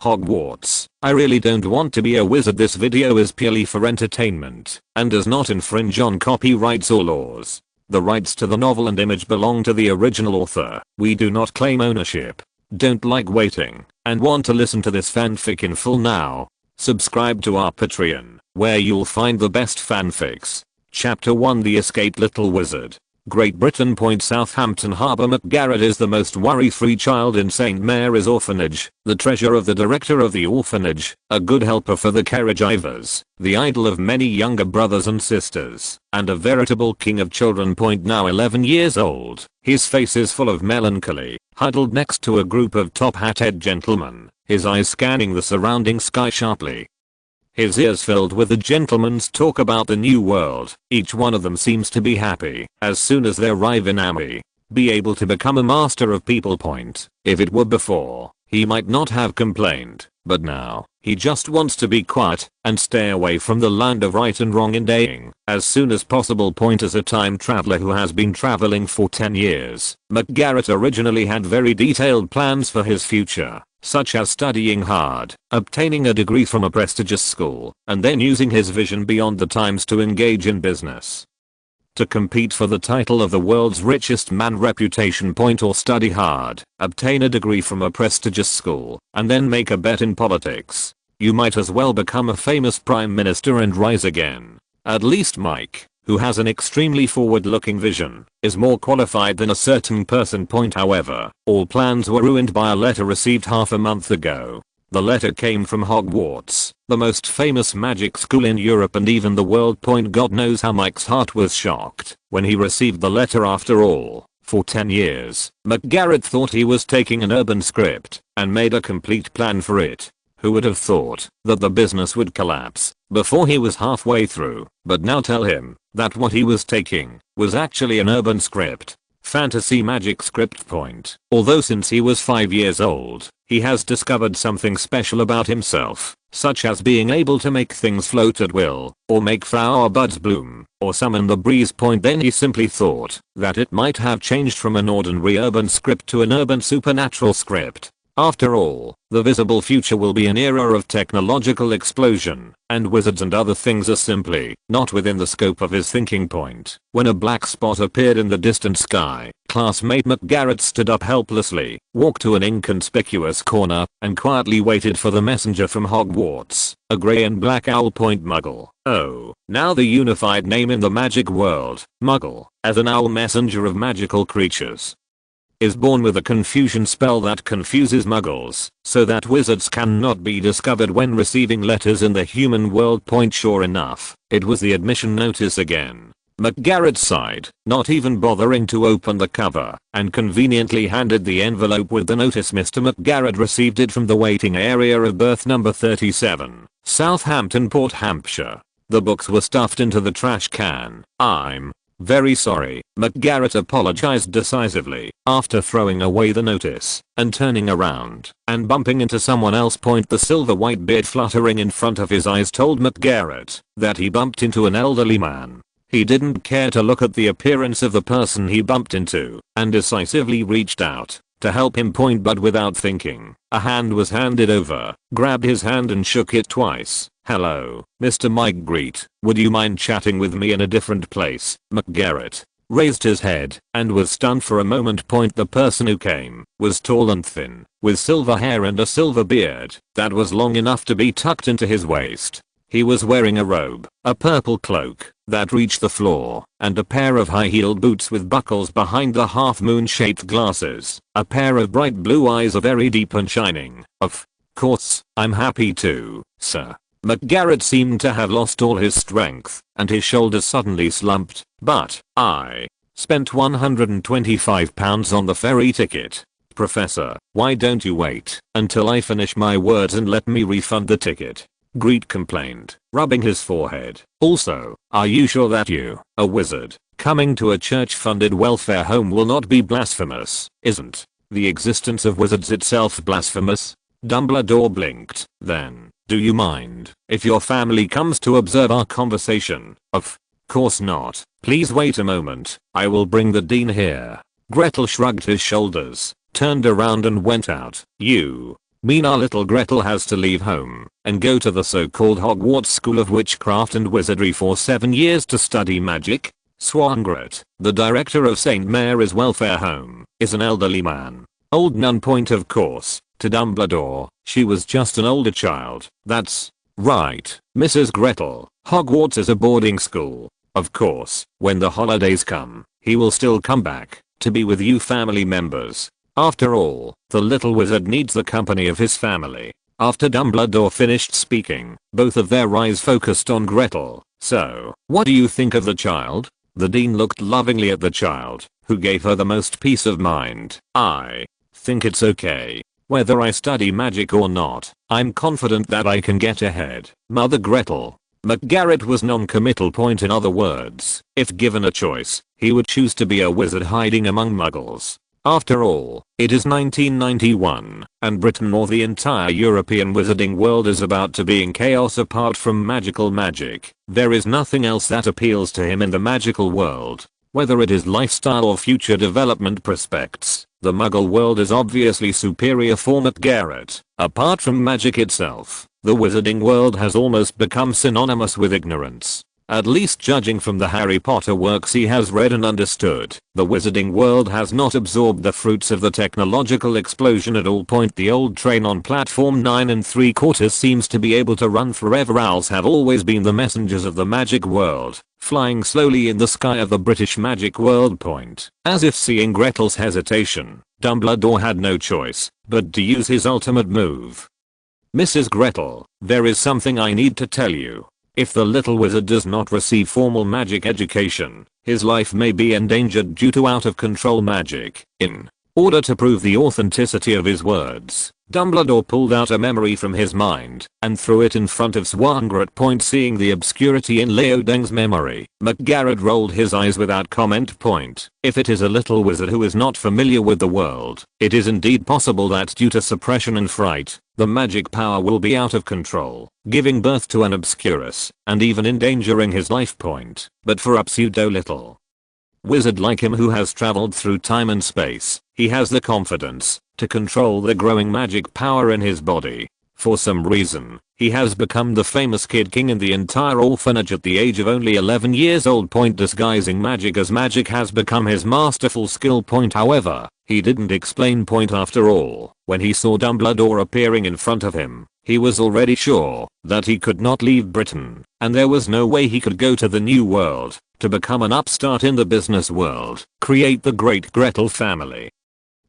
Hogwarts. I really don't want to be a wizard. This video is purely for entertainment and does not infringe on copyrights or laws. The rights to the novel and image belong to the original author. We do not claim ownership. Don't like waiting and want to listen to this fanfic in full now? Subscribe to our Patreon, where you'll find the best fanfics. Chapter 1: The Escaped Little Wizard. Great Britain. Southampton Harbour. McGarrett is the most worry-free child in St. Mary's Orphanage, the treasure of the director of the orphanage, a good helper for the caregivers, the idol of many younger brothers and sisters, and a veritable king of children. Now 11 years old, his face is full of melancholy, huddled next to a group of top-hatted gentlemen, his eyes scanning the surrounding sky sharply. His ears filled with the gentlemen's talk about the new world. Each one of them seems to be happy as soon as they arrive in Ammy. Be able to become a master of people. If it were before, he might not have complained, but now, he just wants to be quiet and stay away from the land of right and wrong and dying as soon as possible. As a time traveler who has been traveling for 10 years, McGarrett originally had very detailed plans for his future, such as studying hard, obtaining a degree from a prestigious school, and then using his vision beyond the times to engage in business. To compete for the title of the world's richest man reputation. Or study hard, obtain a degree from a prestigious school, and then make a bet in politics. You might as well become a famous prime minister and rise again. At least Mike, who has an extremely forward-looking vision, is more qualified than a certain person. However, all plans were ruined by a letter received half a month ago. The letter came from Hogwarts, the most famous magic school in Europe and even the world. God knows how Mike's heart was shocked when he received the letter. After all, for 10 years, McGarrett thought he was taking an urban script and made a complete plan for it. Who would have thought that the business would collapse before he was halfway through? But now tell him that what he was taking was actually an urban script. Fantasy magic script. Although since he was 5 years old, he has discovered something special about himself, such as being able to make things float at will, or make flower buds bloom, or summon the breeze. Then he simply thought that it might have changed from an ordinary urban script to an urban supernatural script. After all, the visible future will be an era of technological explosion, and wizards and other things are simply not within the scope of his thinking. When a black spot appeared in the distant sky, classmate McGarrett stood up helplessly, walked to an inconspicuous corner, and quietly waited for the messenger from Hogwarts, a grey and black owl. Muggle. Oh, now the unified name in the magic world, Muggle, as an owl messenger of magical creatures, is born with a confusion spell that confuses muggles, so that wizards cannot be discovered when receiving letters in the human world. Sure enough, it was the admission notice again. McGarrett sighed, not even bothering to open the cover, and conveniently handed the envelope with the notice. Mr. McGarrett received it from the waiting area of berth number 37, Southampton, Port Hampshire. The books were stuffed into the trash can. I'm very sorry, McGarrett apologized decisively, after throwing away the notice, and turning around, and bumping into someone else. The silver white beard fluttering in front of his eyes told McGarrett that he bumped into an elderly man. He didn't care to look at the appearance of the person he bumped into, and decisively reached out to help him. But without thinking, a hand was handed over, grabbed his hand and shook it twice. Hello, Mr. Mike Grete, would you mind chatting with me in a different place? McGarrett raised his head and was stunned for a moment. The person who came was tall and thin, with silver hair and a silver beard that was long enough to be tucked into his waist. He was wearing a robe, a purple cloak that reached the floor, and a pair of high-heeled boots with buckles behind the half-moon-shaped glasses. A pair of bright blue eyes are very deep and shining. Of course, I'm happy to, sir. McGarrett seemed to have lost all his strength, and his shoulders suddenly slumped. But I spent £125 on the ferry ticket. Professor, why don't you wait until I finish my words and let me refund the ticket? Grete complained, rubbing his forehead. Also, are you sure that you, a wizard, coming to a church-funded welfare home will not be blasphemous? Isn't the existence of wizards itself blasphemous? Dumbledore blinked. Then, do you mind if your family comes to observe our conversation? Of course not. Please wait a moment. I will bring the dean here. Gretel shrugged his shoulders, turned around and went out. You mean our little Gretel has to leave home and go to the so-called Hogwarts School of Witchcraft and Wizardry for 7 years to study magic? Grete, the director of St. Mary's Welfare Home, is an elderly man. Old nun point of course, to Dumbledore, she was just an older child. That's right, Mrs. Gretel. Hogwarts is a boarding school. Of course, when the holidays come, he will still come back to be with you family members. After all, the little wizard needs the company of his family. After Dumbledore finished speaking, both of their eyes focused on Gretel. So, what do you think of the child? The dean looked lovingly at the child, who gave her the most peace of mind. I think it's okay. Whether I study magic or not, I'm confident that I can get ahead. Mother Gretel. McGarrett was non-committal. Point in other words, if given a choice, he would choose to be a wizard hiding among muggles. After all, it is 1991, and Britain or the entire European wizarding world is about to be in chaos apart from magical magic. There is nothing else that appeals to him in the magical world. Whether it is lifestyle or future development prospects, the Muggle world is obviously superior for McGarrett. Apart from magic itself, the wizarding world has almost become synonymous with ignorance. At least judging from the Harry Potter works he has read and understood, the wizarding world has not absorbed the fruits of the technological explosion at all. The old train on platform 9 3/4 seems to be able to run forever. Owls have always been the messengers of the magic world, flying slowly in the sky of the British magic world. As if seeing Gretel's hesitation, Dumbledore had no choice but to use his ultimate move. Mrs. Gretel, there is something I need to tell you. If the little wizard does not receive formal magic education, his life may be endangered due to out-of-control magic. In order to prove the authenticity of his words, Dumbledore pulled out a memory from his mind and threw it in front of Grete. Seeing the obscurity in Leodang's memory, McGarrett rolled his eyes without comment. If it is a little wizard who is not familiar with the world, it is indeed possible that due to suppression and fright, the magic power will be out of control, giving birth to an obscurus, and even endangering his life. But for a pseudo little wizard like him who has traveled through time and space, he has the confidence to control the growing magic power in his body. For some reason, he has become the famous Kid King in the entire orphanage at the age of only 11 years old. Disguising magic as magic has become his masterful skill. However, he didn't explain. After all, when he saw Dumbledore appearing in front of him, he was already sure that he could not leave Britain, and there was no way he could go to the New World to become an upstart in the business world, create the great Gretel family,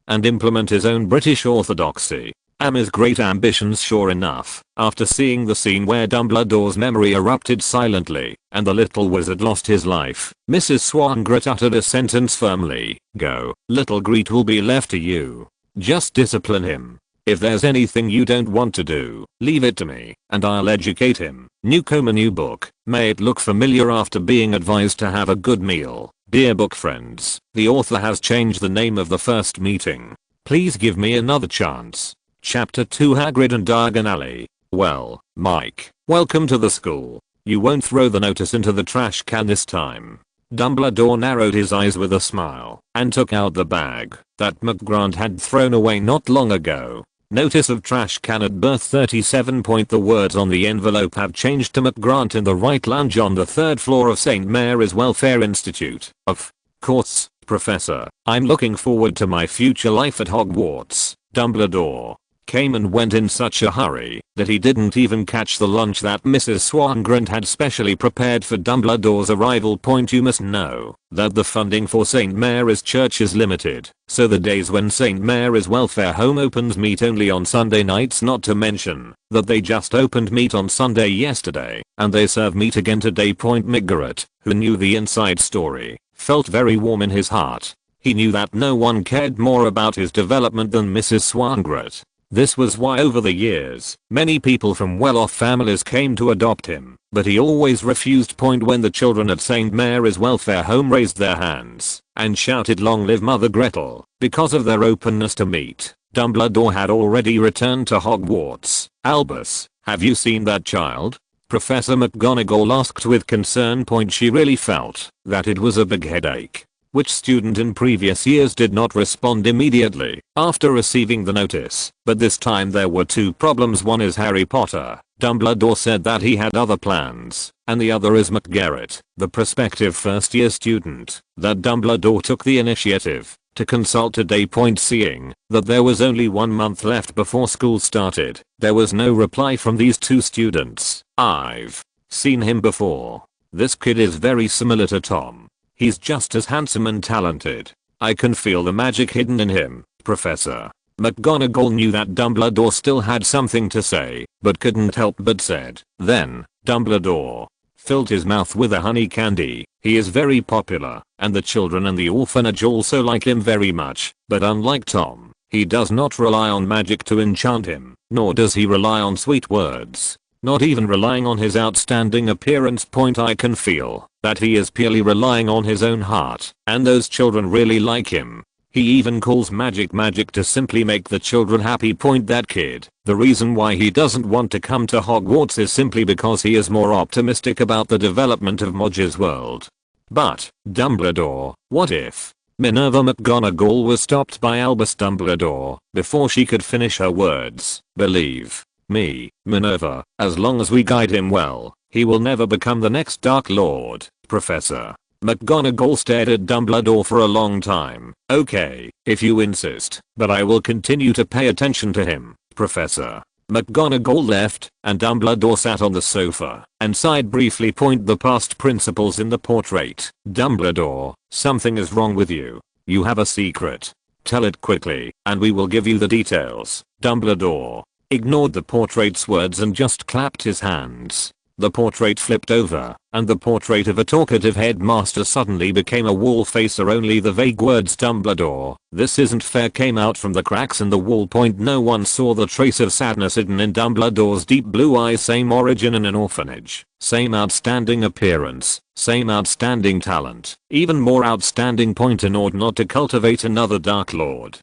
and implement his own British orthodoxy. His great ambitions. Sure enough, after seeing the scene where Dumbledore's memory erupted silently and the little wizard lost his life, Mrs. Grete uttered a sentence firmly. Go, little Grete will be left to you. Just discipline him. If there's anything you don't want to do, leave it to me, and I'll educate him. New comma new book. May it look familiar after being advised to have a good meal. Dear book friends, the author has changed the name of the first meeting. Please give me another chance. Chapter 2 Hagrid and Diagon Alley. Well, Mike, welcome to the school. You won't throw the notice into the trash can this time. Dumbledore narrowed his eyes with a smile and took out the bag that McGarrett had thrown away not long ago. Notice of trash can at birth 37. The words on the envelope have changed to McGarrett in the right lounge on the 3rd floor of St. Mary's Welfare Institute. Of course, Professor, I'm looking forward to my future life at Hogwarts. Dumbledore came and went in such a hurry that he didn't even catch the lunch that Mrs. Grete had specially prepared for Dumbledore's arrival. You must know that the funding for St. Mary's Church is limited, so the days when St. Mary's Welfare Home opens meet only on Sunday nights, not to mention that they just opened meat on Sunday yesterday, and they serve meat again today. McGarrett, who knew the inside story, felt very warm in his heart. He knew that no one cared more about his development than Mrs. Grete. This was why over the years, many people from well-off families came to adopt him, but he always refused. When the children at St. Mary's Welfare Home raised their hands and shouted "Long live Mother Gretel" because of their openness to meat, Dumbledore had already returned to Hogwarts. Albus, have you seen that child? Professor McGonagall asked with concern. She really felt that it was a big headache. Which student in previous years did not respond immediately after receiving the notice? But this time there were two problems. One is Harry Potter. Dumbledore said that he had other plans, and the other is McGarrett, the prospective first year student, that Dumbledore took the initiative to consult today. Seeing that there was only 1 month left before school started, there was no reply from these two students. I've seen him before. This kid is very similar to Tom. He's just as handsome and talented. I can feel the magic hidden in him, Professor. McGonagall knew that Dumbledore still had something to say, but couldn't help but said. Then, Dumbledore filled his mouth with a honey candy. He is very popular, and the children in the orphanage also like him very much, but unlike Tom, he does not rely on magic to enchant him, nor does he rely on sweet words. Not even relying on his outstanding appearance. I can feel that he is purely relying on his own heart, and those children really like him. He even calls magic to simply make the children happy. That kid, the reason why he doesn't want to come to Hogwarts is simply because he is more optimistic about the development of Modge's world. But, Dumbledore, what if Minerva McGonagall was stopped by Albus Dumbledore before she could finish her words? Believe me, Minerva, as long as we guide him well, he will never become the next Dark Lord, Professor. McGonagall stared at Dumbledore for a long time. Okay, if you insist, but I will continue to pay attention to him, Professor. McGonagall left, and Dumbledore sat on the sofa and sighed briefly. The past principals in the portrait. Dumbledore, something is wrong with you. You have a secret. Tell it quickly, and we will give you the details. Dumbledore ignored the portrait's words and just clapped his hands. The portrait flipped over, and the portrait of a talkative headmaster suddenly became a wall facer. Only the vague words "Dumbledore, this isn't fair" came out from the cracks in the wall. No one saw the trace of sadness hidden in Dumbledore's deep blue eyes. Same origin in an orphanage, same outstanding appearance, same outstanding talent, even more outstanding. In order not to cultivate another Dark Lord,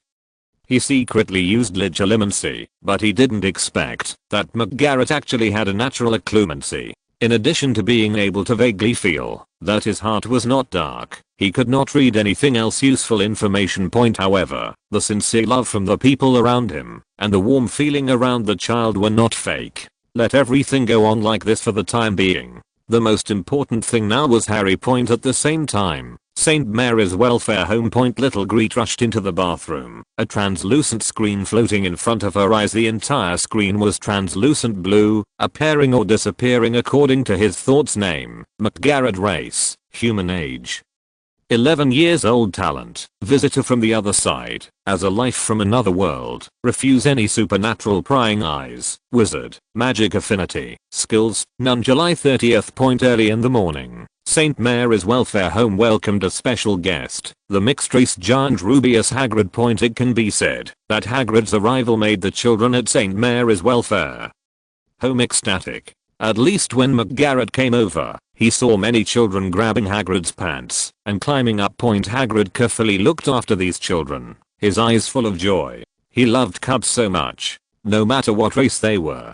he secretly used legilimency, but he didn't expect that McGarrett actually had a natural occlumency. In addition to being able to vaguely feel that his heart was not dark, he could not read anything else useful information. However, the sincere love from the people around him and the warm feeling around the child were not fake. Let everything go on like this for the time being. The most important thing now was Harry. At the same time, St. Mary's Welfare Home. Little Grete rushed into the bathroom, a translucent screen floating in front of her eyes. The entire screen was translucent blue, appearing or disappearing according to his thoughts. Name: McGarrett. Race: human. Age: 11 years old. Talent: visitor from the other side, as a life from another world. Refuse any supernatural prying eyes. Wizard: magic affinity. Skills: none. July 30th. Early in the morning, St. Mary's Welfare Home welcomed a special guest, the mixed-race giant Rubeus Hagrid. It can be said that Hagrid's arrival made the children at St. Mary's Welfare Home ecstatic. At least when McGarrett came over, he saw many children grabbing Hagrid's pants and climbing up. Hagrid carefully looked after these children, his eyes full of joy. He loved cubs so much. No matter what race they were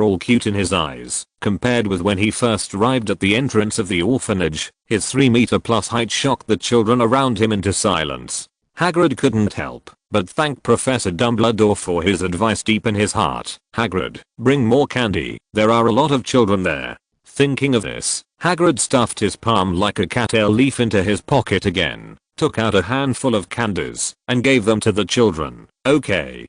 all cute in his eyes. Compared with when he first arrived at the entrance of the orphanage, his 3-meter plus height shocked the children around him into silence. Hagrid couldn't help but thank Professor Dumbledore for his advice. Deep in his heart, Hagrid, bring more candy. There are a lot of children there. Thinking of this, Hagrid stuffed his palm like a cattail leaf into his pocket again, took out a handful of candies, and gave them to the children. Okay,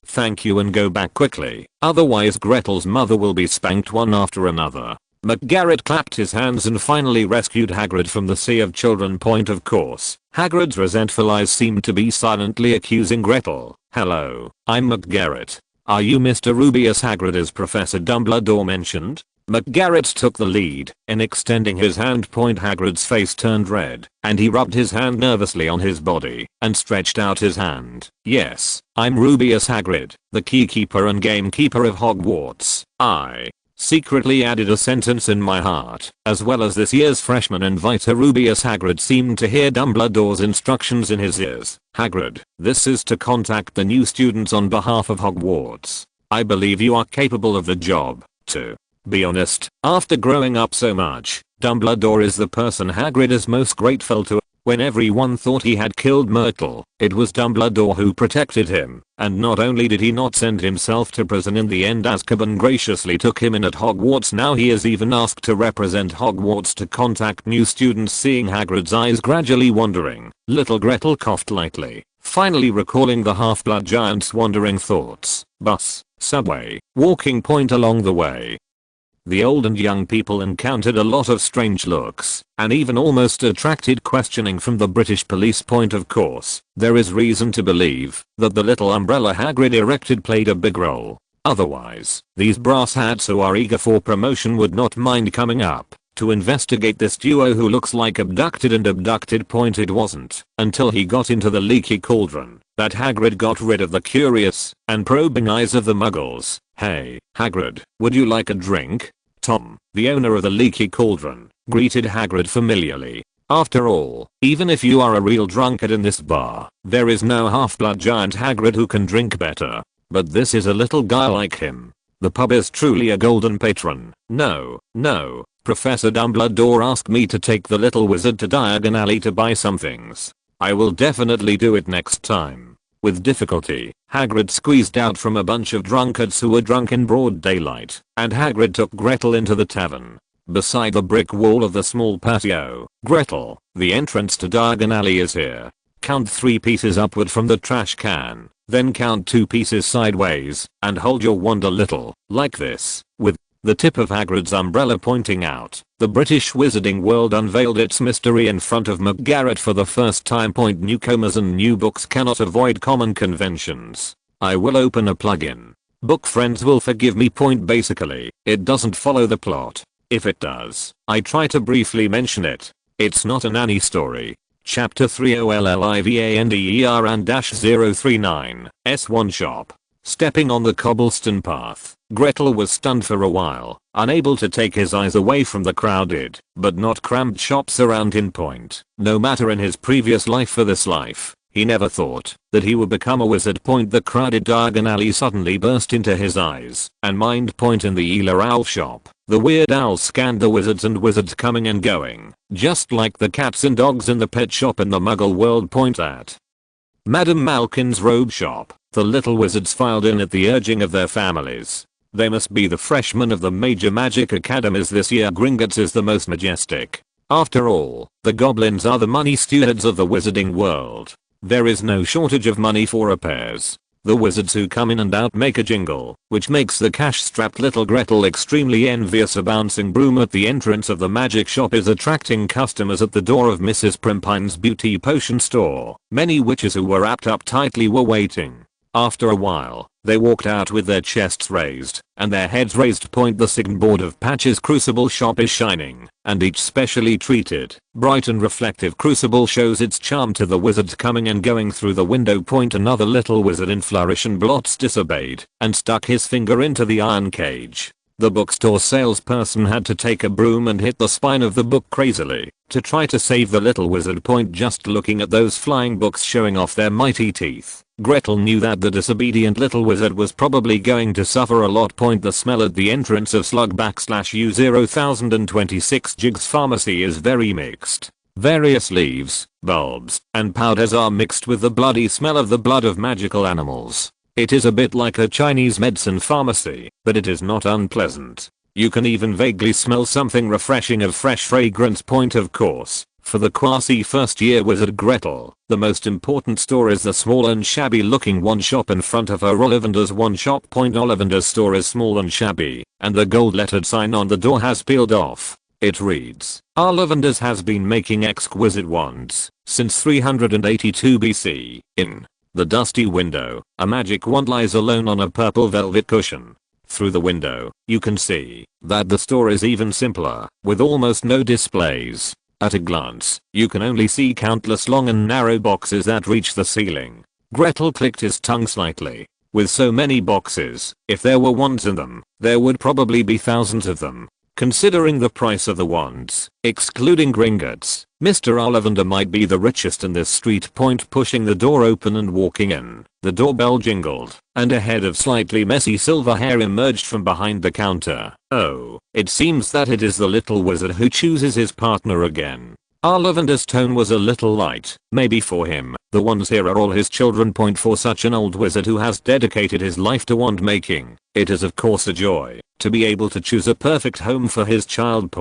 thank you, and go back quickly, otherwise Gretel's mother will be spanked one after another. McGarrett clapped his hands and finally rescued Hagrid from the sea of children. Of course, Hagrid's resentful eyes seemed to be silently accusing Gretel. Hello, I'm McGarrett. Are you Mr. Rubeus Hagrid, as Professor Dumbledore mentioned? McGarrett took the lead in extending his hand. Hagrid's face turned red, and he rubbed his hand nervously on his body and stretched out his hand. Yes, I'm Rubeus Hagrid, the keykeeper and gamekeeper of Hogwarts. I secretly added a sentence in my heart, as well as this year's freshman inviter. Rubeus Hagrid seemed to hear Dumbledore's instructions in his ears. Hagrid, this is to contact the new students on behalf of Hogwarts. I believe you are capable of the job. To be honest, after growing up so much, Dumbledore is the person Hagrid is most grateful to. When everyone thought he had killed Myrtle, it was Dumbledore who protected him, and not only did he not send himself to prison in the end, Azkaban graciously took him in at Hogwarts. Now he is even asked to represent Hogwarts to contact new students. Seeing Hagrid's eyes gradually wandering, little Gretel coughed lightly, finally recalling the half-blood giant's wandering thoughts. Bus, subway, walking point along the way. The old and young people encountered a lot of strange looks, and even almost attracted questioning from the British police. Point of course, there is reason to believe that the little umbrella Hagrid erected played a big role. Otherwise, these brass hats who are eager for promotion would not mind coming up to investigate this duo who looks like abducted and abducted. Point it wasn't until he got into the leaky cauldron that Hagrid got rid of the curious and probing eyes of the Muggles. Hey, Hagrid, would you like a drink? Tom, the owner of the leaky cauldron, greeted Hagrid familiarly. After all, even if you are a real drunkard in this bar, there is no half-blood giant Hagrid who can drink better. But this is a little guy like him. The pub is truly a golden patron. No, Professor Dumbledore asked me to take the little wizard to Diagon Alley to buy some things. I will definitely do it next time. With difficulty, Hagrid squeezed out from a bunch of drunkards who were drunk in broad daylight, and Hagrid took Gretel into the tavern. Beside the brick wall of the small patio, Gretel, the entrance to Diagon Alley is here. Count 3 pieces upward from the trash can, then count 2 pieces sideways, and hold your wand a little, like this, with the tip of Hagrid's umbrella pointing out. The British Wizarding World unveiled its mystery in front of McGarrett for the first time. Newcomers and new books cannot avoid common conventions. I will open a plugin. Book friends will forgive me. Basically, it doesn't follow the plot. If it does, I try to briefly mention it. It's not an Annie story. Chapter 3 OLLIVANDER and -039 S1 shop. Stepping on the cobblestone path, Gretel was stunned for a while, unable to take his eyes away from the crowded, but not crammed shops around Tin Point. No matter in his previous life or this life, he never thought that he would become a wizard. The crowded Diagon Alley suddenly burst into his eyes and mind. In the Ela Owl shop, the Weird Owl scanned the wizards and wizards coming and going, just like the cats and dogs in the pet shop in the Muggle world. At Madame Malkin's robe shop, the little wizards filed in at the urging of their families. They must be the freshmen of the major magic academies this year. Gringotts is the most majestic. After all, the goblins are the money stewards of the wizarding world. There is no shortage of money for repairs. The wizards who come in and out make a jingle, which makes the cash-strapped little Gretel extremely envious. A bouncing broom at the entrance of the magic shop is attracting customers at the door of Mrs. Primpine's beauty potion store. Many witches who were wrapped up tightly were waiting. After a while, they walked out with their chests raised and their heads raised. The signboard of Patch's Crucible shop is shining, and each specially treated, bright and reflective crucible shows its charm to the wizards coming and going through the window. Another little wizard in flourish and blots disobeyed and stuck his finger into the iron cage. The bookstore salesperson had to take a broom and hit the spine of the book crazily to try to save the little wizard. Just looking at those flying books showing off their mighty teeth, Gretel knew that the disobedient little wizard was probably going to suffer a lot. The smell at the entrance of slug/U0026 Jigs Pharmacy is very mixed. Various leaves, bulbs, and powders are mixed with the bloody smell of the blood of magical animals. It is a bit like a Chinese medicine pharmacy, but it is not unpleasant. You can even vaguely smell something refreshing of fresh fragrance. Of course, for the quasi first year wizard Gretel, the most important store is the small and shabby looking one shop in front of her, Ollivander's one shop. Ollivander's store is small and shabby, and the gold lettered sign on the door has peeled off. It reads, Ollivander's has been making exquisite wands since 382 BC. In the dusty window, a magic wand lies alone on a purple velvet cushion. Through the window, you can see that the store is even simpler, with almost no displays. At a glance, you can only see countless long and narrow boxes that reach the ceiling. Gretel clicked his tongue slightly. With so many boxes, if there were wands in them, there would probably be thousands of them. Considering the price of the wands, excluding Gringotts, Mr. Ollivander might be the richest in this street. Pushing the door open and walking in, the doorbell jingled, and a head of slightly messy silver hair emerged from behind the counter. Oh, it seems that it is the little wizard who chooses his partner again. Lavender's tone was a little light. Maybe for him, the wands here are all his children. For such an old wizard who has dedicated his life to wand making, it is of course a joy to be able to choose a perfect home for his child.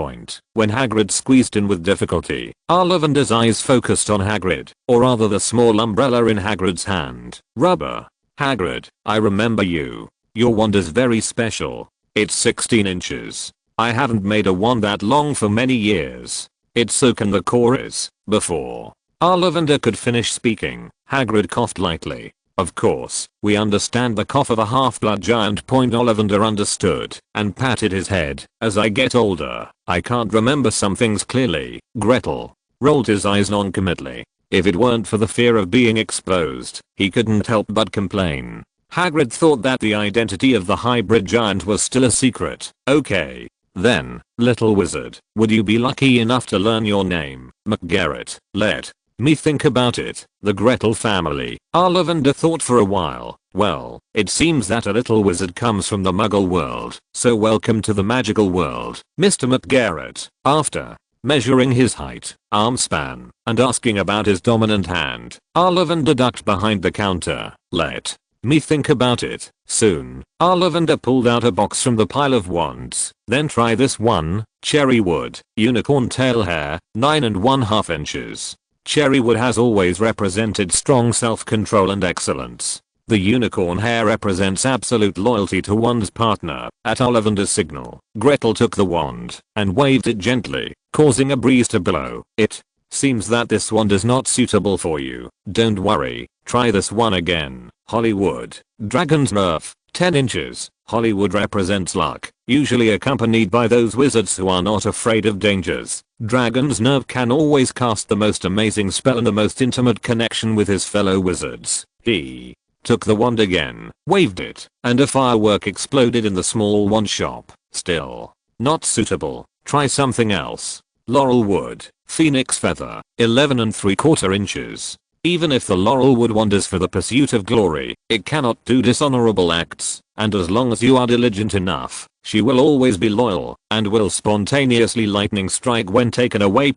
When Hagrid squeezed in with difficulty, Lavender's eyes focused on Hagrid, or rather the small umbrella in Hagrid's hand. Rubber. Hagrid, I remember you. Your wand is very special. It's 16 inches. I haven't made a wand that long for many years. It's so can the chorus. Before Lavender could finish speaking, Hagrid coughed lightly. Of course, we understand the cough of a half-blood giant. Lavender understood and patted his head. As I get older, I can't remember some things clearly. Gretel rolled his eyes noncommittally. If it weren't for the fear of being exposed, he couldn't help but complain. Hagrid thought that the identity of the hybrid giant was still a secret. Okay. Then, little wizard, would you be lucky enough to learn your name? McGarrett. Let me think about it. The Gretel family. Lavender thought for a while. Well, it seems that a little wizard comes from the Muggle world, so welcome to the magical world, Mr. McGarrett. After measuring his height, arm span, and asking about his dominant hand, Lavender ducked behind the counter. Let me think about it. Soon, Lavender pulled out a box from the pile of wands. Then try this one. Cherry wood, unicorn tail hair, 9½ inches. Cherry wood has always represented strong self-control and excellence. The unicorn hair represents absolute loyalty to one's partner. At Lavender's signal, Gretel took the wand and waved it gently, causing a breeze to blow. It seems that this wand is not suitable for you. Don't worry, try this one again. Hollywood, dragon's nerve, 10 inches. Hollywood represents luck, usually accompanied by those wizards who are not afraid of dangers. Dragon's nerve can always cast the most amazing spell and the most intimate connection with his fellow wizards. He took the wand again, waved it, and a firework exploded in the small wand shop. Still not suitable. Try something else. Laurel wood, phoenix feather, 11¾ inches. Even if the laurel wood wand is for the pursuit of glory, it cannot do dishonorable acts, and as long as you are diligent enough, she will always be loyal, and will spontaneously lightning strike when taken away.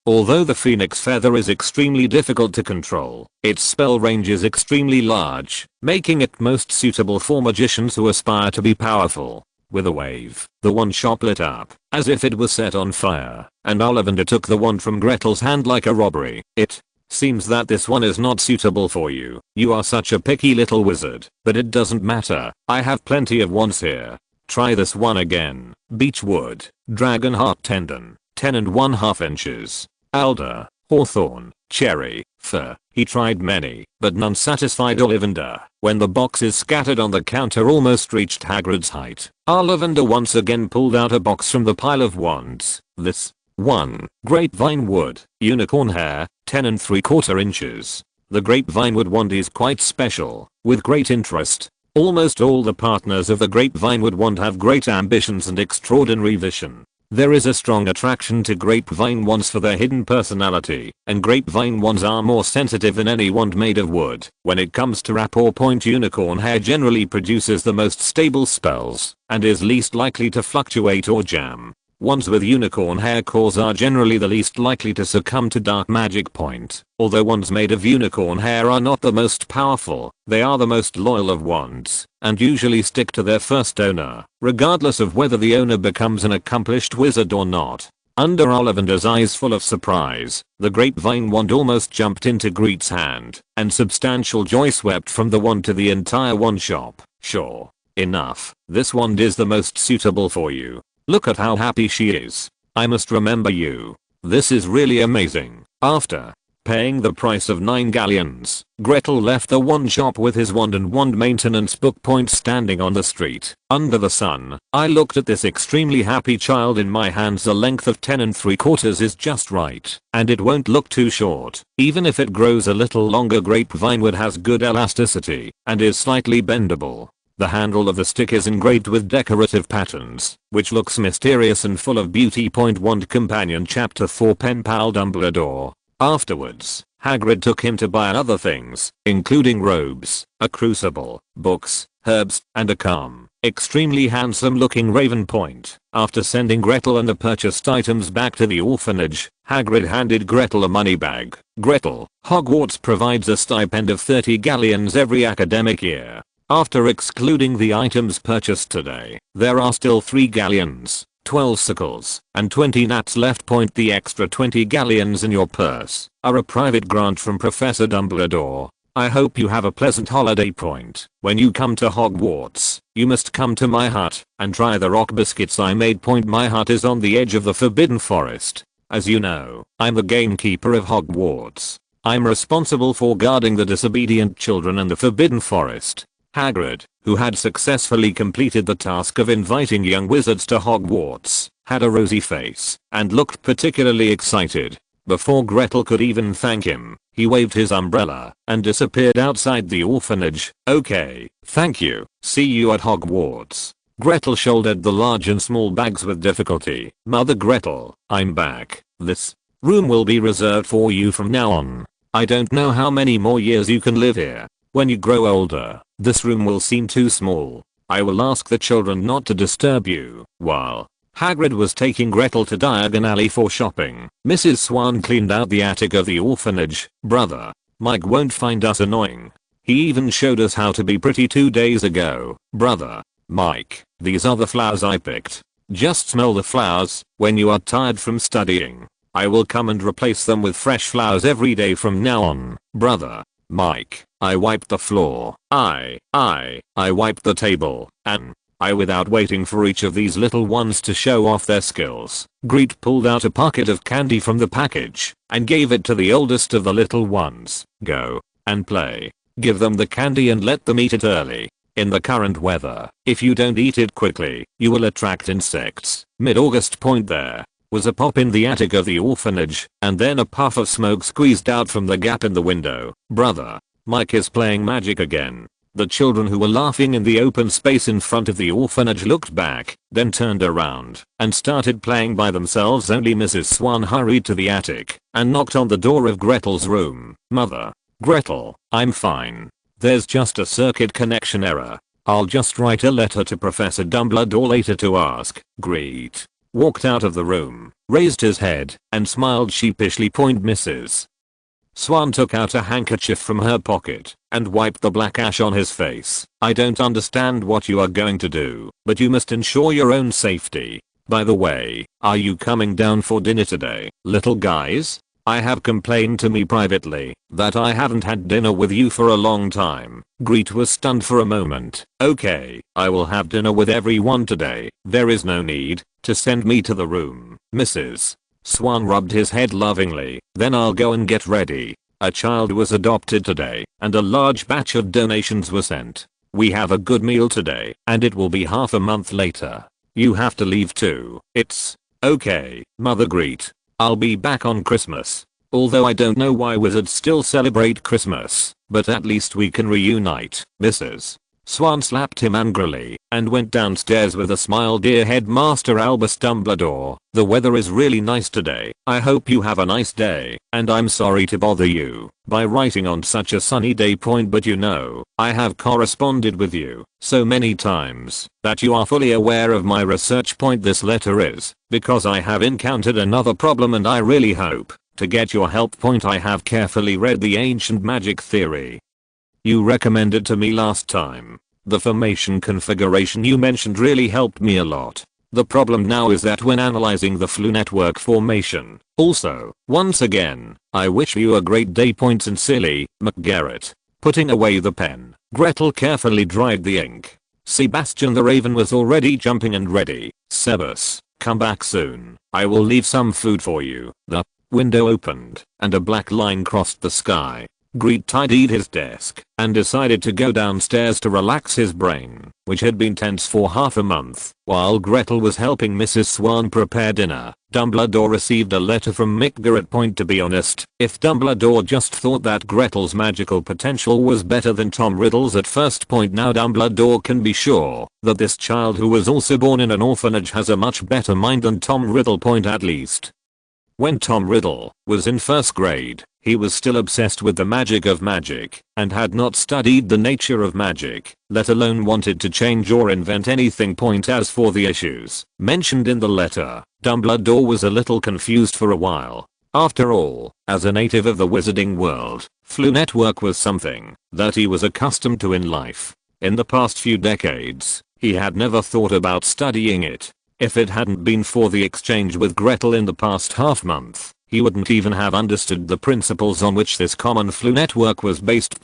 Although the phoenix feather is extremely difficult to control, its spell range is extremely large, making it most suitable for magicians who aspire to be powerful. With a wave, the wand shop lit up, as if it was set on fire, and Lavender took the wand from Gretel's hand like a robbery. It seems that this one is not suitable for you. You are such a picky little wizard, but it doesn't matter. I have plenty of wands here. Try this one again. Beechwood, dragon heart tendon, 10½ inches. Alder, hawthorn, cherry, fir. He tried many, but none satisfied Lavender. When the boxes scattered on the counter almost reached Hagrid's height, Lavender once again pulled out a box from the pile of wands. This one. Grapevine wood, unicorn hair, 10¾ inches. The grapevine wood wand is quite special. With great interest, almost all the partners of the grapevine wood wand have great ambitions and extraordinary vision. There is a strong attraction to grapevine wands for their hidden personality, and grapevine wands are more sensitive than any wand made of wood. When it comes to rapport point, unicorn hair generally produces the most stable spells, and is least likely to fluctuate or jam. Wands with unicorn hair cores are generally the least likely to succumb to dark magic. Although wands made of unicorn hair are not the most powerful, they are the most loyal of wands, and usually stick to their first owner, regardless of whether the owner becomes an accomplished wizard or not. Under Lavender's eyes full of surprise, the grapevine wand almost jumped into Grete's hand, and substantial joy swept from the wand to the entire wand shop. Sure enough, this wand is the most suitable for you. Look at how happy she is. I must remember you. This is really amazing. After paying the price of 9 galleons, Gretel left the wand shop with his wand and wand maintenance book. Standing on the street, under the sun, I looked at this extremely happy child in my hands. The length of 10¾ is just right, and it won't look too short. Even if it grows a little longer, grapevine wood has good elasticity, and is slightly bendable. The handle of the stick is engraved with decorative patterns, which looks mysterious and full of beauty. Wand Companion Chapter 4 Pen Pal Dumbledore. Afterwards, Hagrid took him to buy other things, including robes, a crucible, books, herbs, and a comb. extremely handsome looking Raven point. After sending Gretel and the purchased items back to the orphanage, Hagrid handed Gretel a money bag. Gretel, Hogwarts provides a stipend of 30 galleons every academic year. After excluding the items purchased today, there are still 3 galleons, 12 sickles, and 20 gnats left. The extra 20 galleons in your purse are a private grant from Professor Dumbledore. I hope you have a pleasant holiday. When you come to Hogwarts, you must come to my hut and try the rock biscuits I made. My hut is on the edge of the Forbidden Forest. As you know, I'm the gamekeeper of Hogwarts. I'm responsible for guarding the disobedient children in the Forbidden Forest. Hagrid, who had successfully completed the task of inviting young wizards to Hogwarts, had a rosy face and looked particularly excited. Before Gretel could even thank him, he waved his umbrella and disappeared outside the orphanage. Okay, thank you. See you at Hogwarts. Gretel shouldered the large and small bags with difficulty. Mother Gretel, I'm back. This room will be reserved for you from now on. I don't know how many more years you can live here. When you grow older, this room will seem too small. I will ask the children not to disturb you. While Hagrid was taking Gretel to Diagon Alley for shopping, Mrs. Swan cleaned out the attic of the orphanage. Brother Mike won't find us annoying. He even showed us how to be pretty 2 days ago. Brother Mike, these are the flowers I picked. Just smell the flowers. When you are tired from studying, I will come and replace them with fresh flowers every day from now on. Brother Mike, I wiped the floor. I wiped the table. And without waiting for each of these little ones to show off their skills, Grete pulled out a packet of candy from the package and gave it to the oldest of the little ones. Go and play. Give them the candy and let them eat it early. In the current weather, if you don't eat it quickly, you will attract insects. Mid-August. There was a pop in the attic of the orphanage, and then a puff of smoke squeezed out from the gap in the window. Brother Mike is playing magic again. The children who were laughing in the open space in front of the orphanage looked back, then turned around and started playing by themselves. Only Mrs. Swan hurried to the attic and knocked on the door of Gretel's room. Mother Gretel, I'm fine. There's just a circuit connection error. I'll just write a letter to Professor Dumbledore later to ask. Grete walked out of the room, raised his head, and smiled sheepishly. Mrs. Swan took out a handkerchief from her pocket and wiped the black ash on his face. I don't understand what you are going to do, but you must ensure your own safety. By the way, are you coming down for dinner today, little guys? I have complained to me privately that I haven't had dinner with you for a long time. Grete was stunned for a moment. Okay, I will have dinner with everyone today. There is no need to send me to the room. Mrs. Swan rubbed his head lovingly. Then I'll go and get ready. A child was adopted today, and a large batch of donations were sent. We have a good meal today, and it will be half a month later. You have to leave too. It's okay, Mother Grete. I'll be back on Christmas. Although I don't know why wizards still celebrate Christmas, but at least we can reunite. Mrs. Swan slapped him angrily and went downstairs with a smile. Dear Headmaster Albus Dumbledore, the weather is really nice today. I hope you have a nice day, and I'm sorry to bother you by writing on such a sunny day. But you know, I have corresponded with you so many times that you are fully aware of my research. This letter is because I have encountered another problem and I really hope to get your help. I have carefully read the ancient magic theory you recommended to me last time. The formation configuration you mentioned really helped me a lot. The problem now is that when analyzing the flu network formation. Also, once again, I wish you a great day. Sincerely, McGarrett. Putting away the pen, Gretel carefully dried the ink. Sebastian the Raven was already jumping and ready. Sebas, come back soon. I will leave some food for you. The window opened, and a black line crossed the sky. Grete tidied his desk and decided to go downstairs to relax his brain, which had been tense for half a month. While Gretel was helping Mrs. Swan prepare dinner, Dumbledore received a letter from McGarrett. To be honest, if Dumbledore just thought that Gretel's magical potential was better than Tom Riddle's at first, now Dumbledore can be sure that this child who was also born in an orphanage has a much better mind than Tom Riddle. At least When Tom Riddle was in first grade, he was still obsessed with the magic of magic and had not studied the nature of magic, let alone wanted to change or invent anything. As for the issues mentioned in the letter, Dumbledore was a little confused for a while. After all, as a native of the wizarding world, Flu Network was something that he was accustomed to in life. In the past few decades, he had never thought about studying it. If it hadn't been for the exchange with Gretel in the past half month, he wouldn't even have understood the principles on which this common Flu Network was based.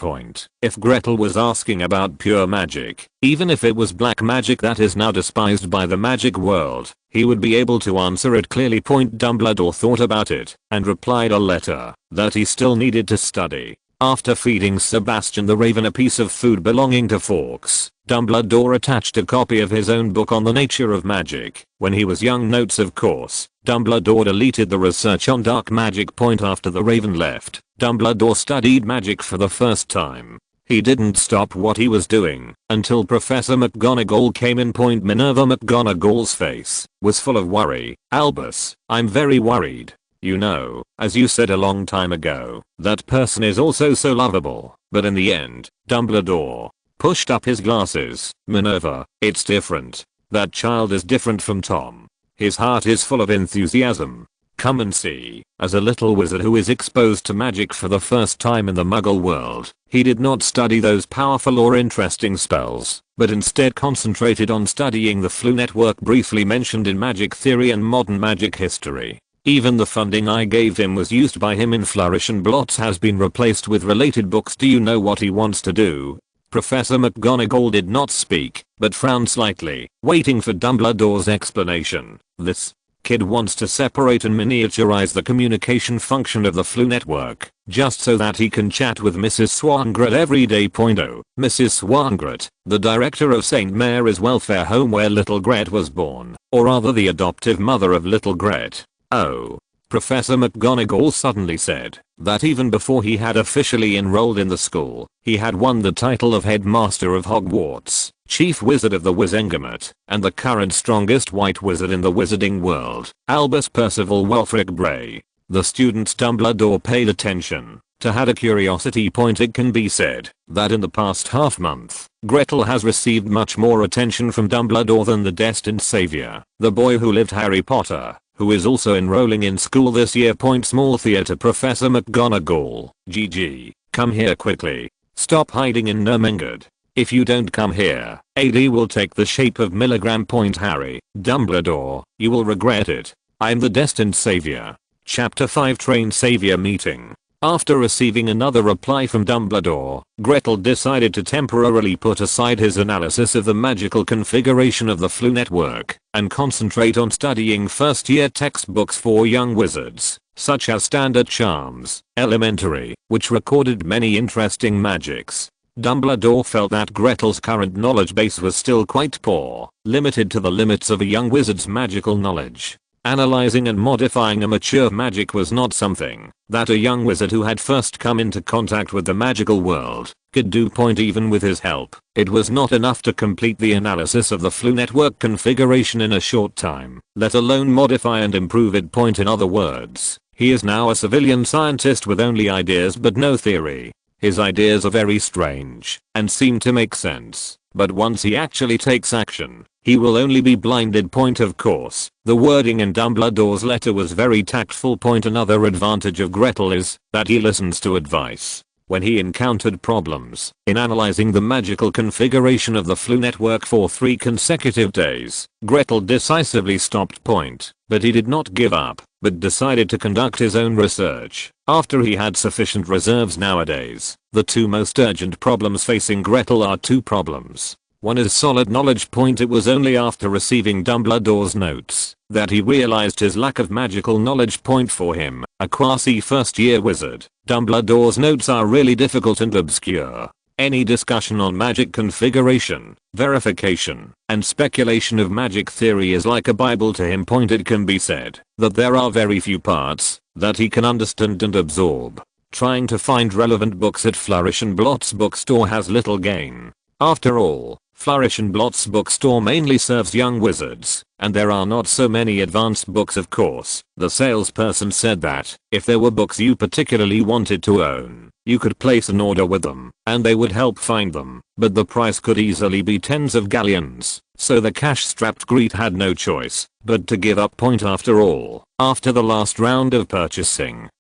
If Gretel was asking about pure magic, even if it was black magic that is now despised by the magic world, he would be able to answer it clearly. Dumbledore thought about it and replied a letter that he still needed to study. After feeding Sebastian the Raven a piece of food belonging to Fawkes, Dumbledore attached a copy of his own book on the nature of magic. When he was young, notes of course. Dumbledore deleted the research on dark magic. After the Raven left, Dumbledore studied magic for the first time. He didn't stop what he was doing until Professor McGonagall came in. Minerva McGonagall's face was full of worry. Albus, I'm very worried. You know, as you said a long time ago, that person is also so lovable, but in the end, Dumbledore pushed up his glasses. Minerva, it's different. That child is different from Tom. His heart is full of enthusiasm. Come and see. As a little wizard who is exposed to magic for the first time in the Muggle world, he did not study those powerful or interesting spells, but instead concentrated on studying the Flu Network briefly mentioned in magic theory and modern magic history. Even the funding I gave him was used by him in Flourish and Blots has been replaced with related books. Do you know what he wants to do? Professor McGonagall did not speak, but frowned slightly, waiting for Dumbledore's explanation. This kid wants to separate and miniaturize the communication function of the Flu Network, just so that he can chat with Mrs. Swangret every day. Oh, Mrs. Swangret, the director of St. Mary's Welfare Home where little Grete was born, or rather the adoptive mother of little Grete. Oh. Professor McGonagall suddenly said that even before he had officially enrolled in the school, he had won the title of Headmaster of Hogwarts, Chief Wizard of the Wizengamot, and the current strongest white wizard in the wizarding world, Albus Percival Wulfric Bray. The students Dumbledore paid attention to had a curiosity. It can be said that in the past half month, Gretel has received much more attention from Dumbledore than the destined savior, the boy who lived Harry Potter, who is also enrolling in school this year. Small theater. Professor McGonagall, GG, come here quickly. Stop hiding in Nermengard. If you don't come here, AD will take the shape of milligram. Harry, Dumbledore, you will regret it. I'm the destined savior. Chapter 5 Train Savior Meeting. After receiving another reply from Dumbledore, Gretel decided to temporarily put aside his analysis of the magical configuration of the Flu Network and concentrate on studying first-year textbooks for young wizards, such as Standard Charms, Elementary, which recorded many interesting magics. Dumbledore felt that Gretel's current knowledge base was still quite poor, limited to the limits of a young wizard's magical knowledge. Analyzing and modifying a mature magic was not something that a young wizard who had first come into contact with the magical world could do. Even with his help, it was not enough to complete the analysis of the Flu Network configuration in a short time, let alone modify and improve it. In other words, he is now a civilian scientist with only ideas but no theory. His ideas are very strange and seem to make sense, but once he actually takes action, he will only be blinded. Of course, the wording in Dumbledore's letter was very tactful. Another advantage of Gretel is that he listens to advice. When he encountered problems in analyzing the magical configuration of the Flu Network for 3 consecutive days, Gretel decisively stopped. But he did not give up, but decided to conduct his own research after he had sufficient reserves. Nowadays, the 2 most urgent problems facing Gretel are 2 problems. One is solid knowledge. It was only after receiving Dumbledore's notes that he realized his lack of magical knowledge. For him, a quasi first year wizard, Dumbledore's notes are really difficult and obscure. Any discussion on magic configuration, verification, and speculation of magic theory is like a bible to him. It can be said that there are very few parts that he can understand and absorb. Trying to find relevant books at Flourish and Blots bookstore has little gain. After all, Flourish and Blot's bookstore mainly serves young wizards, and there are not so many advanced books of course. The salesperson said that, if there were books you particularly wanted to own, you could place an order with them, and they would help find them, but the price could easily be tens of galleons, so the cash-strapped Grete had no choice but to give up point after all, after the last round of purchasing.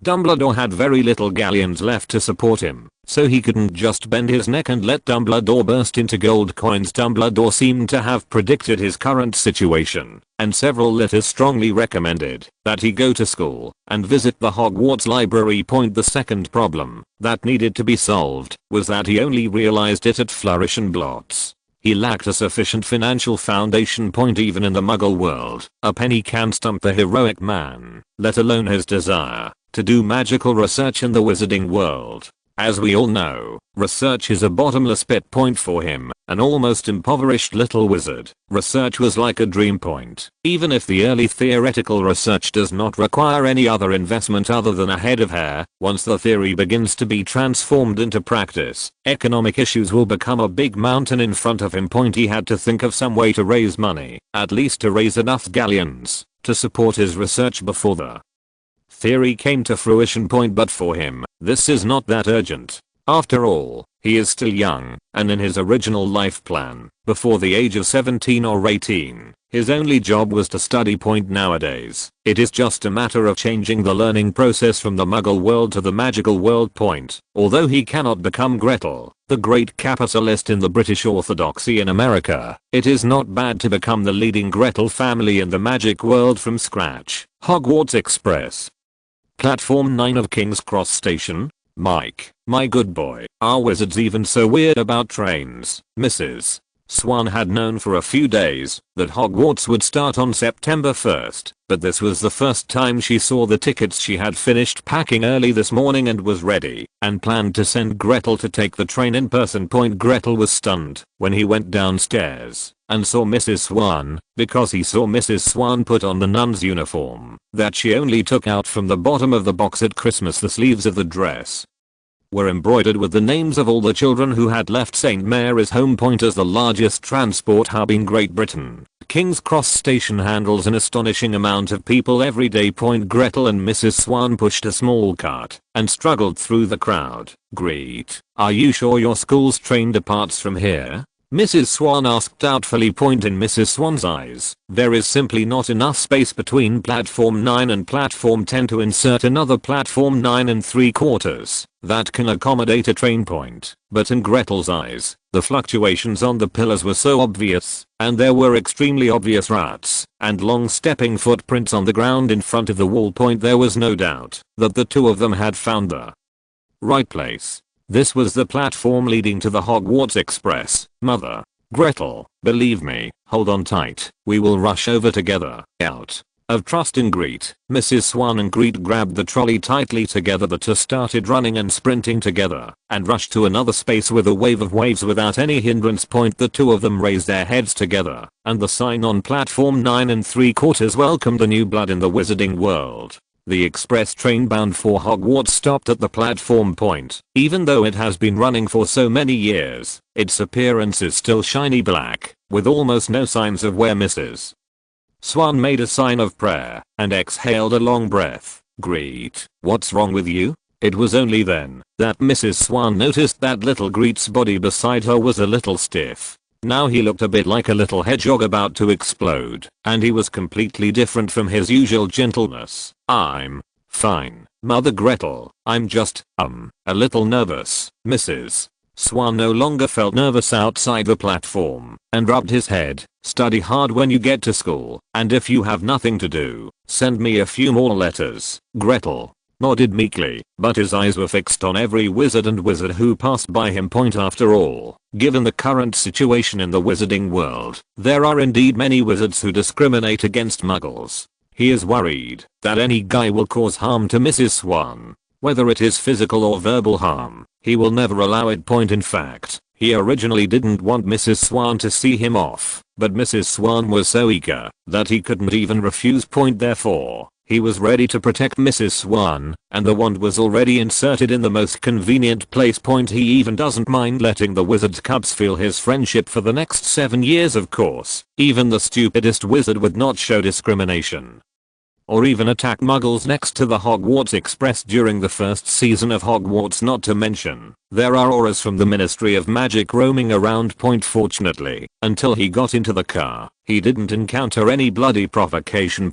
Dumbledore had very little galleons left to support him, so he couldn't just bend his neck and let Dumbledore burst into gold coins. Dumbledore seemed to have predicted his current situation, and several letters strongly recommended that he go to school and visit the Hogwarts library. The second problem that needed to be solved was that he only realized it at Flourish and Blot's. He lacked a sufficient financial foundation. Even in the Muggle world, a penny can stump the heroic man, let alone his desire to do magical research in the wizarding world. As we all know, research is a bottomless pit. For him, an almost impoverished little wizard, research was like a dream. Even if the early theoretical research does not require any other investment other than a head of hair, once the theory begins to be transformed into practice, economic issues will become a big mountain in front of him. He had to think of some way to raise money, at least to raise enough galleons to support his research before the theory came to fruition. But for him, this is not that urgent. After all, he is still young, and in his original life plan, before the age of 17 or 18, his only job was to study. Nowadays, it is just a matter of changing the learning process from the Muggle world to the magical world. Although he cannot become Gretel, the great capitalist in the British Orthodoxy in America, it is not bad to become the leading Gretel family in the magic world from scratch. Hogwarts Express. Platform 9 of King's Cross Station. Mike, my good boy, are wizards even so weird about trains? Mrs. Swan had known for a few days that Hogwarts would start on September 1st, but this was the first time she saw the tickets. She had finished packing early this morning and was ready, and planned to send Gretel to take the train in person. Gretel was stunned when he went downstairs and saw Mrs. Swan, because he saw Mrs. Swan put on the nun's uniform that she only took out from the bottom of the box at Christmas. The sleeves of the dress were embroidered with the names of all the children who had left St. Mary's Home. As the largest transport hub in Great Britain, King's Cross Station handles an astonishing amount of people every day. Gretel and Mrs. Swan pushed a small cart and struggled through the crowd. Grete, are you sure your school's train departs from here? Mrs. Swan asked doubtfully. In Mrs. Swan's eyes, there is simply not enough space between platform 9 and platform 10 to insert another platform 9 and 3/4 that can accommodate a train. But in Gretel's eyes, the fluctuations on the pillars were so obvious, and there were extremely obvious ruts and long stepping footprints on the ground in front of the wall. There was no doubt that the two of them had found the right place. This was the platform leading to the Hogwarts Express. Mother, Gretel, believe me, hold on tight, we will rush over together. Out of trust in Grete, Mrs. Swan and Grete grabbed the trolley tightly together. The two started running and sprinting together, and rushed to another space with a wave of waves without any hindrance. The two of them raised their heads together, and the sign on platform 9 and 3/4 welcomed the new blood in the wizarding world. The express train bound for Hogwarts stopped at the platform. Even though it has been running for so many years, its appearance is still shiny black, with almost no signs of wear. Mrs. Swan made a sign of prayer and exhaled a long breath. Grete, what's wrong with you? It was only then that Mrs. Swan noticed that little Grete's body beside her was a little stiff. Now he looked a bit like a little hedgehog about to explode, and he was completely different from his usual gentleness. I'm fine, Mother Gretel, I'm just, a little nervous. Mrs. Swan no longer felt nervous outside the platform, and rubbed his head. Study hard when you get to school, and if you have nothing to do, send me a few more letters. Gretel nodded meekly, but his eyes were fixed on every wizard and wizard who passed by him. After all, given the current situation in the wizarding world, there are indeed many wizards who discriminate against muggles. He is worried that any guy will cause harm to Mrs. Swan. Whether it is physical or verbal harm, he will never allow it. In fact, he originally didn't want Mrs. Swan to see him off, but Mrs. Swan was so eager that he couldn't even refuse. Therefore, He was ready to protect Mrs. Swan, and the wand was already inserted in the most convenient place. He even doesn't mind letting the wizard's cubs feel his friendship for the next 7 years. Of course, even the stupidest wizard would not show discrimination or even attack muggles next to the Hogwarts Express during the first season of Hogwarts. Not to mention, there are auras from the Ministry of Magic roaming around. Fortunately, until he got into the car, he didn't encounter any bloody provocation.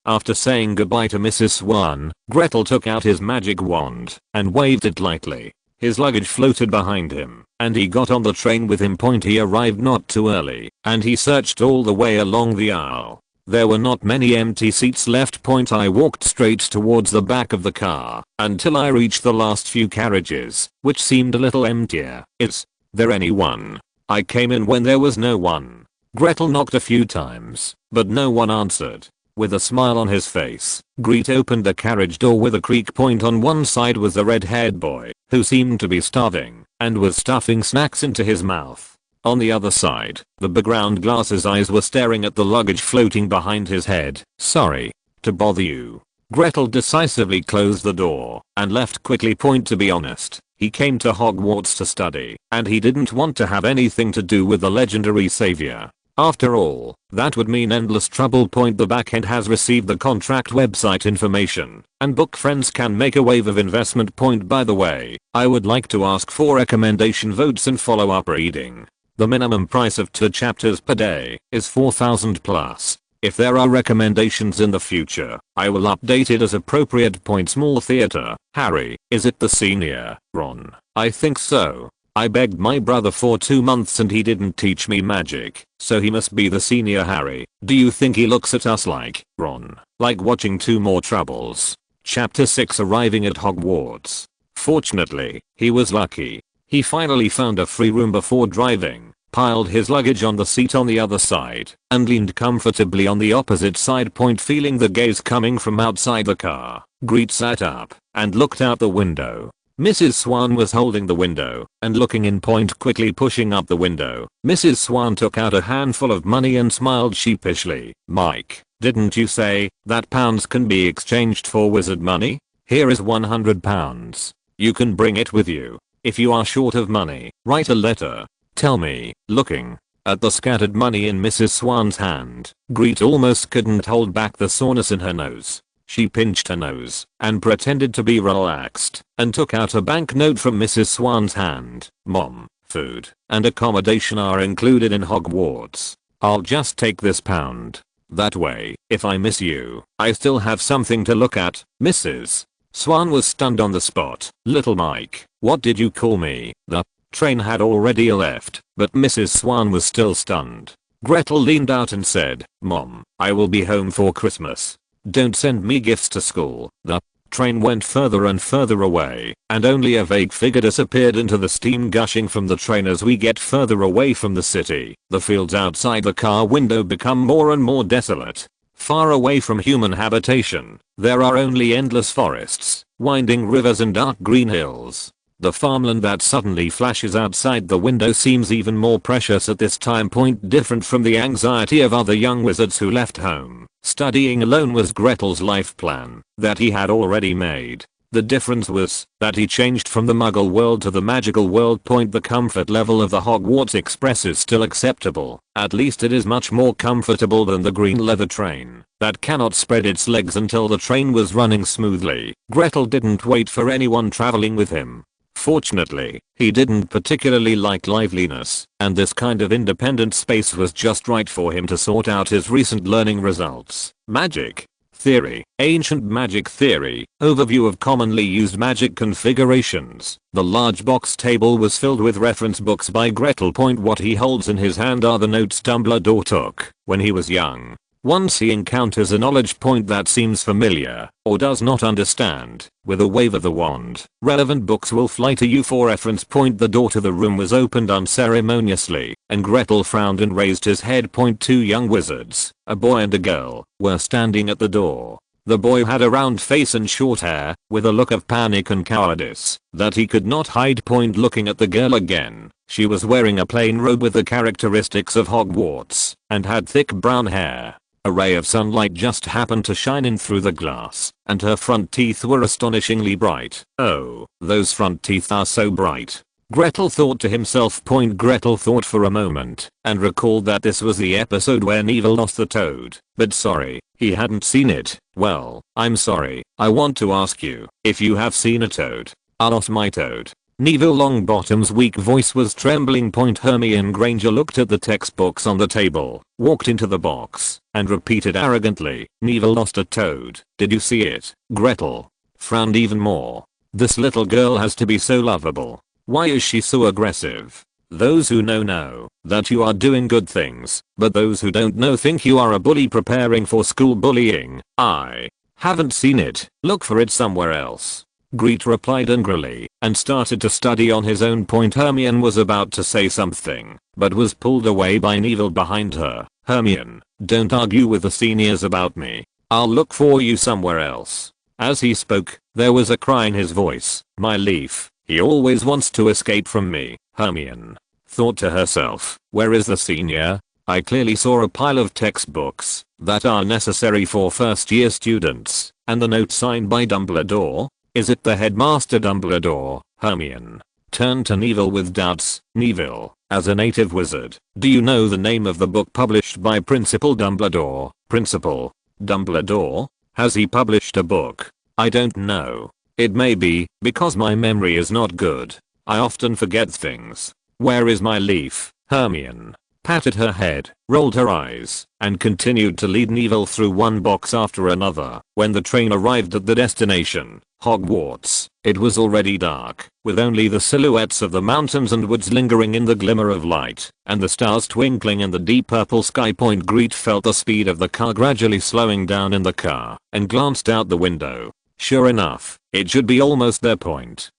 After saying goodbye to Mrs. Swan, Gretel took out his magic wand and waved it lightly. His luggage floated behind him, and he got on the train with him. He arrived not too early, and he searched all the way along the aisle. There were not many empty seats left. I walked straight towards the back of the car until I reached the last few carriages, which seemed a little emptier. Is there anyone? I came in when there was no one. Gretel knocked a few times, but no one answered. With a smile on his face, Grete opened the carriage door with a creak. On one side was the red-haired boy, who seemed to be starving and was stuffing snacks into his mouth. On the other side, the background glasses eyes were staring at the luggage floating behind his head. Sorry to bother you. Gretel decisively closed the door and left quickly. To be honest, he came to Hogwarts to study, and he didn't want to have anything to do with the legendary savior. After all, that would mean endless trouble. The backend has received the contract website information, and book friends can make a wave of investment. By the way, I would like to ask for recommendation votes and follow-up reading. The minimum price of 2 chapters per day is 4,000 plus. If there are recommendations in the future, I will update it as appropriate. Small theater. Harry, is it the senior? Ron, I think so. I begged my brother for 2 months and he didn't teach me magic, so he must be the senior. Harry, do you think he looks at us like, Ron, like watching 2 more troubles? Chapter 6. Arriving at Hogwarts. Fortunately, he was lucky. He finally found a free room before driving, piled his luggage on the seat on the other side, and leaned comfortably on the opposite side. Feeling the gaze coming from outside the car, Grete sat up and looked out the window. Mrs. Swan was holding the window and looking in. Quickly pushing up the window, Mrs. Swan took out a handful of money and smiled sheepishly. Mike, didn't you say that pounds can be exchanged for wizard money? Here is £100. You can bring it with you. If you are short of money, write a letter. Tell me. Looking at the scattered money in Mrs. Swan's hand, Grete almost couldn't hold back the soreness in her nose. She pinched her nose and pretended to be relaxed and took out a banknote from Mrs. Swan's hand. Mom, food and accommodation are included in Hogwarts. I'll just take this £1. That way, if I miss you, I still have something to look at. Mrs. Swan was stunned on the spot. Little Mike, what did you call me? The train had already left, but Mrs. Swan was still stunned. Gretel leaned out and said, Mom, I will be home for Christmas. Don't send me gifts to school. The train went further and further away, and only a vague figure disappeared into the steam gushing from the train as we get further away from the city. The fields outside the car window become more and more desolate. Far away from human habitation, there are only endless forests, winding rivers and dark green hills. The farmland that suddenly flashes outside the window seems even more precious at this time. Different from the anxiety of other young wizards who left home, studying alone was Gretel's life plan that he had already made. The difference was that he changed from the Muggle world to the magical world. The comfort level of the Hogwarts Express is still acceptable. At least it is much more comfortable than the green leather train that cannot spread its legs until the train was running smoothly. Gretel didn't wait for anyone traveling with him. Fortunately, he didn't particularly like liveliness, and this kind of independent space was just right for him to sort out his recent learning results. Magic theory, ancient magic theory, overview of commonly used magic configurations. The large box table was filled with reference books by Gretel. What he holds in his hand are the notes Dumbledore took when he was young. Once he encounters a knowledge point that seems familiar, or does not understand, with a wave of the wand, relevant books will fly to you for reference. The door to the room was opened unceremoniously, and Gretel frowned and raised his head. 2 young wizards, a boy and a girl, were standing at the door. The boy had a round face and short hair, with a look of panic and cowardice that he could not hide. Looking at the girl again, she was wearing a plain robe with the characteristics of Hogwarts, and had thick brown hair. A ray of sunlight just happened to shine in through the glass, and her front teeth were astonishingly bright. Oh, those front teeth are so bright. Gretel thought to himself. Gretel thought for a moment, and recalled that this was the episode where Neville lost the toad. But sorry, he hadn't seen it. Well, I'm sorry, I want to ask you, if you have seen a toad. I lost my toad. Neville Longbottom's weak voice was trembling. Hermione Granger looked at the textbooks on the table, walked into the box, and repeated arrogantly, Neville lost a toad. Did you see it? Gretel frowned even more. This little girl has to be so lovable. Why is she so aggressive? Those who know that you are doing good things, but those who don't know think you are a bully preparing for school bullying. I haven't seen it. Look for it somewhere else. Grete replied angrily, and started to study on his own. Hermione was about to say something, but was pulled away by Neville behind her. Hermione, don't argue with the seniors about me. I'll look for you somewhere else. As he spoke, there was a cry in his voice. My leaf, he always wants to escape from me. Hermione thought to herself, where is the senior? I clearly saw a pile of textbooks that are necessary for first year students, and the note signed by Dumbledore. Is it the Headmaster Dumbledore? Hermione turned to Neville with doubts. Neville, as a native wizard, do you know the name of the book published by Principal Dumbledore? Principal Dumbledore? Has he published a book? I don't know. It may be, because my memory is not good. I often forget things. Where is my leaf? Hermione patted her head, rolled her eyes, and continued to lead Neville through one box after another. When the train arrived at the destination, Hogwarts, it was already dark, with only the silhouettes of the mountains and woods lingering in the glimmer of light, and the stars twinkling in the deep purple sky. Grete felt the speed of the car gradually slowing down in the car, and glanced out the window. Sure enough, it should be almost their.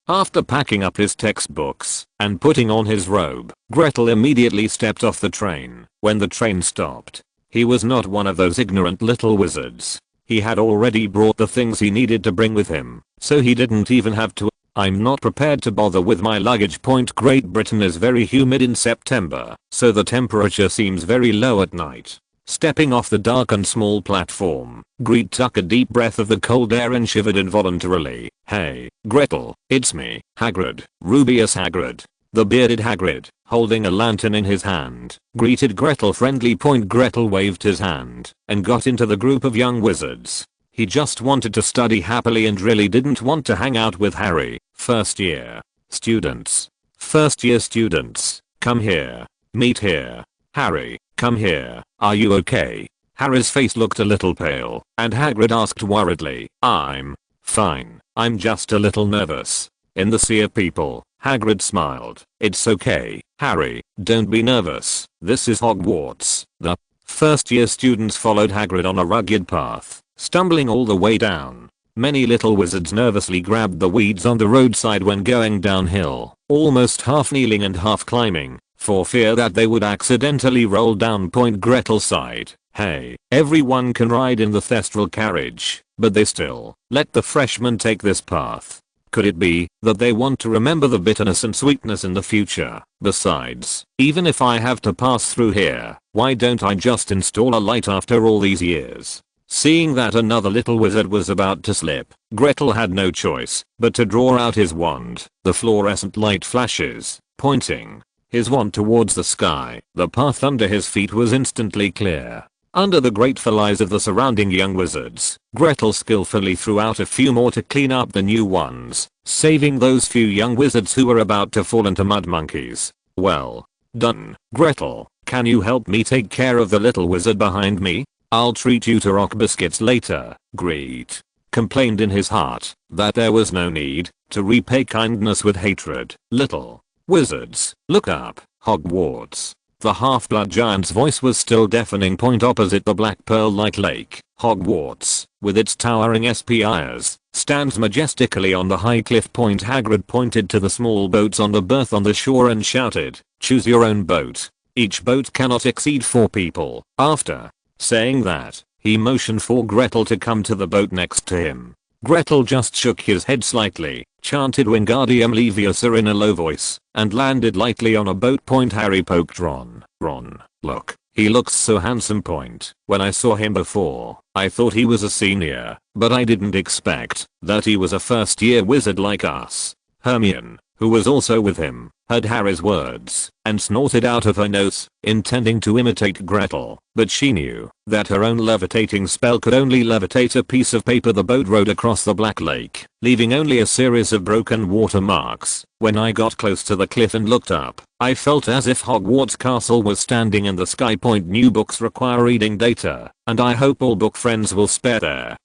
After packing up his textbooks and putting on his robe, Gretel immediately stepped off the train. When the train stopped, he was not one of those ignorant little wizards. He had already brought the things he needed to bring with him, so he didn't even have to. I'm not prepared to bother with my luggage. Great Britain is very humid in September, so the temperature seems very low at night. Stepping off the dark and small platform, Grete took a deep breath of the cold air and shivered involuntarily. Hey, Gretel, it's me, Hagrid, Rubeus Hagrid. The bearded Hagrid, holding a lantern in his hand, greeted Gretel friendly. Gretel waved his hand and got into the group of young wizards. He just wanted to study happily and really didn't want to hang out with Harry. First year students, come here, meet here. Harry, come here, are you okay? Harry's face looked a little pale, and Hagrid asked worriedly, I'm fine, I'm just a little nervous. In the sea of people, Hagrid smiled. It's okay, Harry, don't be nervous. This is Hogwarts. The first year students followed Hagrid on a rugged path, stumbling all the way down. Many little wizards nervously grabbed the weeds on the roadside when going downhill, almost half kneeling and half climbing, for fear that they would accidentally roll down. Gretel sighed. Hey, everyone can ride in the Thestral carriage, but they still let the freshmen take this path. Could it be that they want to remember the bitterness and sweetness in the future? Besides, even if I have to pass through here, why don't I just install a light after all these years? Seeing that another little wizard was about to slip, Gretel had no choice but to draw out his wand. The fluorescent light flashes, pointing his wand towards the sky. The path under his feet was instantly clear. Under the grateful eyes of the surrounding young wizards, Gretel skillfully threw out a few more to clean up the new ones, saving those few young wizards who were about to fall into mud monkeys. Well done, Gretel. Can you help me take care of the little wizard behind me? I'll treat you to rock biscuits later. Grete complained in his heart that there was no need to repay kindness with hatred. Little wizards, look up. Hogwarts. The half-blood giant's voice was still deafening. Opposite the black pearl-like lake, Hogwarts, with its towering spires, stands majestically on the high cliff. Hagrid pointed to the small boats on the berth on the shore and shouted, choose your own boat. Each boat cannot exceed 4 people. After saying that, he motioned for Gretel to come to the boat next to him. Gretel just shook his head slightly, chanted Wingardium Leviosa in a low voice, and landed lightly on a boat. Harry poked Ron. Ron, look, He looks so handsome point. When I saw him before, I thought he was a senior, but I didn't expect that he was a first year wizard like us. Hermione, who was also with him, heard Harry's words and snorted out of her nose, intending to imitate Gretel, but she knew that her own levitating spell could only levitate a piece of paper. The boat rode across the Black Lake, leaving only a series of broken watermarks. When I got close to the cliff and looked up, I felt as if Hogwarts Castle was standing in the sky. New books require reading data, and I hope all book friends will spare their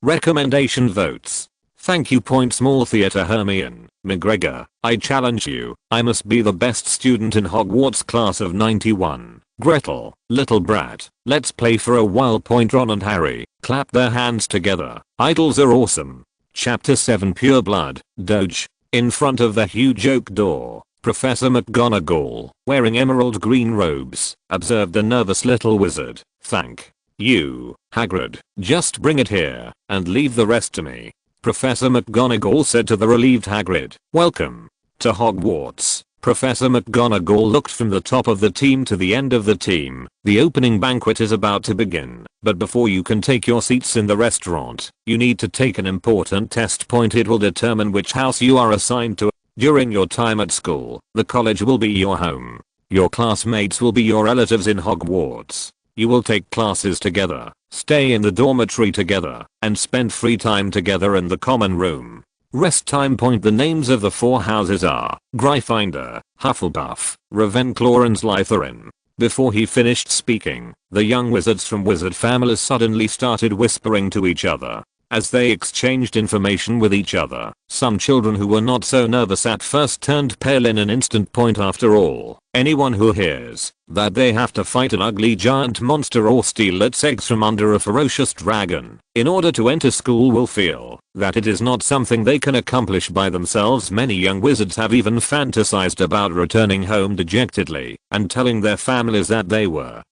recommendation votes. Thank you. Small theater. Hermione McGregor, I challenge you. I must be the best student in Hogwarts class of 91. Gretel, little brat, let's play for a while. Ron and Harry clap their hands together. Idols are awesome. Chapter 7 Pure Blood. Doge. In front of the huge oak door, Professor McGonagall, wearing emerald green robes, observed a nervous little wizard. Thank you, Hagrid. Just bring it here and leave the rest to me, Professor McGonagall said to the relieved Hagrid. Welcome to Hogwarts. Professor McGonagall looked from the top of the team to the end of the team. The opening banquet is about to begin, but before you can take your seats in the restaurant, you need to take an important test. It will determine which house you are assigned to. During your time at school, the college will be your home. Your classmates will be your relatives in Hogwarts. You will take classes together, stay in the dormitory together, and spend free time together in the common room. Rest time. The names of the 4 houses are Gryffindor, Hufflepuff, Ravenclaw and Slytherin. Before he finished speaking, the young wizards from wizard families suddenly started whispering to each other. As they exchanged information with each other, some children who were not so nervous at first turned pale in an instant. After all, anyone who hears that they have to fight an ugly giant monster or steal its eggs from under a ferocious dragon in order to enter school will feel that it is not something they can accomplish by themselves. Many young wizards have even fantasized about returning home dejectedly and telling their families that they were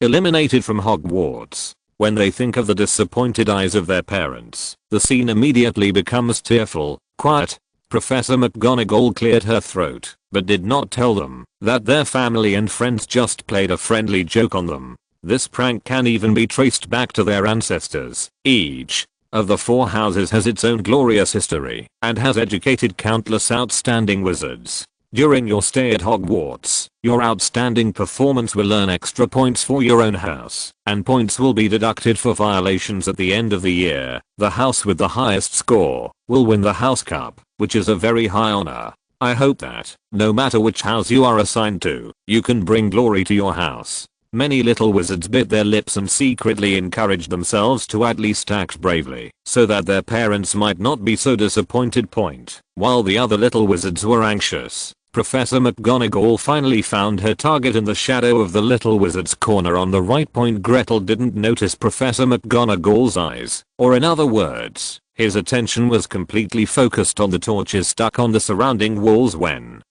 eliminated from Hogwarts. When they think of the disappointed eyes of their parents, the scene immediately becomes tearful. Quiet. Professor McGonagall cleared her throat, but did not tell them that their family and friends just played a friendly joke on them. This prank can even be traced back to their ancestors. Each of the 4 houses has its own glorious history and has educated countless outstanding wizards. During your stay at Hogwarts, your outstanding performance will earn extra points for your own house, and points will be deducted for violations at the end of the year. The house with the highest score will win the House Cup, which is a very high honor. I hope that, no matter which house you are assigned to, you can bring glory to your house. Many little wizards bit their lips and secretly encouraged themselves to at least act bravely, so that their parents might not be so disappointed. While the other little wizards were anxious, Professor McGonagall finally found her target in the shadow of the little wizard's corner on the right. Gretel didn't notice Professor McGonagall's eyes, or in other words, his attention was completely focused on the torches stuck on the surrounding walls. When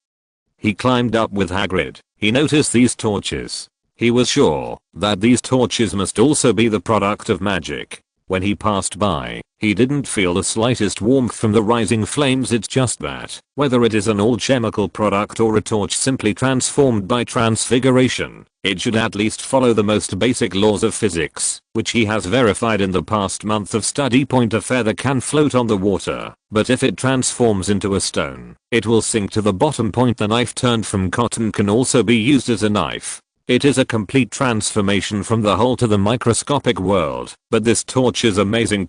he climbed up with Hagrid, he noticed these torches. He was sure that these torches must also be the product of magic. When he passed by, he didn't feel the slightest warmth from the rising flames. It's just that, whether it is an alchemical product or a torch simply transformed by transfiguration, it should at least follow the most basic laws of physics, which he has verified in the past month of study. A feather can float on the water, but if it transforms into a stone, it will sink to the bottom. The knife turned from cotton can also be used as a knife. It is a complete transformation from the whole to the microscopic world, but this torch is amazing.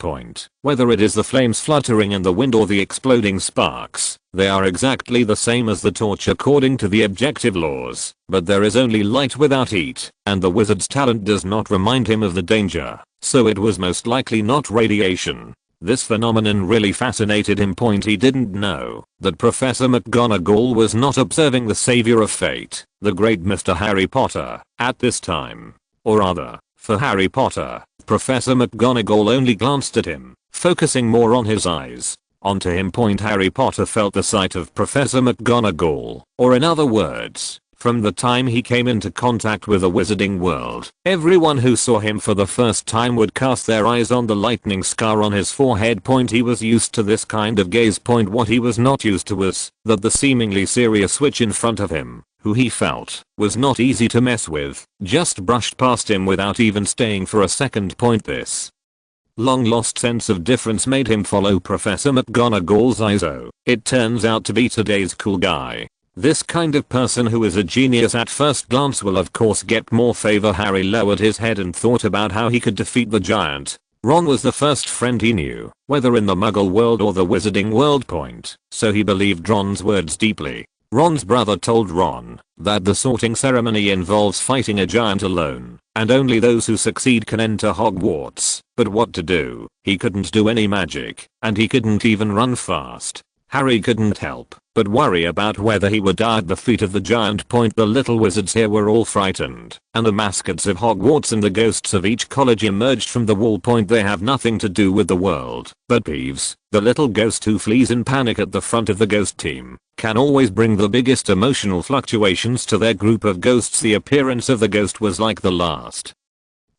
Whether it is the flames fluttering in the wind or the exploding sparks, they are exactly the same as the torch according to the objective laws, but there is only light without heat, and the wizard's talent does not remind him of the danger, so it was most likely not radiation. This phenomenon really fascinated him. He didn't know that Professor McGonagall was not observing the savior of fate, the great Mr. Harry Potter, at this time. Or rather, for Harry Potter, Professor McGonagall only glanced at him, focusing more on his eyes onto him. Harry Potter felt the sight of Professor McGonagall, or in other words, from the time he came into contact with the wizarding world, everyone who saw him for the first time would cast their eyes on the lightning scar on his forehead. He was used to this kind of gaze. What he was not used to was that the seemingly serious witch in front of him, who he felt was not easy to mess with, just brushed past him without even staying for a second. This long lost sense of difference made him follow Professor McGonagall's eyes. Oh, it turns out to be today's cool guy. This kind of person who is a genius at first glance will of course get more favor. Harry lowered his head and thought about how he could defeat the giant. Ron was the first friend he knew, whether in the Muggle world or the Wizarding world. So he believed Ron's words deeply. Ron's brother told Ron that the sorting ceremony involves fighting a giant alone, and only those who succeed can enter Hogwarts. But what to do? He couldn't do any magic, and he couldn't even run fast. Harry couldn't help but worry about whether he would die at the feet of the giant. The little wizards here were all frightened, and the mascots of Hogwarts and the ghosts of each college emerged from the wall. They have nothing to do with the world, but Peeves, the little ghost who flees in panic at the front of the ghost team, can always bring the biggest emotional fluctuations to their group of ghosts. The appearance of the ghost was like the last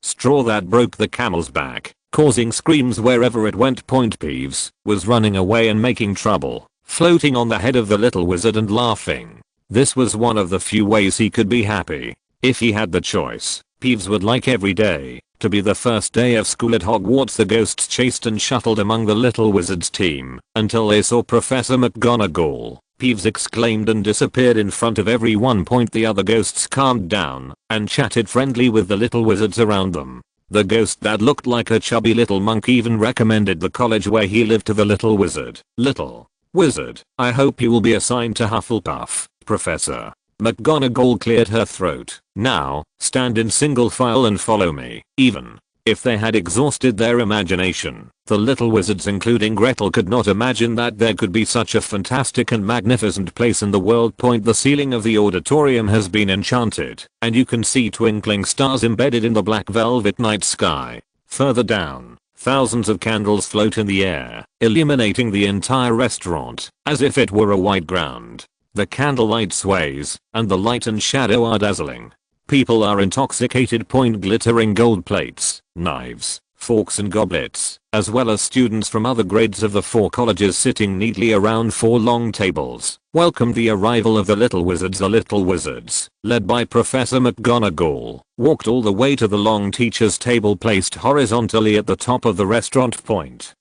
straw that broke the camel's back, causing screams wherever it went. Peeves was running away and making trouble, floating on the head of the little wizard and laughing. This was one of the few ways he could be happy. If he had the choice, Peeves would like every day to be the first day of school at Hogwarts. The ghosts chased and shuttled among the little wizards team until they saw Professor McGonagall. Peeves exclaimed and disappeared in front of everyone. The other ghosts calmed down and chatted friendly with the little wizards around them. The ghost that looked like a chubby little monk even recommended the college where he lived to the little wizard. Little wizard, I hope you will be assigned to Hufflepuff, Professor. McGonagall cleared her throat. Now, stand in single file and follow me. Even if they had exhausted their imagination, the little wizards including Gretel could not imagine that there could be such a fantastic and magnificent place in the world. The ceiling of the auditorium has been enchanted, and you can see twinkling stars embedded in the black velvet night sky. Further down, thousands of candles float in the air, illuminating the entire restaurant, as if it were a white ground. The candlelight sways, and the light and shadow are dazzling. People are intoxicated. Glittering gold plates, knives, forks and goblets, as well as students from other grades of the 4 colleges sitting neatly around 4 long tables, welcomed the arrival of the little wizards. The little wizards, led by Professor McGonagall, walked all the way to the long teacher's table placed horizontally at the top of the restaurant.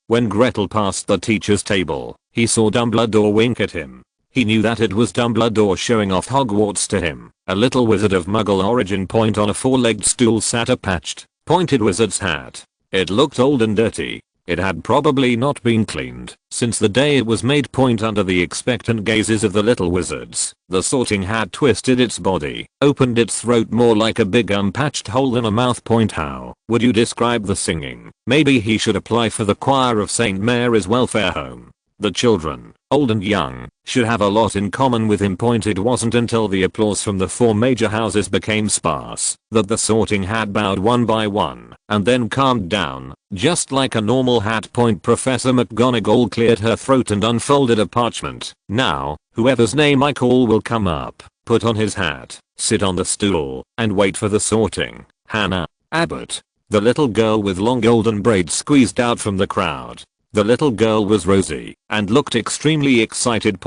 When Gretel passed the teacher's table, he saw Dumbledore wink at him. He knew that it was Dumbledore showing off Hogwarts to him. A little wizard of Muggle origin. On a 4-legged stool sat a patched, pointed wizard's hat. It looked old and dirty. It had probably not been cleaned since the day it was made. Under the expectant gazes of the little wizards, the sorting hat twisted its body, opened its throat more like a big unpatched hole than a mouth. How would you describe the singing? Maybe he should apply for the choir of St. Mary's Welfare Home. The children, old and young, should have a lot in common with him. It wasn't until the applause from the 4 major houses became sparse that the sorting hat bowed one by one and then calmed down, just like a normal hat. Professor McGonagall cleared her throat and unfolded a parchment. Now, whoever's name I call will come up, put on his hat, sit on the stool, and wait for the sorting. Hannah Abbott. The little girl with long golden braids squeezed out from the crowd. The little girl was rosy and looked extremely excited.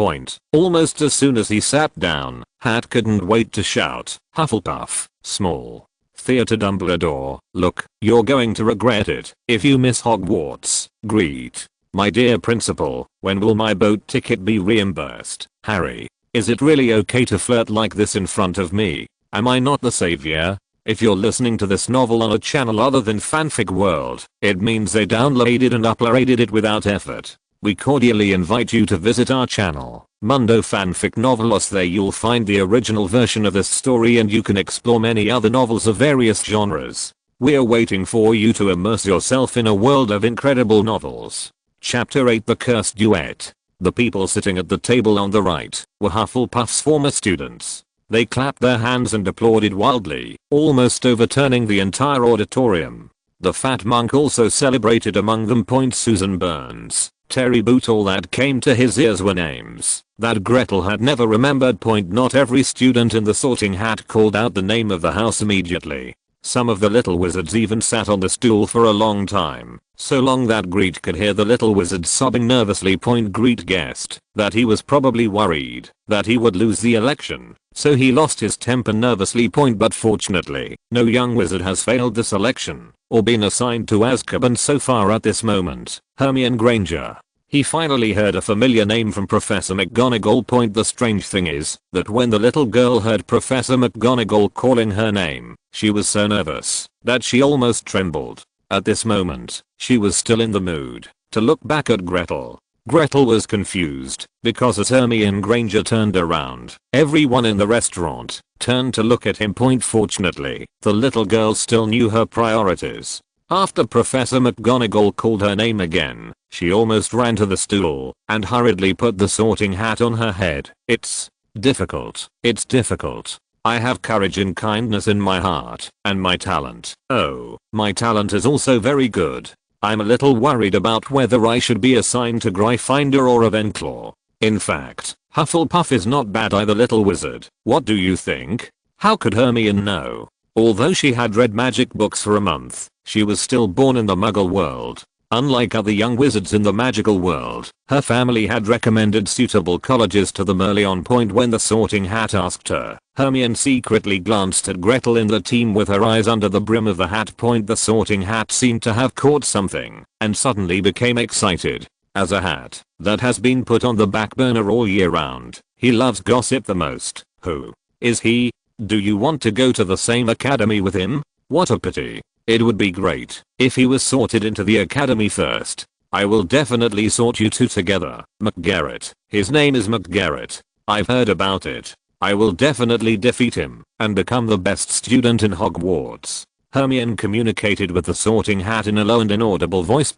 Almost as soon as he sat down, Hat couldn't wait to shout, "Hufflepuff, small theater Dumbledore, look, you're going to regret it if you miss Hogwarts. Grete, my dear principal, when will my boat ticket be reimbursed? Harry, is it really okay to flirt like this in front of me? Am I not the savior?" If you're listening to this novel on a channel other than Fanfic World, it means they downloaded and uploaded it without effort. We cordially invite you to visit our channel, Mundo Fanfic Novelos. There you'll find the original version of this story and you can explore many other novels of various genres. We're waiting for you to immerse yourself in a world of incredible novels. Chapter 8: The Cursed Duet. The people sitting at the table on the right were Hufflepuff's former students. They clapped their hands and applauded wildly, almost overturning the entire auditorium. The fat monk also celebrated among them. Susan Burns, Terry Boot. All that came to his ears were names that Gretel had never remembered. Not every student in the sorting hat called out the name of the house immediately. Some of the little wizards even sat on the stool for a long time, so long that Grete could hear the little wizard sobbing nervously. Grete guessed that he was probably worried that he would lose the election, so he lost his temper nervously. But fortunately, no young wizard has failed this election or been assigned to Azkaban so far at this moment. Hermione Granger. He finally heard a familiar name from Professor McGonagall. The strange thing is that when the little girl heard Professor McGonagall calling her name, she was so nervous that she almost trembled. At this moment, she was still in the mood to look back at Gretel. Gretel was confused because as Hermione Granger turned around, everyone in the restaurant turned to look at him. Fortunately, the little girl still knew her priorities. After Professor McGonagall called her name again, she almost ran to the stool and hurriedly put the sorting hat on her head. It's difficult. It's difficult. I have courage and kindness in my heart, and my talent. Oh, my talent is also very good. I'm a little worried about whether I should be assigned to Gryffindor or Ravenclaw. In fact, Hufflepuff is not bad either, little wizard. What do you think? How could Hermione know? Although she had read magic books for a month, she was still born in the Muggle world. Unlike other young wizards in the magical world, her family had recommended suitable colleges to them early on. When the sorting hat asked her, Hermione secretly glanced at Gretel in the team with her eyes under the brim of the hat. The sorting hat seemed to have caught something and suddenly became excited. As a hat that has been put on the back burner all year round, he loves gossip the most. Who is he? Do you want to go to the same academy with him? What a pity. It would be great if he was sorted into the academy first. I will definitely sort you two together. McGarrett. His name is McGarrett. I've heard about it. I will definitely defeat him and become the best student in Hogwarts. Hermione communicated with the sorting hat in a low and inaudible voice.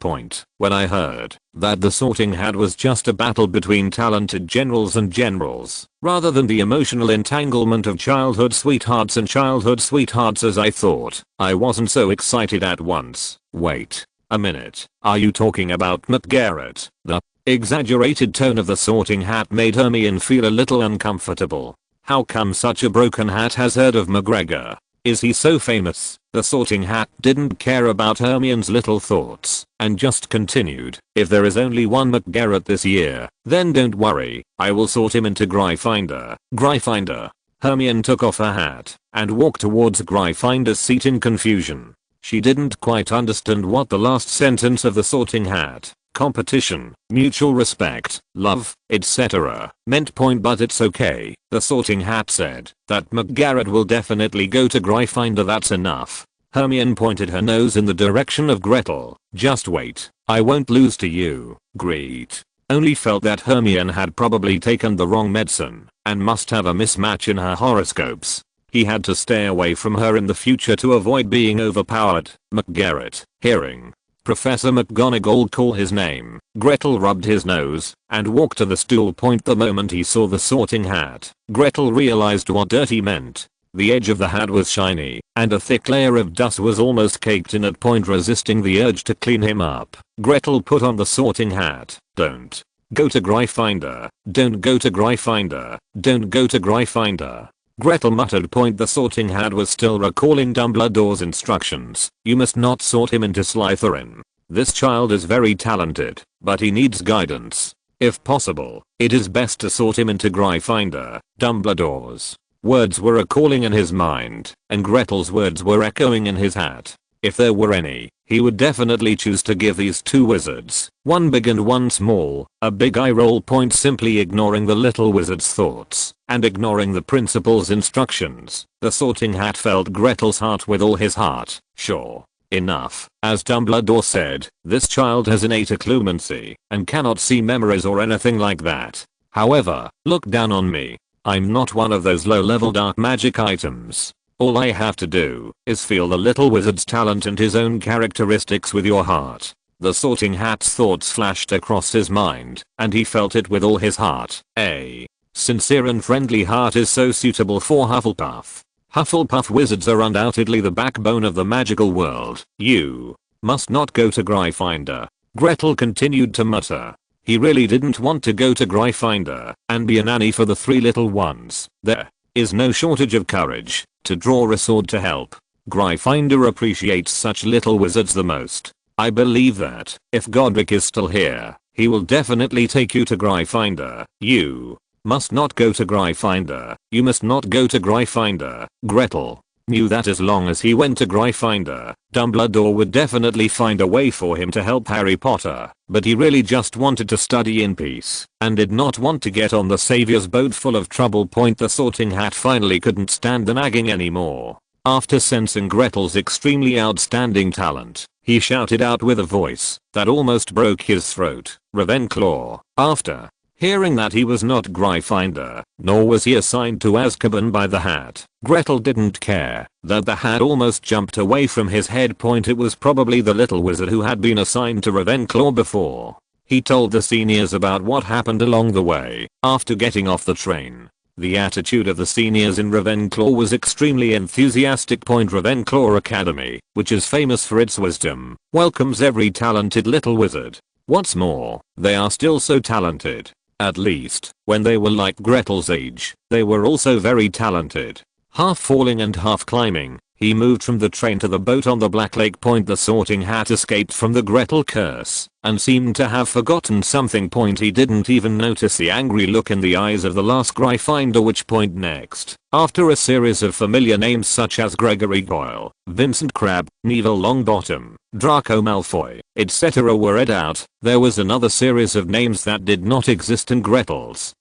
When I heard that the sorting hat was just a battle between talented generals and generals, rather than the emotional entanglement of childhood sweethearts and childhood sweethearts as I thought, I wasn't so excited at once. Wait a minute, are you talking about McGarrett? The exaggerated tone of the sorting hat made Hermione feel a little uncomfortable. How come such a broken hat has heard of McGregor? Is he so famous? The sorting hat didn't care about Hermione's little thoughts and just continued. If there is only one McGarrett this year, then don't worry, I will sort him into Gryffindor. Gryffindor. Hermione took off her hat and walked towards Gryffindor's seat in confusion. She didn't quite understand what the last sentence of the sorting hat, competition, mutual respect, love, etc. meant. But it's okay. The sorting hat said that McGarrett will definitely go to Gryffindor. That's enough. Hermione pointed her nose in the direction of Gretel. Just wait. I won't lose to you, Grete. Only felt that Hermione had probably taken the wrong medicine and must have a mismatch in her horoscopes. He had to stay away from her in the future to avoid being overpowered. McGarrett. Hearing Professor McGonagall call his name, Gretel rubbed his nose and walked to the stool. The moment he saw the sorting hat, Gretel realized what dirty meant. The edge of the hat was shiny and a thick layer of dust was almost caked in it. Resisting the urge to clean him up, Gretel put on the sorting hat. Don't go to Gryffindor. Don't go to Gryffindor. Don't go to Gryffindor. Gretel muttered. The sorting hat was still recalling Dumbledore's instructions. You must not sort him into Slytherin. This child is very talented, but he needs guidance. If possible, it is best to sort him into Gryffindor. Dumbledore's words were recalling in his mind, and Gretel's words were echoing in his hat. If there were any, he would definitely choose to give these two wizards, one big and one small, a big eye roll. Simply ignoring the little wizard's thoughts and ignoring the principal's instructions, the sorting hat felt Gretel's heart with all his heart. Sure enough, as Dumbledore said, this child has innate occlumency and cannot see memories or anything like that. However, look down on me. I'm not one of those low-level dark magic items. All I have to do is feel the little wizard's talent and his own characteristics with your heart. The sorting hat's thoughts flashed across his mind, and he felt it with all his heart. A sincere and friendly heart is so suitable for Hufflepuff. Hufflepuff wizards are undoubtedly the backbone of the magical world. You must not go to Gryffindor. Gretel continued to mutter. He really didn't want to go to Gryffindor and be a nanny for the three little ones. There is no shortage of courage to draw a sword to help. Gryffindor appreciates such little wizards the most. I believe that if Godric is still here, he will definitely take you to Gryffindor. You must not go to Gryffindor. You must not go to Gryffindor. Gretel knew that as long as he went to Gryffindor, Dumbledore would definitely find a way for him to help Harry Potter, but he really just wanted to study in peace, and did not want to get on the savior's boat full of trouble. The Sorting Hat finally couldn't stand the nagging anymore. After sensing Gretel's extremely outstanding talent, he shouted out with a voice that almost broke his throat, "Ravenclaw!" After hearing that he was not Gryffindor, nor was he assigned to Azkaban by the Hat, Gretel didn't care that the Hat almost jumped away from his head. It was probably the little wizard who had been assigned to Ravenclaw before. He told the seniors about what happened along the way after getting off the train. The attitude of the seniors in Ravenclaw was extremely enthusiastic. Ravenclaw Academy, which is famous for its wisdom, welcomes every talented little wizard. What's more, they are still so talented. At least, when they were like Gretel's age, they were also very talented. Half falling and half climbing, he moved from the train to the boat on the Black Lake. The Sorting Hat escaped from the Gretel curse, and seemed to have forgotten something. He didn't even notice the angry look in the eyes of the last Gryffindor. Next, after a series of familiar names such as Gregory Goyle, Vincent Crabbe, Neville Longbottom, Draco Malfoy, etc. were read out, there was another series of names that did not exist in Gretel's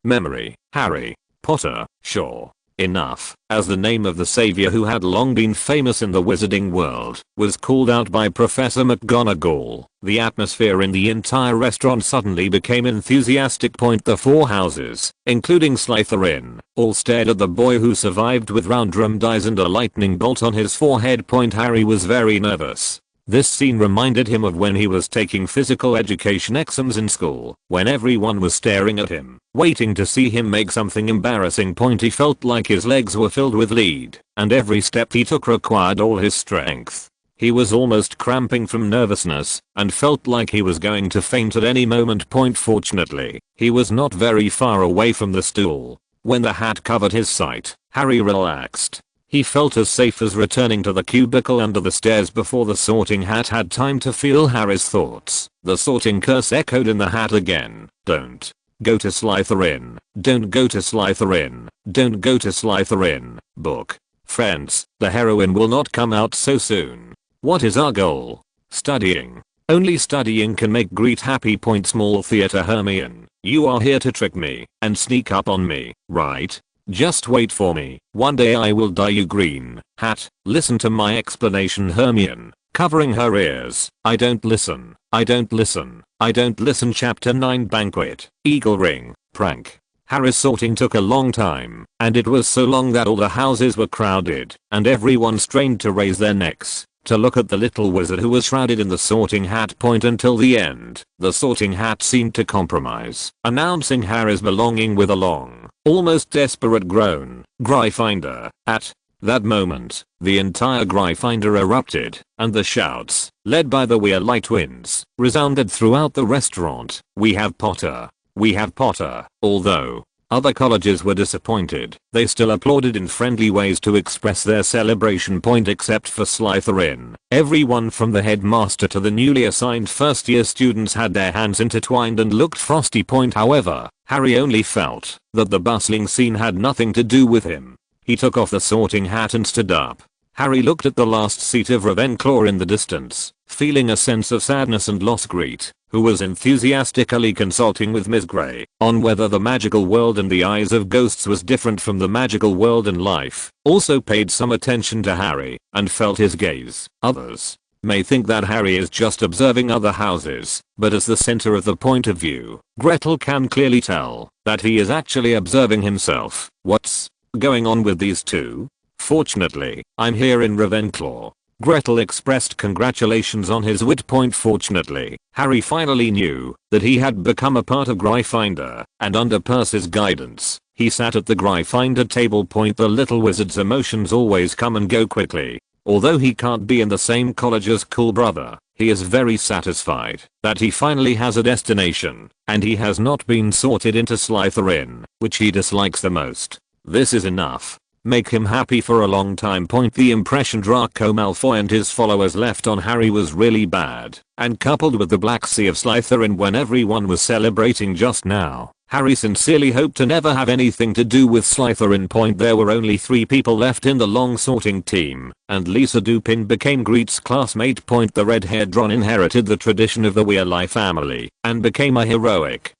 memory. Harry Potter, sure enough, as the name of the savior who had long been famous in the wizarding world, was called out by Professor McGonagall. The atmosphere in the entire restaurant suddenly became enthusiastic. The four houses, including Slytherin, all stared at the boy who survived with round-rummed eyes and a lightning bolt on his forehead. Harry was very nervous. This scene reminded him of when he was taking physical education exams in school, when everyone was staring at him, waiting to see him make something embarrassing. He felt like his legs were filled with lead, and every step he took required all his strength. He was almost cramping from nervousness, and felt like he was going to faint at any moment. Fortunately, he was not very far away from the stool. When the hat covered his sight, Harry relaxed. He felt as safe as returning to the cubicle under the stairs before the Sorting Hat had time to feel Harry's thoughts. The sorting curse echoed in the hat again. Don't go to Slytherin. Don't go to Slytherin. Don't go to Slytherin. Book. Friends, the heroine will not come out so soon. What is our goal? Studying. Only studying can make Grete happy. Small theater Hermione, you are here to trick me and sneak up on me, right? Just wait for me. One day I will dye you green. Hat, listen to my explanation. Hermione, covering her ears. I don't listen. I don't listen. I don't listen. Chapter 9 Banquet. Eagle Ring. Prank. Harry's sorting took a long time, and it was so long that all the houses were crowded, and everyone strained to raise their necks to look at the little wizard who was shrouded in the Sorting Hat. Until the end, the Sorting Hat seemed to compromise, announcing Harry's belonging with a long, almost desperate groan. Gryffindor. At that moment, the entire Gryffindor erupted, and the shouts, led by the Weasley twins, resounded throughout the restaurant. We have Potter. We have Potter. Although other colleges were disappointed, they still applauded in friendly ways to express their celebration. Except for Slytherin, everyone from the headmaster to the newly assigned first-year students had their hands intertwined and looked frosty. However, Harry only felt that the bustling scene had nothing to do with him. He took off the Sorting Hat and stood up. Harry looked at the last seat of Ravenclaw in the distance, feeling a sense of sadness and loss. Grete, who was enthusiastically consulting with Ms. Grey on whether the magical world in the eyes of ghosts was different from the magical world in life, also paid some attention to Harry and felt his gaze. Others may think that Harry is just observing other houses, but as the center of the point of view, Gretel can clearly tell that he is actually observing himself. What's going on with these two? Fortunately, I'm here in Ravenclaw. Gretel expressed congratulations on his wit. Fortunately, Harry finally knew that he had become a part of Gryffindor, and under Percy's guidance, he sat at the Gryffindor table. The little wizard's emotions always come and go quickly. Although he can't be in the same college as cool brother, he is very satisfied that he finally has a destination, and he has not been sorted into Slytherin, which he dislikes the most. This is enough. make him happy for a long time. The impression Draco Malfoy and his followers left on Harry was really bad, and coupled with the Black Sea of Slytherin when everyone was celebrating just now, Harry sincerely hoped to never have anything to do with Slytherin. There were only 3 people left in the long sorting team, and Lisa Dupin became Grete's classmate. The red-haired Ron inherited the tradition of the Weasley family and became a heroic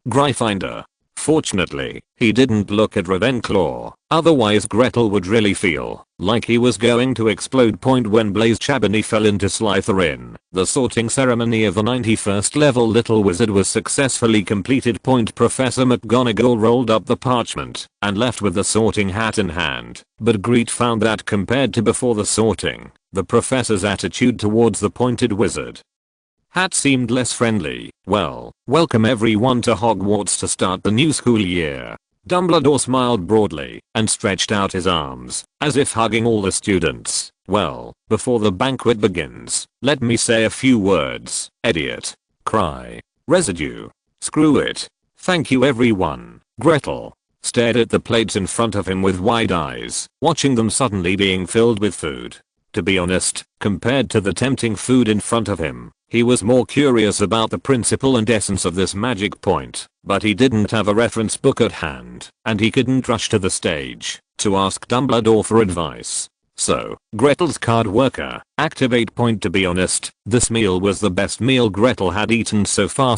Gryffindor. Fortunately, he didn't look at Ravenclaw, otherwise Gretel would really feel like he was going to explode. When Blaise Chabony fell into Slytherin, the sorting ceremony of the 91st level little wizard was successfully completed. Professor McGonagall rolled up the parchment and left with the sorting hat in hand, but Grete found that compared to before the sorting, the professor's attitude towards the pointed wizard hat seemed less friendly. Well, welcome everyone to Hogwarts to start the new school year. Dumbledore smiled broadly and stretched out his arms, as if hugging all the students. Well, before the banquet begins, let me say a few words. Idiot. Cry. Residue. Screw it. Thank you everyone. Gretel stared at the plates in front of him with wide eyes, watching them suddenly being filled with food. To be honest, compared to the tempting food in front of him, he was more curious about the principle and essence of this magic point, but he didn't have a reference book at hand, and he couldn't rush to the stage to ask Dumbledore for advice. So, Gretel's card worker, activate. To be honest, this meal was the best meal Gretel had eaten so far.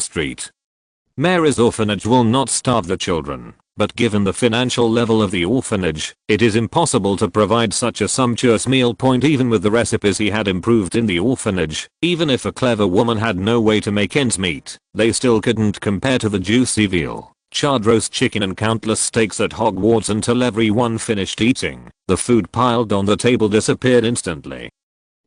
Mary's orphanage will not starve the children, but given the financial level of the orphanage, it is impossible to provide such a sumptuous meal. Even with the recipes he had improved in the orphanage, even if a clever woman had no way to make ends meet, they still couldn't compare to the juicy veal, charred roast chicken and countless steaks at Hogwarts. Until everyone finished eating, the food piled on the table disappeared instantly,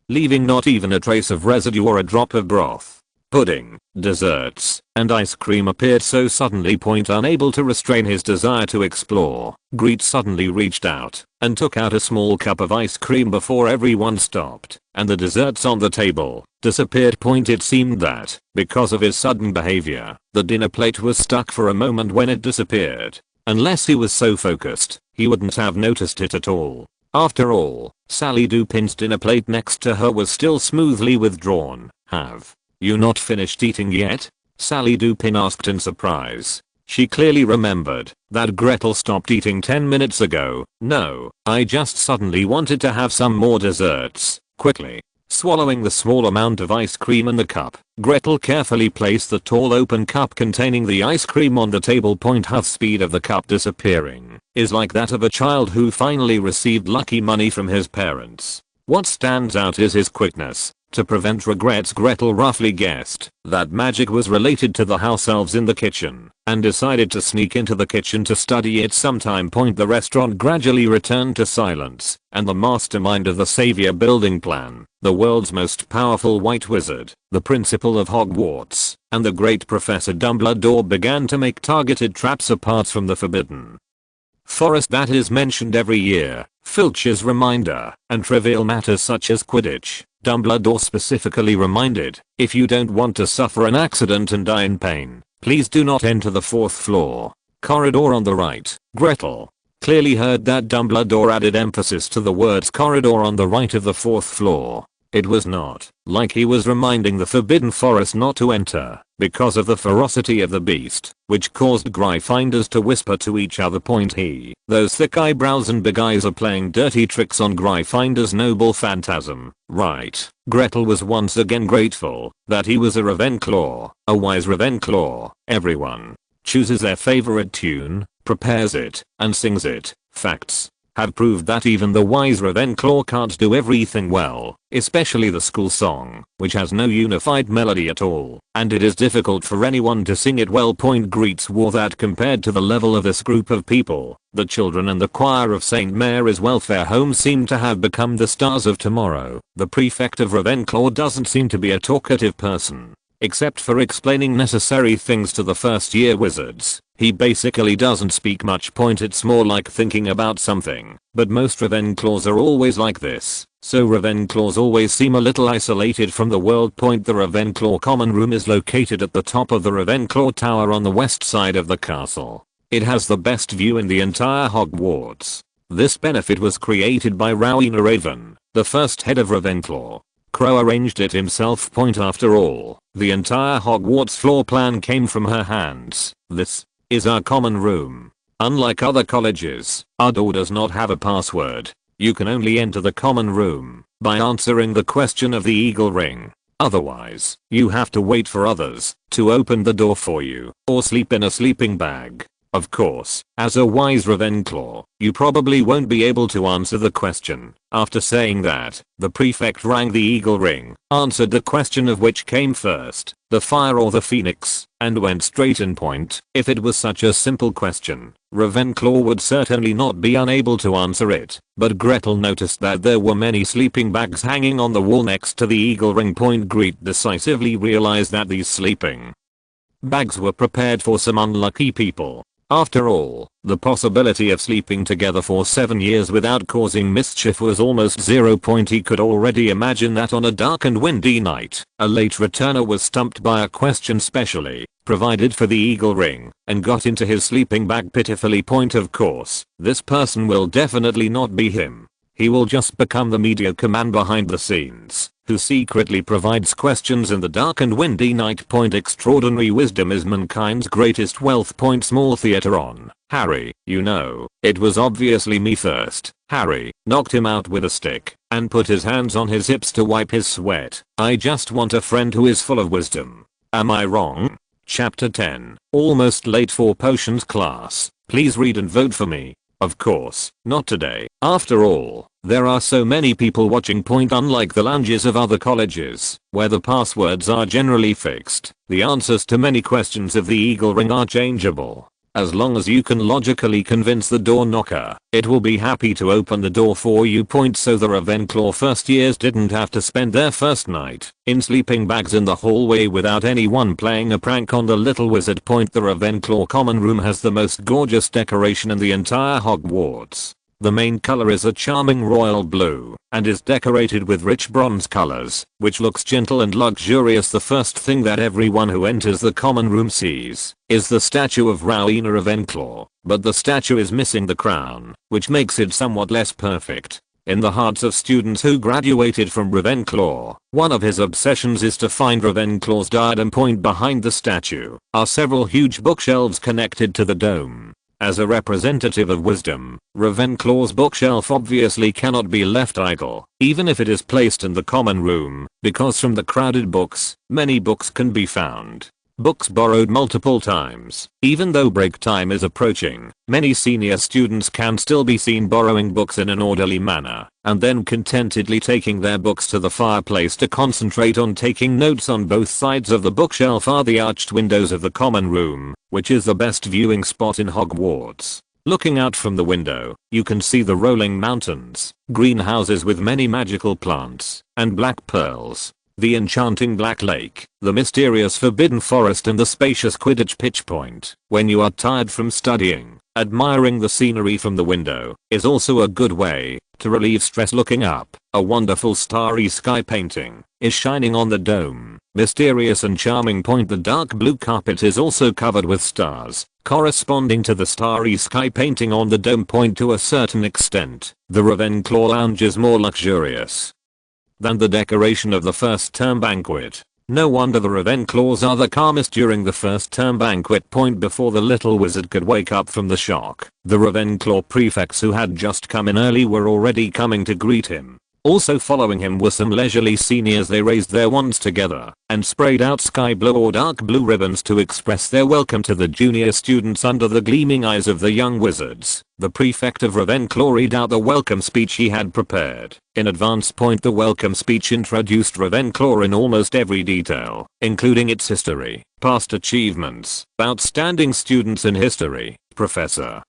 leaving not even a trace of residue or a drop of broth. Pudding, desserts, and ice cream appeared so suddenly. Unable to restrain his desire to explore, Grete suddenly reached out and took out a small cup of ice cream before everyone stopped, and the desserts on the table disappeared. It seemed that, because of his sudden behavior, the dinner plate was stuck for a moment when it disappeared. Unless he was so focused, he wouldn't have noticed it at all. After all, Sally Dupin's dinner plate next to her was still smoothly withdrawn. Have you not finished eating yet? Sally Dupin asked in surprise. She clearly remembered that Gretel stopped eating 10 minutes ago. No, I just suddenly wanted to have some more desserts. Quickly swallowing the small amount of ice cream in the cup, Gretel carefully placed the tall open cup containing the ice cream on the table. Her speed of the cup disappearing is like that of a child who finally received lucky money from his parents. What stands out is his quickness. To prevent regrets, Gretel roughly guessed that magic was related to the house elves in the kitchen and decided to sneak into the kitchen to study it sometime. The restaurant gradually returned to silence, and the mastermind of the Savior building plan, the world's most powerful white wizard, the principal of Hogwarts, and the great Professor Dumbledore began to make targeted traps apart from the forbidden forest that is mentioned every year, Filch's reminder, and trivial matters such as Quidditch. Dumbledore specifically reminded, if you don't want to suffer an accident and die in pain, please do not enter the 4th floor corridor on the right. Gretel clearly heard that Dumbledore added emphasis to the words corridor on the right of the 4th floor. It was not like he was reminding the Forbidden Forest not to enter because of the ferocity of the beast, which caused Gryffindors to whisper to each other. Those thick eyebrows and big eyes are playing dirty tricks on Gryffindor's noble phantasm, right? Gretel was once again grateful that he was a Ravenclaw, a wise Ravenclaw. Everyone chooses their favorite tune, prepares it, and sings it. Facts have proved that even the wise Ravenclaw can't do everything well, especially the school song, which has no unified melody at all, and it is difficult for anyone to sing it well. Grete swore that compared to the level of this group of people, the children and the choir of St. Mary's Welfare Home seem to have become the stars of tomorrow. The prefect of Ravenclaw doesn't seem to be a talkative person, except for explaining necessary things to the first year wizards. He basically doesn't speak much. It's more like thinking about something, but most Ravenclaws are always like this, so Ravenclaws always seem a little isolated from the world. The Ravenclaw common room is located at the top of the Ravenclaw Tower on the west side of the castle. It has the best view in the entire Hogwarts. This benefit was created by Rowena Raven, the first head of Ravenclaw. Crow arranged it himself. After all, the entire Hogwarts floor plan came from her hands. This is our common room. Unlike other colleges, our door does not have a password. You can only enter the common room by answering the question of the eagle ring. Otherwise, you have to wait for others to open the door for you or sleep in a sleeping bag. Of course, as a wise Ravenclaw, you probably won't be able to answer the question. After saying that, the prefect rang the eagle ring, answered the question of which came first, the fire or the phoenix, and went straight in. If it was such a simple question, Ravenclaw would certainly not be unable to answer it, but Gretel noticed that there were many sleeping bags hanging on the wall next to the eagle ring. Grete decisively realized that these sleeping bags were prepared for some unlucky people. After all, the possibility of sleeping together for 7 years without causing mischief was almost zero. He could already imagine that on a dark and windy night, a late returner was stumped by a question specially provided for the eagle ring and got into his sleeping bag pitifully. Of course, this person will definitely not be him. He will just become the mediocre man behind the scenes who secretly provides questions in the dark and windy night. Extraordinary wisdom is mankind's greatest wealth. Small theater on. Harry, you know, it was obviously me first. Harry knocked him out with a stick and put his hands on his hips to wipe his sweat. I just want a friend who is full of wisdom. Am I wrong? Chapter 10. Almost late for potions class. Please read and vote for me. Of course, not today. After all, there are so many people watching. Unlike the lounges of other colleges, where the passwords are generally fixed, the answers to many questions of the eagle ring are changeable. As long as you can logically convince the door knocker, it will be happy to open the door for you. So the Ravenclaw first years didn't have to spend their first night in sleeping bags in the hallway without anyone playing a prank on the little wizard. The Ravenclaw common room has the most gorgeous decoration in the entire Hogwarts. The main color is a charming royal blue and is decorated with rich bronze colors, which looks gentle and luxurious. The first thing that everyone who enters the common room sees is the statue of Rowena Ravenclaw, but the statue is missing the crown, which makes it somewhat less perfect. In the hearts of students who graduated from Ravenclaw, one of his obsessions is to find Ravenclaw's diadem. Behind the statue are several huge bookshelves connected to the dome. As a representative of wisdom, Ravenclaw's bookshelf obviously cannot be left idle, even if it is placed in the common room, because from the crowded books, many books can be found. Books borrowed multiple times. Even though break time is approaching, many senior students can still be seen borrowing books in an orderly manner, and then contentedly taking their books to the fireplace to concentrate on taking notes. On both sides of the bookshelf are the arched windows of the common room, which is the best viewing spot in Hogwarts. Looking out from the window, you can see the rolling mountains, greenhouses with many magical plants, and black pearls. The enchanting Black Lake, the mysterious Forbidden Forest, and the spacious Quidditch pitch. When you are tired from studying, admiring the scenery from the window is also a good way to relieve stress. Looking up, a wonderful starry sky painting is shining on the dome, mysterious and charming. The dark blue carpet is also covered with stars, corresponding to the starry sky painting on the dome. To a certain extent, the Ravenclaw lounge is more luxurious than the decoration of the first term banquet. No wonder the Ravenclaws are the calmest during the first term banquet. Before the little wizard could wake up from the shock, the Ravenclaw prefects who had just come in early were already coming to greet him. Also following him were some leisurely seniors. They raised their wands together and sprayed out sky blue or dark blue ribbons to express their welcome to the junior students under the gleaming eyes of the young wizards. The prefect of Ravenclaw read out the welcome speech he had prepared in advance. The welcome speech introduced Ravenclaw in almost every detail, including its history, past achievements, outstanding students in history, Professor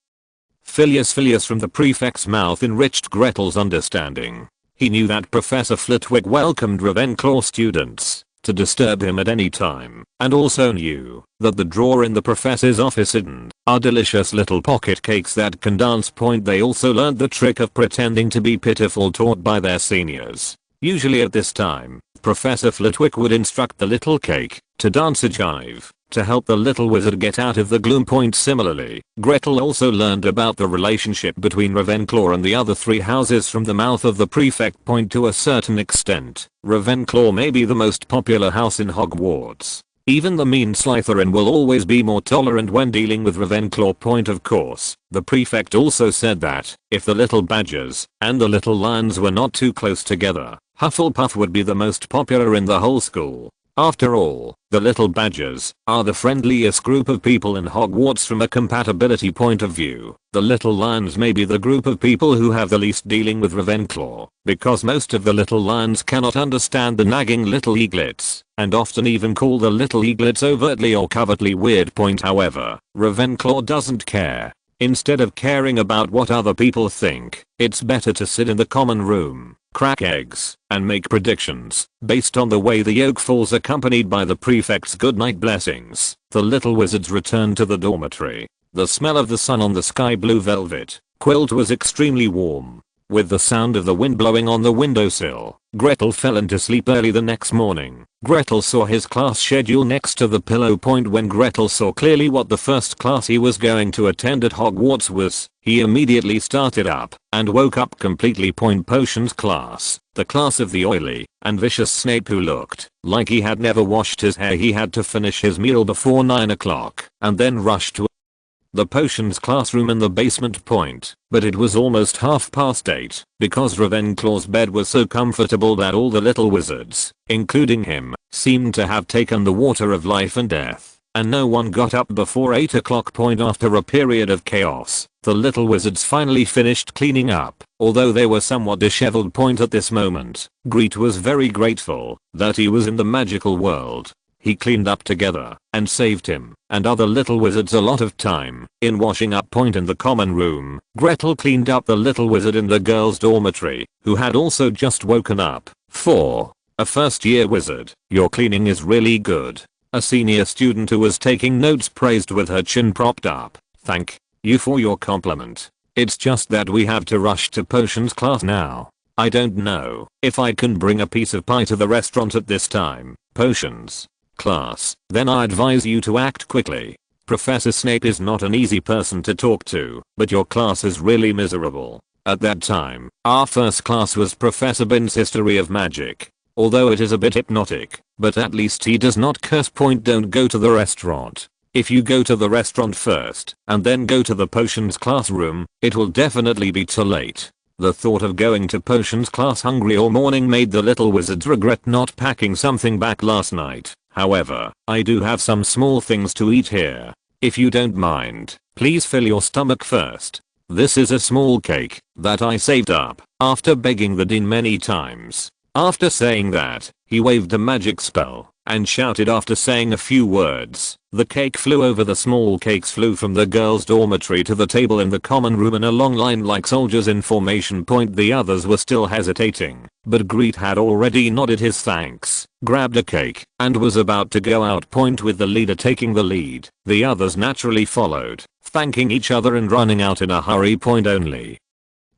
Filius from the prefect's mouth enriched Gretel's understanding. He knew that Professor Flitwick welcomed Ravenclaw students to disturb him at any time, and also knew that the drawer in the professor's office hidden are delicious little pocket cakes that can dance. They also learned the trick of pretending to be pitiful, taught by their seniors. Usually at this time, Professor Flitwick would instruct the little cake to dance a jive to help the little wizard get out of the gloom. Similarly, Gretel also learned about the relationship between Ravenclaw and the other 3 houses from the mouth of the prefect. To a certain extent, Ravenclaw may be the most popular house in Hogwarts. Even the mean Slytherin will always be more tolerant when dealing with Ravenclaw. Of course, the prefect also said that if the little badgers and the little lions were not too close together, Hufflepuff would be the most popular in the whole school. After all, the little badgers are the friendliest group of people in Hogwarts from a compatibility point of view. The little lions may be the group of people who have the least dealing with Ravenclaw, because most of the little lions cannot understand the nagging little eaglets, and often even call the little eaglets overtly or covertly weird. However, Ravenclaw doesn't care. Instead of caring about what other people think, it's better to sit in the common room, crack eggs, and make predictions based on the way the yolk falls, accompanied by the prefect's goodnight blessings. The little wizards returned to the dormitory. The smell of the sun on the sky blue velvet quilt was extremely warm. With the sound of the wind blowing on the windowsill, Gretel fell into sleep early the next morning. Gretel saw his class schedule next to the pillow. When Gretel saw clearly what the first class he was going to attend at Hogwarts was, he immediately started up and woke up completely. Potions class, the class of the oily and vicious Snape, who looked like he had never washed his hair. He had to finish his meal before 9 o'clock and then rush to the potions classroom in the basement. But it was almost 8:30 because Ravenclaw's bed was so comfortable that all the little wizards, including him, seemed to have taken the water of life and death, and no one got up before 8 o'clock. After a period of chaos, the little wizards finally finished cleaning up. Although they were somewhat disheveled. At this moment, Grete was very grateful that he was in the magical world. He cleaned up together and saved him and other little wizards a lot of time in washing up. In the common room, Gretel cleaned up the little wizard in the girls' dormitory, who had also just woken up. For a first-year wizard, your cleaning is really good. A senior student who was taking notes praised with her chin propped up. Thank you for your compliment. It's just that we have to rush to potions class now. I don't know if I can bring a piece of pie to the restaurant at this time. Potions class, then I advise you to act quickly. Professor Snape is not an easy person to talk to, but your class is really miserable. At that time, our first class was Professor Bin's History of Magic. Although it is a bit hypnotic, but at least he does not curse. Don't go to the restaurant. If you go to the restaurant first and then go to the potions classroom, it will definitely be too late. The thought of going to potions class hungry all morning made the little wizards regret not packing something back last night. However, I do have some small things to eat here. If you don't mind, please fill your stomach first. This is a small cake that I saved up after begging the dean many times. After saying that, he waved a magic spell and shouted after saying a few words. The cake flew over. The small cakes flew from the girls' dormitory to the table in the common room in a long line like soldiers in formation. The others were still hesitating, but Grete had already nodded his thanks, grabbed a cake, and was about to go out. With the leader taking the lead, the others naturally followed, thanking each other and running out in a hurry. Only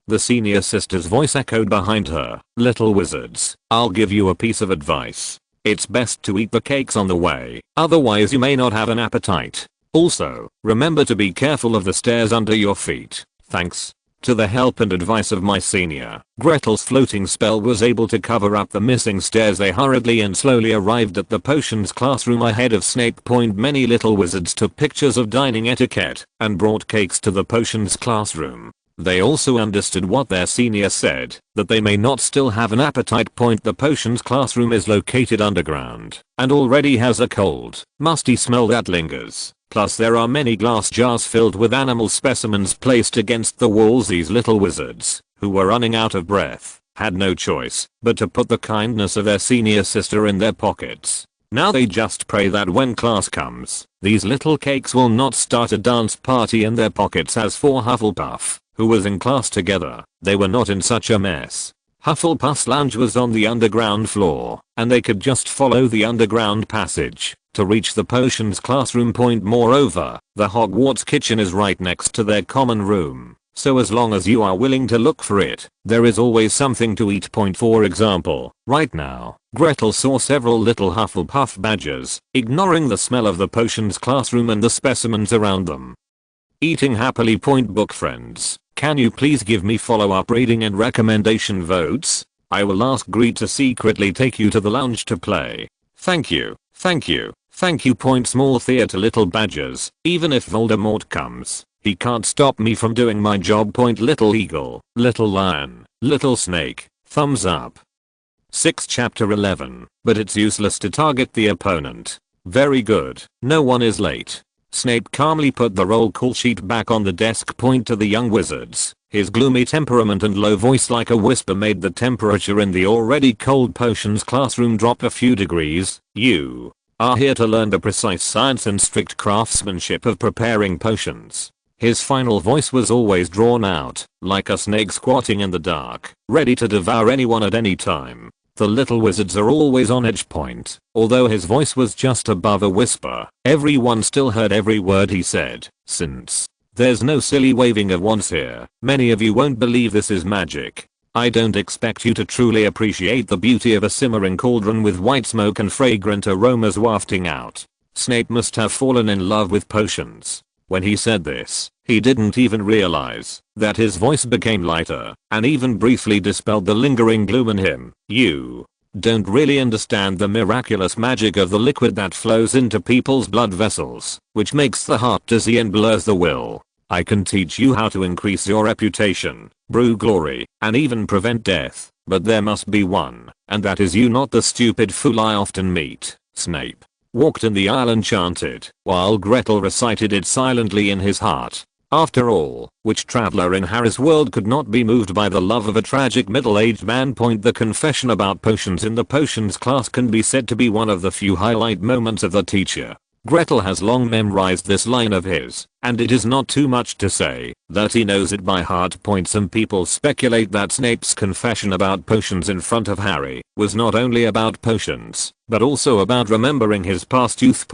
the senior sister's voice echoed behind her. Little wizards, I'll give you a piece of advice. It's best to eat the cakes on the way, otherwise you may not have an appetite. Also, remember to be careful of the stairs under your feet. Thanks to the help and advice of my senior, Gretel's floating spell was able to cover up the missing stairs. They hurriedly and slowly arrived at the potions classroom ahead of Snape. Many little wizards took pictures of dining etiquette and brought cakes to the potions classroom. They also understood what their senior said, that they may not still have an appetite. The potions classroom is located underground and already has a cold, musty smell that lingers. Plus there are many glass jars filled with animal specimens placed against the walls. These little wizards, who were running out of breath, had no choice but to put the kindness of their senior sister in their pockets. Now they just pray that when class comes, these little cakes will not start a dance party in their pockets. As for Hufflepuff, who was in class together, they were not in such a mess. Hufflepuff's lounge was on the underground floor, and they could just follow the underground passage to reach the potions classroom. Moreover, the Hogwarts kitchen is right next to their common room, So as long as you are willing to look for it, there is always something to eat. For example, right now, Gretel saw several little Hufflepuff badgers, ignoring the smell of the potions classroom and the specimens around them. Eating happily. Book friends, can you please give me follow-up reading and recommendation votes? I will ask Grete to secretly take you to the lounge to play. Thank you, thank you, thank you. Small theater little badgers, even if Voldemort comes, he can't stop me from doing my job. Little eagle, little lion, little snake, thumbs up. 6 Chapter 11, but it's useless to target the opponent. Very good, no one is late. Snape calmly put the roll call sheet back on the desk. To the young wizards, his gloomy temperament and low voice like a whisper made the temperature in the already cold potions classroom drop a few degrees. You are here to learn the precise science and strict craftsmanship of preparing potions. His final voice was always drawn out, like a snake squatting in the dark, ready to devour anyone at any time. The little wizards are always on edge. Although his voice was just above a whisper, everyone still heard every word he said. Since there's no silly waving of wands here, many of you won't believe this is magic. I don't expect you to truly appreciate the beauty of a simmering cauldron with white smoke and fragrant aromas wafting out. Snape must have fallen in love with potions. When he said this, he didn't even realize that his voice became lighter and even briefly dispelled the lingering gloom in him. You don't really understand the miraculous magic of the liquid that flows into people's blood vessels, which makes the heart dizzy and blurs the will. I can teach you how to increase your reputation, brew glory, and even prevent death, but there must be one, and that is you, not the stupid fool I often meet. Snape walked in the aisle and chanted, while Gretel recited it silently in his heart. After all, which traveler in Harry's world could not be moved by the love of a tragic middle-aged man? The confession about potions in the potions class can be said to be one of the few highlight moments of the teacher. Gretel has long memorized this line of his, and it is not too much to say that he knows it by heart. Some people speculate that Snape's confession about potions in front of Harry was not only about potions, but also about remembering his past youth.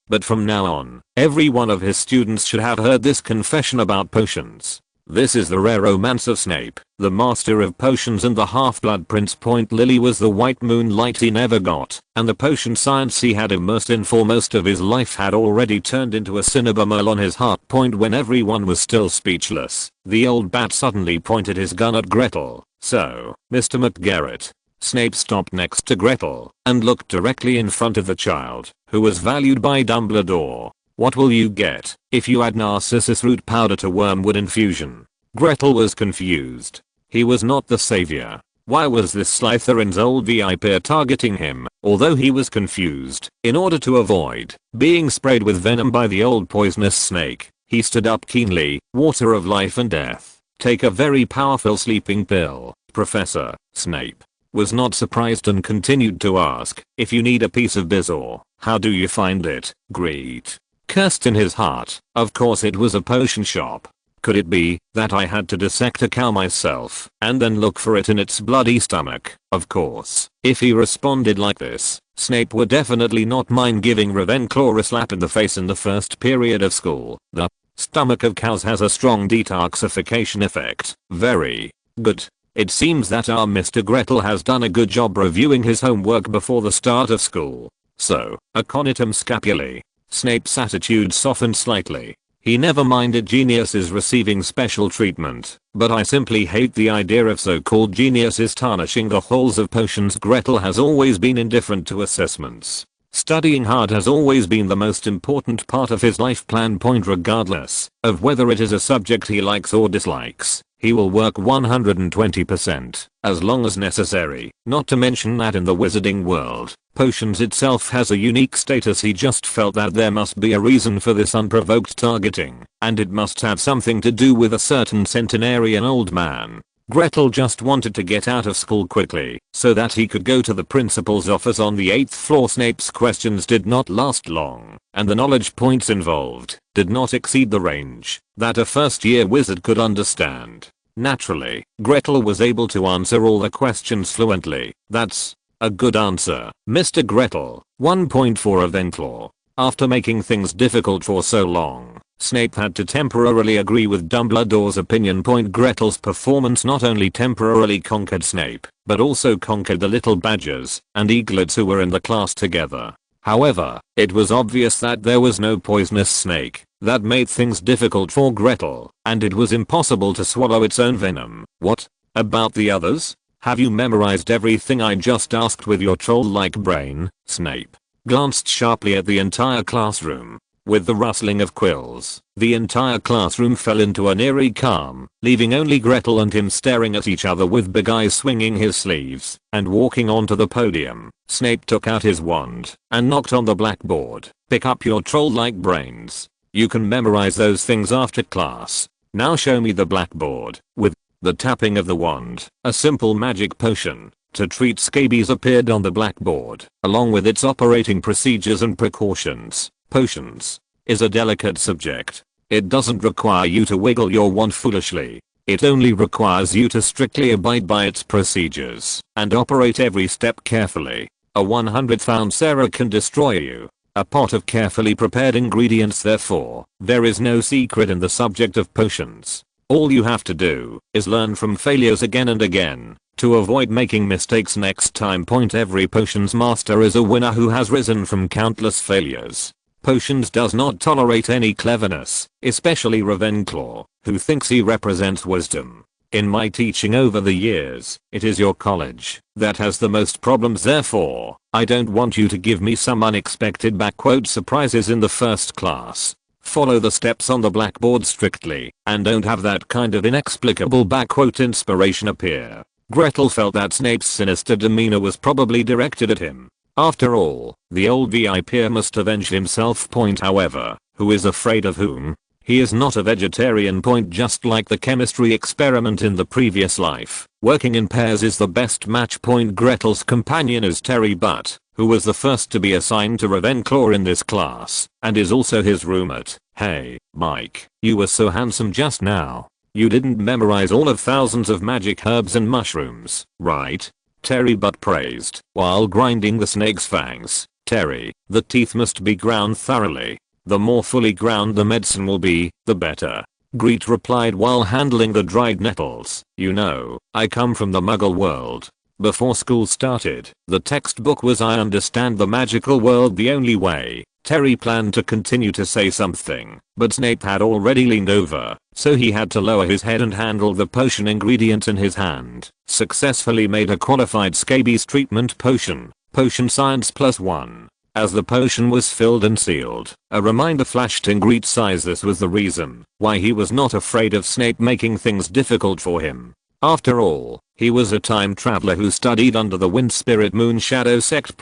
But from now on, every one of his students should have heard this confession about potions. This is the rare romance of Snape, the master of potions and the Half-Blood Prince. Lily was the white moonlight he never got, and the potion science he had immersed in for most of his life had already turned into a cinnabar on his heart. When everyone was still speechless, the old bat suddenly pointed his gun at Gretel. So, Mr. McGarrett. Snape stopped next to Gretel and looked directly in front of the child, who was valued by Dumbledore. What will you get if you add narcissus root powder to wormwood infusion? Gretel was confused. He was not the savior. Why was this Slytherin's old VIP targeting him? Although he was confused, in order to avoid being sprayed with venom by the old poisonous snake, he stood up keenly. Water of life and death. Take a very powerful sleeping pill, Professor. Snape was not surprised and continued to ask, if you need a piece of Bizarre, how do you find it? Grete cursed in his heart. Of course it was a potion shop. Could it be that I had to dissect a cow myself and then look for it in its bloody stomach? Of course, if he responded like this, Snape would definitely not mind giving Ravenclaw a slap in the face in the first period of school. The stomach of cows has a strong detoxification effect. Very good. It seems that our Mr. Gretel has done a good job reviewing his homework before the start of school. So, acconitum scapulae. Snape's attitude softened slightly. He never minded geniuses receiving special treatment, but I simply hate the idea of so-called geniuses tarnishing the halls of potions. Gretel has always been indifferent to assessments. Studying hard has always been the most important part of his life plan. Regardless of whether it is a subject he likes or dislikes, he will work 120%, as long as necessary. Not to mention that in the wizarding world, potions itself has a unique status. He just felt that there must be a reason for this unprovoked targeting, and it must have something to do with a certain centenarian old man. Gretel just wanted to get out of school quickly, so that he could go to the principal's office on the 8th floor. Snape's questions did not last long, and the knowledge points involved did not exceed the range that a first-year wizard could understand. Naturally, Gretel was able to answer all the questions fluently. That's a good answer, Mr. Gretel. 1.4 Ravenclaw. After making things difficult for so long, Snape had to temporarily agree with Dumbledore's opinion. Gretel's performance not only temporarily conquered Snape, but also conquered the little badgers and eaglets who were in the class together. However, it was obvious that there was no poisonous snake. That made things difficult for Gretel, and it was impossible to swallow its own venom. What about the others? Have you memorized everything I just asked with your troll-like brain? Snape glanced sharply at the entire classroom. With the rustling of quills, the entire classroom fell into an eerie calm, leaving only Gretel and him staring at each other with Big Eye swinging his sleeves and walking onto the podium. Snape took out his wand and knocked on the blackboard. Pick up your troll-like brains. You can memorize those things after class. Now show me the blackboard. With the tapping of the wand, a simple magic potion to treat scabies appeared on the blackboard, along with its operating procedures and precautions. Potions is a delicate subject. It doesn't require you to wiggle your wand foolishly. It only requires you to strictly abide by its procedures and operate every step carefully. A 100th error can destroy you. A pot of carefully prepared ingredients. Therefore, there is no secret in the subject of potions. All you have to do is learn from failures again and again to avoid making mistakes next time. Every potions master is a winner who has risen from countless failures. Potions does not tolerate any cleverness, especially Ravenclaw, who thinks he represents wisdom. In my teaching over the years, it is your college that has the most problems. Therefore, I don't want you to give me some unexpected surprises in the first class. Follow the steps on the blackboard strictly, and don't have that kind of inexplicable inspiration appear. Gretel felt that Snape's sinister demeanor was probably directed at him. After all, the old VIP must avenge himself. However, who is afraid of whom? He is not a vegetarian. Just like the chemistry experiment in the previous life, working in pairs is the best match. Gretel's companion is Terry Butt, who was the first to be assigned to Ravenclaw in this class, and is also his roommate. Hey, Mike, you were so handsome just now. You didn't memorize all of thousands of magic herbs and mushrooms, right? Terry Butt praised, while grinding the snake's fangs. Terry, the teeth must be ground thoroughly. The more fully ground the medicine will be, the better. Grete replied while handling the dried nettles. You know, I come from the Muggle world. Before school started, the textbook was I understand the magical world the only way. Terry planned to continue to say something, but Snape had already leaned over, so he had to lower his head and handle the potion ingredient in his hand. Successfully made a qualified scabies treatment potion. Potion science +1. As the potion was filled and sealed, a reminder flashed in Grete's eyes. This was the reason why he was not afraid of Snape making things difficult for him. After all, he was a time traveler who studied under the Wind Spirit Moon Shadow Sect.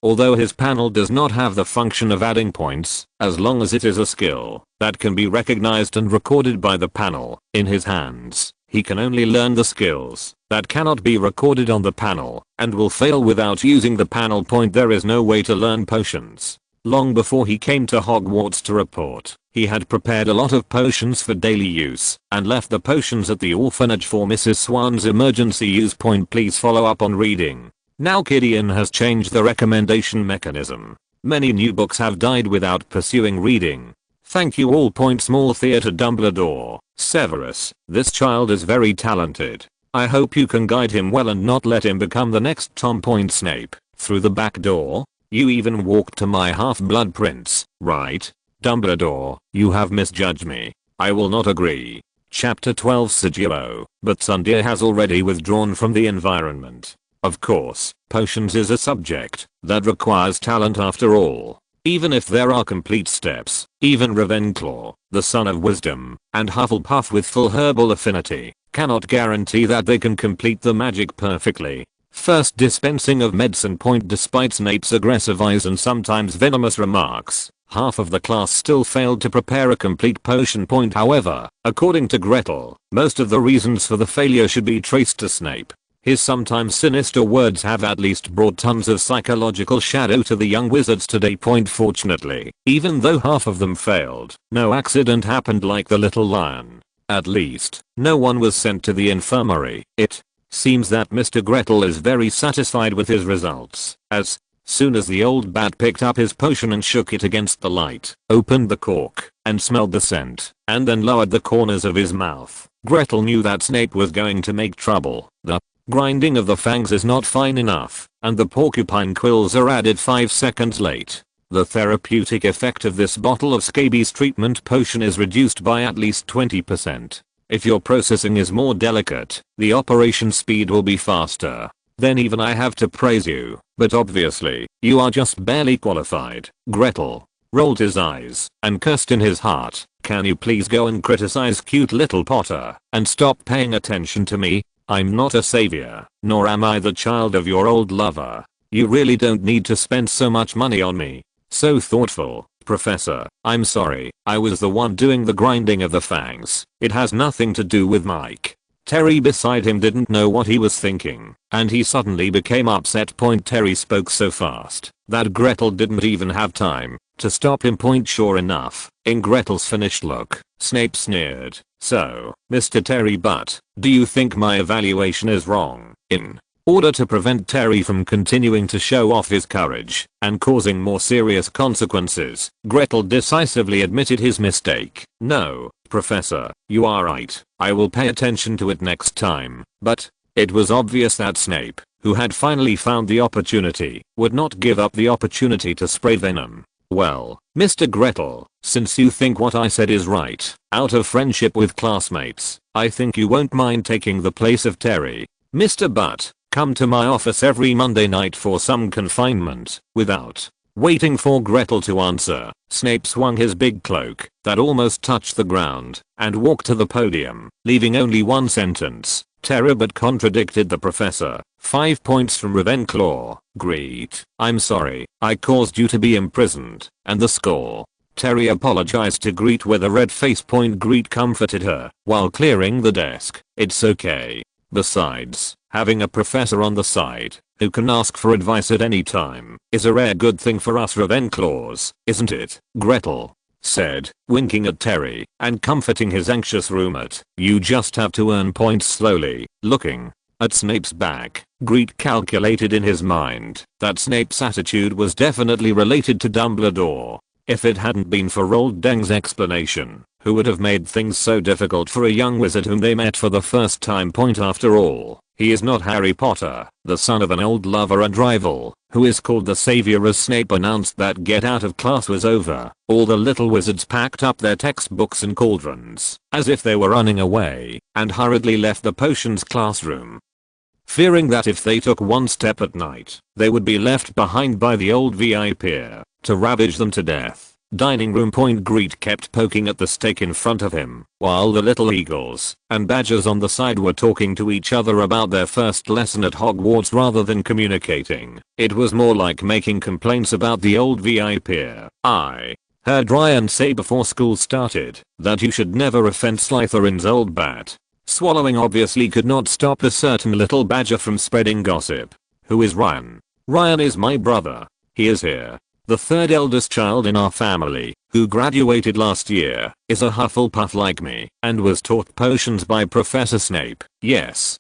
Although his panel does not have the function of adding points, as long as it is a skill that can be recognized and recorded by the panel in his hands, he can only learn the skills that cannot be recorded on the panel and will fail without using the panel. There is no way to learn potions. Long before he came to Hogwarts to report, he had prepared a lot of potions for daily use and left the potions at the orphanage for Mrs. Swan's emergency use. Please follow up on reading. Now Gideon has changed the recommendation mechanism. Many new books have died without pursuing reading. Thank you all. Small theatre Dumbledore. Severus, this child is very talented. I hope you can guide him well and not let him become the next Tom. Snape, through the back door? You even walked to my half-blood prince, right? Dumbledore, you have misjudged me. I will not agree. Chapter 12 Sigillo, but Sundeer has already withdrawn from the environment. Of course, potions is a subject that requires talent after all. Even if there are complete steps, even Ravenclaw, the son of wisdom, and Hufflepuff with full herbal affinity, cannot guarantee that they can complete the magic perfectly. First dispensing of medicine. Despite Snape's aggressive eyes and sometimes venomous remarks, half of the class still failed to prepare a complete potion. However, according to Gretel, most of the reasons for the failure should be traced to Snape. His sometimes sinister words have at least brought tons of psychological shadow to the young wizards today. Fortunately, even though half of them failed, no accident happened like the little lion. At least, no one was sent to the infirmary. It seems that Mr. Gretel is very satisfied with his results, as Soon as the old bat picked up his potion and shook it against the light, opened the cork, and smelled the scent, and then lowered the corners of his mouth, Gretel knew that Snape was going to make trouble. The grinding of the fangs is not fine enough, and the porcupine quills are added 5 seconds late. The therapeutic effect of this bottle of scabies treatment potion is reduced by at least 20%. If your processing is more delicate, the operation speed will be faster. Then even I have to praise you, but obviously, you are just barely qualified. Gretel rolled his eyes and cursed in his heart. Can you please go and criticize cute little Potter and stop paying attention to me? I'm not a savior, nor am I the child of your old lover. You really don't need to spend so much money on me. So thoughtful, Professor. I'm sorry, I was the one doing the grinding of the fangs. It has nothing to do with Mike. Terry beside him didn't know what he was thinking, and he suddenly became upset. Terry spoke so fast that Gretel didn't even have time to stop him. Sure enough, in Gretel's finished look, Snape sneered. So, Mr. Terry, but do you think my evaluation is wrong? In order to prevent Terry from continuing to show off his courage and causing more serious consequences, Gretel decisively admitted his mistake. No, Professor, you are right. I will pay attention to it next time. But it was obvious that Snape, who had finally found the opportunity, would not give up the opportunity to spray venom. Well, Mr. Gretel, since you think what I said is right, out of friendship with classmates, I think you won't mind taking the place of Terry. Mr. Butt, come to my office every Monday night for some confinement. Without waiting for Gretel to answer, Snape swung his big cloak that almost touched the ground and walked to the podium, leaving only one sentence. Terror but contradicted the professor. 5 points from Ravenclaw. Grete, I'm sorry, I caused you to be imprisoned. And the score. Terry apologized to Grete with a red face. Grete comforted her while clearing the desk. It's okay. Besides, having a professor on the side who can ask for advice at any time is a rare good thing for us Ravenclaws, isn't it? Gretel said, winking at Terry and comforting his anxious roommate. You just have to earn points slowly. Looking at Snape's back, Grete calculated in his mind that Snape's attitude was definitely related to Dumbledore. If it hadn't been for Old Deng's explanation, who would have made things so difficult for a young wizard whom they met for the first time? After all, he is not Harry Potter, the son of an old lover and rival, who is called the savior. As Snape announced that get out of class was over, all the little wizards packed up their textbooks and cauldrons, as if they were running away, and hurriedly left the potions classroom, fearing that if they took one step at night, they would be left behind by the old VIP to ravage them to death. Dining room. Grete kept poking at the steak in front of him, while the little eagles and badgers on the side were talking to each other about their first lesson at Hogwarts rather than communicating. It was more like making complaints about the old VIP. I heard Ryan say before school started that you should never offend Slytherin's old bat. Swallowing obviously could not stop a certain little badger from spreading gossip. Who is Ryan? Ryan is my brother. He is here. The third eldest child in our family, who graduated last year, is a Hufflepuff like me, and was taught potions by Professor Snape. Yes,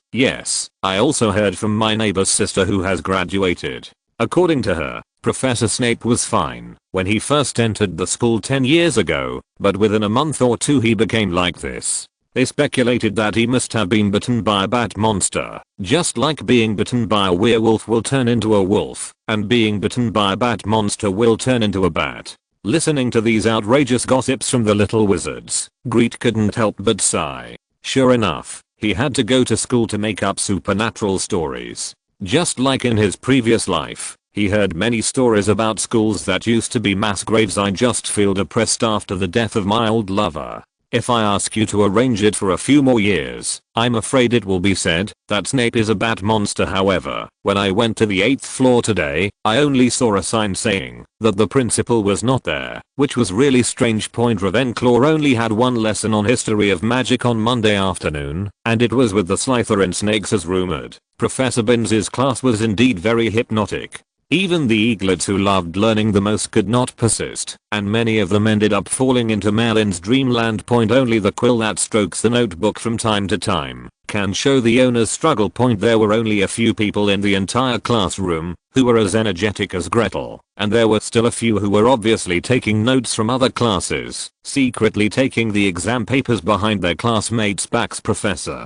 I also heard from my neighbor's sister who has graduated. According to her, Professor Snape was fine when he first entered the school 10 years ago, but within a month or two he became like this. They speculated that he must have been bitten by a bat monster, just like being bitten by a werewolf will turn into a wolf, and being bitten by a bat monster will turn into a bat. Listening to these outrageous gossips from the little wizards, Grete couldn't help but sigh. Sure enough, he had to go to school to make up supernatural stories. Just like in his previous life, he heard many stories about schools that used to be mass graves. I just feel depressed after the death of my old lover. If I ask you to arrange it for a few more years, I'm afraid it will be said that Snape is a bat monster. However, when I went to the 8th floor today, I only saw a sign saying that the principal was not there, which was really strange. Ravenclaw only had one lesson on history of magic on Monday afternoon, and it was with the Slytherin snakes as rumored. Professor Binns's class was indeed very hypnotic. Even the eaglets who loved learning the most could not persist, and many of them ended up falling into Merlin's dreamland. Only the quill that strokes the notebook from time to time can show the owner's struggle. There were only a few people in the entire classroom who were as energetic as Gretel, and there were still a few who were obviously taking notes from other classes, secretly taking the exam papers behind their classmates' backs. Professor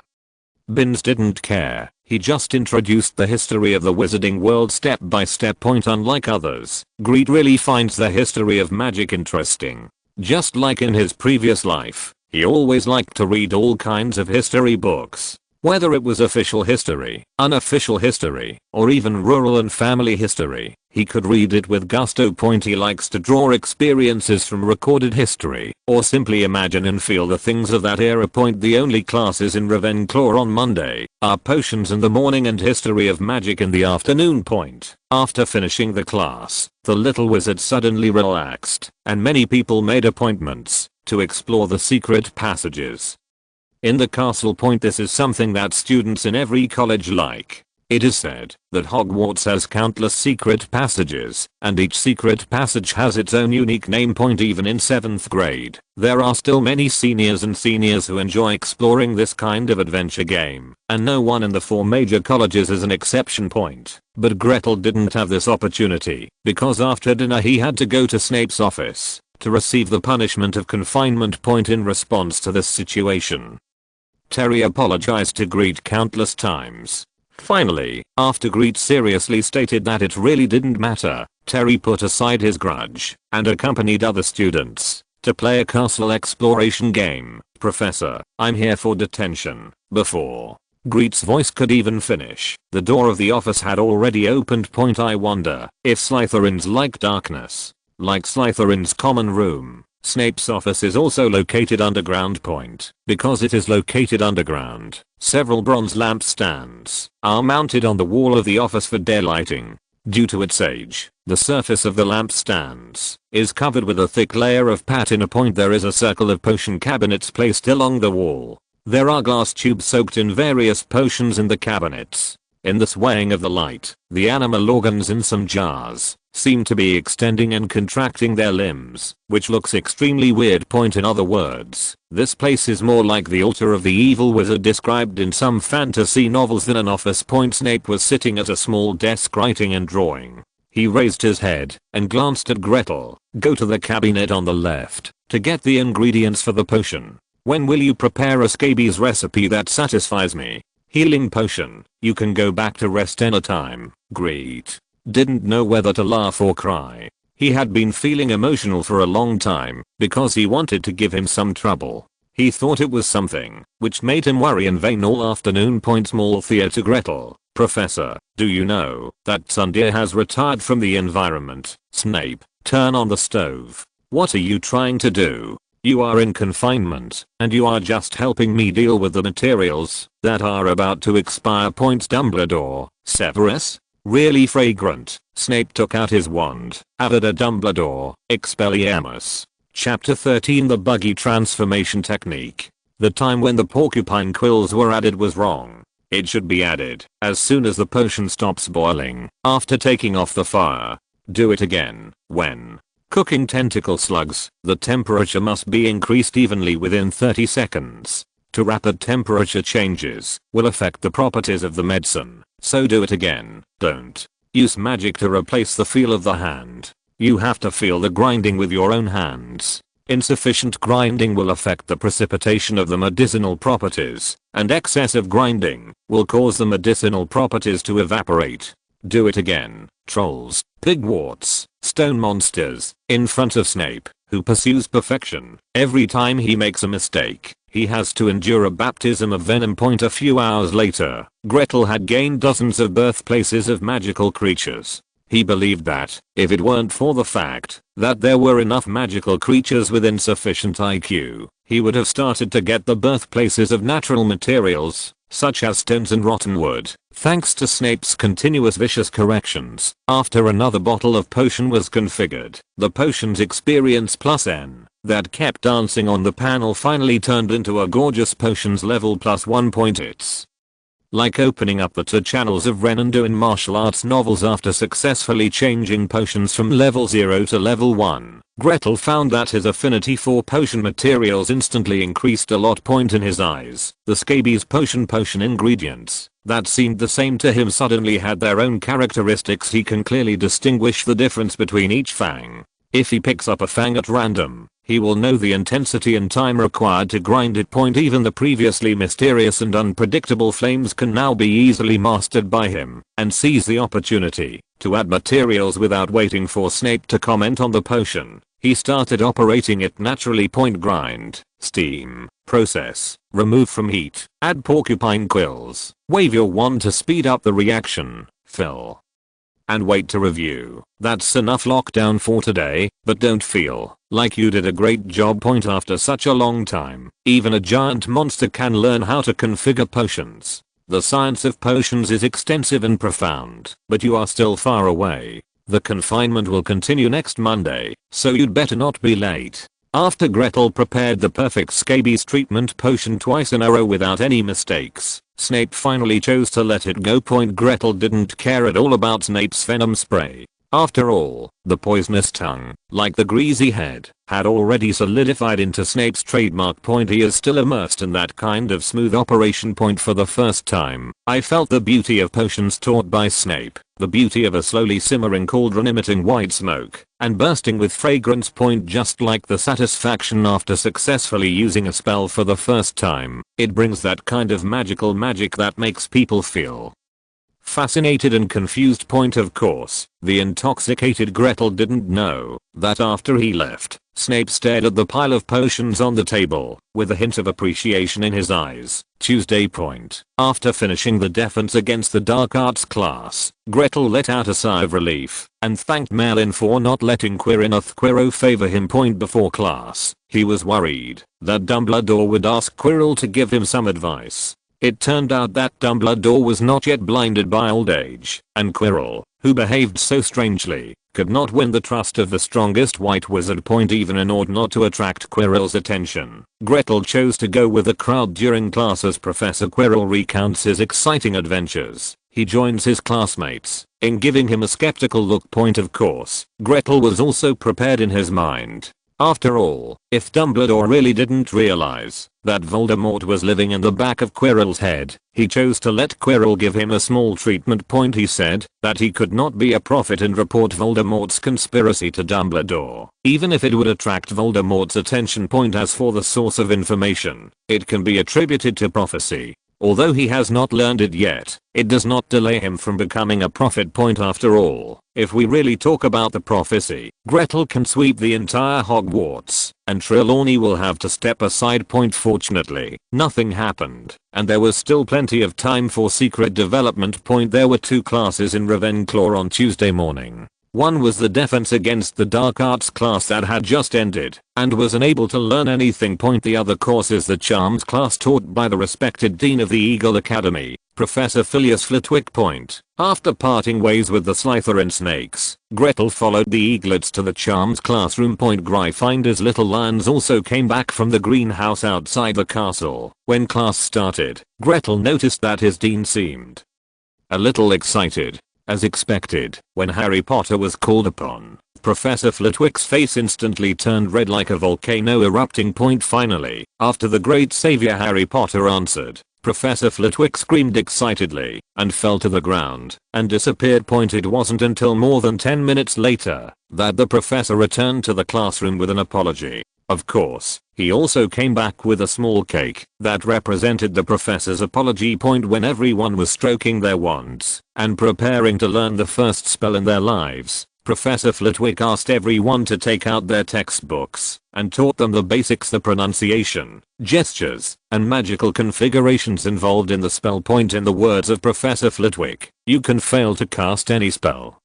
Binns didn't care. He just introduced the history of the wizarding world step by step. Unlike others, Grete really finds the history of magic interesting. Just like in his previous life, he always liked to read all kinds of history books. Whether it was official history, unofficial history, or even rural and family history, he could read it with gusto. He likes to draw experiences from recorded history, or simply imagine and feel the things of that era. The only classes in Ravenclaw on Monday are potions in the morning and history of magic in the afternoon. After finishing the class, the little wizard suddenly relaxed, and many people made appointments to explore the secret passages in the castle. This is something that students in every college like. It is said that Hogwarts has countless secret passages, and each secret passage has its own unique name. Even in 7th grade, there are still many seniors and seniors who enjoy exploring this kind of adventure game, and no one in the 4 major colleges is an exception. But Gretel didn't have this opportunity, because after dinner he had to go to Snape's office to receive the punishment of confinement. In response to this situation, Terry apologized to Grete countless times. Finally, after Grete seriously stated that it really didn't matter, Terry put aside his grudge and accompanied other students to play a castle exploration game. Professor, I'm here for detention. Before Grete's voice could even finish, the door of the office had already opened. I wonder if Slytherins like darkness. Like Slytherin's common room, Snape's office is also located underground. Because it is located underground, several bronze lampstands are mounted on the wall of the office for daylighting. Due to its age, the surface of the lampstands is covered with a thick layer of patina. There is a circle of potion cabinets placed along the wall. There are glass tubes soaked in various potions in the cabinets. In the swaying of the light, the animal organs in some jars seem to be extending and contracting their limbs, which looks extremely weird. In other words, this place is more like the altar of the evil wizard described in some fantasy novels than an office. Snape was sitting at a small desk writing and drawing. He raised his head and glanced at Gretel. Go to the cabinet on the left to get the ingredients for the potion. When will you prepare a scabies recipe that satisfies me? Healing potion. You can go back to rest anytime. Grete didn't know whether to laugh or cry. He had been feeling emotional for a long time because he wanted to give him some trouble. He thought it was something which made him worry in vain all afternoon. Small Thea to Gretel. Professor, do you know that Sunday has retired from the environment? Snape, turn on the stove. What are you trying to do? You are in confinement, and you are just helping me deal with the materials that are about to expire. Dumbledore, Severus? Really fragrant. Snape took out his wand. Avada Dumbledore, Expelliarmus. Chapter 13 The Buggy Transformation Technique. The time when the porcupine quills were added was wrong. It should be added as soon as the potion stops boiling, after taking off the fire. Do it again when cooking tentacle slugs. The temperature must be increased evenly within 30 seconds. Too rapid temperature changes will affect the properties of the medicine, so do it again. Don't use magic to replace the feel of the hand. You have to feel the grinding with your own hands. Insufficient grinding will affect the precipitation of the medicinal properties, and excessive grinding will cause the medicinal properties to evaporate. Do it again. Trolls, pigwarts, stone monsters, in front of Snape, who pursues perfection. Every time he makes a mistake, he has to endure a baptism of venom. A few hours later, Gretel had gained dozens of birthplaces of magical creatures. He believed that, if it weren't for the fact that there were enough magical creatures with insufficient IQ, he would have started to get the birthplaces of natural materials, such as stones and rotten wood. Thanks to Snape's continuous vicious corrections, after another bottle of potion was configured, the potion's experience plus N that kept dancing on the panel finally turned into a gorgeous potions level +1. It's like opening up the two channels of Ren and Do in martial arts novels after successfully changing potions from level 0 to level 1. Gretel found that his affinity for potion materials instantly increased a lot. Point in his eyes. The scabies potion ingredients that seemed the same to him suddenly had their own characteristics. He can clearly distinguish the difference between each fang. If he picks up a fang at random, he will know the intensity and time required to grind it. Even the previously mysterious and unpredictable flames can now be easily mastered by him, and seize the opportunity to add materials without waiting for Snape to comment on the potion. He started operating it naturally. Grind, steam, process, remove from heat, add porcupine quills, wave your wand to speed up the reaction, fill, and wait to review. That's enough lockdown for today, but don't feel like you did a great job. After such a long time, even a giant monster can learn how to configure potions. The science of potions is extensive and profound, but you are still far away. The confinement will continue next Monday, so you'd better not be late. After Gretel prepared the perfect scabies treatment potion twice in a row without any mistakes, Snape finally chose to let it go. Gretel didn't care at all about Snape's venom spray. After all, the poisonous tongue, like the greasy head, had already solidified into Snape's trademark. He is still immersed in that kind of smooth operation. For the first time, I felt the beauty of potions taught by Snape, the beauty of a slowly simmering cauldron emitting white smoke and bursting with fragrance. Just like the satisfaction after successfully using a spell for the first time, it brings that kind of magical magic that makes people feel fascinated and confused. Of course, the intoxicated Gretel didn't know that after he left, Snape stared at the pile of potions on the table with a hint of appreciation in his eyes. Tuesday. After finishing the defense against the dark arts class, Gretel let out a sigh of relief and thanked Merlin for not letting Quirrell favor him. Before class, he was worried that Dumbledore would ask Quirrell to give him some advice. It turned out that Dumbledore was not yet blinded by old age, and Quirrell, who behaved so strangely, could not win the trust of the strongest white wizard. Even in order not to attract Quirrell's attention, Gretel chose to go with the crowd during class as Professor Quirrell recounts his exciting adventures. He joins his classmates in giving him a skeptical look. Of course, Gretel was also prepared in his mind. After all, if Dumbledore really didn't realize that Voldemort was living in the back of Quirrell's head, he chose to let Quirrell give him a small treatment. He said that he could not be a prophet and report Voldemort's conspiracy to Dumbledore, even if it would attract Voldemort's attention. As for the source of information, it can be attributed to prophecy. Although he has not learned it yet, it does not delay him from becoming a prophet. After all, if we really talk about the prophecy, Gretel can sweep the entire Hogwarts, and Trelawney will have to step aside. Fortunately, nothing happened, and there was still plenty of time for secret development. There were two classes in Ravenclaw on Tuesday morning. One was the defense against the dark arts class that had just ended and was unable to learn anything. The other course is the charms class taught by the respected dean of the Eagle Academy, Professor Phileas Flitwick. After parting ways with the Slytherin snakes, Gretel followed the eaglets to the charms classroom. Gryffindor's little lions also came back from the greenhouse outside the castle. When class started, Gretel noticed that his dean seemed a little excited. As expected, when Harry Potter was called upon, Professor Flitwick's face instantly turned red like a volcano erupting. Finally, after the great savior Harry Potter answered, Professor Flitwick screamed excitedly and fell to the ground and disappeared. It wasn't until more than 10 minutes later that the professor returned to the classroom with an apology. Of course, he also came back with a small cake that represented the professor's apology. When everyone was stroking their wands and preparing to learn the first spell in their lives, Professor Flitwick asked everyone to take out their textbooks and taught them the basics, the pronunciation, gestures, and magical configurations involved in the spell. In the words of Professor Flitwick, you can fail to cast any spell,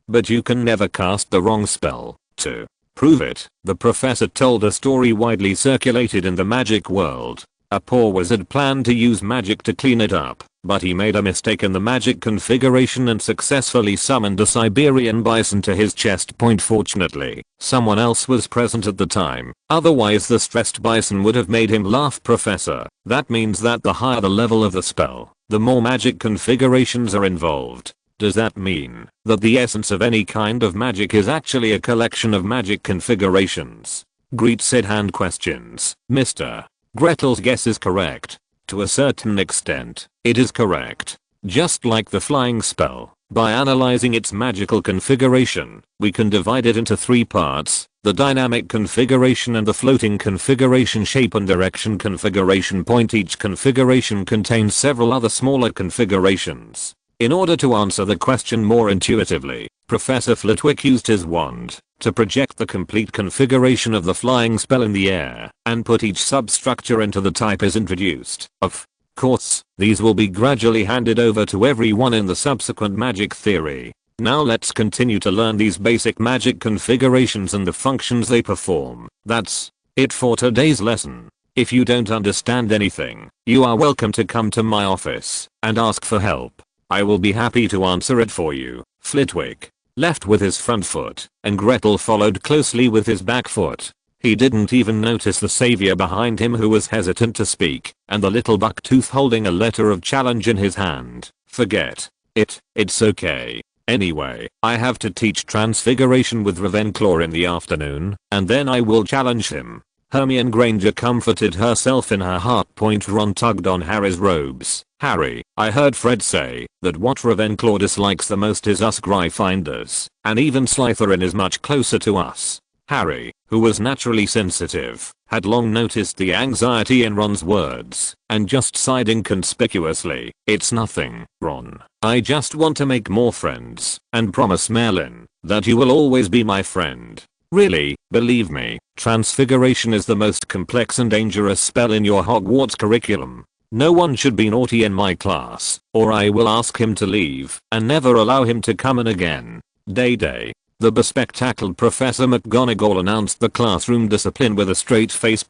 but you can never cast the wrong spell. To prove it, the professor told a story widely circulated in the magic world. A poor wizard planned to use magic to clean it up, but he made a mistake in the magic configuration and successfully summoned a Siberian bison to his chest. Fortunately, someone else was present at the time, otherwise the stressed bison would have made him laugh. Professor, that means that the higher the level of the spell, the more magic configurations are involved. Does that mean that the essence of any kind of magic is actually a collection of magic configurations? Grete said, hand questions. Mr. Gretel's guess is correct. To a certain extent, it is correct. Just like the flying spell, by analyzing its magical configuration, we can divide it into 3 parts, the dynamic configuration and the floating configuration, shape and direction configuration point. Each configuration contains several other smaller configurations. In order to answer the question more intuitively, Professor Flitwick used his wand to project the complete configuration of the flying spell in the air and put each substructure into the type as introduced. Of course, these will be gradually handed over to everyone in the subsequent magic theory. Now let's continue to learn these basic magic configurations and the functions they perform. That's it for today's lesson. If you don't understand anything, you are welcome to come to my office and ask for help. I will be happy to answer it for you. Flitwick left with his front foot, and Gretel followed closely with his back foot. He didn't even notice the savior behind him, who was hesitant to speak, and the little bucktooth holding a letter of challenge in his hand. Forget it, it's okay. Anyway, I have to teach Transfiguration with Ravenclaw in the afternoon, and then I will challenge him. Hermione Granger comforted herself in her heart. Ron tugged on Harry's robes. Harry, I heard Fred say that what Ravenclaw dislikes the most is us Gryffindors, and even Slytherin is much closer to us. Harry, who was naturally sensitive, had long noticed the anxiety in Ron's words, and just sighed inconspicuously. It's nothing, Ron. I just want to make more friends, and promise Merlin that you will always be my friend. Really, believe me, Transfiguration is the most complex and dangerous spell in your Hogwarts curriculum. No one should be naughty in my class, or I will ask him to leave and never allow him to come in again. Day. The bespectacled Professor McGonagall announced the classroom discipline with a straight face.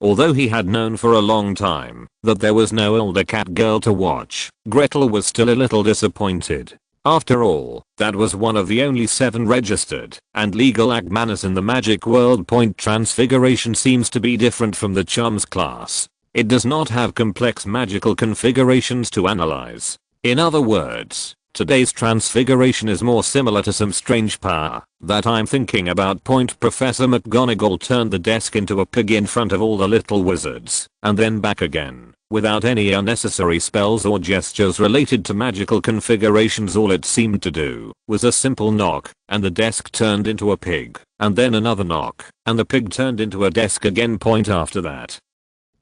Although he had known for a long time that there was no older cat girl to watch, Gretel was still a little disappointed. After all, that was one of the only 7 registered and legal agmanas in the magic world. Transfiguration seems to be different from the charms class. It does not have complex magical configurations to analyze. In other words, today's Transfiguration is more similar to some strange power that I'm thinking about. Professor McGonagall turned the desk into a pig in front of all the little wizards, and then back again, without any unnecessary spells or gestures related to magical configurations. All it seemed to do was a simple knock, and the desk turned into a pig, and then another knock, and the pig turned into a desk again. After that,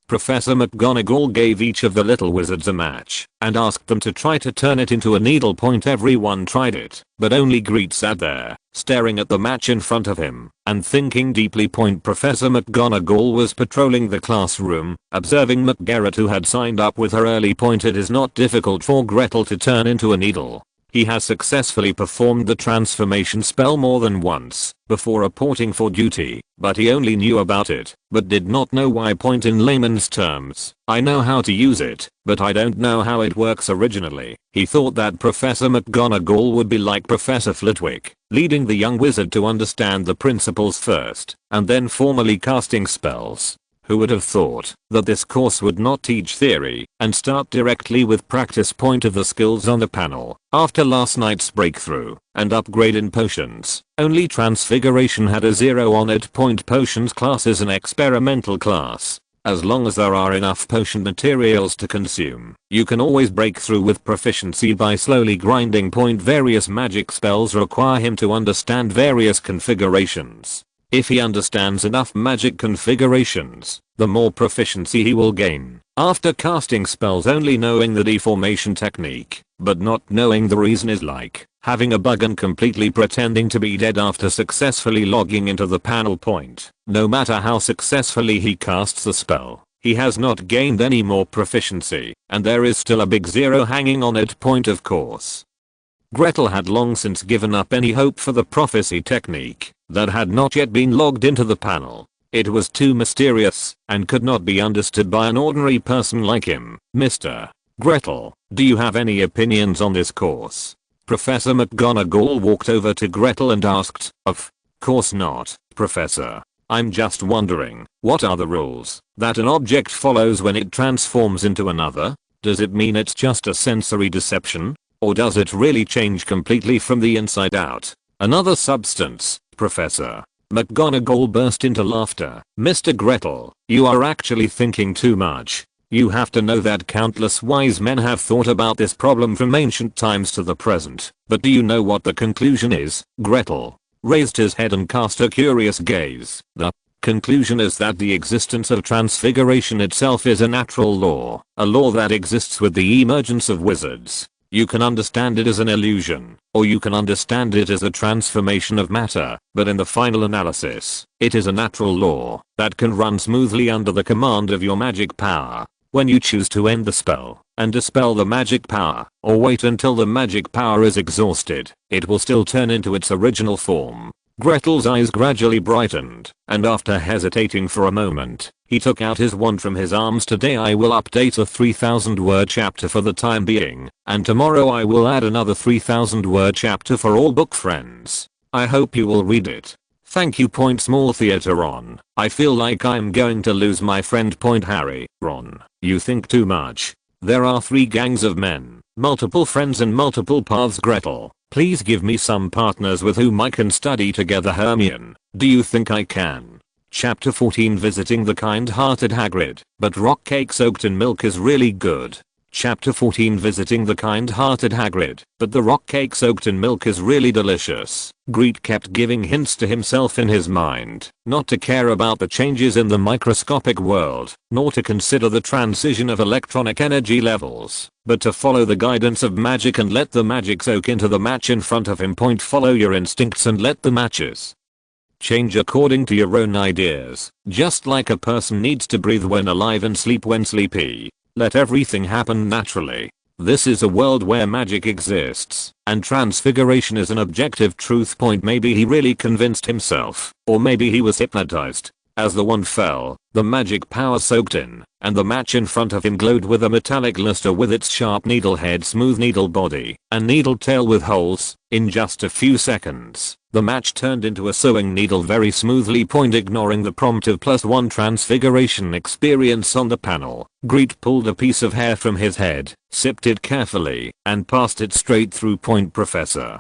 Professor McGonagall gave each of the little wizards a match and asked them to try to turn it into a needle. Everyone tried it, but only Grete sat there, staring at the match in front of him and thinking deeply. Professor McGonagall was patrolling the classroom, observing McGarrett, who had signed up with her early. It is not difficult for Gretel to turn into a needle. He has successfully performed the transformation spell more than once before reporting for duty, but he only knew about it, but did not know why. In layman's terms, I know how to use it, but I don't know how it works. Originally, he thought that Professor McGonagall would be like Professor Flitwick, leading the young wizard to understand the principles first, and then formally casting spells. Who would have thought that this course would not teach theory and start directly with practice? Of the skills on the panel. After last night's breakthrough and upgrade in potions, only Transfiguration had a 0 on it. Potions class is an experimental class. As long as there are enough potion materials to consume, you can always break through with proficiency by slowly grinding. Various magic spells require him to understand various configurations. If he understands enough magic configurations, the more proficiency he will gain. After casting spells only knowing the deformation technique, but not knowing the reason, is like having a bug and completely pretending to be dead after successfully logging into the panel. No matter how successfully he casts the spell, he has not gained any more proficiency, and there is still a big 0 hanging on it. Of course, Gretel had long since given up any hope for the prophecy technique that had not yet been logged into the panel. It was too mysterious and could not be understood by an ordinary person like him. Mr. Gretel, do you have any opinions on this course? Professor McGonagall walked over to Gretel and asked. Of course not, Professor. I'm just wondering, what are the rules that an object follows when it transforms into another? Does it mean it's just a sensory deception? Or does it really change completely from the inside out? Another substance, Professor. McGonagall burst into laughter. Mr. Gretel, you are actually thinking too much. You have to know that countless wise men have thought about this problem from ancient times to the present. But do you know what the conclusion is? Gretel raised his head and cast a curious gaze. The conclusion is that the existence of transfiguration itself is a natural law, a law that exists with the emergence of wizards. You can understand it as an illusion, or you can understand it as a transformation of matter, but in the final analysis, it is a natural law that can run smoothly under the command of your magic power. When you choose to end the spell and dispel the magic power, or wait until the magic power is exhausted, it will still turn into its original form. Gretel's eyes gradually brightened, and after hesitating for a moment, he took out his wand from his arms. Today I will update a 3,000 word chapter for the time being, and tomorrow I will add another 3,000 word chapter for all book friends. I hope you will read it. Thank you. Small theater on. I feel like I'm going to lose my friend. Harry. Ron, you think too much. There are 3 gangs of men, multiple friends and multiple paths. Gretel, please give me some partners with whom I can study together. Hermione, do you think I can? Chapter 14 Visiting the Kind-Hearted Hagrid, but rock cake soaked in milk is really good. Chapter 14 Visiting the Kind-Hearted Hagrid, but the rock cake soaked in milk is really delicious. Grete kept giving hints to himself in his mind, not to care about the changes in the microscopic world, nor to consider the transition of electronic energy levels, but to follow the guidance of magic and let the magic soak into the match in front of him. Follow your instincts and let the matches change according to your own ideas, just like a person needs to breathe when alive and sleep when sleepy. Let everything happen naturally. This is a world where magic exists, and transfiguration is an objective truth. Maybe he really convinced himself, or maybe he was hypnotized. As the wand fell, the magic power soaked in, and the match in front of him glowed with a metallic luster with its sharp needle head, smooth needle body, and needle tail with holes. In just a few seconds, the match turned into a sewing needle very smoothly. Ignoring the prompt of +1 transfiguration experience on the panel, Grete pulled a piece of hair from his head, sipped it carefully, and passed it straight through. Professor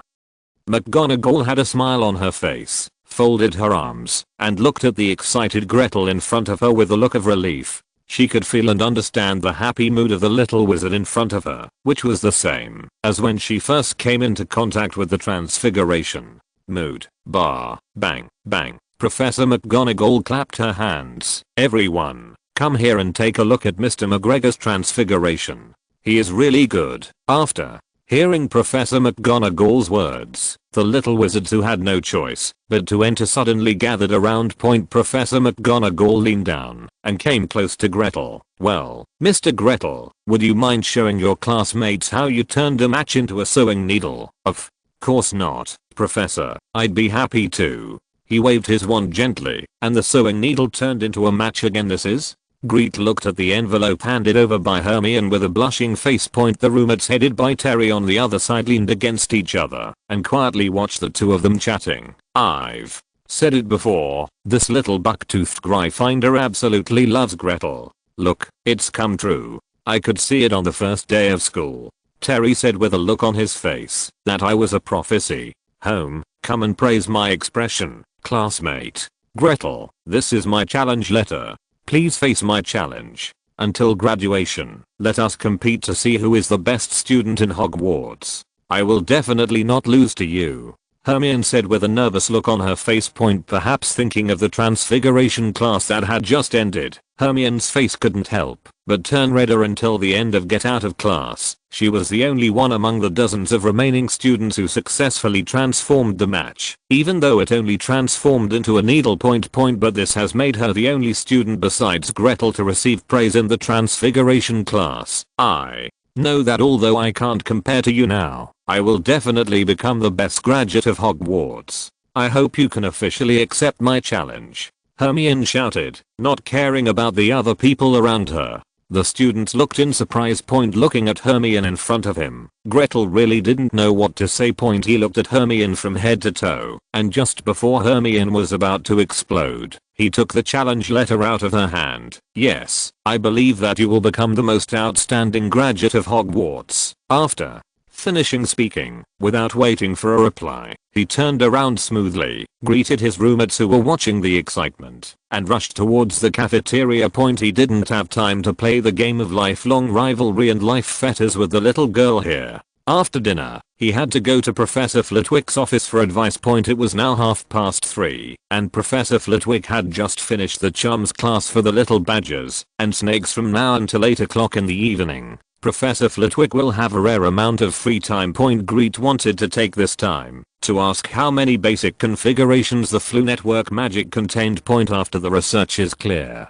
McGonagall had a smile on her face, folded her arms, and looked at the excited Gretel in front of her with a look of relief. She could feel and understand the happy mood of the little wizard in front of her, which was the same as when she first came into contact with the transfiguration mood. Bang, bang. Professor McGonagall clapped her hands. Everyone, come here and take a look at Mr. McGregor's transfiguration. He is really good. After hearing Professor McGonagall's words, the little wizards who had no choice but to enter suddenly gathered around. Professor McGonagall leaned down and came close to Gretel. Well, Mr. Gretel, would you mind showing your classmates how you turned a match into a sewing needle? Of course not, Professor. I'd be happy to. He waved his wand gently, and the sewing needle turned into a match again. This is? Grete looked at the envelope handed over by Hermione with a blushing face. The roommates headed by Terry on the other side leaned against each other and quietly watched the two of them chatting. I've said it before, this little buck-toothed Gryffindor absolutely loves Gretel. Look, it's come true. I could see it on the first day of school. Terry said with a look on his face that I was a prophecy. Home, come and praise my expression, classmate. Gretel, this is my challenge letter. Please face my challenge. Until graduation, let us compete to see who is the best student in Hogwarts. I will definitely not lose to you. Hermione said with a nervous look on her face. Perhaps thinking of the transfiguration class that had just ended, Hermione's face couldn't help but turn redder until the end of get out of class. She was the only one among the dozens of remaining students who successfully transformed the match, even though it only transformed into a needle. But this has made her the only student besides Gretel to receive praise in the transfiguration class. I know that although I can't compare to you now, I will definitely become the best graduate of Hogwarts. I hope you can officially accept my challenge. Hermione shouted, not caring about the other people around her. The student looked in surprise. Looking at Hermione in front of him. Gretel really didn't know what to say. He looked at Hermione from head to toe, and just before Hermione was about to explode, he took the challenge letter out of her hand. Yes, I believe that you will become the most outstanding graduate of Hogwarts. After finishing speaking, without waiting for a reply, he turned around smoothly, greeted his roommates who were watching the excitement, and rushed towards the cafeteria. He didn't have time to play the game of lifelong rivalry and life fetters with the little girl here. After dinner, he had to go to Professor Flitwick's office for advice. It was now 3:30, and Professor Flitwick had just finished the charms class for the little badgers and snakes from now until 8 o'clock in the evening. Professor Flitwick will have a rare amount of free time. Grete wanted to take this time to ask how many basic configurations the Flu network magic contained. After the research is clear,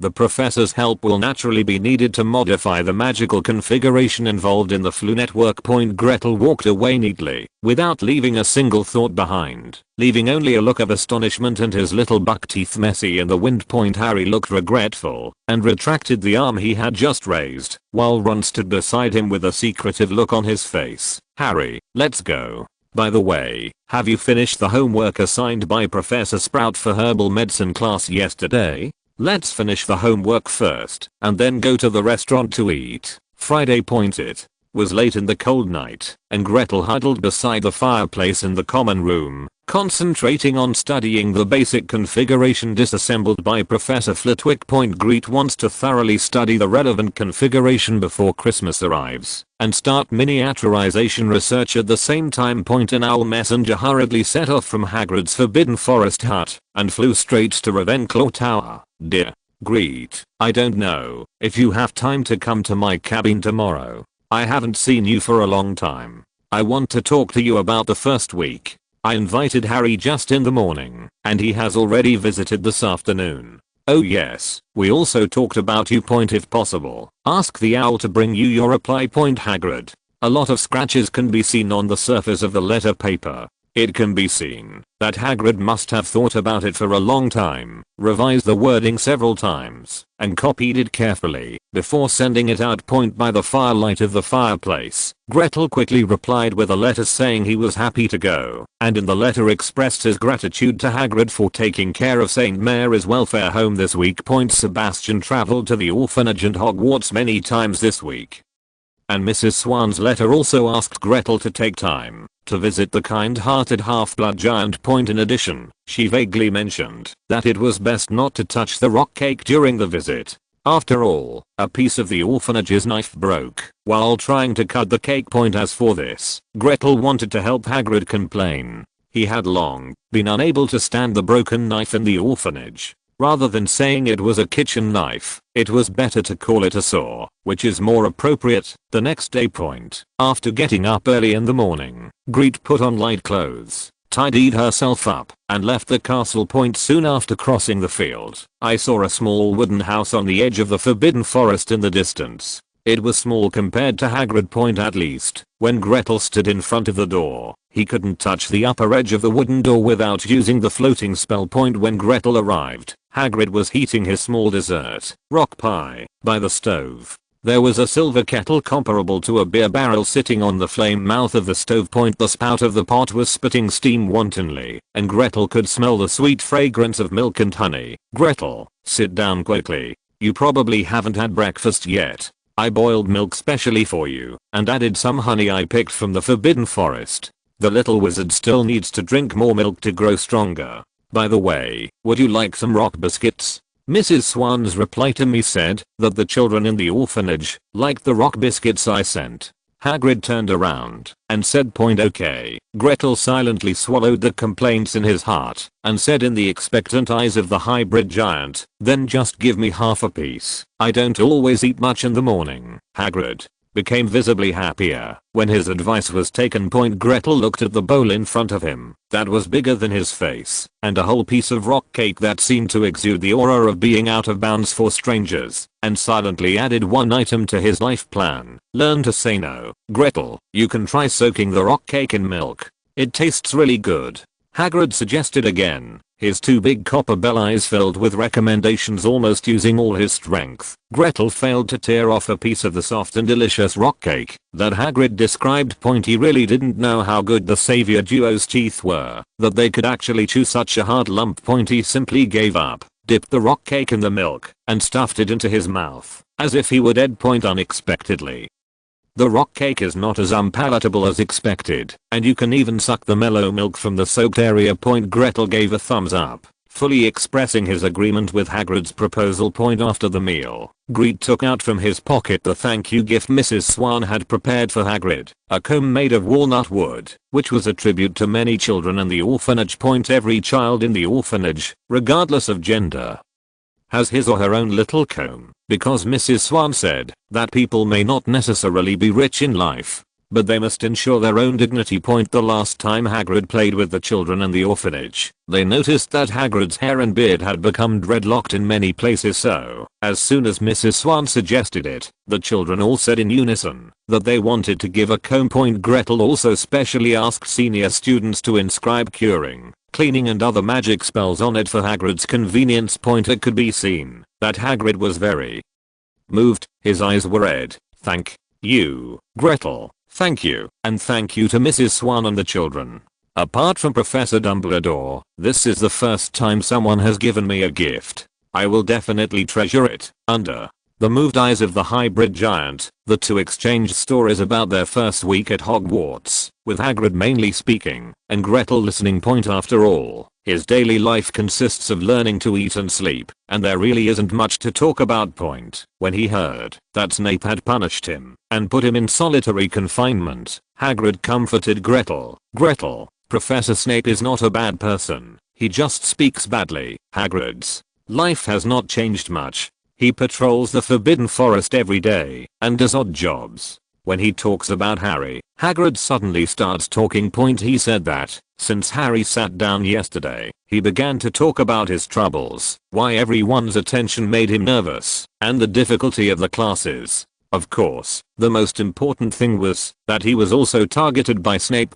the professor's help will naturally be needed to modify the magical configuration involved in the Flu network. Gretel walked away neatly, without leaving a single thought behind, leaving only a look of astonishment and his little buck teeth messy in the wind. Harry looked regretful and retracted the arm he had just raised, while Ron stood beside him with a secretive look on his face. Harry, let's go. By the way, have you finished the homework assigned by Professor Sprout for herbal medicine class yesterday? Let's finish the homework first, and then go to the restaurant to eat. Friday. It was late in the cold night, and Gretel huddled beside the fireplace in the common room, concentrating on studying the basic configuration disassembled by Professor Flitwick. Grete wants to thoroughly study the relevant configuration before Christmas arrives, and start miniaturization research at the same time. An owl messenger hurriedly set off from Hagrid's Forbidden Forest hut, and flew straight to Ravenclaw Tower. Dear Grete, I don't know if you have time to come to my cabin tomorrow. I haven't seen you for a long time. I want to talk to you about the first week. I invited Harry just in the morning, and he has already visited this afternoon. Oh yes, we also talked about you. If possible, ask the owl to bring you your reply. Hagrid. A lot of scratches can be seen on the surface of the letter paper. It can be seen that Hagrid must have thought about it for a long time, revised the wording several times, and copied it carefully before sending it out. By the firelight of the fireplace, Gretel quickly replied with a letter saying he was happy to go, and in the letter expressed his gratitude to Hagrid for taking care of St. Mary's Welfare Home this week. Sebastian traveled to the orphanage and Hogwarts many times this week, and Mrs. Swan's letter also asked Gretel to take time to visit the kind-hearted half-blood giant. In addition, she vaguely mentioned that it was best not to touch the rock cake during the visit. After all, a piece of the orphanage's knife broke while trying to cut the cake. As for this, Gretel wanted to help Hagrid complain. He had long been unable to stand the broken knife in the orphanage. Rather than saying it was a kitchen knife, it was better to call it a saw, which is more appropriate. The next day. After getting up early in the morning, Grete put on light clothes, tidied herself up, and left the castle. Soon after crossing the field, I saw a small wooden house on the edge of the Forbidden Forest in the distance. It was small compared to Hagrid. At least, when Gretel stood in front of the door, he couldn't touch the upper edge of the wooden door without using the floating spell. When Gretel arrived, Hagrid was heating his small dessert, rock pie, by the stove. There was a silver kettle comparable to a beer barrel sitting on the flame mouth of the stove. The spout of the pot was spitting steam wantonly, and Gretel could smell the sweet fragrance of milk and honey. Gretel, sit down quickly. You probably haven't had breakfast yet. I boiled milk specially for you, and added some honey I picked from the Forbidden Forest. The little wizard still needs to drink more milk to grow stronger. By the way, would you like some rock biscuits? Mrs. Swan's reply to me said that the children in the orphanage liked the rock biscuits I sent. Hagrid turned around and said, "Okay." Gretel silently swallowed the complaints in his heart and said in the expectant eyes of the hybrid giant, "Then just give me half a piece. I don't always eat much in the morning." Hagrid became visibly happier when his advice was taken. Gretel looked at the bowl in front of him that was bigger than his face, and a whole piece of rock cake that seemed to exude the aura of being out of bounds for strangers, and silently added one item to his life plan: learn to say no. Gretel, you can try soaking the rock cake in milk. It tastes really good. Hagrid suggested again, his two big copper bell eyes filled with recommendations almost using all his strength. Gretel failed to tear off a piece of the soft and delicious rock cake that Hagrid described. He really didn't know how good the savior duo's teeth were, that they could actually chew such a hard lump. He simply gave up, dipped the rock cake in the milk, and stuffed it into his mouth, as if he were dead. Unexpectedly, the rock cake is not as unpalatable as expected, and you can even suck the mellow milk from the soaked area. Gretel gave a thumbs up, fully expressing his agreement with Hagrid's proposal. After the meal, Grete took out from his pocket the thank you gift Mrs. Swan had prepared for Hagrid, a comb made of walnut wood, which was a tribute to many children in the orphanage. Every child in the orphanage, regardless of gender, has his or her own little comb, because Mrs. Swan said that people may not necessarily be rich in life, but they must ensure their own dignity. The last time Hagrid played with the children in the orphanage, they noticed that Hagrid's hair and beard had become dreadlocked in many places, so as soon as Mrs. Swan suggested it, the children all said in unison that they wanted to give a comb. Gretel also specially asked senior students to inscribe curing, cleaning and other magic spells on it for Hagrid's convenience. It could be seen that Hagrid was very moved. His eyes were red. Thank you, Gretel. Thank you, and thank you to Mrs. Swan and the children. Apart from Professor Dumbledore, this is the first time someone has given me a gift. I will definitely treasure it. Under the moved eyes of the hybrid giant, the two exchanged stories about their first week at Hogwarts, with Hagrid mainly speaking, and Gretel listening. After all, his daily life consists of learning to eat and sleep, and there really isn't much to talk about. When he heard that Snape had punished him and put him in solitary confinement, Hagrid comforted Gretel. Gretel, Professor Snape is not a bad person, he just speaks badly. Hagrid's life has not changed much. He patrols the Forbidden Forest every day and does odd jobs. When he talks about Harry, Hagrid suddenly starts talking. He said that since Harry sat down yesterday, he began to talk about his troubles, why everyone's attention made him nervous, and the difficulty of the classes. Of course, the most important thing was that he was also targeted by Snape.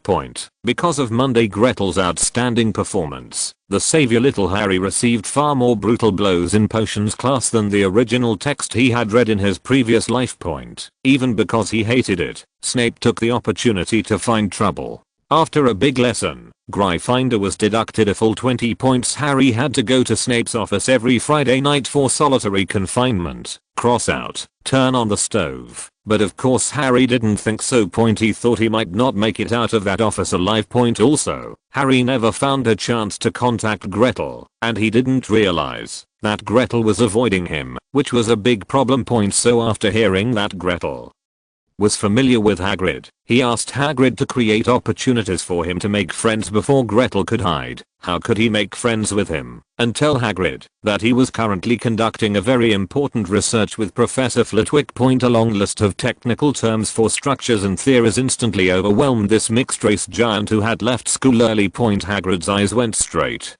Because of Monday Gretel's outstanding performance, the savior little Harry received far more brutal blows in potions class than the original text he had read in his previous life. Even because he hated it, Snape took the opportunity to find trouble. After a big lesson, Gryffindor was deducted a full 20 points. Harry had to go to Snape's office every Friday night for solitary confinement, cross out, turn on the stove. But of course Harry didn't think so. He thought he might not make it out of that office alive. Also, Harry never found a chance to contact Gretel, and he didn't realize that Gretel was avoiding him, which was a big problem. So after hearing that Gretel was familiar with Hagrid, he asked Hagrid to create opportunities for him to make friends before Gretel could hide. How could he make friends with him and tell Hagrid that he was currently conducting a very important research with Professor Flitwick? A long list of technical terms for structures and theories instantly overwhelmed this mixed-race giant who had left school early. Hagrid's eyes went straight.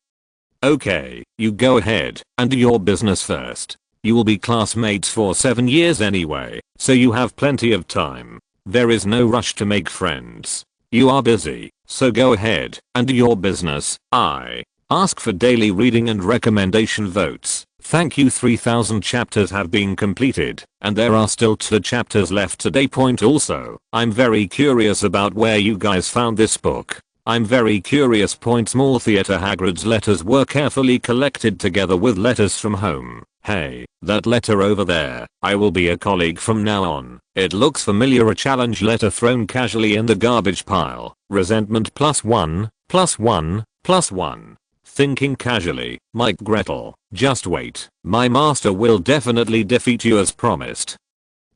Okay, you go ahead and do your business first. You will be classmates for 7 years anyway, so you have plenty of time. There is no rush to make friends. You are busy, so go ahead and do your business. I ask for daily reading and recommendation votes. Thank you. 3000 chapters have been completed, and there are still 2 chapters left today. Also, I'm very curious about where you guys found this book. I'm very curious. Small theater. Hagrid's letters were carefully collected together with letters from home. Hey, that letter over there, I will be a colleague from now on. It looks familiar. A challenge letter thrown casually in the garbage pile. Resentment +1, +1, +1. Thinking casually, Mike Gretel, just wait. My master will definitely defeat you as promised.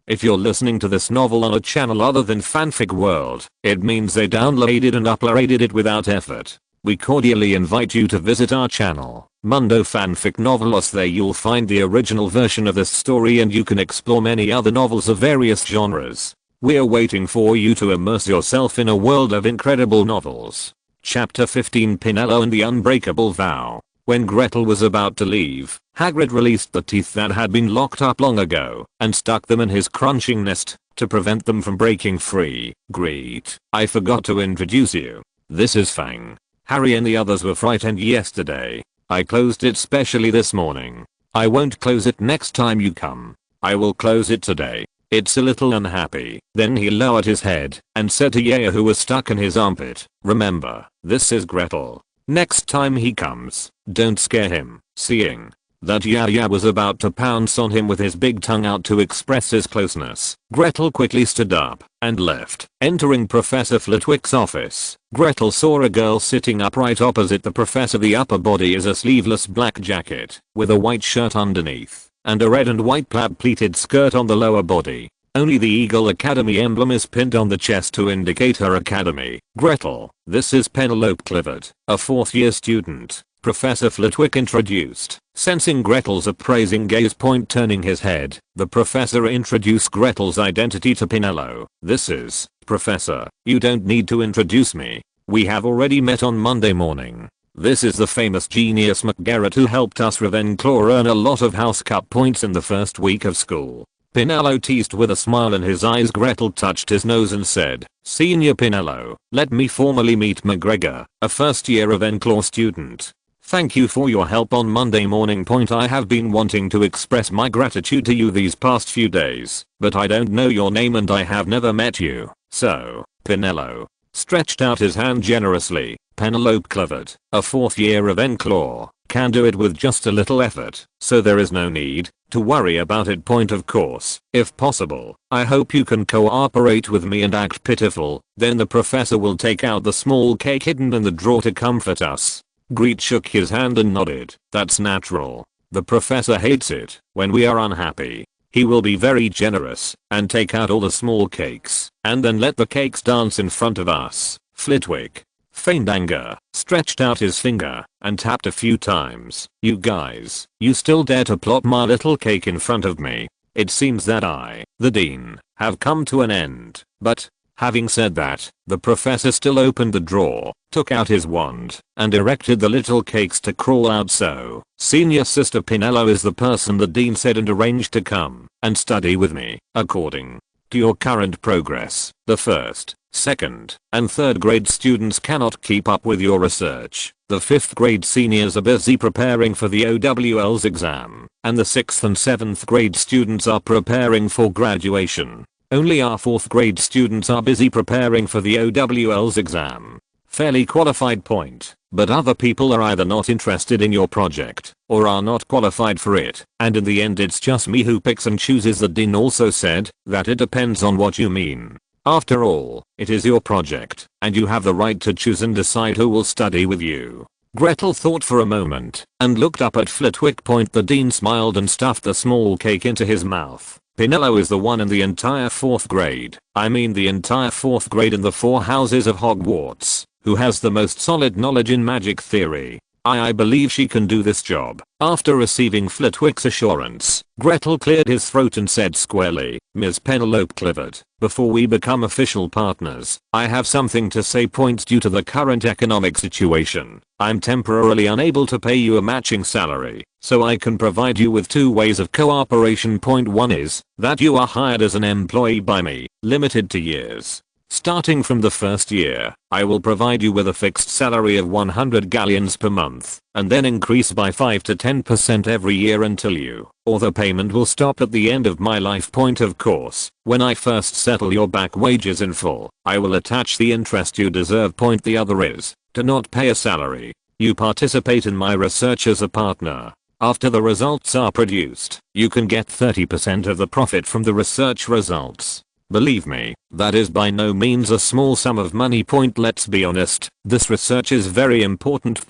If you're listening to this novel on a channel other than Fanfic World, it means they downloaded and uploaded it without effort. We cordially invite you to visit our channel, Mundo Fanfic Novelos. There you'll find the original version of this story and you can explore many other novels of various genres. We're waiting for you to immerse yourself in a world of incredible novels. Chapter 15 Pinello and the Unbreakable Vow. When Gretel was about to leave, Hagrid released the teeth that had been locked up long ago and stuck them in his crunching nest to prevent them from breaking free. Grete, I forgot to introduce you. This is Fang. Harry and the others were frightened yesterday. I closed it specially this morning. I won't close it next time you come. I will close it today. It's a little unhappy. Then he lowered his head and said to Yaya, who was stuck in his armpit, remember, this is Gretel. Next time he comes, don't scare him. Seeing that Yaya was about to pounce on him with his big tongue out to express his closeness, Gretel quickly stood up and left. Entering Professor Flitwick's office, Gretel saw a girl sitting upright opposite the professor. The upper body is a sleeveless black jacket with a white shirt underneath and a red and white plaid pleated skirt on the lower body. Only the Eagle Academy emblem is pinned on the chest to indicate her academy. Gretel, this is Penelope Clifford, a 4th year student, Professor Flitwick introduced. Sensing Gretel's appraising gaze, turning his head, the professor introduced Gretel's identity to Penelope. This is, Professor, you don't need to introduce me. We have already met on Monday morning. This is the famous genius McGarrett, who helped us Ravenclaw earn a lot of house cup points in the first week of school. Penelope teased with a smile in his eyes. Gretel touched his nose and said, Senior Penelope, let me formally meet McGregor, a first year Ravenclaw student. Thank you for your help on Monday morning. I have been wanting to express my gratitude to you these past few days, but I don't know your name and I have never met you. So, Penelope stretched out his hand generously. Penelope Clifford, a 4th year Ravenclaw, can do it with just a little effort, so there is no need to worry about it. Of course, if possible, I hope you can cooperate with me and act pitiful, then the professor will take out the small cake hidden in the drawer to comfort us. Grete shook his hand and nodded. That's natural. The professor hates it when we are unhappy. He will be very generous and take out all the small cakes and then let the cakes dance in front of us. Flitwick feigned anger, stretched out his finger, and tapped a few times. You guys, you still dare to plot my little cake in front of me? It seems that I, the dean, have come to an end. But, having said that, the professor still opened the drawer, took out his wand, and erected the little cakes to crawl out. So, senior sister Penelope is the person the dean said and arranged to come and study with me. According to your current progress, the 1st, 2nd, and 3rd grade students cannot keep up with your research. The 5th grade seniors are busy preparing for the OWL's exam, and the 6th and 7th grade students are preparing for graduation. Only our 4th grade students are busy preparing for the OWL's exam. Fairly qualified point, but other people are either not interested in your project or are not qualified for it, and in the end it's just me who picks and chooses. The dean also said that it depends on what you mean. After all, it is your project, and you have the right to choose and decide who will study with you. Gretel thought for a moment and looked up at Flitwick. The dean smiled and stuffed the small cake into his mouth. Penelope is the one in the entire 4th grade, I mean the entire 4th grade in the 4 houses of Hogwarts, who has the most solid knowledge in magic theory. I believe she can do this job. After receiving Flitwick's assurance, Gretel cleared his throat and said squarely, Ms. Penelope Clifford, before we become official partners, I have something to say. Due to the current economic situation, I'm temporarily unable to pay you a matching salary, so I can provide you with 2 ways of cooperation. One is that you are hired as an employee by me, limited to years. Starting from the 1st year, I will provide you with a fixed salary of 100 galleons per month, and then increase by 5 to 10% every year until you, or the payment will stop at the end of my life. Of course, when I first settle your back wages in full, I will attach the interest you deserve. The other is to not pay a salary. You participate in my research as a partner. After the results are produced, you can get 30% of the profit from the research results. Believe me, that is by no means a small sum of money. Let's be honest, this research is very important.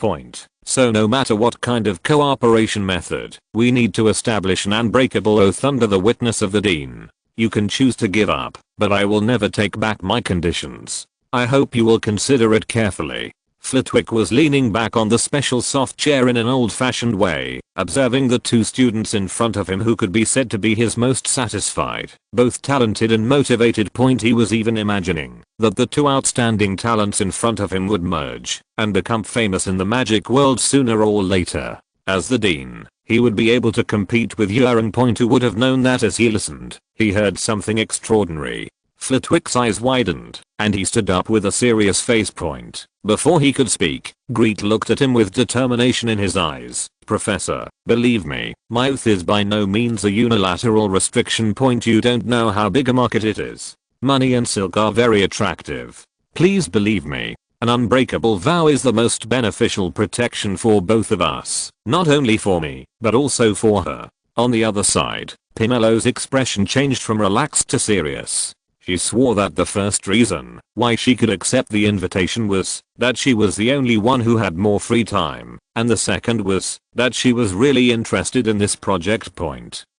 So no matter what kind of cooperation method, we need to establish an unbreakable oath under the witness of the dean. You can choose to give up, but I will never take back my conditions. I hope you will consider it carefully. Flitwick was leaning back on the special soft chair in an old-fashioned way, observing the 2 students in front of him who could be said to be his most satisfied, both talented and motivated. He was even imagining that the 2 outstanding talents in front of him would merge and become famous in the magic world sooner or later. As the dean, he would be able to compete with Uhmm. Who would have known that? As he listened, he heard something extraordinary. Flitwick's eyes widened, and he stood up with a serious face point. Before he could speak, Grete looked at him with determination in his eyes. Professor, believe me, my oath is by no means a unilateral restriction. You don't know how big a market it is. Money and silk are very attractive. Please believe me. An unbreakable vow is the most beneficial protection for both of us. Not only for me, but also for her. On the other side, Penelope's expression changed from relaxed to serious. She swore that the first reason why she could accept the invitation was that she was the only one who had more free time, and the second was that she was really interested in this project.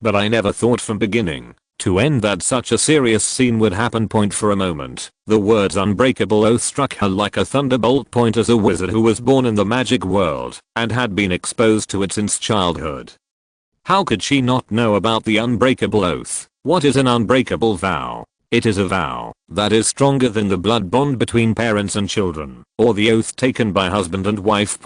But I never thought from beginning to end that such a serious scene would happen. For a moment, the words unbreakable oath struck her like a thunderbolt. As a wizard who was born in the magic world and had been exposed to it since childhood, how could she not know about the unbreakable oath? What is an unbreakable vow? It is a vow that is stronger than the blood bond between parents and children, or the oath taken by husband and wife.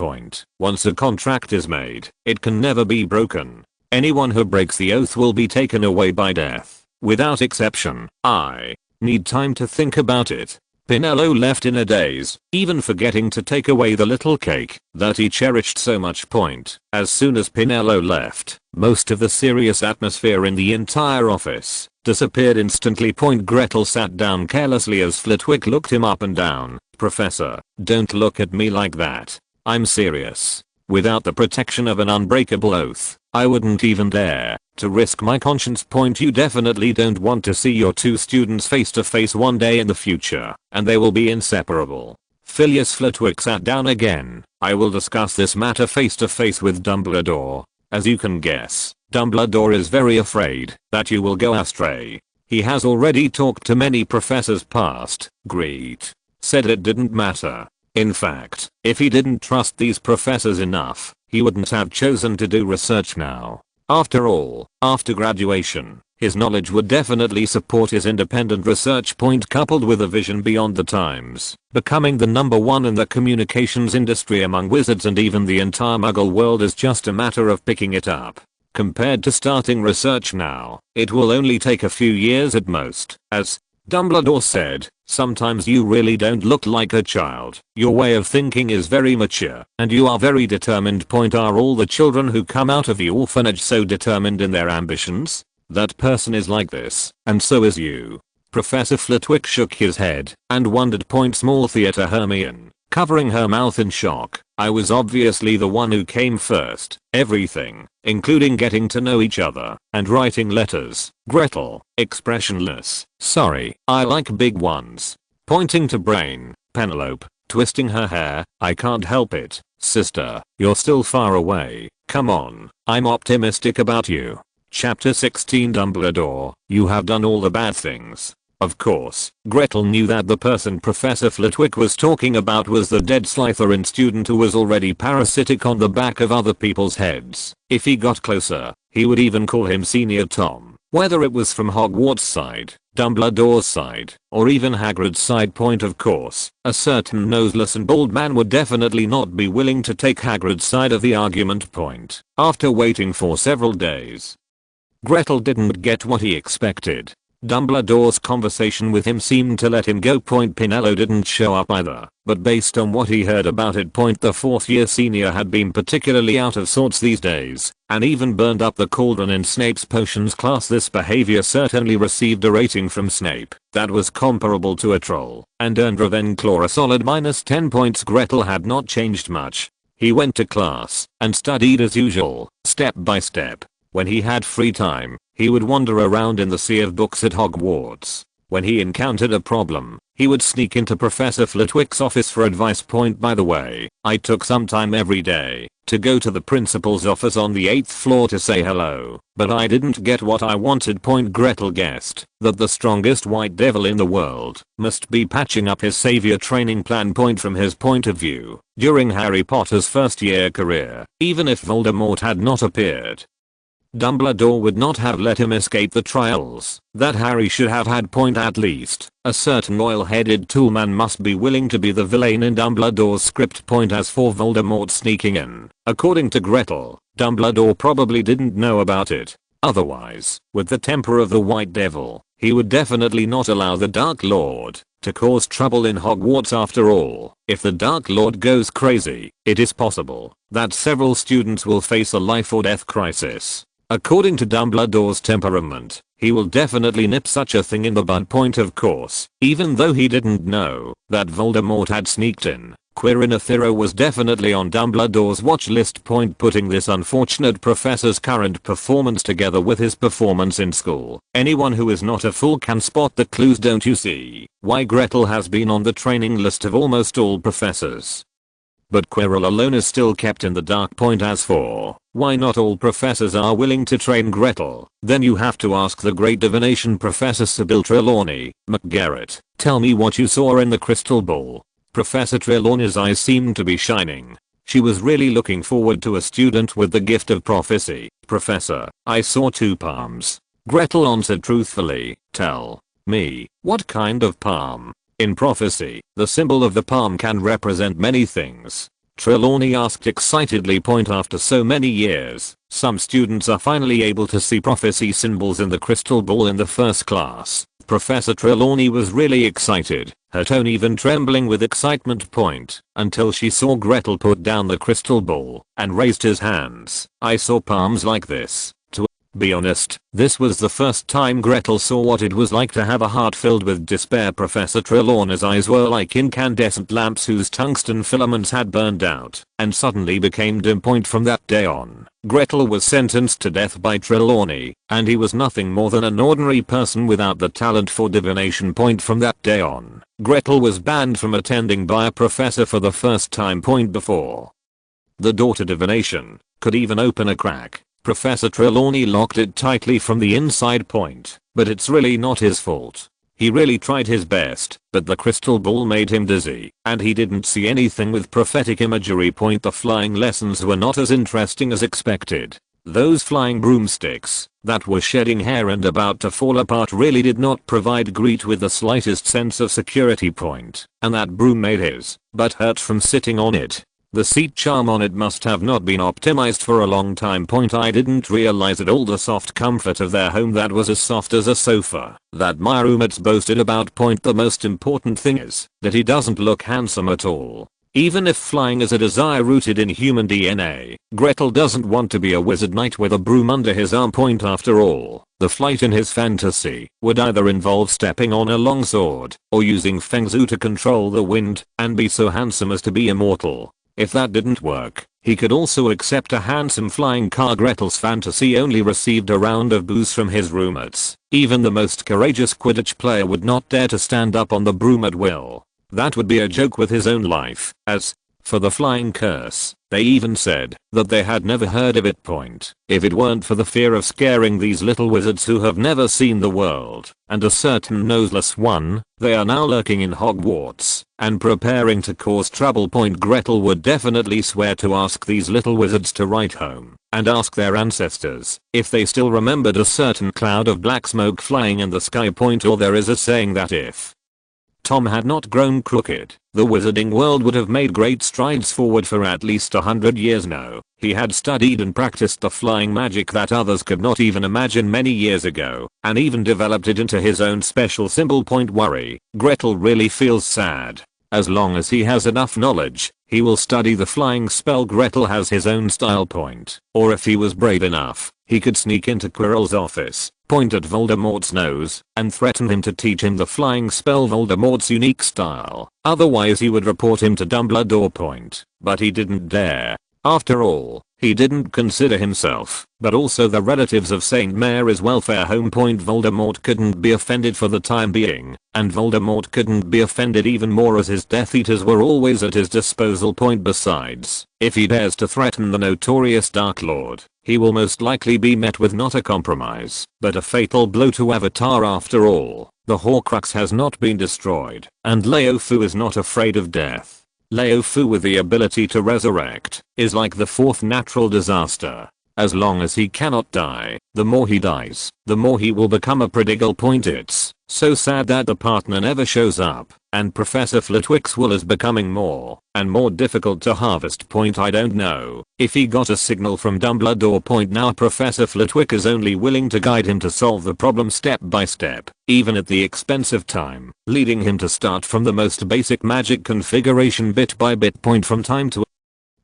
Once a contract is made, it can never be broken. Anyone who breaks the oath will be taken away by death, without exception. I need time to think about it. Penelope left in a daze, even forgetting to take away the little cake that he cherished so much. As soon as Penelope left, most of the serious atmosphere in the entire office disappeared instantly. Gretel sat down carelessly as Flitwick looked him up and down. Professor, don't look at me like that. I'm serious. Without the protection of an unbreakable oath, I wouldn't even dare to risk my conscience. You definitely don't want to see your two students face to face one day in the future, and they will be inseparable. Phileas Flitwick sat down again. I will discuss this matter face to face with Dumbledore. As you can guess, Dumbledore is very afraid that you will go astray. He has already talked to many professors past. Grete said it didn't matter. In fact, if he didn't trust these professors enough, he wouldn't have chosen to do research now. After all, after graduation, his knowledge would definitely support his independent research. Coupled with a vision beyond the times, becoming the #1 in the communications industry among wizards and even the entire Muggle world is just a matter of picking it up. Compared to starting research now, it will only take a few years at most. As Dumbledore said, sometimes you really don't look like a child. Your way of thinking is very mature, and you are very determined. Are all the children who come out of the orphanage so determined in their ambitions? That person is like this, and so is you. Professor Flitwick shook his head and wondered. Small theater Hermione, covering her mouth in shock. I was obviously the one who came first. Everything, including getting to know each other and writing letters. Gretel, expressionless. Sorry, I like big ones. Pointing to brain. Penelope, twisting her hair. I can't help it. Sister, you're still far away. Come on, I'm optimistic about you. Chapter 16 Dumbledore, you have done all the bad things. Of course, Gretel knew that the person Professor Flitwick was talking about was the dead Slytherin student who was already parasitic on the back of other people's heads. If he got closer, he would even call him Senior Tom. Whether it was from Hogwarts' side, Dumbledore's side, or even Hagrid's side. Of course, a certain noseless and bald man would definitely not be willing to take Hagrid's side of the argument. After waiting for several days, Gretel didn't get what he expected. Dumbledore's conversation with him seemed to let him go. Penelope didn't show up either, but based on what he heard about it, the fourth year senior had been particularly out of sorts these days, and even burned up the cauldron in Snape's potions class. This behavior certainly received a rating from Snape that was comparable to a troll, and earned Ravenclaw a solid -10. Gretel had not changed much. He went to class and studied as usual, step by step. When he had free time, he would wander around in the sea of books at Hogwarts. When he encountered a problem, he would sneak into Professor Flitwick's office for advice. By the way, I took some time every day to go to the principal's office on the 8th floor to say hello, but I didn't get what I wanted. Gretel guessed that the strongest white devil in the world must be patching up his savior training plan. From his point of view, during Harry Potter's first year career, even if Voldemort had not appeared, Dumbledore would not have let him escape the trials that Harry should have had. At least, a certain oil-headed toolman must be willing to be the villain in Dumbledore's script. As for Voldemort sneaking in, according to Gretel, Dumbledore probably didn't know about it. Otherwise, with the temper of the White Devil, he would definitely not allow the Dark Lord to cause trouble in Hogwarts. After all, if the Dark Lord goes crazy, it is possible that several students will face a life or death crisis. According to Dumbledore's temperament, he will definitely nip such a thing in the bud. Of course, even though he didn't know that Voldemort had sneaked in, Quirinithera was definitely on Dumbledore's watch list. Putting this unfortunate professor's current performance together with his performance in school, anyone who is not a fool can spot the clues. Don't you see why Gretel has been on the training list of almost all professors? But Quirrell alone is still kept in the dark. As for why not all professors are willing to train Gretel, then you have to ask the great divination Professor Sybil Trelawney McGarrett. Tell me what you saw in the crystal ball. Professor Trelawney's eyes seemed to be shining. She was really looking forward to a student with the gift of prophecy. Professor, I saw 2 palms. Gretel answered truthfully. Tell me, what kind of palm? In prophecy, the symbol of the palm can represent many things. Trelawney asked excitedly. After so many years, some students are finally able to see prophecy symbols in the crystal ball in the first class. Professor Trelawney was really excited, her tone even trembling with excitement. Until she saw Gretel put down the crystal ball and raised his hands. I saw palms like this. To be honest, this was the first time Gretel saw what it was like to have a heart filled with despair. Professor Trelawney's eyes were like incandescent lamps whose tungsten filaments had burned out and suddenly became dim. From that day on, Gretel was sentenced to death by Trelawney, and he was nothing more than an ordinary person without the talent for divination. From that day on, Gretel was banned from attending by a professor for the first time. Before the door to divination could even open a crack, Professor Trelawney locked it tightly from the inside. But it's really not his fault. He really tried his best, but the crystal ball made him dizzy, and he didn't see anything with prophetic imagery. The flying lessons were not as interesting as expected. Those flying broomsticks that were shedding hair and about to fall apart really did not provide Grete with the slightest sense of security. And that broom made his butt hurt from sitting on it. The seat charm on it must have not been optimized for a long time. I didn't realize at all the soft comfort of their home that was as soft as a sofa that my roommates boasted about. The most important thing is that he doesn't look handsome at all. Even if flying is a desire rooted in human DNA, Gretel doesn't want to be a wizard knight with a broom under his arm. After all, the flight in his fantasy would either involve stepping on a long sword or using Feng Zhu to control the wind and be so handsome as to be immortal. If that didn't work, he could also accept a handsome flying car. Gretel's fantasy only received a round of boos from his roommates. Even the most courageous Quidditch player would not dare to stand up on the broom at will. That would be a joke with his own life. As for the flying curse, they even said that they had never heard of it. If it weren't for the fear of scaring these little wizards who have never seen the world, and a certain noseless one, they are now lurking in Hogwarts and preparing to cause trouble. Gretel would definitely swear to ask these little wizards to write home and ask their ancestors if they still remembered a certain cloud of black smoke flying in the sky. Or there is a saying that if Tom had not grown crooked, the wizarding world would have made great strides forward for at least 100 years. No, he had studied and practiced the flying magic that others could not even imagine many years ago, and even developed it into his own special symbol. Worry, Gretel really feels sad. As long as he has enough knowledge, he will study the flying spell. Gretel has his own style. Or if he was brave enough, he could sneak into Quirrell's office, point at Voldemort's nose, and threaten him to teach him the flying spell Voldemort's unique style. Otherwise he would report him to Dumbledore. But he didn't dare. After all, he didn't consider himself, but also the relatives of St. Mary's welfare home. Voldemort couldn't be offended for the time being, and Voldemort couldn't be offended even more as his Death Eaters were always at his disposal. Besides, if he dares to threaten the notorious Dark Lord, he will most likely be met with not a compromise, but a fatal blow to Avatar. After all, the Horcrux has not been destroyed, and Leo Fu is not afraid of death. Leo Fu, with the ability to resurrect, is like the fourth natural disaster. As long as he cannot die, the more he dies, the more he will become a prodigal. It's so sad that the partner never shows up, and Professor Flitwick's will is becoming more and more difficult to harvest. I don't know if he got a signal from Dumbledore. Now Professor Flitwick is only willing to guide him to solve the problem step by step, even at the expense of time, leading him to start from the most basic magic configuration bit by bit. From time to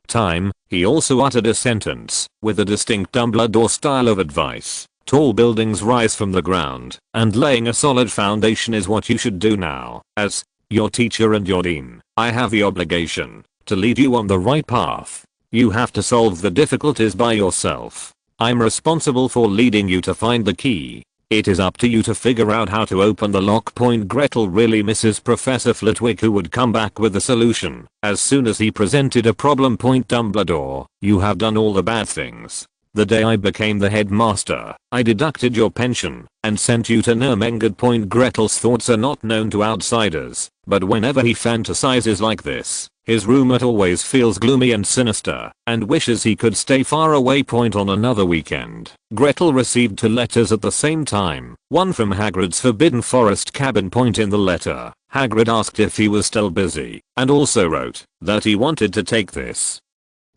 time, he also uttered a sentence with a distinct Dumbledore style of advice. Tall buildings rise from the ground, and laying a solid foundation is what you should do now. As your teacher and your dean, I have the obligation to lead you on the right path. You have to solve the difficulties by yourself. I'm responsible for leading you to find the key. It is up to you to figure out how to open the lock. Gretel really misses Professor Flitwick, who would come back with the solution as soon as he presented a problem. Dumbledore, you have done all the bad things. The day I became the headmaster, I deducted your pension and sent you to Nurmengard. Gretel's thoughts are not known to outsiders, but whenever he fantasizes like this, his roommate always feels gloomy and sinister and wishes he could stay far away. On another weekend, Gretel received 2 letters at the same time, one from Hagrid's Forbidden Forest cabin. In the letter, Hagrid asked if he was still busy and also wrote that he wanted to take this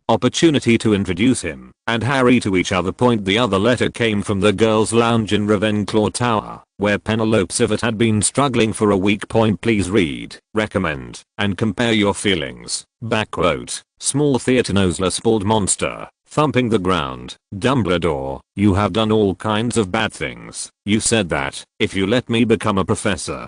opportunity to introduce him and Harry to each other. The other letter came from the girls' lounge in Ravenclaw Tower, where Penelope Civet had been struggling for a week. Please read, recommend, and compare your feelings. Backquote, small theatre noseless bald monster, thumping the ground. Dumbledore, you have done all kinds of bad things. You said that if you let me become a professor,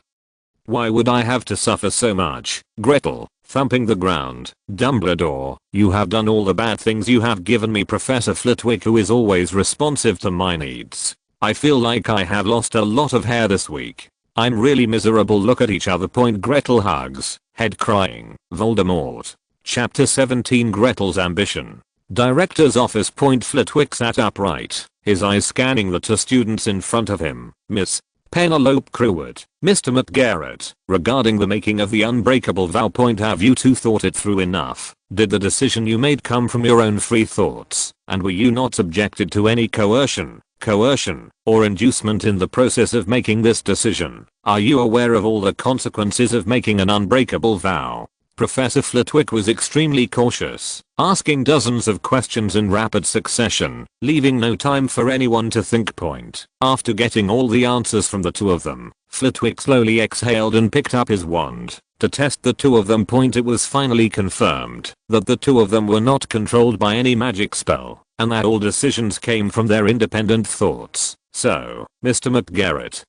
why would I have to suffer so much? Gretel, thumping the ground. Dumbledore, you have done all the bad things. You have given me Professor Flitwick, who is always responsive to my needs. I feel like I have lost a lot of hair this week. I'm really miserable. Look at each other. Gretel hugs, head crying. Voldemort. Chapter 17, Gretel's ambition. Director's office. Flitwick sat upright, his eyes scanning the 2 students in front of him. Miss Penelope Creward, Mr. McGarrett, regarding the making of the unbreakable vow. Have you 2 thought it through enough? Did the decision you made come from your own free thoughts, and were you not subjected to any coercion, or inducement in the process of making this decision? Are you aware of all the consequences of making an unbreakable vow? Professor Flitwick was extremely cautious, asking dozens of questions in rapid succession, leaving no time for anyone to think. After getting all the answers from the 2 of them, Flitwick slowly exhaled and picked up his wand to test the 2 of them. It was finally confirmed that the 2 of them were not controlled by any magic spell, and that all decisions came from their independent thoughts. So, Mr. McGarrett,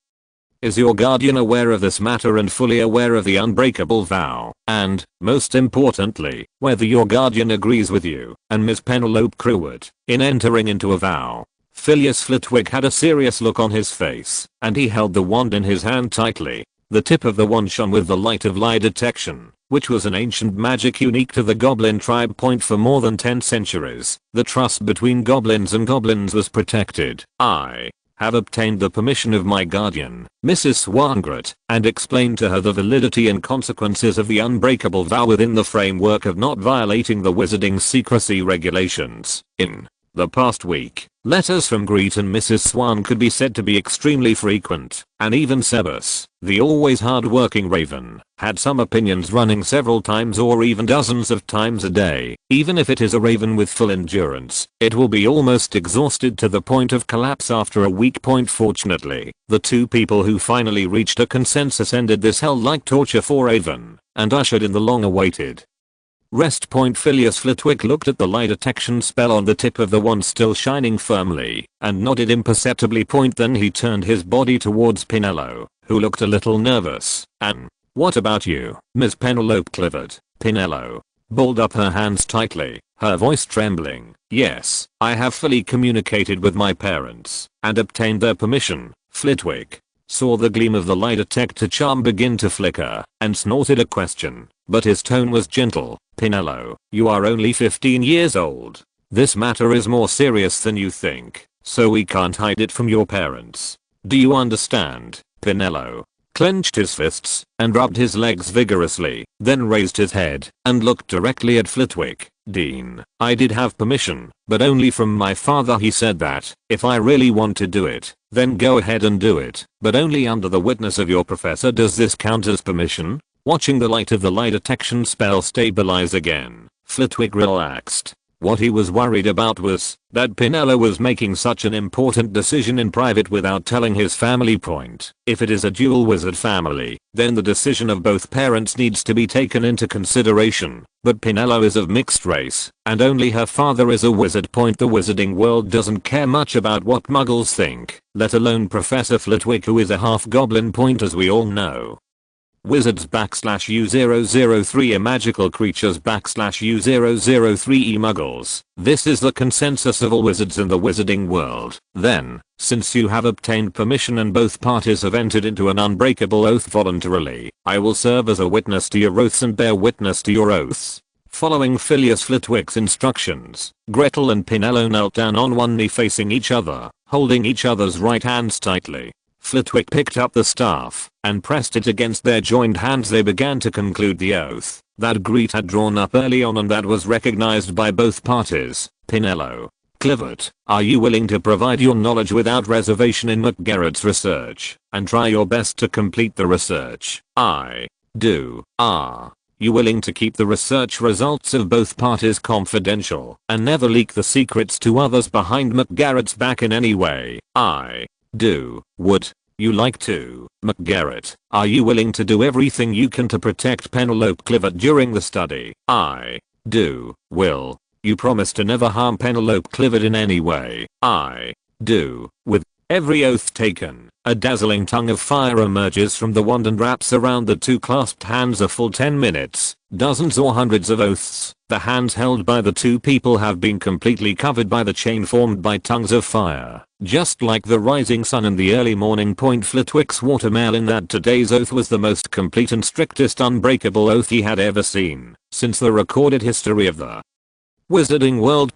is your guardian aware of this matter and fully aware of the unbreakable vow? And, most importantly, whether your guardian agrees with you and Miss Penelope Creward in entering into a vow? Phileas Flitwick had a serious look on his face, and he held the wand in his hand tightly. The tip of the wand shone with the light of lie detection, which was an ancient magic unique to the goblin tribe. For more than 10 centuries, the trust between goblins and goblins was protected. I have obtained the permission of my guardian, Mrs. Swangret, and explained to her the validity and consequences of the unbreakable vow within the framework of not violating the wizarding secrecy regulations. In the past week, letters from Grete and Mrs. Swan could be said to be extremely frequent, and even Sebas, the always hard-working raven, had some opinions running several times or even dozens of times a day. Even if it is a raven with full endurance, it will be almost exhausted to the point of collapse after a week. Fortunately, the 2 people who finally reached a consensus ended this hell-like torture for Raven and ushered in the long-awaited rest. Phileas Flitwick looked at the lie detection spell on the tip of the wand still shining firmly and nodded imperceptibly. Then he turned his body towards Penelope, who looked a little nervous. And what about you, Miss Penelope Clifford? Penelope balled up her hands tightly, her voice trembling. Yes, I have fully communicated with my parents and obtained their permission. Flitwick saw the gleam of the lie detector charm begin to flicker and snorted a question, but his tone was gentle. Penelope, you are only 15 years old. This matter is more serious than you think, so we can't hide it from your parents. Do you understand? Penelope clenched his fists and rubbed his legs vigorously, then raised his head and looked directly at Flitwick. Dean, I did have permission, but only from my father. He said that if I really want to do it, then go ahead and do it, but only under the witness of your professor. Does this count as permission? Watching the light of the lie detection spell stabilize again, Flitwick relaxed. What he was worried about was that Pinello was making such an important decision in private without telling his family. If it is a dual wizard family, then the decision of both parents needs to be taken into consideration, but Pinello is of mixed race, and only her father is a wizard. The wizarding world doesn't care much about what muggles think, let alone Professor Flitwick, who is a half-goblin. As we all know. Wizards /U003 are magical creatures /U003 muggles. This is the consensus of all wizards in the wizarding world. Then, since you have obtained permission and both parties have entered into an unbreakable oath voluntarily, I will serve as a witness to your oaths and bear witness to your oaths. Following Phileas Flitwick's instructions, Gretel and Pinello knelt down on one knee facing each other, holding each other's right hands tightly. Flitwick picked up the staff and pressed it against their joined hands. They began to conclude the oath that Grete had drawn up early on and that was recognized by both parties. Pinello. Clivert, are you willing to provide your knowledge without reservation in McGarrett's research and try your best to complete the research? I do. Are you willing to keep the research results of both parties confidential and never leak the secrets to others behind McGarrett's back in any way? I do. Would you like to? McGarrett, are you willing to do everything you can to protect Penelope Clivert during the study? I do. Will you promise to never harm Penelope Clivert in any way? I do. With every oath taken, a dazzling tongue of fire emerges from the wand and wraps around the two clasped hands a full 10 minutes. Dozens or hundreds of oaths, the hands held by the two people have been completely covered by the chain formed by tongues of fire. Just like the rising sun in the early morning. Flitwick swore to Merlin that today's oath was the most complete and strictest unbreakable oath he had ever seen since the recorded history of the wizarding world.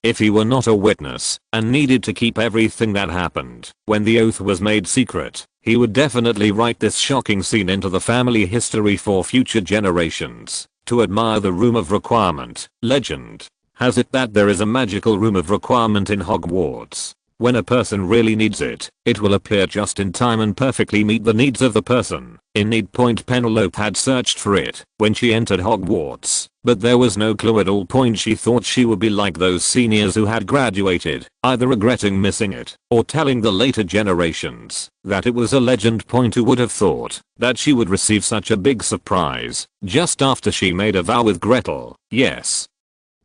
If he were not a witness and needed to keep everything that happened when the oath was made secret, he would definitely write this shocking scene into the family history for future generations to admire. The Room of Requirement. Legend has it that there is a magical room of requirement in Hogwarts. When a person really needs it, it will appear just in time and perfectly meet the needs of the person in need. Penelope had searched for it when she entered Hogwarts, but there was no clue at all. She thought she would be like those seniors who had graduated, either regretting missing it or telling the later generations that it was a legend. Who would have thought that she would receive such a big surprise just after she made a vow with Gretel? Yes.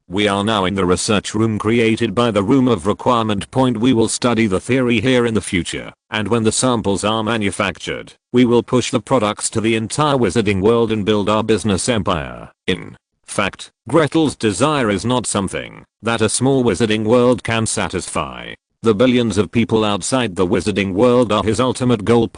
We are now in the research room created by the Room of Requirement. We will study the theory here in the future, and when the samples are manufactured, we will push the products to the entire wizarding world and build our business empire. In fact, Gretel's desire is not something that a small wizarding world can satisfy. The billions of people outside the wizarding world are his ultimate goal.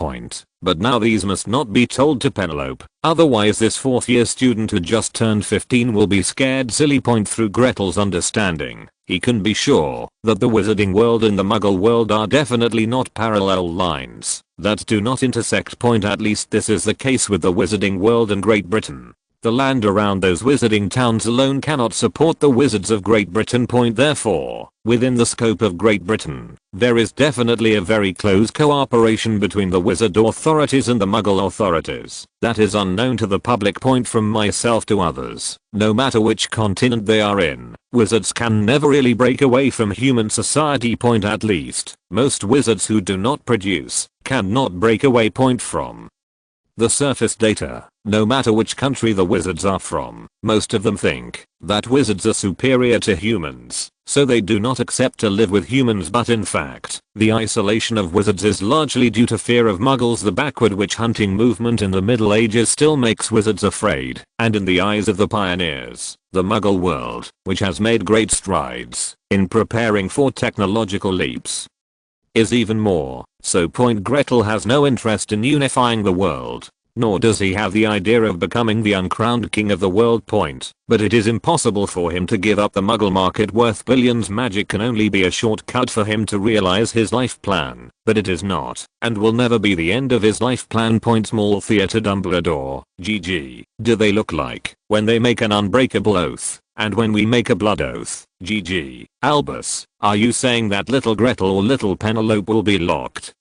But now these must not be told to Penelope, otherwise this 4th year student who just turned 15 will be scared silly. Through Gretel's understanding, he can be sure that the wizarding world and the muggle world are definitely not parallel lines that do not intersect. At least this is the case with the wizarding world and Great Britain. The land around those wizarding towns alone cannot support the wizards of Great Britain. Therefore, within the scope of Great Britain, there is definitely a very close cooperation between the wizard authorities and the muggle authorities that is unknown to the public. From myself to others, no matter which continent they are in, wizards can never really break away from human society. At least, most wizards who do not produce cannot break away. From the surface data, no matter which country the wizards are from, most of them think that wizards are superior to humans, so they do not accept to live with humans. But in fact, the isolation of wizards is largely due to fear of muggles. The backward witch hunting movement in the Middle Ages still makes wizards afraid, and in the eyes of the pioneers, the muggle world, which has made great strides in preparing for technological leaps, is even more so. Gretel has no interest in unifying the world, nor does he have the idea of becoming the uncrowned king of the world. But it is impossible for him to give up the muggle market worth billions. Magic can only be a shortcut for him to realize his life plan, but it is not, and will never be the end of his life plan. Small theater. Dumbledore, GG. Do they look like when they make an unbreakable oath, and when we make a blood oath? GG. Albus, are you saying that little Gretel or little Penelope will be locked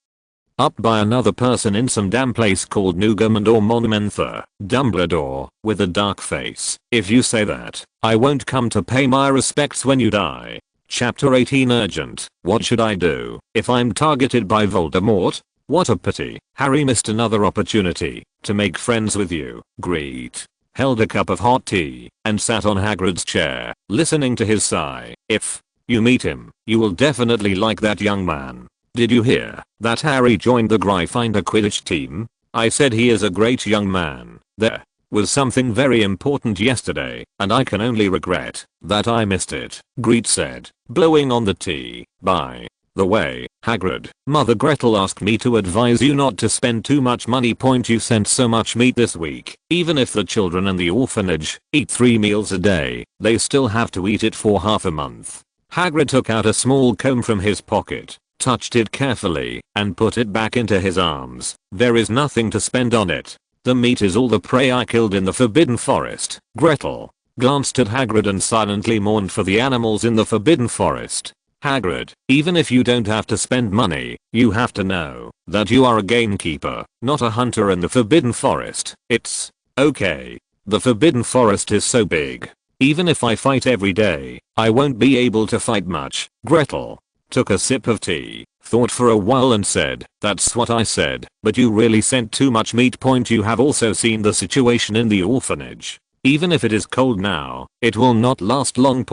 Up by another person in some damn place called Newgam or Monumentha. Dumbledore, with a dark face. If you say that, I won't come to pay my respects when you die. Chapter 18 Urgent. What should I do if I'm targeted by Voldemort? What a pity. Harry missed another opportunity to make friends with you. Grete held a cup of hot tea and sat on Hagrid's chair, listening to his sigh. If you meet him, you will definitely like that young man. Did you hear that Harry joined the Gryffindor Quidditch team? I said he is a great young man. There was something very important yesterday, and I can only regret that I missed it, Grete said, blowing on the tea. By the way, Hagrid, Mother Gretel asked me to advise you not to spend too much money. You sent so much meat this week. Even if the children in the orphanage eat 3 meals a day, they still have to eat it for half a month. Hagrid took out a small comb from his pocket, touched it carefully, and put it back into his arms. There is nothing to spend on it. The meat is all the prey I killed in the Forbidden Forest. Gretel glanced at Hagrid and silently mourned for the animals in the Forbidden Forest. Hagrid, even if you don't have to spend money, you have to know that you are a gamekeeper, not a hunter in the Forbidden Forest. It's okay. The Forbidden Forest is so big. Even if I fight every day, I won't be able to fight much. Gretel took a sip of tea, thought for a while and said, that's what I said, but you really sent too much meat. You have also seen the situation in the orphanage. Even if it is cold now, it will not last long.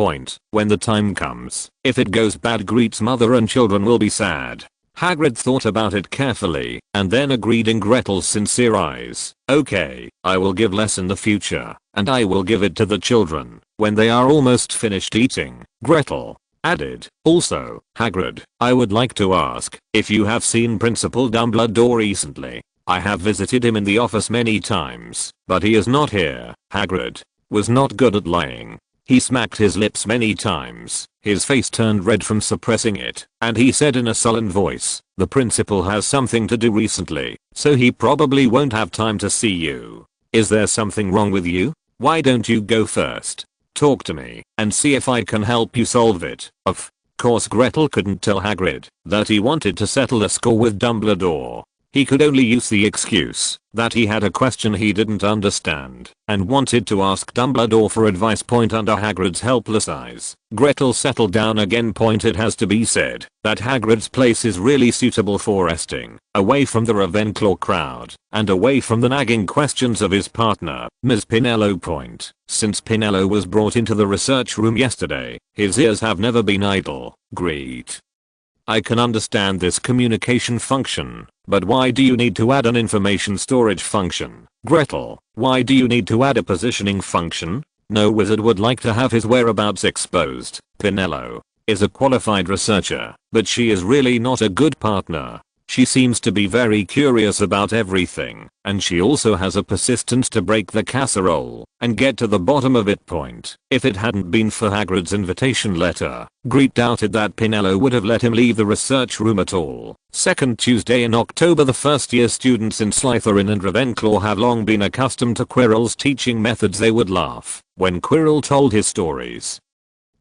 When the time comes, if it goes bad, Grete's mother and children will be sad. Hagrid thought about it carefully, and then agreed in Gretel's sincere eyes. Okay, I will give less in the future, and I will give it to the children when they are almost finished eating. Gretel added, also, Hagrid, I would like to ask if you have seen Principal Dumbledore recently. I have visited him in the office many times, but he is not here. Hagrid was not good at lying. He smacked his lips many times, his face turned red from suppressing it, and he said in a sullen voice, the principal has something to do recently, so he probably won't have time to see you. Is there something wrong with you? Why don't you go first? Talk to me and see if I can help you solve it. Of course, Gretel couldn't tell Hagrid that he wanted to settle a score with Dumbledore. He could only use the excuse that he had a question he didn't understand and wanted to ask Dumbledore for advice. Under Hagrid's helpless eyes, Gretel settled down again. It has to be said that Hagrid's place is really suitable for resting, away from the Ravenclaw crowd and away from the nagging questions of his partner, Ms. Pinello. Since Pinello was brought into the research room yesterday, his ears have never been idle. Grete, I can understand this communication function, but why do you need to add an information storage function? Gretel, why do you need to add a positioning function? No wizard would like to have his whereabouts exposed. Pinello is a qualified researcher, but she is really not a good partner. She seems to be very curious about everything, and she also has a persistence to break the casserole and get to the bottom of it. If it hadn't been for Hagrid's invitation letter, Grete doubted that Pinello would have let him leave the research room at all. Second Tuesday in October. The first year students in Slytherin and Ravenclaw have long been accustomed to Quirrell's teaching methods. They would laugh when Quirrell told his stories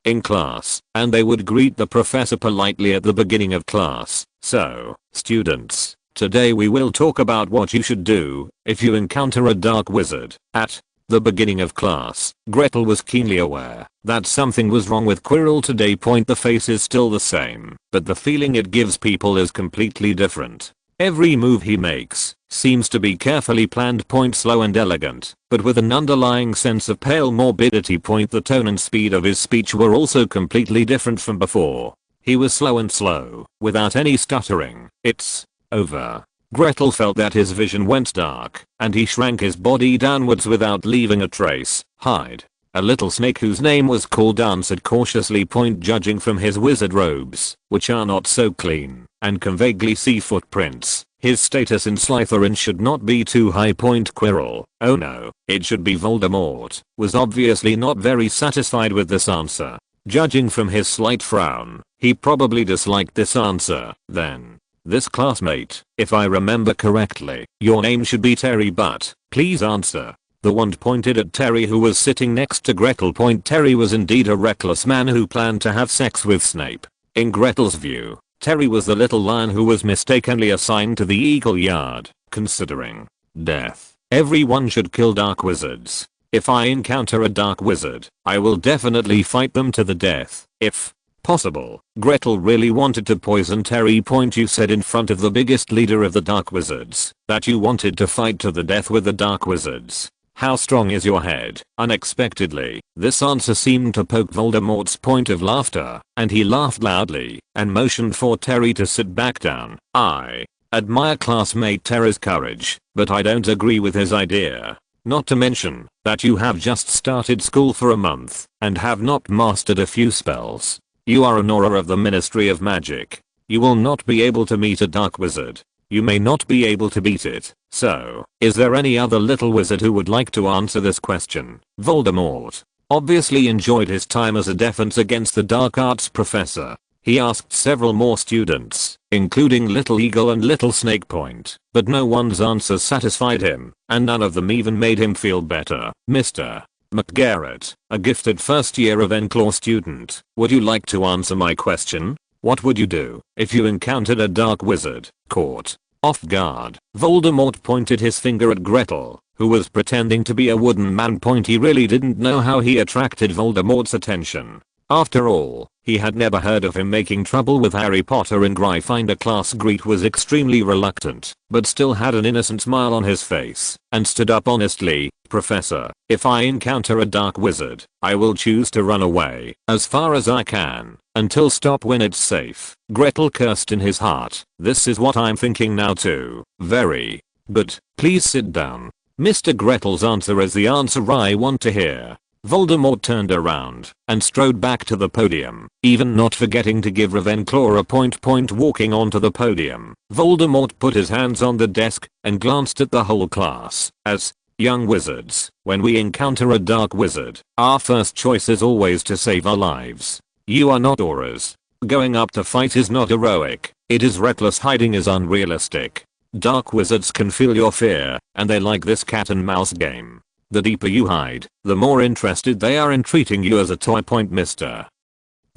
in class, and they would greet the professor politely at the beginning of class. So, students, today we will talk about what you should do if you encounter a dark wizard. At the beginning of class, Gretel was keenly aware that something was wrong with Quirrell today. The face is still the same, but the feeling it gives people is completely different. Every move he makes seems to be carefully planned. Slow and elegant, but with an underlying sense of pale morbidity. The tone and speed of his speech were also completely different from before. He was slow and slow, without any stuttering. It's over. Gretel felt that his vision went dark, and he shrank his body downwards without leaving a trace. Hide. A little snake whose name was called answered cautiously. Judging from his wizard robes, which are not so clean, and can vaguely see footprints, his status in Slytherin should not be too high. Quirrell, oh no, it should be Voldemort, was obviously not very satisfied with this answer. Judging from his slight frown, he probably disliked this answer. Then, this classmate, if I remember correctly, your name should be Terry, but please answer. The wand pointed at Terry, who was sitting next to Gretel. Terry was indeed a reckless man who planned to have sex with Snape. In Gretel's view, Terry was the little lion who was mistakenly assigned to the Eagle Yard. Considering death, everyone should kill dark wizards. If I encounter a dark wizard, I will definitely fight them to the death, if possible. Gretel really wanted to poison Terry. You said in front of the biggest leader of the dark wizards that you wanted to fight to the death with the dark wizards. How strong is your head? Unexpectedly, this answer seemed to poke Voldemort's point of laughter, and he laughed loudly and motioned for Terry to sit back down. I admire classmate Terry's courage, but I don't agree with his idea. Not to mention that you have just started school for a month and have not mastered a few spells. You are an aura of the Ministry of Magic. You will not be able to meet a dark wizard. You may not be able to beat it. So, is there any other little wizard who would like to answer this question? Voldemort obviously enjoyed his time as a defense against the dark arts professor. He asked several more students, including Little Eagle and Little Snake Point, but no one's answers satisfied him, and none of them even made him feel better. Mr. McGarrett, a gifted first year Ravenclaw student, would you like to answer my question? What would you do if you encountered a dark wizard caught off guard? Voldemort pointed his finger at Gretel, who was pretending to be a wooden man. He really didn't know how he attracted Voldemort's attention. After all, he had never heard of him making trouble with Harry Potter in Gryffindor class. Grete was extremely reluctant, but still had an innocent smile on his face, and stood up honestly. Professor, if I encounter a dark wizard, I will choose to run away as far as I can until stop when it's safe. Gretel cursed in his heart. This is what I'm thinking now too. Very. But, please sit down. Mr. Gretel's answer is the answer I want to hear. Voldemort turned around and strode back to the podium, even not forgetting to give Ravenclaw a point. Walking onto the podium, Voldemort put his hands on the desk and glanced at the whole class. As young wizards, when we encounter a dark wizard, our first choice is always to save our lives. You are not auras. Going up to fight is not heroic. It is reckless. Hiding is unrealistic. Dark wizards can feel your fear, and they like this cat and mouse game. The deeper you hide, the more interested they are in treating you as a toy. Mr.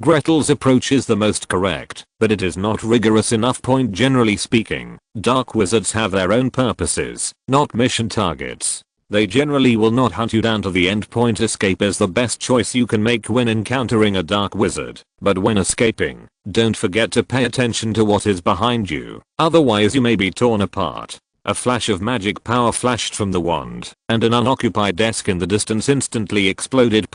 Gretel's approach is the most correct, but it is not rigorous enough. Generally speaking, dark wizards have their own purposes, not mission targets. They generally will not hunt you down to the end. Escape is the best choice you can make when encountering a dark wizard, but when escaping, don't forget to pay attention to what is behind you, otherwise you may be torn apart. A flash of magic power flashed from the wand, and an unoccupied desk in the distance instantly exploded.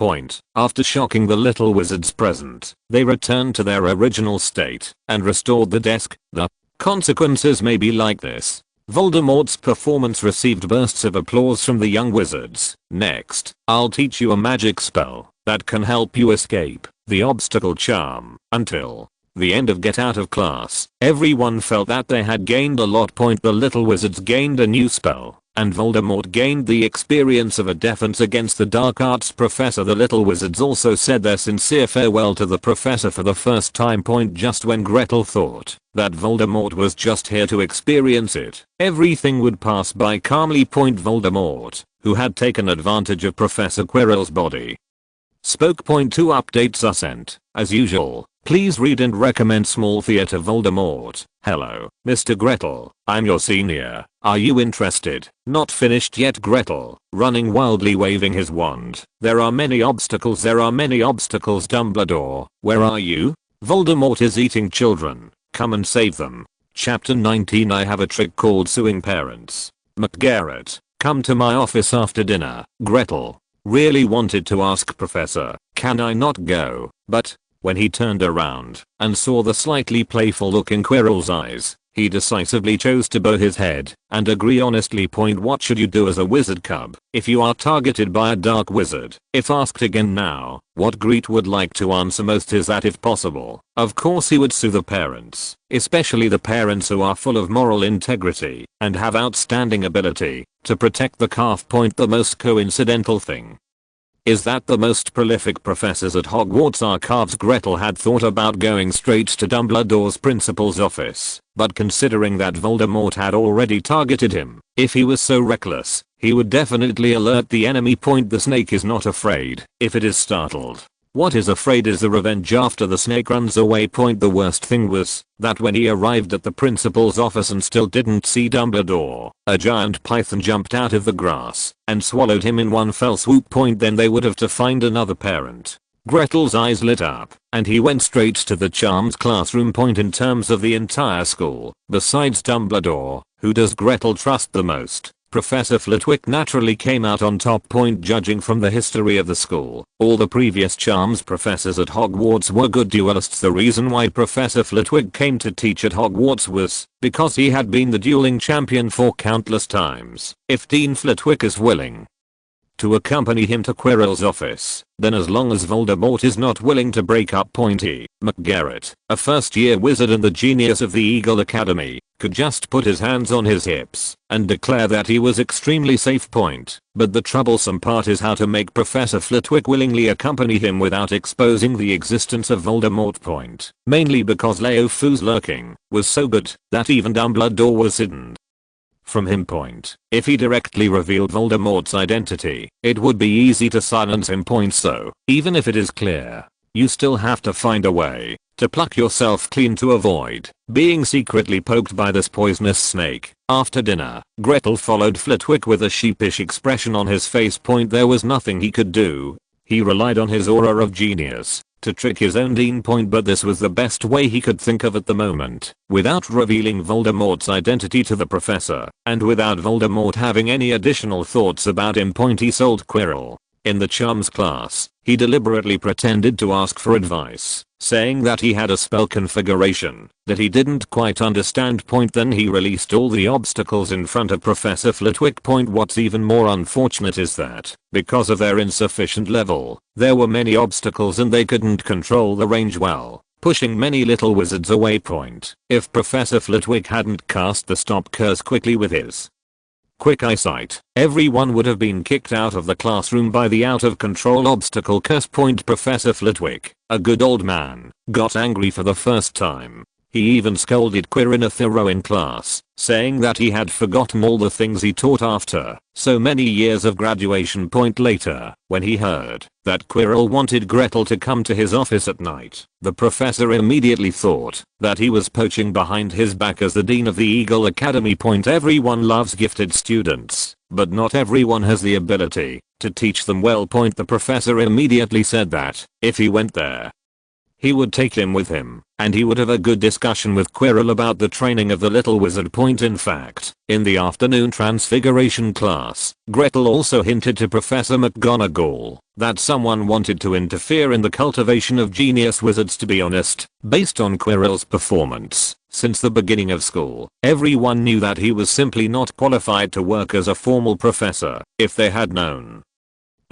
After shocking the little wizards present, they returned to their original state and restored the desk. The consequences may be like this. Voldemort's performance received bursts of applause from the young wizards. Next, I'll teach you a magic spell that can help you escape, the obstacle charm. Until the end of get out of class, everyone felt that they had gained a lot. The little wizards gained a new spell, and Voldemort gained the experience of a defense against the dark arts professor. The little wizards also said their sincere farewell to the professor for the first time. Just when Gretel thought that Voldemort was just here to experience it, everything would pass by calmly. Voldemort, who had taken advantage of Professor Quirrell's body, spoke. 2 updates are sent, as usual. Please read and recommend small theater. Voldemort. Hello, Mr. Gretel. I'm your senior. Are you interested? Not finished yet. Gretel, running wildly waving his wand. There are many obstacles. Dumbledore, where are you? Voldemort is eating children. Come and save them. Chapter 19. I have a trick called suing parents. McGarrett, come to my office after dinner. Gretel really wanted to ask Professor, can I not go? But when he turned around and saw the slightly playful look in Quirrell's eyes, he decisively chose to bow his head and agree honestly. What should you do as a wizard cub if you are targeted by a dark wizard? If asked again now, what Grete would like to answer most is that if possible, of course he would sue the parents, especially the parents who are full of moral integrity and have outstanding ability to protect the calf. The most coincidental thing is that the most prolific professors at Hogwarts are calves. Gretel had thought about going straight to Dumbledore's principal's office, but considering that Voldemort had already targeted him, if he was so reckless, he would definitely alert the enemy. The snake is not afraid if it is startled. What is afraid is the revenge after the snake runs away. The worst thing was that when he arrived at the principal's office and still didn't see Dumbledore, a giant python jumped out of the grass and swallowed him in one fell swoop. Then they would have to find another parent. Gretel's eyes lit up, and he went straight to the charms classroom. In terms of the entire school, besides Dumbledore, who does Gretel trust the most? Professor Flitwick naturally came out on top. Judging from the history of the school, all the previous charms professors at Hogwarts were good duelists. The reason why Professor Flitwick came to teach at Hogwarts was because he had been the dueling champion for countless times. If Dean Flitwick is willing to accompany him to Quirrell's office, then as long as Voldemort is not willing to break up, Mike McGarrett, a first-year wizard and the genius of the Eagle Academy, could just put his hands on his hips and declare that he was extremely safe. But the troublesome part is how to make Professor Flitwick willingly accompany him without exposing the existence of Voldemort. Mainly because Leo Fu's lurking was so good that even Dumbledore was hidden from him. If he directly revealed Voldemort's identity, it would be easy to silence him. So, even if it is clear, you still have to find a way to pluck yourself clean to avoid being secretly poked by this poisonous snake. After dinner, Gretel followed Flitwick with a sheepish expression on his face. There was nothing he could do. He relied on his aura of genius to trick his own dean. But this was the best way he could think of at the moment, without revealing Voldemort's identity to the professor, and without Voldemort having any additional thoughts about him. He sold Quirrell. In the charms class, he deliberately pretended to ask for advice, saying that he had a spell configuration that he didn't quite understand. Then he released all the obstacles in front of Professor Flitwick. What's even more unfortunate is that, because of their insufficient level, there were many obstacles and they couldn't control the range well, pushing many little wizards away. If Professor Flitwick hadn't cast the stop curse quickly with his quick eyesight, everyone would have been kicked out of the classroom by the out of control obstacle curse. Professor Flitwick, a good old man, got angry for the first time. He even scolded Quirrell in a thorough class, saying that he had forgotten all the things he taught after so many years of graduation. Later, when he heard that Quirrell wanted Gretel to come to his office at night, the professor immediately thought that he was poaching behind his back as the dean of the Eagle Academy. Everyone loves gifted students, but not everyone has the ability to teach them well. The professor immediately said that if he went there, he would take him with him, and he would have a good discussion with Quirrell about the training of the little wizard. In fact, in the afternoon transfiguration class, Gretel also hinted to Professor McGonagall that someone wanted to interfere in the cultivation of genius wizards. To be honest, based on Quirrell's performance since the beginning of school, everyone knew that he was simply not qualified to work as a formal professor. If they had known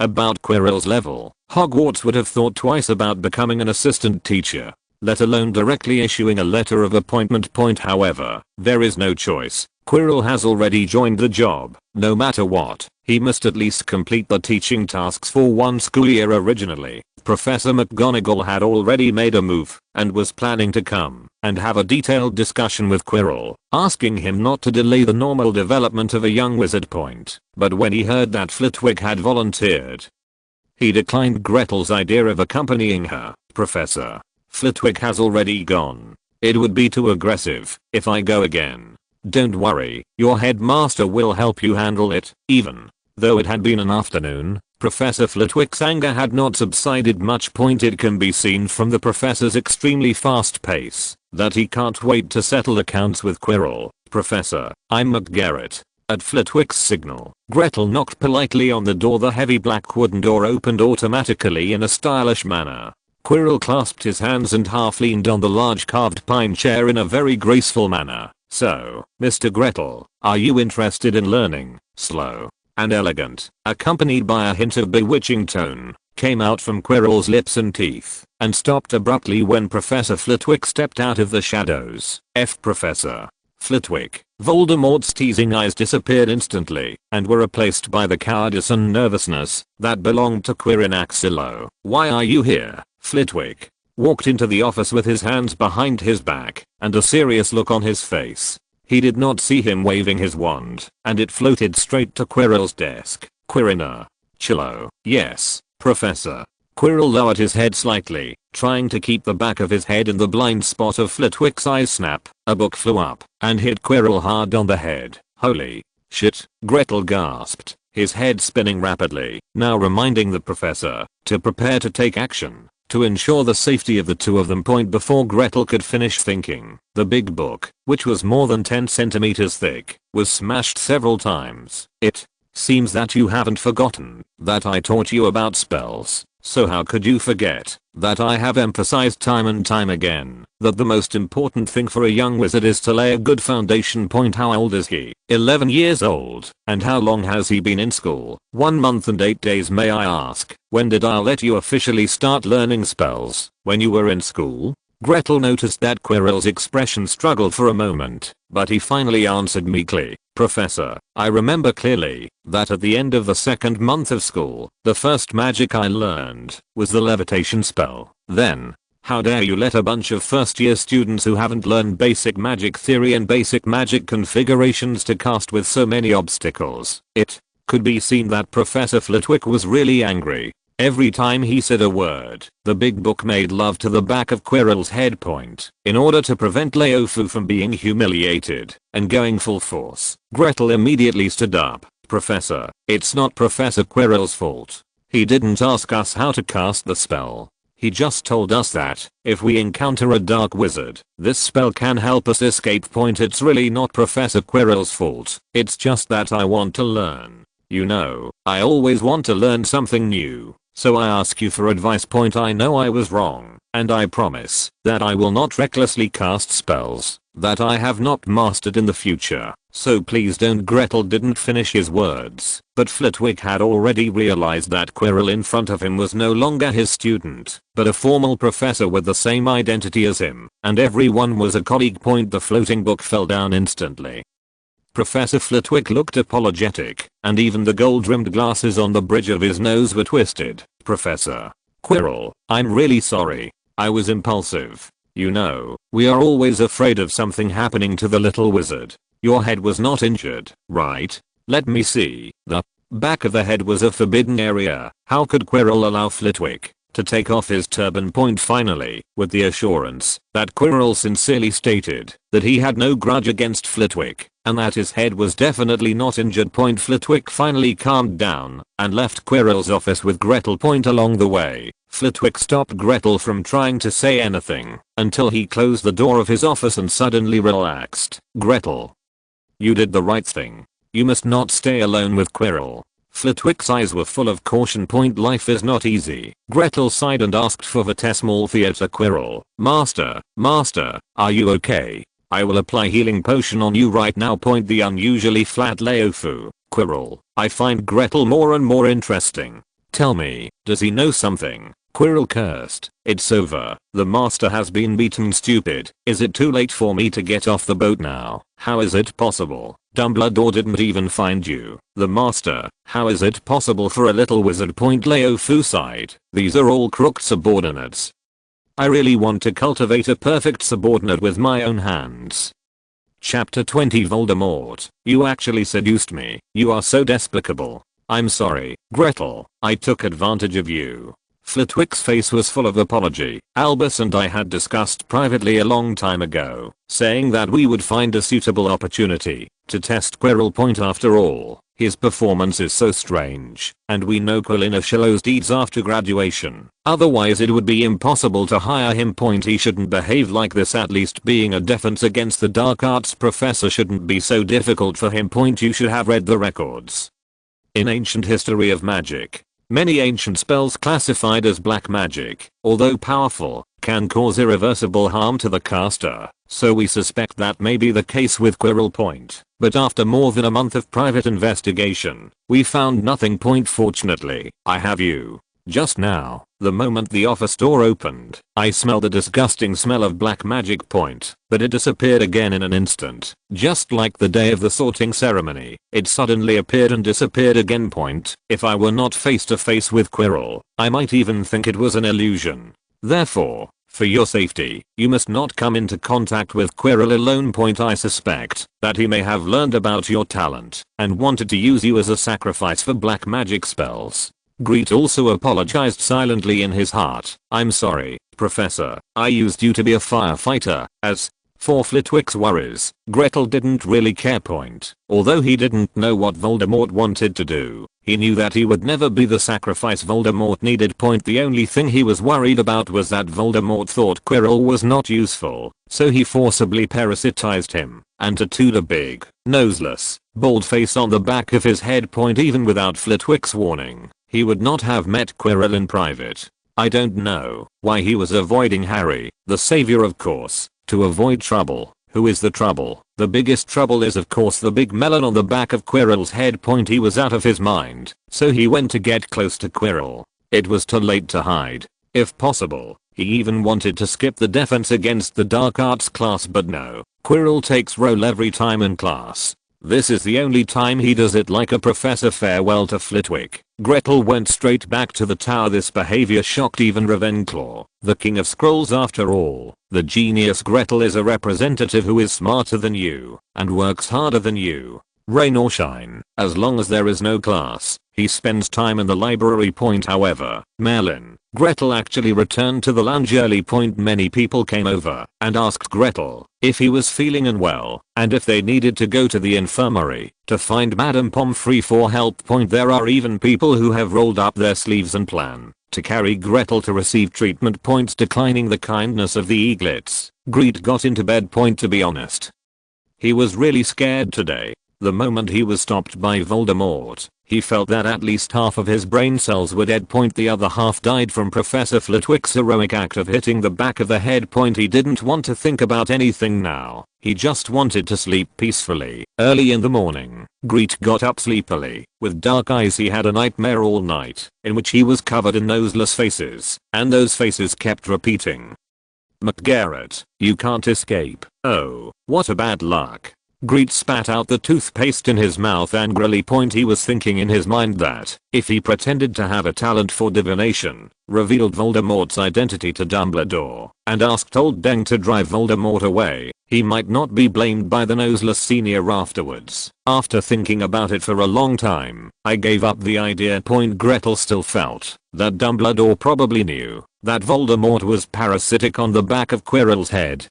about Quirrell's level, Hogwarts would have thought twice about becoming an assistant teacher, let alone directly issuing a letter of appointment. However, there is no choice. Quirrell has already joined the job. No matter what, he must at least complete the teaching tasks for one school year. Originally, Professor McGonagall had already made a move and was planning to come and have a detailed discussion with Quirrell, asking him not to delay the normal development of a young wizard. But when he heard that Flitwick had volunteered, he declined Gretel's idea of accompanying her. Professor Flitwick has already gone. It would be too aggressive if I go again. Don't worry, your headmaster will help you handle it. Even though it had been an afternoon, Professor Flitwick's anger had not subsided much. It can be seen from the professor's extremely fast pace that he can't wait to settle accounts with Quirrell. Professor, I'm McGarrett. At Flitwick's signal, Gretel knocked politely on the door. The heavy black wooden door opened automatically in a stylish manner. Quirrell clasped his hands and half leaned on the large carved pine chair in a very graceful manner. So, Mr. Gretel, are you interested in learning? Slow and elegant, accompanied by a hint of bewitching tone, came out from Quirrell's lips and teeth, and stopped abruptly when Professor Flitwick stepped out of the shadows. Professor Flitwick. Voldemort's teasing eyes disappeared instantly and were replaced by the cowardice and nervousness that belonged to Quirin Axillo. Why are you here? Flitwick walked into the office with his hands behind his back and a serious look on his face. He did not see him waving his wand, and it floated straight to Quirrell's desk. Quirina. Chillo. Yes, Professor. Quirrell lowered his head slightly, trying to keep the back of his head in the blind spot of Flitwick's eyes. Snap, a book flew up and hit Quirrell hard on the head. Holy shit, Gretel gasped, his head spinning rapidly, now reminding the professor to prepare to take action to ensure the safety of the two of them. Before Gretel could finish thinking, the big book, which was more than 10 centimeters thick, was smashed several times. It seems that you haven't forgotten that I taught you about spells. So how could you forget that I have emphasized time and time again that the most important thing for a young wizard is to lay a good foundation. How old is he? 11 years old. And how long has he been in school? 1 month and 8 days. May I ask, when did I let you officially start learning spells? When you were in school? Gretel noticed that Quirrell's expression struggled for a moment, but he finally answered meekly, Professor, I remember clearly that at the end of the 2nd month of school, the first magic I learned was the levitation spell. Then, how dare you let a bunch of first-year students who haven't learned basic magic theory and basic magic configurations to cast with so many obstacles. It could be seen that Professor Flitwick was really angry. Every time he said a word, the big book made love to the back of Quirrell's head. In order to prevent Leofu from being humiliated and going full force, Gretel immediately stood up. Professor, it's not Professor Quirrell's fault. He didn't ask us how to cast the spell. He just told us that, if we encounter a dark wizard, this spell can help us escape. It's really not Professor Quirrell's fault. It's just that I want to learn. You know, I always want to learn something new. So I ask you for advice. I know I was wrong, and I promise that I will not recklessly cast spells that I have not mastered in the future. So please don't. Gretel didn't finish his words, but Flitwick had already realized that Quirrell in front of him was no longer his student, but a formal professor with the same identity as him, and everyone was a colleague. The floating book fell down instantly. Professor Flitwick looked apologetic, and even the gold-rimmed glasses on the bridge of his nose were twisted. Professor Quirrell, I'm really sorry. I was impulsive. You know, we are always afraid of something happening to the little wizard. Your head was not injured, right? Let me see. The back of the head was a forbidden area. How could Quirrell allow Flitwick to take off his turban? Finally, with the assurance that Quirrell sincerely stated that he had no grudge against Flitwick and that his head was definitely not injured. Flitwick finally calmed down and left Quirrell's office with Gretel. Along the way, Flitwick stopped Gretel from trying to say anything until he closed the door of his office and suddenly relaxed. Gretel, you did the right thing. You must not stay alone with Quirrell. Flitwick's eyes were full of caution. Life is not easy. Gretel sighed and asked for Theater. Quirrell, Master, are you okay? I will apply healing potion on you right now. The unusually flat Leofu. Quirrell, I find Gretel more and more interesting. Tell me, does he know something? Quirrell cursed. It's over. The master has been beaten. Stupid. Is it too late for me to get off the boat now? How is it possible? Dumbledore didn't even find you. The master. How is it possible for a little wizard? Leofu sighed. These are all crooked subordinates. I really want to cultivate a perfect subordinate with my own hands. Chapter 20 Voldemort, you actually seduced me. You are so despicable. I'm sorry, Gretel, I took advantage of you. Flitwick's face was full of apology. Albus and I had discussed privately a long time ago, saying that we would find a suitable opportunity to test Quirrell. After all, his performance is so strange, and we know Quirrell Shillow's deeds after graduation. Otherwise it would be impossible to hire him. He shouldn't behave like this. At least being a defense against the dark arts professor shouldn't be so difficult for him. You should have read the records. In ancient history of magic, many ancient spells classified as black magic, although powerful, can cause irreversible harm to the caster, so we suspect that may be the case with Quirrell. But after more than a month of private investigation, we found nothing. Fortunately, I have you. Just now, the moment the office door opened, I smelled a disgusting smell of black magic. But it disappeared again in an instant. Just like the day of the sorting ceremony, it suddenly appeared and disappeared again. If I were not face to face with Quirrell, I might even think it was an illusion. Therefore, for your safety, you must not come into contact with Quirrell alone. I suspect that he may have learned about your talent and wanted to use you as a sacrifice for black magic spells. Grete also apologized silently in his heart. "I'm sorry, Professor. I used you to be a firefighter." As for Flitwick's worries, Gretel didn't really care. Although he didn't know what Voldemort wanted to do, he knew that he would never be the sacrifice Voldemort needed. The only thing he was worried about was that Voldemort thought Quirrell was not useful, so he forcibly parasitized him and tattooed a big, noseless, bald face on the back of his head. Even without Flitwick's warning, he would not have met Quirrell in private. I don't know why he was avoiding Harry, the savior of course, to avoid trouble. Who is the trouble? The biggest trouble is of course the big melon on the back of Quirrell's head. He was out of his mind, so he went to get close to Quirrell. It was too late to hide. If possible, he even wanted to skip the defense against the dark arts class, but no. Quirrell takes roll every time in class. This is the only time he does it like a professor. Farewell to Flitwick. Gretel went straight back to the tower. This behavior shocked even Ravenclaw, the king of scrolls after all. The genius Gretel is a representative who is smarter than you and works harder than you. Rain or shine, as long as there is no class, he spends time in the library. However, Merlin, Gretel actually returned to the lounge early. Many people came over and asked Gretel if he was feeling unwell and if they needed to go to the infirmary to find Madame Pomfrey for help. There are even people who have rolled up their sleeves and plan to carry Gretel to receive treatment. Declining the kindness of the eaglets, Grete got into bed. To be honest, he was really scared today. The moment he was stopped by Voldemort, he felt that at least half of his brain cells were dead. The other half died from Professor Flitwick's heroic act of hitting the back of the head. He didn't want to think about anything now. He just wanted to sleep peacefully. Early in the morning, Grete got up sleepily. With dark eyes, he had a nightmare all night, in which he was covered in noseless faces, and those faces kept repeating, "McGarrett, you can't escape." Oh, what a bad luck. Grete spat out the toothpaste in his mouth angrily. He was thinking in his mind that, if he pretended to have a talent for divination, revealed Voldemort's identity to Dumbledore, and asked Old Deng to drive Voldemort away, he might not be blamed by the noseless senior afterwards. After thinking about it for a long time, I gave up the idea. Gretel still felt that Dumbledore probably knew that Voldemort was parasitic on the back of Quirrell's head.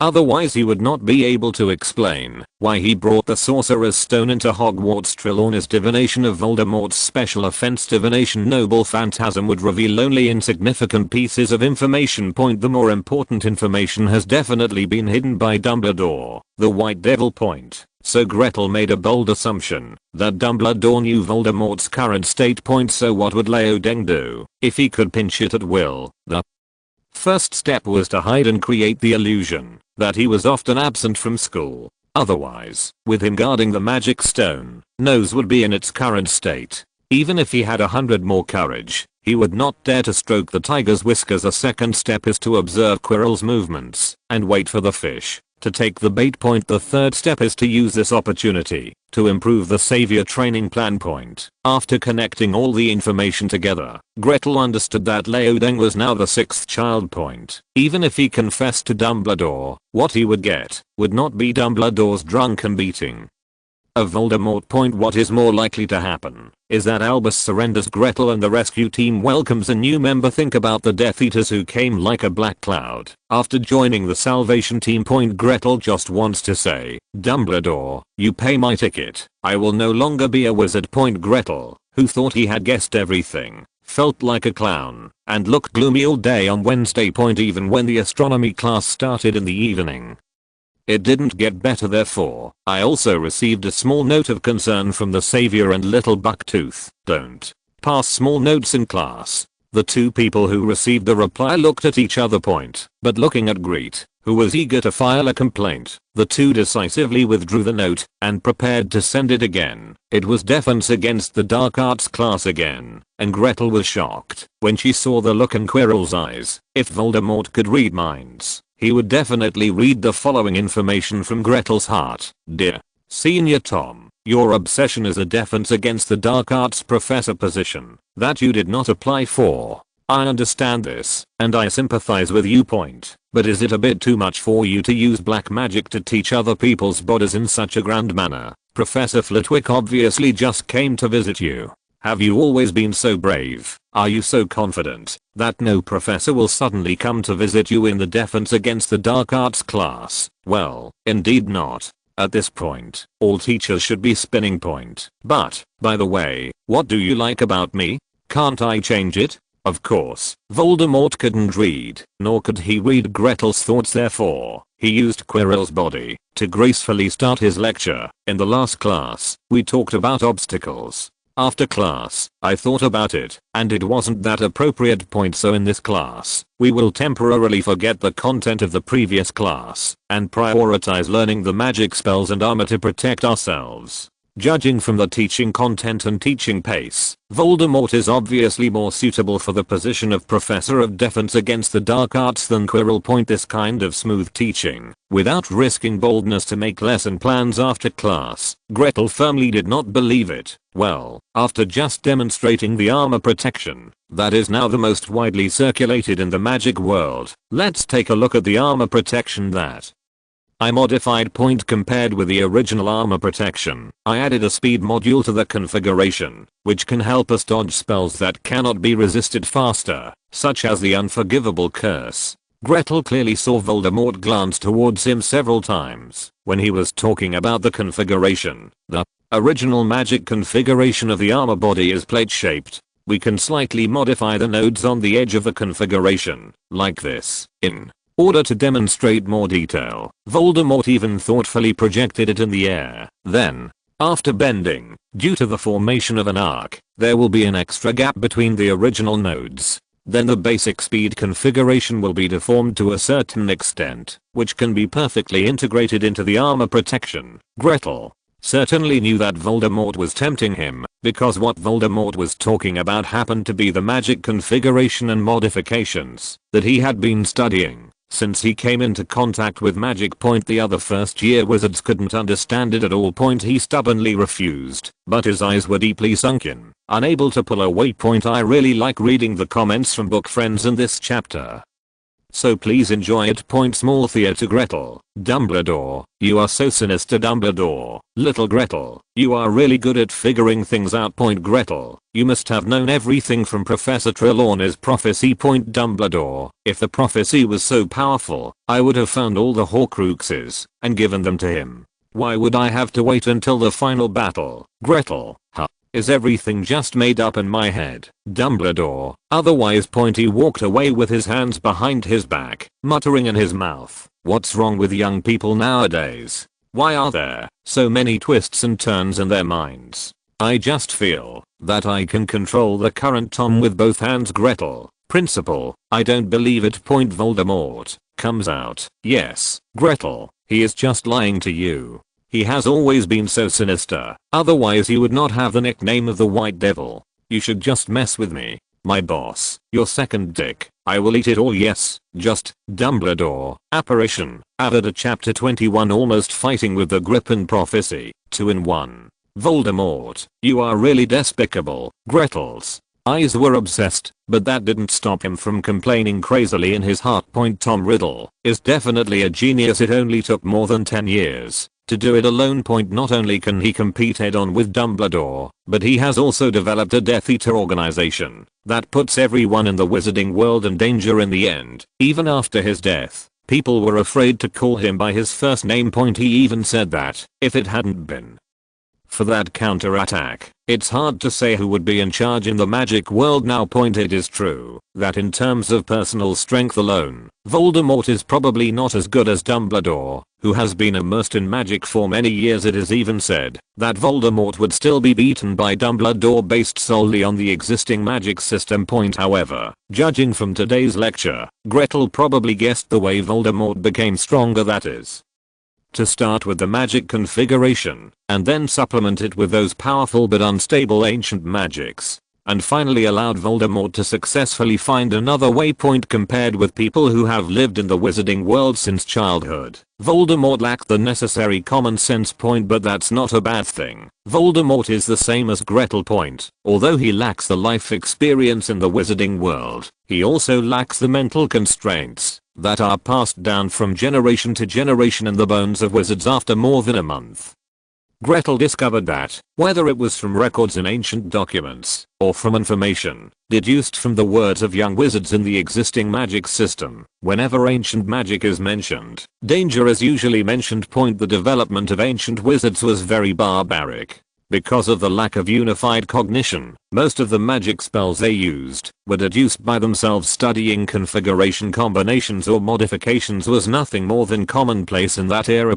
Otherwise he would not be able to explain why he brought the Sorcerer's Stone into Hogwarts. Trelawney's divination of Voldemort's special offense divination noble phantasm would reveal only insignificant pieces of information. The more important information has definitely been hidden by Dumbledore, the White Devil. So Gretel made a bold assumption that Dumbledore knew Voldemort's current state. So what would Leo Deng do if he could pinch it at will? The first step was to hide and create the illusion that he was often absent from school. Otherwise, with him guarding the magic stone, Nose would be in its current state. Even if he had 100 more courage, he would not dare to stroke the tiger's whiskers. A second step is to observe Quirrell's movements and wait for the fish to take the bait. The third step is to use this opportunity to improve the savior training plan. After connecting all the information together, Gretel understood that Leo Deng was now the sixth child. Even if he confessed to Dumbledore, what he would get would not be Dumbledore's drunken beating of Voldemort. What is more likely to happen is that Albus surrenders Gretel and the rescue team welcomes a new member. Think about the Death Eaters who came like a black cloud after joining the Salvation team. Gretel just wants to say, "Dumbledore, you pay my ticket. I will no longer be a wizard." Gretel, who thought he had guessed everything, felt like a clown and looked gloomy all day on Wednesday. Even when the astronomy class started in the evening, it didn't get better. Therefore, I also received a small note of concern from the savior and little Bucktooth. Don't pass small notes in class. The two people who received the reply looked at each other. But looking at Grete, who was eager to file a complaint, the two decisively withdrew the note and prepared to send it again. It was defense against the dark arts class again, and Gretel was shocked when she saw the look in Quirrell's eyes. If Voldemort could read minds, he would definitely read the following information from Gretel's heart. "Dear Senior Tom, your obsession is a defense against the dark arts professor position that you did not apply for. I understand this, and I sympathize with you. But is it a bit too much for you to use black magic to teach other people's bodies in such a grand manner? Professor Flitwick obviously just came to visit you. Have you always been so brave? Are you so confident that no professor will suddenly come to visit you in the defense against the dark arts class? Well, indeed not. At this point, all teachers should be spinning point. But, by the way, what do you like about me? Can't I change it? Of course, Voldemort couldn't read, nor could he read Gretel's thoughts, therefore, he used Quirrell's body to gracefully start his lecture. In the last class, we talked about obstacles. After class, I thought about it, and it wasn't that appropriate point, so in this class, we will temporarily forget the content of the previous class, and prioritize learning the magic spells and armor to protect ourselves. Judging from the teaching content and teaching pace, Voldemort is obviously more suitable for the position of Professor of Defense against the Dark Arts than Quirrell. This kind of smooth teaching, without risking boldness to make lesson plans after class, Gretel firmly did not believe it. Well, after just demonstrating the armor protection that is now the most widely circulated in the magic world, let's take a look at the armor protection that I modified. Compared with the original armor protection, I added a speed module to the configuration, which can help us dodge spells that cannot be resisted faster, such as the Unforgivable Curse. Gretel clearly saw Voldemort glance towards him several times when he was talking about the configuration. The original magic configuration of the armor body is plate-shaped. We can slightly modify the nodes on the edge of the configuration, like this, in order to demonstrate more detail. Voldemort even thoughtfully projected it in the air. Then, after bending, due to the formation of an arc, there will be an extra gap between the original nodes. Then the basic speed configuration will be deformed to a certain extent, which can be perfectly integrated into the armor protection. Gretel certainly knew that Voldemort was tempting him, because what Voldemort was talking about happened to be the magic configuration and modifications that he had been studying since he came into contact with magic. The other first year wizards couldn't understand it at all. He stubbornly refused, but his eyes were deeply sunken, unable to pull away. I really like reading the comments from book friends in this chapter, so please enjoy it. Small Thea to Gretel: Dumbledore, you are so sinister. Dumbledore: little Gretel, you are really good at figuring things out. Gretel, you must have known everything from Professor Trelawney's prophecy. Dumbledore: if the prophecy was so powerful, I would have found all the Horcruxes and given them to him. Why would I have to wait until the final battle? Gretel: huh. Is everything just made up in my head? Dumbledore: otherwise. He walked away with his hands behind his back, muttering in his mouth, what's wrong with young people nowadays? Why are there so many twists and turns in their minds? I just feel that I can control the current Tom with both hands. Gretel: principal, I don't believe it. Voldemort comes out: yes, Gretel, he is just lying to you. He has always been so sinister, otherwise he would not have the nickname of the White Devil. You should just mess with me, my boss, your second dick. I will eat it all. Yes, just Dumbledore. Apparition, added a chapter 21. Almost fighting with the grip and prophecy, 2 in 1. Voldemort, you are really despicable. Gretel's eyes were obsessed, but that didn't stop him from complaining crazily in his heart. Tom Riddle is definitely a genius. It only took more than 10 years to do it alone. Not only can he compete head on with Dumbledore, but he has also developed a Death Eater organization that puts everyone in the wizarding world in danger in the end. Even after his death, people were afraid to call him by his first name. He even said that if it hadn't been for that counterattack, it's hard to say who would be in charge in the magic world now. It is true that in terms of personal strength alone, Voldemort is probably not as good as Dumbledore, who has been immersed in magic for many years. It is even said that Voldemort would still be beaten by Dumbledore based solely on the existing magic system. However, judging from today's lecture, Gretel probably guessed the way Voldemort became stronger, that is, to start with the magic configuration, and then supplement it with those powerful but unstable ancient magics, and finally allowed Voldemort to successfully find another waypoint. Compared with people who have lived in the wizarding world since childhood, Voldemort lacked the necessary common sense. But that's not a bad thing. Voldemort is the same as Gretel. Although he lacks the life experience in the wizarding world, he also lacks the mental constraints that are passed down from generation to generation in the bones of wizards after more than a month. Gretel discovered that, whether it was from records in ancient documents, or from information deduced from the words of young wizards in the existing magic system, whenever ancient magic is mentioned, danger is usually mentioned. The development of ancient wizards was very barbaric. Because of the lack of unified cognition, most of the magic spells they used were deduced by themselves. Studying configuration combinations or modifications was nothing more than commonplace in that era.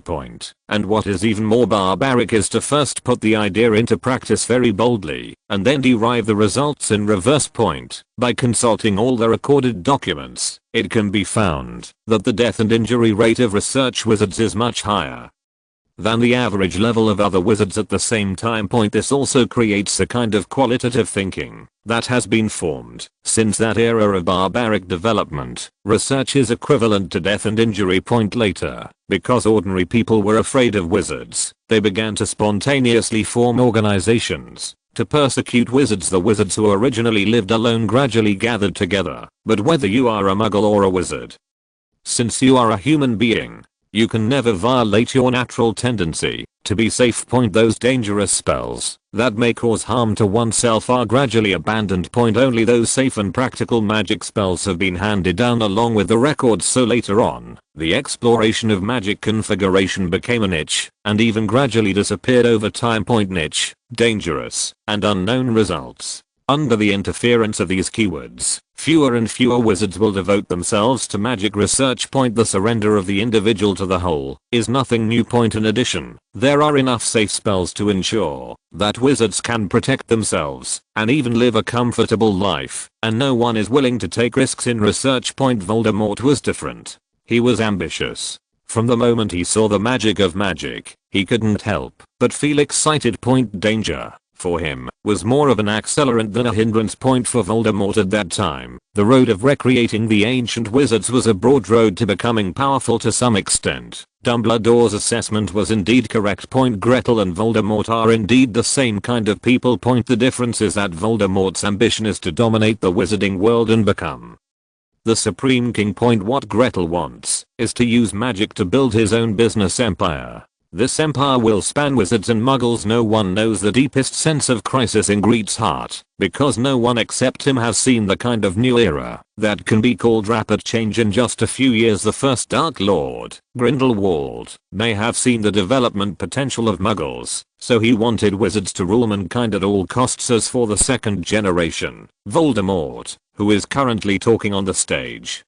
And what is even more barbaric is to first put the idea into practice very boldly, and then derive the results in reverse. By consulting all the recorded documents, it can be found that the death and injury rate of research wizards is much higher than the average level of other wizards at the same time. This also creates a kind of qualitative thinking that has been formed since that era of barbaric development. Research is equivalent to death and injury. Later, because ordinary people were afraid of wizards, they began to spontaneously form organizations to persecute wizards. The wizards who originally lived alone gradually gathered together. But whether you are a muggle or a wizard, since you are a human being, you can never violate your natural tendency to be safe. Those dangerous spells that may cause harm to oneself are gradually abandoned. Only those safe and practical magic spells have been handed down along with the records. So later on, the exploration of magic configuration became a niche and even gradually disappeared over time. Niche, dangerous, and unknown results. Under the interference of these keywords, fewer and fewer wizards will devote themselves to magic research. The surrender of the individual to the whole is nothing new. In addition, there are enough safe spells to ensure that wizards can protect themselves and even live a comfortable life, and no one is willing to take risks in research. Voldemort was different. He was ambitious. From the moment he saw the magic of magic, he couldn't help but feel excited. Danger, for him, was more of an accelerant than a hindrance. For Voldemort at that time, the road of recreating the ancient wizards was a broad road to becoming powerful to some extent. Dumbledore's assessment was indeed correct. Gretel and Voldemort are indeed the same kind of people. The difference is that Voldemort's ambition is to dominate the wizarding world and become the supreme king. What Gretel wants is to use magic to build his own business empire. This empire will span wizards and muggles. No one knows the deepest sense of crisis in Grete's heart, because no one except him has seen the kind of new era that can be called rapid change in just a few years. The first Dark Lord, Grindelwald, may have seen the development potential of muggles, so he wanted wizards to rule mankind at all costs. As for the second generation, Voldemort, who is currently talking on the stage,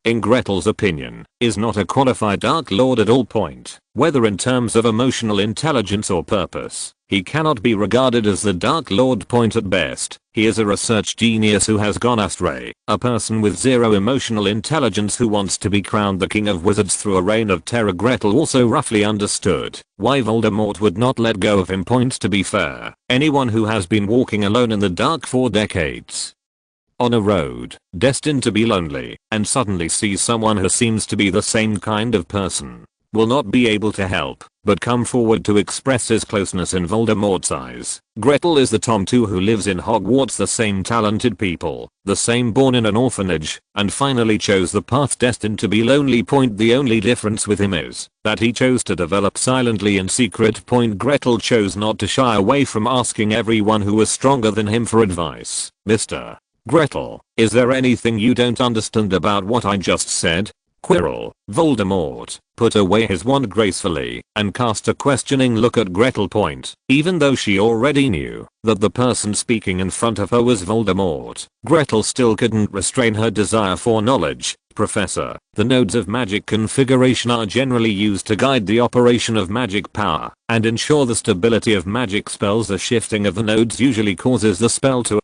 in Gretel's opinion, is not a qualified Dark Lord at all. Whether in terms of emotional intelligence or purpose, he cannot be regarded as the Dark Lord. At best, he is a research genius who has gone astray, a person with zero emotional intelligence who wants to be crowned the king of wizards through a reign of terror. Gretel also roughly understood why Voldemort would not let go of him. To be fair, anyone who has been walking alone in the dark for decades, on a road destined to be lonely, and suddenly sees someone who seems to be the same kind of person, will not be able to help but come forward to express his closeness. In Voldemort's eyes, Gretel is the Tom too who lives in Hogwarts, the same talented people, the same born in an orphanage, and finally chose the path destined to be lonely. The only difference with him is that he chose to develop silently in secret. Gretel chose not to shy away from asking everyone who was stronger than him for advice. Mr. Gretel, is there anything you don't understand about what I just said? Quirrell. Voldemort put away his wand gracefully and cast a questioning look at Gretel. Even though she already knew that the person speaking in front of her was Voldemort, Gretel still couldn't restrain her desire for knowledge. Professor, the nodes of magic configuration are generally used to guide the operation of magic power and ensure the stability of magic spells. The shifting of the nodes usually causes the spell to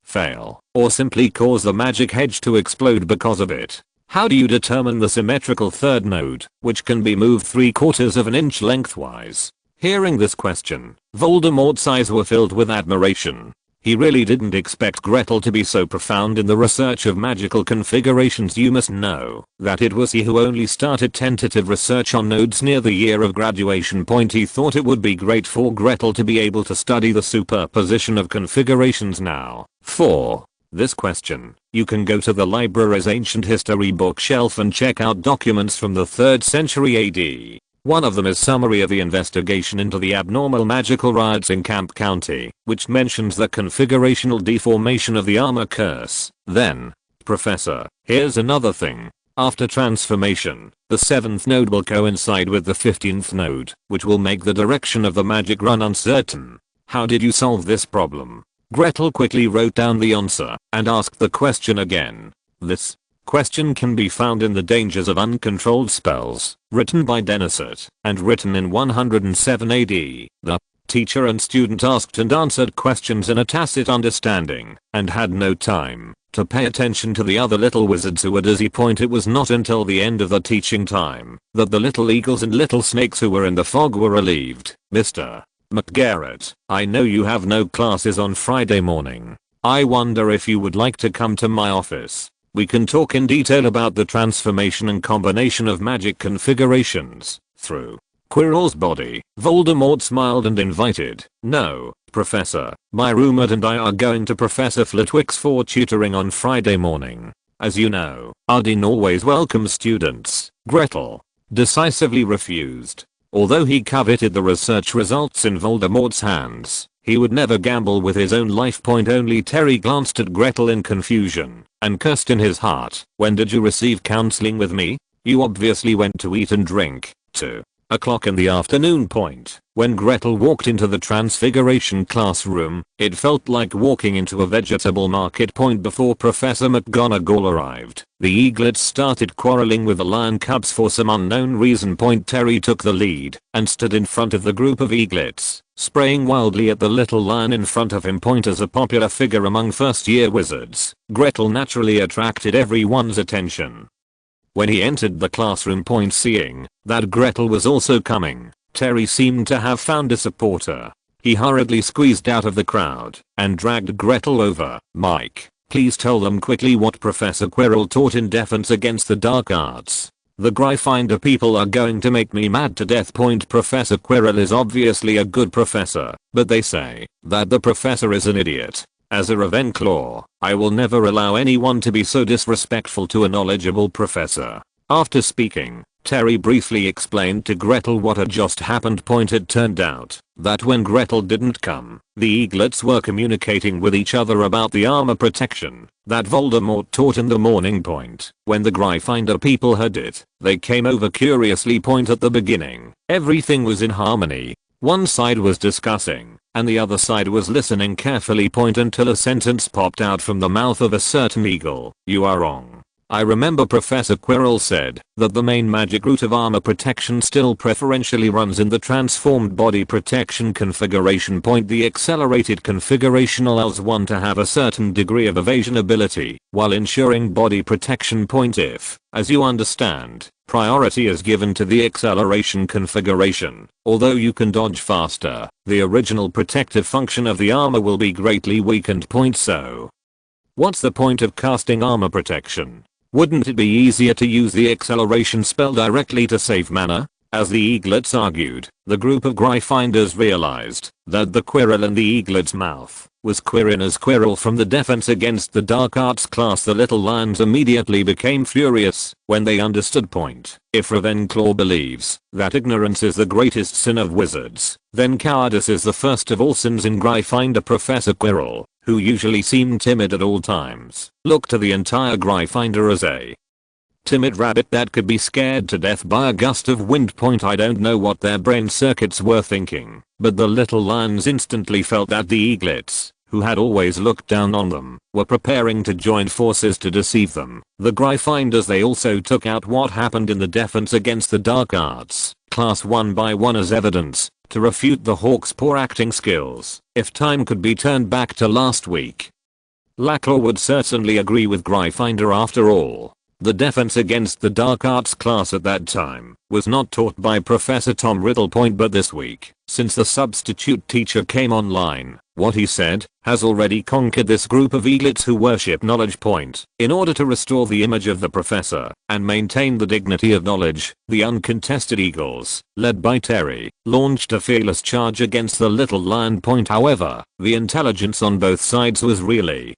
fail, or simply cause the magic hedge to explode because of it. How do you determine the symmetrical third node, which can be moved 3/4 of an inch lengthwise? Hearing this question, Voldemort's eyes were filled with admiration. He really didn't expect Gretel to be so profound in the research of magical configurations. You must know that it was he who only started tentative research on nodes near the year of graduation. He thought it would be great for Gretel to be able to study the superposition of configurations now. For this question, you can go to the library's ancient history bookshelf and check out documents from the 3rd century AD. One of them is summary of the investigation into the abnormal magical riots in Camp County, which mentions the configurational deformation of the armor curse. Then, Professor, here's another thing. After transformation, the 7th node will coincide with the 15th node, which will make the direction of the magic run uncertain. How did you solve this problem? Gretel quickly wrote down the answer and asked the question again. This question can be found in The Dangers of Uncontrolled Spells, written by Denisot, and written in 107 AD. The teacher and student asked and answered questions in a tacit understanding, and had no time to pay attention to the other little wizards who were dizzy. It was not until the end of the teaching time that the little eagles and little snakes who were in the fog were relieved. Mr. McGarrett, I know you have no classes on Friday morning. I wonder if you would like to come to my office. We can talk in detail about the transformation and combination of magic configurations through Quirrell's body. Voldemort smiled and invited. No, Professor, my roommate and I are going to Professor Flitwick's for tutoring on Friday morning. As you know, our dean always welcomes students. Gretel decisively refused. Although he coveted the research results in Voldemort's hands, he would never gamble with his own life. Only Terry glanced at Gretel in confusion and cursed in his heart. When did you receive counseling with me? You obviously went to eat and drink. 2:00 in the afternoon. When Gretel walked into the transfiguration classroom, it felt like walking into a vegetable market. Before Professor McGonagall arrived, the eaglets started quarreling with the lion cubs for some unknown reason. Terry took the lead and stood in front of the group of eaglets, spraying wildly at the little lion in front of him. As a popular figure among first-year wizards, Gretel naturally attracted everyone's attention. When he entered the classroom, seeing that Gretel was also coming, Terry seemed to have found a supporter. He hurriedly squeezed out of the crowd and dragged Gretel over. Mike, please tell them quickly what Professor Quirrell taught in defense against the dark arts. The Gryffindor people are going to make me mad to death. Professor Quirrell is obviously a good professor, but they say that the professor is an idiot. As a Ravenclaw, I will never allow anyone to be so disrespectful to a knowledgeable professor. After speaking, Terry briefly explained to Gretel what had just happened. It turned out that when Gretel didn't come, the eaglets were communicating with each other about the armor protection that Voldemort taught in the morning. When the Gryffindor people heard it, they came over curiously. At the beginning, everything was in harmony. One side was discussing, and the other side was listening carefully. Until a sentence popped out from the mouth of a certain eagle. You are wrong. I remember Professor Quirrell said that the main magic route of armor protection still preferentially runs in the transformed body protection configuration. The accelerated configuration allows one to have a certain degree of evasion ability while ensuring body protection. If, as you understand, priority is given to the acceleration configuration, although you can dodge faster, the original protective function of the armor will be greatly weakened. So, what's the point of casting armor protection? Wouldn't it be easier to use the acceleration spell directly to save mana? As the eaglets argued, the group of Gryffindors realized that the Quirrell in the eaglet's mouth was Quirinus Quirrell from the Defense Against the Dark Arts class. The little lions immediately became furious when they understood. If Ravenclaw believes that ignorance is the greatest sin of wizards, then cowardice is the first of all sins in Gryffindor. Professor Quirrell, who usually seemed timid at all times, looked to the entire Gryffindor as a timid rabbit that could be scared to death by a gust of wind. I don't know what their brain circuits were thinking, but the little lions instantly felt that the eaglets, who had always looked down on them, were preparing to join forces to deceive them. The Gryffindors, they also took out what happened in the Defense Against the Dark Arts class one by one as evidence to refute the Hawks' poor acting skills. If time could be turned back to last week, Laclaw would certainly agree with Gryffindor. After all, the Defense Against the Dark Arts class at that time was not taught by Professor Tom Riddle. But this week, since the substitute teacher came online, what he said has already conquered this group of eaglets who worship knowledge. In order to restore the image of the professor and maintain the dignity of knowledge, the uncontested eagles, led by Terry, launched a fearless charge against the little lion. However, the intelligence on both sides was really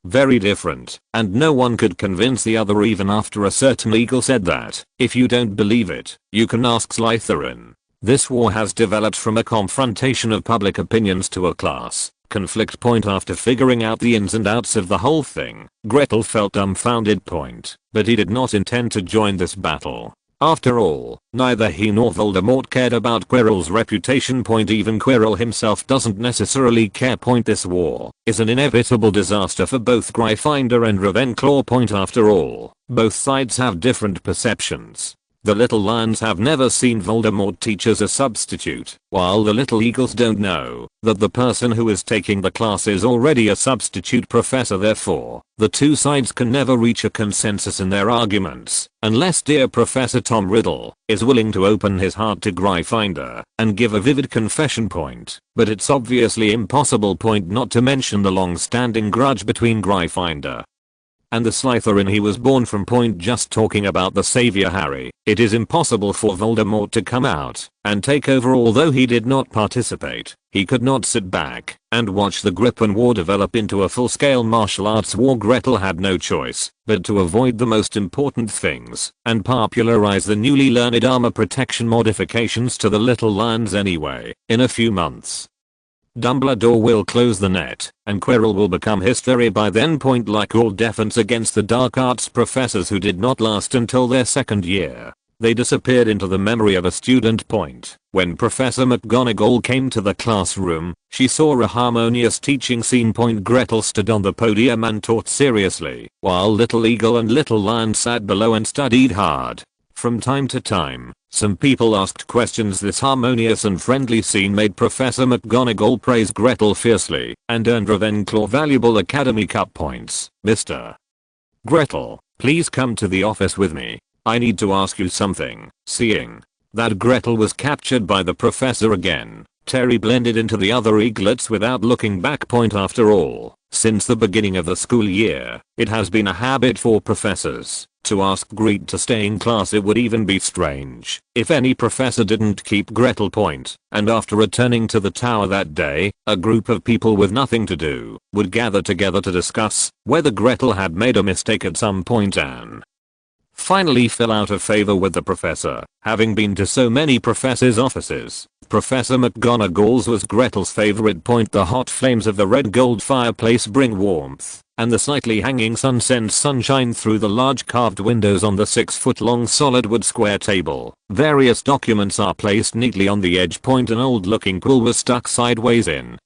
Very different, and no one could convince the other even after a certain eagle said that. If you don't believe it, you can ask Slytherin. This war has developed from a confrontation of public opinions to a class conflict point. After figuring out the ins and outs of the whole thing, Gretel felt dumbfounded point, but he did not intend to join this battle. After all, neither he nor Voldemort cared about Quirrell's reputation point. Even Quirrell himself doesn't necessarily care point. This war is an inevitable disaster for both Gryffindor and Ravenclaw point. After all, both sides have different perceptions. The Little Lions have never seen Voldemort teach as a substitute, while the Little Eagles don't know that the person who is taking the class is already a substitute professor. Therefore, the two sides can never reach a consensus in their arguments, unless dear Professor Tom Riddle is willing to open his heart to Gryffindor and give a vivid confession point. But it's obviously impossible point, not to mention the long-standing grudge between Gryffindor and the Slytherin he was born from point. Just talking about the savior Harry, it is impossible for Voldemort to come out and take over. Although he did not participate, he could not sit back and watch the Griffin War develop into a full-scale martial arts war. Gretel had no choice but to avoid the most important things and popularize the newly learned armor protection modifications to the Little Lions anyway. In a few months, Dumbledore will close the net, and Quirrell will become history by then point. Like all defense against the dark arts professors who did not last until their second year, they disappeared into the memory of a student point. When Professor McGonagall came to the classroom, she saw a harmonious teaching scene point. Gretel stood on the podium and taught seriously, while Little Eagle and Little Lion sat below and studied hard. From time to time, some people asked questions. This harmonious and friendly scene made Professor McGonagall praise Gretel fiercely and earned Ravenclaw valuable Academy Cup points. Mr. Gretel, please come to the office with me. I need to ask you something. Seeing that Gretel was captured by the professor again, Terry blended into the other eaglets without looking back point. After all, since the beginning of the school year, it has been a habit for professors to ask Grete to stay in class. It would even be strange if any professor didn't keep Gretel point. And after returning to the tower that day, a group of people with nothing to do would gather together to discuss whether Gretel had made a mistake at some point and finally fell out of favor with the professor. Having been to so many professors' offices, Professor McGonagall's was Gretel's favorite point. The hot flames of the red gold fireplace bring warmth, and the slightly hanging sun sends sunshine through the large carved windows on the 6-foot-long solid wood square table. Various documents are placed neatly on the edge point. An old-looking quill was stuck sideways in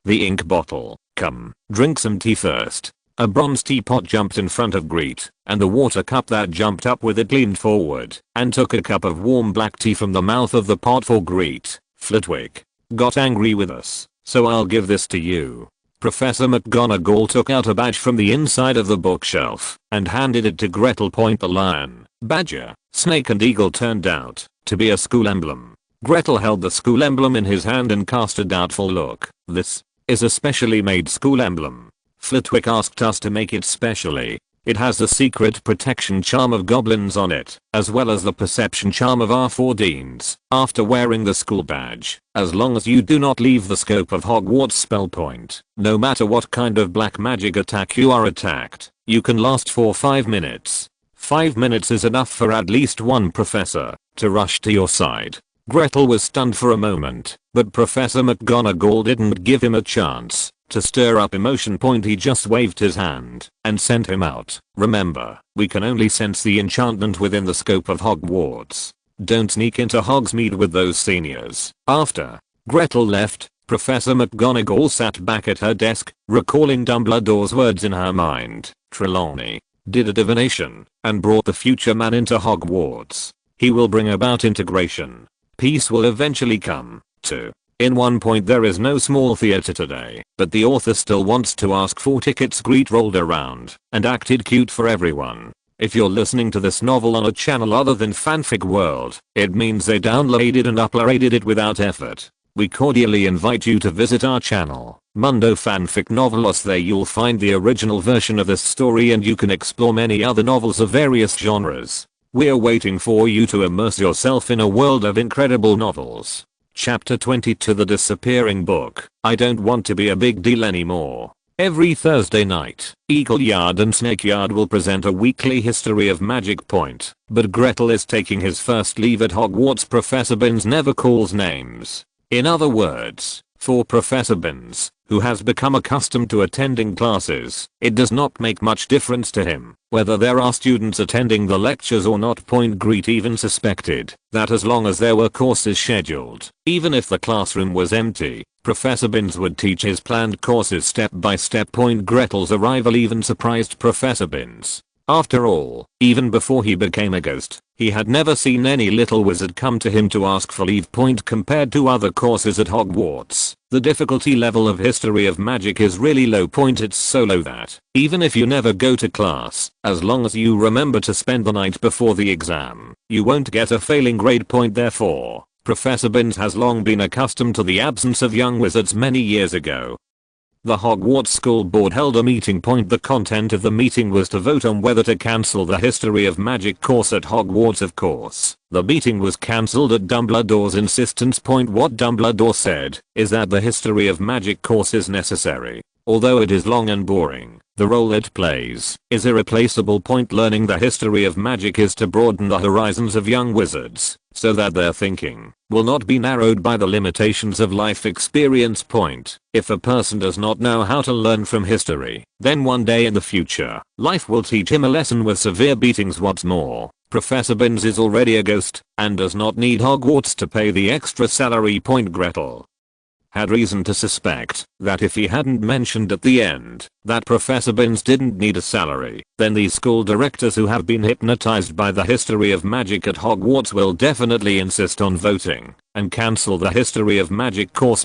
the ink bottle. Come, drink some tea first. A bronze teapot jumped in front of Grete, and the water cup that jumped up with it leaned forward and took a cup of warm black tea from the mouth of the pot for Grete. Flitwick got angry with us, so I'll give this to you. Professor McGonagall took out a badge from the inside of the bookshelf and handed it to Gretel point. The lion, badger, snake and eagle turned out to be a school emblem. Gretel held the school emblem in his hand and cast a doubtful look. This is a specially made school emblem. Flitwick asked us to make it specially. It has the secret protection charm of goblins on it, as well as the perception charm of our 4 deans. After wearing the school badge, as long as you do not leave the scope of Hogwarts spell point, no matter what kind of black magic attack you are attacked, you can last for 5 minutes. 5 minutes is enough for at least one professor to rush to your side. Gretel was stunned for a moment, but Professor McGonagall didn't give him a chance to stir up emotion point. He just waved his hand and sent him out. Remember, we can only sense the enchantment within the scope of Hogwarts. Don't sneak into Hogsmeade with those seniors. After Gretel left, Professor McGonagall sat back at her desk, recalling Dumbledore's words in her mind. Trelawney did a divination and brought the future man into Hogwarts. He will bring about integration. Peace will eventually come, too. In one point, there is no small theater today, but the author still wants to ask for tickets. Grete rolled around and acted cute for everyone. If you're listening to this novel on a channel other than Fanfic World, it means they downloaded and uploaded it without effort. We cordially invite you to visit our channel, Mundo Fanfic Novelos. There you'll find the original version of this story and you can explore many other novels of various genres. We're waiting for you to immerse yourself in a world of incredible novels. Chapter 22, The Disappearing Book. I don't want to be a big deal anymore. Every Thursday night, Eagle Yard and Snake Yard will present a weekly history of Magic Point, but Gretel is taking his first leave at Hogwarts. Professor Binns never calls names. In other words, for Professor Binns, who has become accustomed to attending classes, it does not make much difference to him whether there are students attending the lectures or not. Grete even suspected that as long as there were courses scheduled, even if the classroom was empty, Professor Binns would teach his planned courses step by step. Gretel's arrival even surprised Professor Binns. After all, even before he became a ghost, he had never seen any little wizard come to him to ask for leave. Compared to other courses at Hogwarts, the difficulty level of history of magic is really low. It's so low that even if you never go to class, as long as you remember to spend the night before the exam, you won't get a failing grade. Therefore, Professor Binns has long been accustomed to the absence of young wizards. Many years ago, the Hogwarts School Board held a meeting. The content of the meeting was to vote on whether to cancel the History of Magic course at Hogwarts. Of course, the meeting was cancelled at Dumbledore's insistence. What Dumbledore said is that the History of Magic course is necessary. Although it is long and boring, the role it plays is irreplaceable. Learning the history of magic is to broaden the horizons of young wizards, so that their thinking will not be narrowed by the limitations of life experience. If a person does not know how to learn from history, then one day in the future, life will teach him a lesson with severe beatings. What's more, Professor Binns is already a ghost, and does not need Hogwarts to pay the extra salary. Gretel had reason to suspect that if he hadn't mentioned at the end that Professor Binns didn't need a salary, then these school directors who have been hypnotized by the history of magic at Hogwarts will definitely insist on voting and cancel the history of magic course.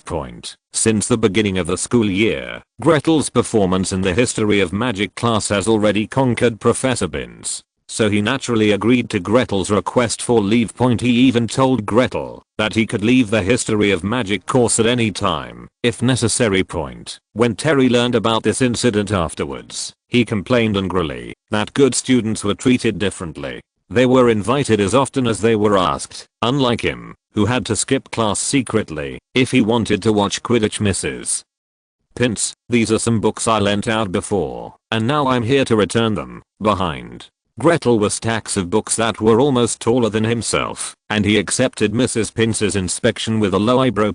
Since the beginning of the school year, Gretel's performance in the history of magic class has already conquered Professor Binns, so he naturally agreed to Gretel's request for leave. He even told Gretel that he could leave the history of magic course at any time, if necessary. When Terry learned about this incident afterwards, he complained angrily that good students were treated differently. They were invited as often as they were asked, unlike him, who had to skip class secretly if he wanted to watch Quidditch. Mrs. Pince, these are some books I lent out before, and now I'm here to return them. Behind Gretel were stacks of books that were almost taller than himself, and he accepted Mrs. Pince's inspection with a low eyebrow.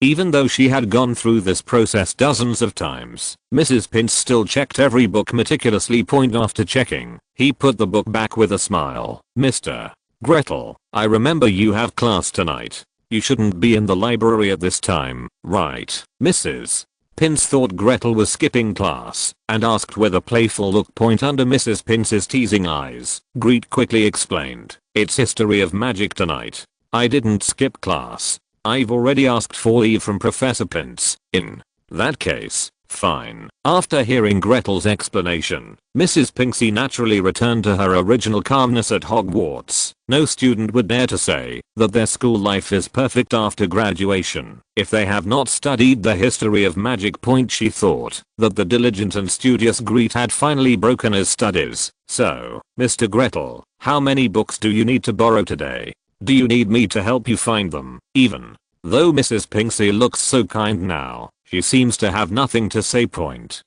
Even though she had gone through this process dozens of times, Mrs. Pince still checked every book meticulously. After checking, he put the book back with a smile. Mr. Gretel, I remember you have class tonight. You shouldn't be in the library at this time, right? Mrs. Pince thought Gretel was skipping class and asked with a playful look. Under Mrs. Pince's teasing eyes, Grete quickly explained, "It's history of magic tonight. I didn't skip class. I've already asked for leave from Professor Pince. In that case, fine." After hearing Gretel's explanation, Mrs. Pinksy naturally returned to her original calmness. At Hogwarts, no student would dare to say that their school life is perfect after graduation if they have not studied the history of magic. She thought that the diligent and studious Grete had finally broken his studies. "So, Mr. Gretel, how many books do you need to borrow today? Do you need me to help you find them?" Even though Mrs. Pinksy looks so kind now, she seems to have nothing to say.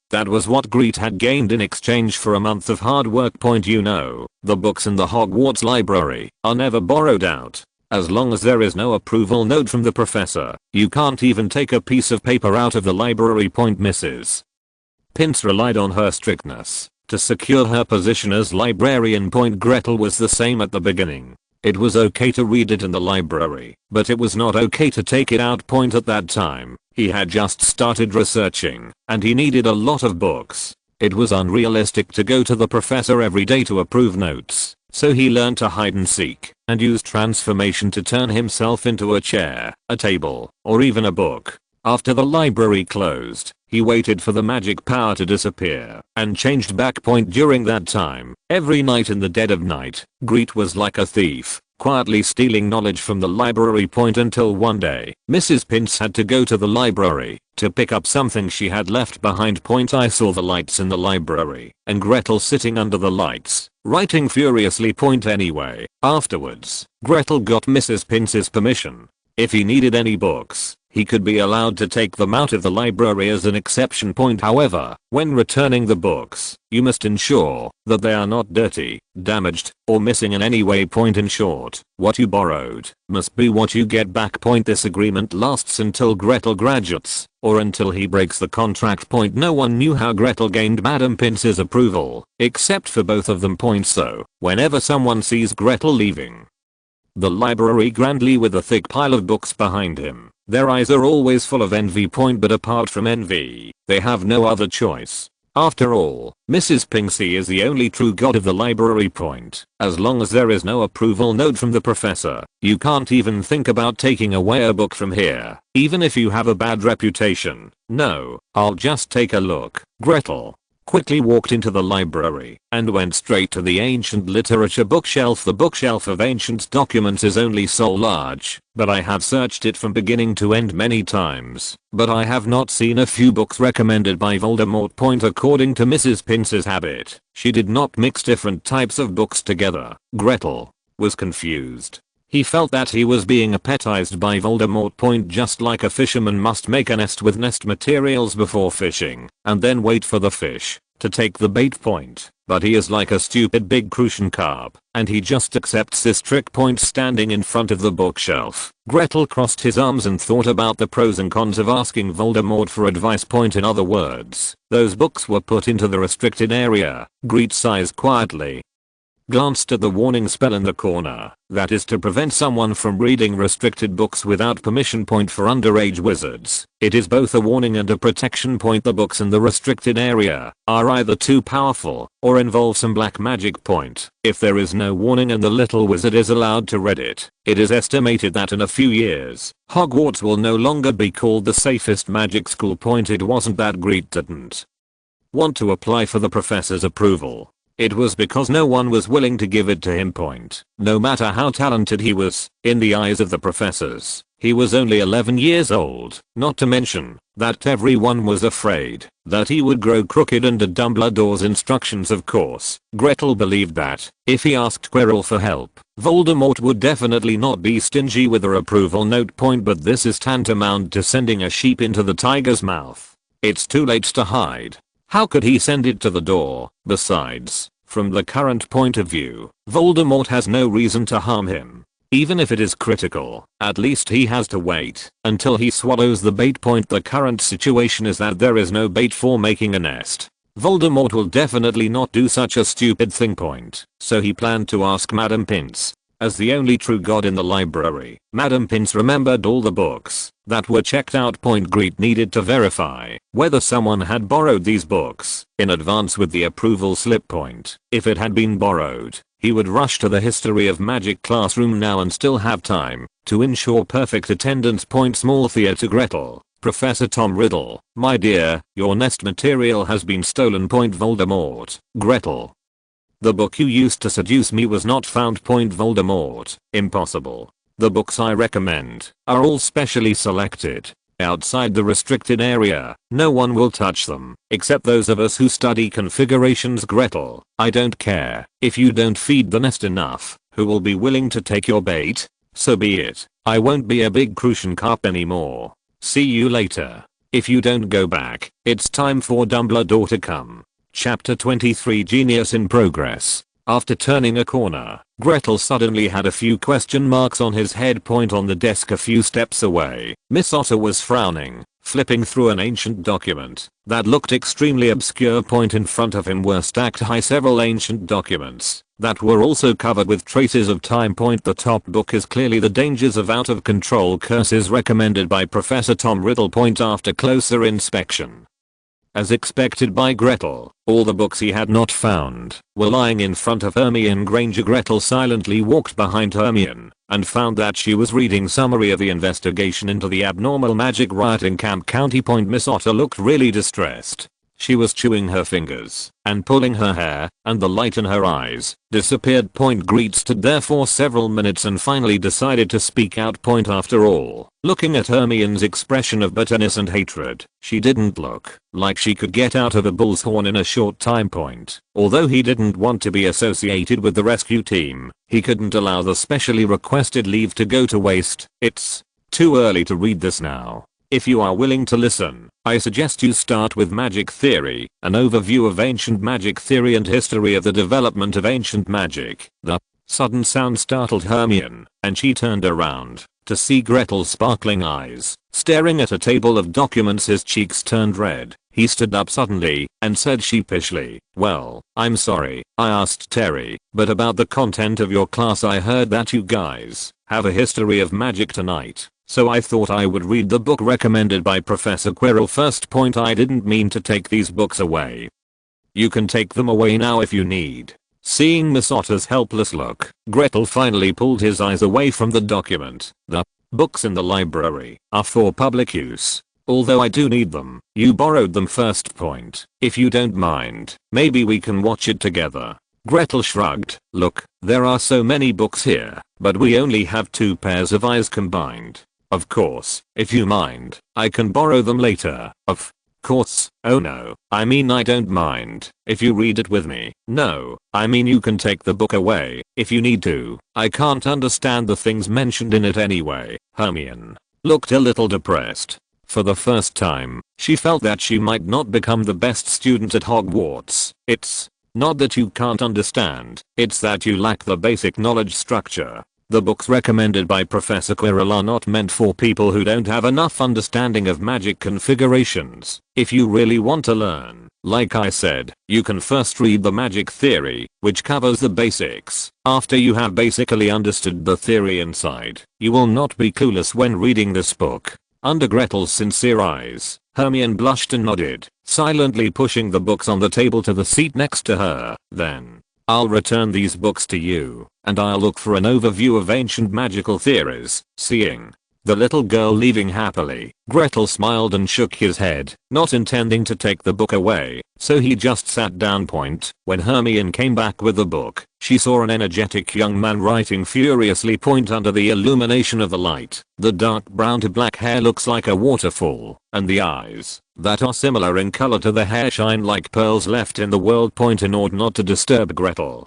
That was what Grete had gained in exchange for a month of hard work. You know, the books in the Hogwarts library are never borrowed out. As long as there is no approval note from the professor, you can't even take a piece of paper out of the library. Mrs. Pince relied on her strictness to secure her position as librarian. Gretel was the same at the beginning. It was okay to read it in the library, but it was not okay to take it out. At that time, he had just started researching, and he needed a lot of books. It was unrealistic to go to the professor every day to approve notes, so he learned to hide and seek, and use transformation to turn himself into a chair, a table, or even a book. After the library closed, he waited for the magic power to disappear and changed back. During that time, every night in the dead of night, Grete was like a thief, quietly stealing knowledge from the library. Until one day, Mrs. Pince had to go to the library to pick up something she had left behind. I saw the lights in the library and Gretel sitting under the lights, writing furiously. Anyway, afterwards, Gretel got Mrs. Pince's permission. If he needed any books, he could be allowed to take them out of the library as an exception point. However, when returning the books, you must ensure that they are not dirty, damaged, or missing in any way. In short, what you borrowed must be what you get back. This agreement lasts until Gretel graduates, or until he breaks the contract. No one knew how Gretel gained Madame Pince's approval, except for both of them. So, whenever someone sees Gretel leaving the library grandly with a thick pile of books behind him, their eyes are always full of envy. But apart from envy, they have no other choice. After all, Mrs. Pinksy is the only true god of the library. As long as there is no approval note from the professor, you can't even think about taking away a book from here, even if you have a bad reputation. No, I'll just take a look. Gretel quickly walked into the library and went straight to the ancient literature bookshelf. The bookshelf of ancient documents is only so large, but I have searched it from beginning to end many times, but I have not seen a few books recommended by Voldemort. According to Mrs. Pince's habit, she did not mix different types of books together. Gretel was confused. He felt that he was being appetized by Voldemort. Just like a fisherman must make a nest with nest materials before fishing, and then wait for the fish to take the bait. But he is like a stupid big crucian carp, and he just accepts this trick. Standing in front of the bookshelf, Gretel crossed his arms and thought about the pros and cons of asking Voldemort for advice. In other words, those books were put into the restricted area. Grete sighs quietly, glanced at the warning spell in the corner, that is to prevent someone from reading restricted books without permission. For underage wizards, it is both a warning and a protection. The books in the restricted area are either too powerful or involve some black magic. If there is no warning and the little wizard is allowed to read it, it is estimated that in a few years, Hogwarts will no longer be called the safest magic school. It wasn't that Grete didn't want to apply for the professor's approval. It was because no one was willing to give it to him. No matter how talented he was, in the eyes of the professors, he was only 11 years old, not to mention that everyone was afraid that he would grow crooked under Dumbledore's instructions. Of course, Gretel believed that if he asked Quirrell for help, Voldemort would definitely not be stingy with her approval note. But this is tantamount to sending a sheep into the tiger's mouth. It's too late to hide. How could he send it to the door? Besides, from the current point of view, Voldemort has no reason to harm him. Even if it is critical, at least he has to wait until he swallows the bait. The current situation is that there is no bait for making a nest. Voldemort will definitely not do such a stupid thing. So he planned to ask Madame Pince. As the only true god in the library, Madame Pince remembered all the books that were checked out. Grete needed to verify whether someone had borrowed these books in advance with the approval slip. If it had been borrowed, he would rush to the history of magic classroom now and still have time to ensure perfect attendance. Small theater. Gretel, Professor Tom Riddle, my dear, your nest material has been stolen. Voldemort, Gretel, the book you used to seduce me was not found. Voldemort, impossible. The books I recommend are all specially selected. Outside the restricted area, no one will touch them, except those of us who study configurations. Gretel, I don't care if you don't feed the nest enough. Who will be willing to take your bait? So be it. I won't be a big crucian carp anymore. See you later. If you don't go back, it's time for Dumbledore to come. Chapter 23 Genius in Progress. After turning a corner, Gretel suddenly had a few question marks on his head. On the desk a few steps away, Miss Otter was frowning, flipping through an ancient document that looked extremely obscure. In front of him were stacked high several ancient documents that were also covered with traces of time. The top book is clearly The Dangers of Out of Control Curses recommended by Professor Tom Riddle. After closer inspection, as expected by Gretel, all the books he had not found were lying in front of Hermione Granger. Gretel silently walked behind Hermione and found that she was reading summary of the investigation into the abnormal magic riot in Camp County. Miss Otter looked really distressed. She was chewing her fingers and pulling her hair, and the light in her eyes disappeared. Grete stood there for several minutes and finally decided to speak out. After all, looking at Hermione's expression of bitterness and hatred, she didn't look like she could get out of a bull's horn in a short time. Although he didn't want to be associated with the rescue team, he couldn't allow the specially requested leave to go to waste. It's Too early to read this now. If you are willing to listen, I suggest you start with Magic Theory, an overview of ancient magic theory and history of the development of ancient magic. The sudden sound startled Hermione, and she turned around to see Gretel's sparkling eyes staring at a table of documents. His cheeks turned red. He stood up suddenly and said sheepishly, "Well, I'm sorry, I asked Terry, but about the content of your class I heard that you guys have a history of magic tonight. So I thought I would read the book recommended by Professor Quirrell. First point, I didn't mean to take these books away. You can take them away now if you need." Seeing Miss Otter's helpless look, Gretel finally pulled his eyes away from the document. "The books in the library are for public use. Although I do need them. You borrowed them. First point. If you don't mind, maybe we can watch it together." Gretel shrugged. "Look, there are so many books here, but we only have 2 pairs of eyes combined. Of course, if you mind, I can borrow them later." "Of course." "Oh no, I mean I don't mind if you read it with me." "No, I mean you can take the book away if you need to. I can't understand the things mentioned in it anyway." Hermione looked a little depressed. For the first time, she felt that she might not become the best student at Hogwarts. "It's not that you can't understand, it's that you lack the basic knowledge structure. The books recommended by Professor Quirrell are not meant for people who don't have enough understanding of magic configurations. If you really want to learn, like I said, you can first read the Magic Theory, which covers the basics. After you have basically understood the theory inside, you will not be clueless when reading this book." Under Gretel's sincere eyes, Hermione blushed and nodded, silently pushing the books on the table to the seat next to her. "Then I'll return these books to you, and I'll look for an overview of ancient magical theories." Seeing the little girl leaving happily, Gretel smiled and shook his head, not intending to take the book away, so he just sat down. Point. When Hermione came back with the book, she saw an energetic young man writing furiously. Point. Under the illumination of the light, the dark brown to black hair looks like a waterfall, and the eyes, that are similar in color to the hair, shine like pearls left in the world. Point. In order not to disturb Gretel,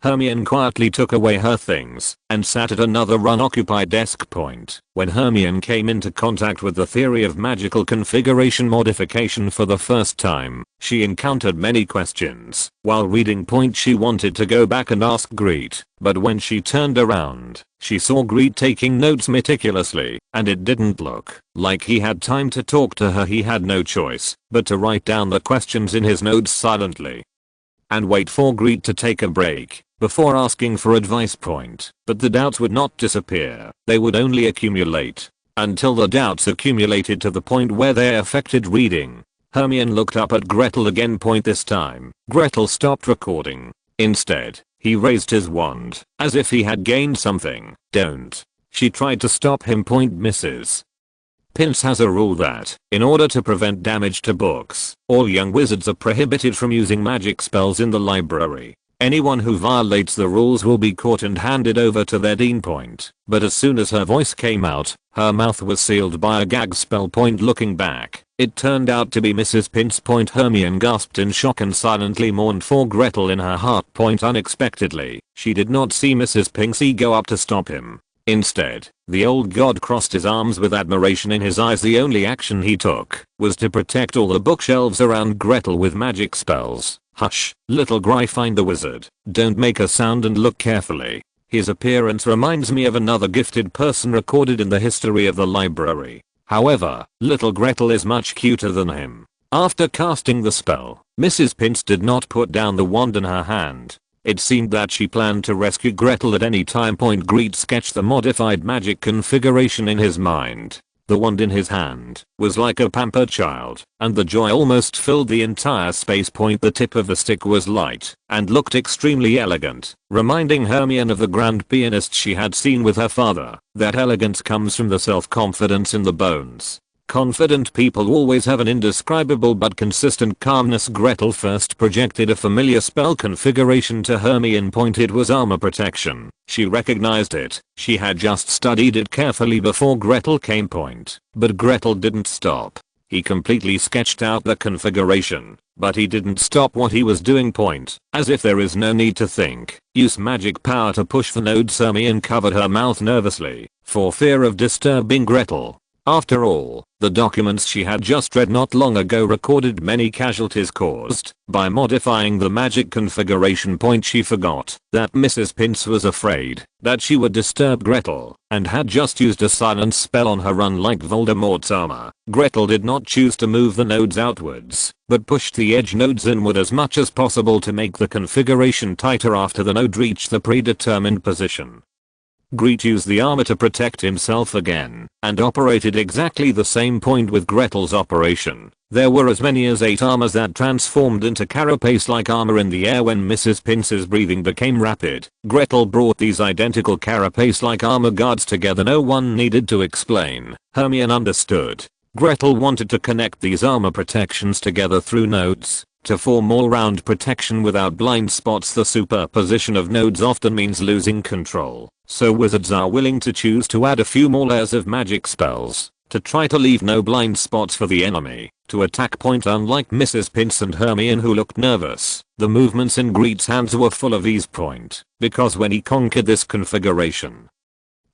Hermione quietly took away her things and sat at another unoccupied desk. Point. When Hermione came into contact with the theory of magical configuration modification for the first time, she encountered many questions. While reading. Point. She wanted to go back and ask Grete, but when she turned around, she saw Grete taking notes meticulously, and it didn't look like he had time to talk to her. He had no choice but to write down the questions in his notes silently and wait for Grete to take a break before asking for advice. Point. But the doubts would not disappear, they would only accumulate, until the doubts accumulated to the point where they affected reading. Hermione looked up at Gretel again. Point. This time, Gretel stopped recording. Instead, he raised his wand, as if he had gained something. "Don't." She tried to stop him. Point. Mrs. Pince has a rule that, in order to prevent damage to books, all young wizards are prohibited from using magic spells in the library. Anyone who violates the rules will be caught and handed over to their dean. Point. But as soon as her voice came out, her mouth was sealed by a gag spell. Point. Looking back, it turned out to be Mrs. Pince. Point. Hermione gasped in shock and silently mourned for Gretel in her heart. Point. Unexpectedly, she did not see Mrs. Pince go up to stop him. Instead, the old god crossed his arms with admiration in his eyes. The only action he took was to protect all the bookshelves around Gretel with magic spells. "Hush, little Grete," find the wizard. "Don't make a sound and look carefully. His appearance reminds me of another gifted person recorded in the history of the library. However, little Gretel is much cuter than him." After casting the spell, Mrs. Pince did not put down the wand in her hand. It seemed that she planned to rescue Gretel at any time. Point. Grete sketched the modified magic configuration in his mind. The wand in his hand was like a pampered child, and the joy almost filled the entire space. Point. The tip of the stick was light and looked extremely elegant, reminding Hermione of the grand pianist she had seen with her father. That elegance comes from the self-confidence in the bones. Confident people always have an indescribable but consistent calmness. Gretel first projected a familiar spell configuration to Hermione. Point. It was armor protection. She recognized it. She had just studied it carefully before Gretel came. Point. But Gretel didn't stop. He completely sketched out the configuration, but he didn't stop what he was doing. As if there is no need to think, use magic power to push the nodes. Hermione covered her mouth nervously, for fear of disturbing Gretel. After all, the documents she had just read not long ago recorded many casualties caused by modifying the magic configuration. She forgot that Mrs. Pince was afraid that she would disturb Gretel and had just used a silence spell on her, unlike Voldemort's armor. Gretel did not choose to move the nodes outwards, but pushed the edge nodes inward as much as possible to make the configuration tighter after the node reached the predetermined position. Grete used the armor to protect himself again, and operated exactly the same point with Gretel's operation. There were as many as 8 armors that transformed into carapace-like armor in the air when Mrs. Pince's breathing became rapid. Gretel brought these identical carapace-like armor guards together. No one needed to explain. Hermione understood. Gretel wanted to connect these armor protections together through nodes to form all-round protection without blind spots. The superposition of nodes often means losing control, so wizards are willing to choose to add a few more layers of magic spells to try to leave no blind spots for the enemy to attack. Unlike Mrs. Pince and Hermione, who looked nervous, the movements in Grete's hands were full of ease. Because when he conquered this configuration,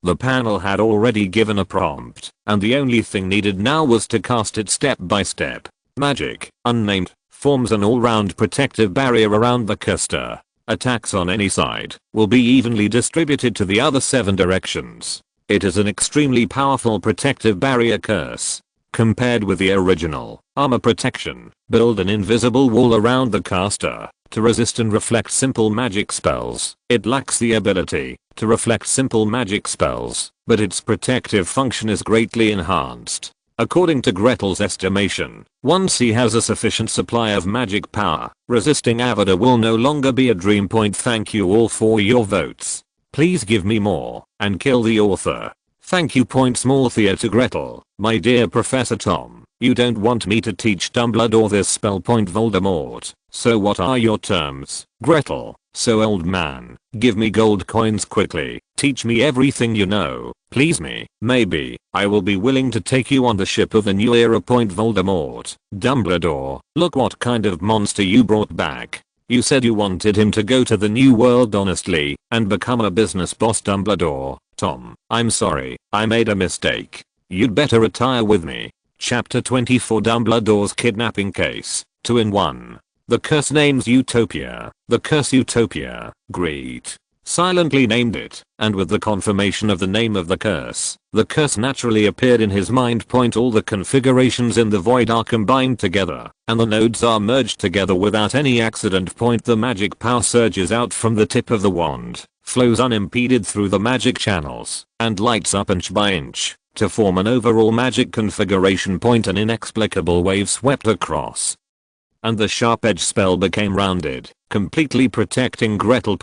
the panel had already given a prompt, and the only thing needed now was to cast it step by step. Magic, unnamed, forms an all-round protective barrier around the caster. Attacks on any side will be evenly distributed to the other 7 directions. It is an extremely powerful protective barrier curse. Compared with the original armor protection, build an invisible wall around the caster to resist and reflect simple magic spells. It lacks the ability to reflect simple magic spells, but its protective function is greatly enhanced. According to Gretel's estimation, once he has a sufficient supply of magic power, resisting Avada will no longer be a dream. Thank you all for your votes. Please give me more and kill the author. Thank you. Small Thea to Gretel. My dear Professor Tom, you don't want me to teach Dumbledore this spell. Voldemort. So what are your terms? Gretel. So old man, give me gold coins quickly. Teach me everything you know. Please me. Maybe I will be willing to take you on the ship of the new era. Voldemort. Dumbledore, look what kind of monster you brought back. You said you wanted him to go to the new world honestly and become a business boss. Dumbledore. Tom, I'm sorry, I made a mistake. You'd better retire with me. Chapter 24, Dumbledore's kidnapping case. 2 in 1. The curse names Utopia. The curse Utopia. Grete silently named it, and with the confirmation of the name of the curse naturally appeared in his mind. All the configurations in the void are combined together, and the nodes are merged together without any accident. The magic power surges out from the tip of the wand, flows unimpeded through the magic channels, and lights up inch by inch to form an overall magic configuration. An inexplicable wave swept across, and the sharp edge spell became rounded, completely protecting Gretel.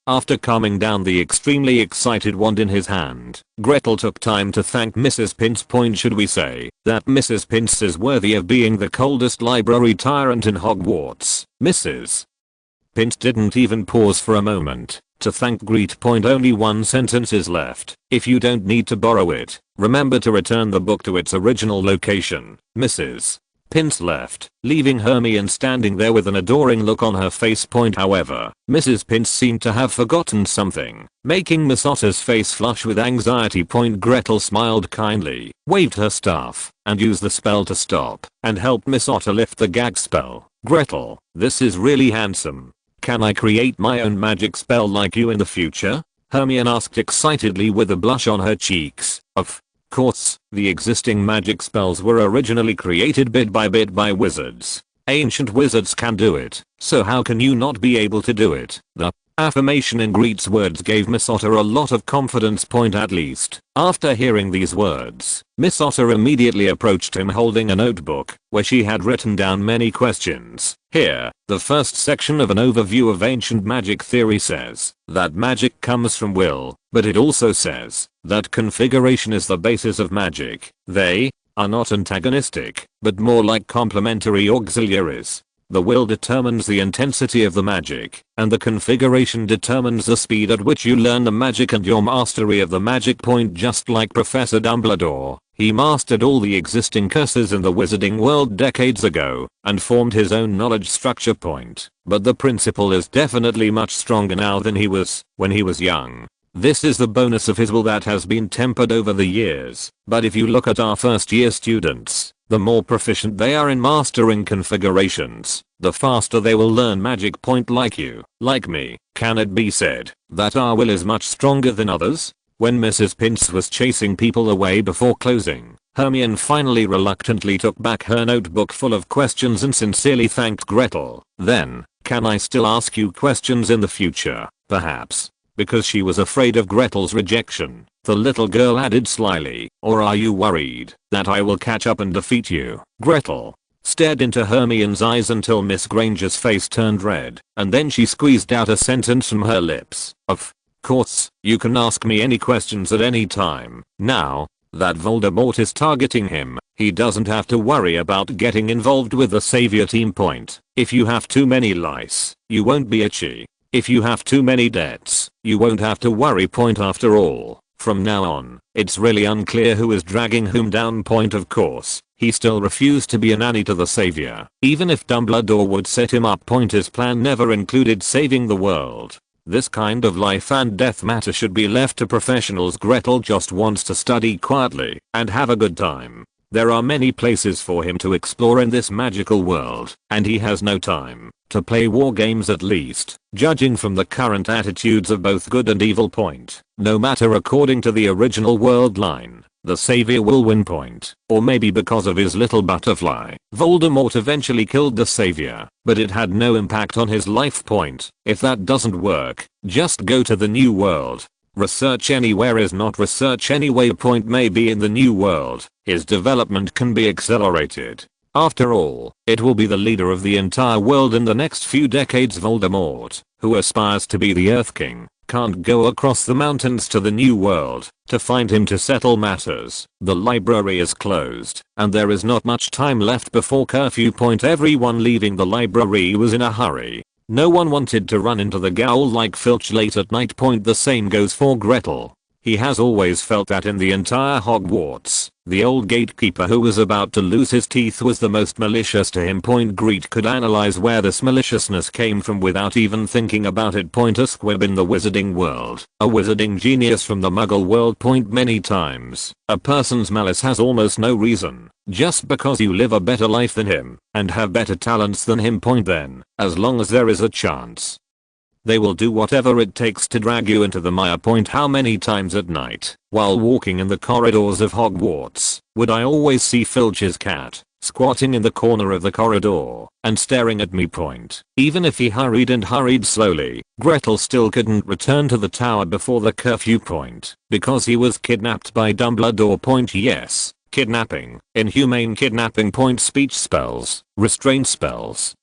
After calming down the extremely excited wand in his hand, Gretel took time to thank Mrs. Pince. Should we say that Mrs. Pince is worthy of being the coldest library tyrant in Hogwarts? Mrs. Pince didn't even pause for a moment to thank Grete. Only 1 sentence is left. If you don't need to borrow it, remember to return the book to its original location. Mrs. Pince left, leaving Hermione standing there with an adoring look on her face. However, Mrs. Pince seemed to have forgotten something, making Miss Otter's face flush with anxiety. Gretel smiled kindly, waved her staff, and used the spell to stop and help Miss Otter lift the gag spell. Gretel, this is really handsome. Can I create my own magic spell like you in the future? Hermione asked excitedly with a blush on her cheeks. Of course, the existing magic spells were originally created bit by wizards. Ancient wizards can do it, so how can you not be able to do it? The affirmation in Grete's words gave Miss Otter a lot of confidence. At least, after hearing these words, Miss Otter immediately approached him holding a notebook where she had written down many questions. Here, the first section of an overview of ancient magic theory says that magic comes from will, but it also says that configuration is the basis of magic. They are not antagonistic, but more like complementary auxiliaries. The will determines the intensity of the magic, and the configuration determines the speed at which you learn the magic and your mastery of the magic. Just like Professor Dumbledore, He mastered all the existing curses in the wizarding world decades ago and formed his own knowledge structure point. But the principal is definitely much stronger now than he was when he was young. This is the bonus of his will that has been tempered over the years. But if you look at our first year students, the more proficient they are in mastering configurations, the faster they will learn magic point. Like you, like me. Can it be said that our will is much stronger than others? When Mrs. Pince was chasing people away before closing, Hermione finally reluctantly took back her notebook full of questions and sincerely thanked Gretel. Then, can I still ask you questions in the future, perhaps? Because she was afraid of Gretel's rejection, the little girl added slyly. Or are you worried that I will catch up and defeat you? Gretel stared into Hermione's eyes until Miss Granger's face turned red, and then she squeezed out a sentence from her lips. Of course, you can ask me any questions at any time. Now that Voldemort is targeting him, he doesn't have to worry about getting involved with the savior team point. If you have too many lice, you won't be itchy. If you have too many debts, you won't have to worry point. After all, from now on, it's really unclear who is dragging whom down point. Of course, he still refused to be a nanny to the savior. Even if Dumbledore would set him up point, his plan never included saving the world. This kind of life and death matter should be left to professionals. Gretel just wants to study quietly and have a good time. There are many places for him to explore in this magical world, and he has no time to play war games, at least, judging from the current attitudes of both good and evil point. No matter, according to the original world line, the savior will win point. Or maybe because of his little butterfly, Voldemort eventually killed the savior, but it had no impact on his life point. If that doesn't work, just go to the new world. Research anywhere is not research anyway. Point may be in the new world. His development can be accelerated. After all, it will be the leader of the entire world in the next few decades. Voldemort, who aspires to be the Earth King, can't go across the mountains to the new world to find him to settle matters. The library is closed, and there is not much time left before curfew point. Everyone leaving the library was in a hurry. No one wanted to run into the Ghoul like Filch late at night point. The same goes for Gretel. He has always felt that in the entire Hogwarts, the old gatekeeper who was about to lose his teeth was the most malicious to him. Grete could analyze where this maliciousness came from without even thinking about it. A squib in the wizarding world, a wizarding genius from the Muggle world. Many times, a person's malice has almost no reason, just because you live a better life than him and have better talents than him. Then, as long as there is a chance, they will do whatever it takes to drag you into the mire. How many times at night, while walking in the corridors of Hogwarts, would I always see Filch's cat, squatting in the corner of the corridor and staring at me. Even if he hurried slowly, Gretel still couldn't return to the tower before the curfew because he was kidnapped by Dumbledore. Yes, kidnapping, inhumane kidnapping. Speech spells, restraint spells,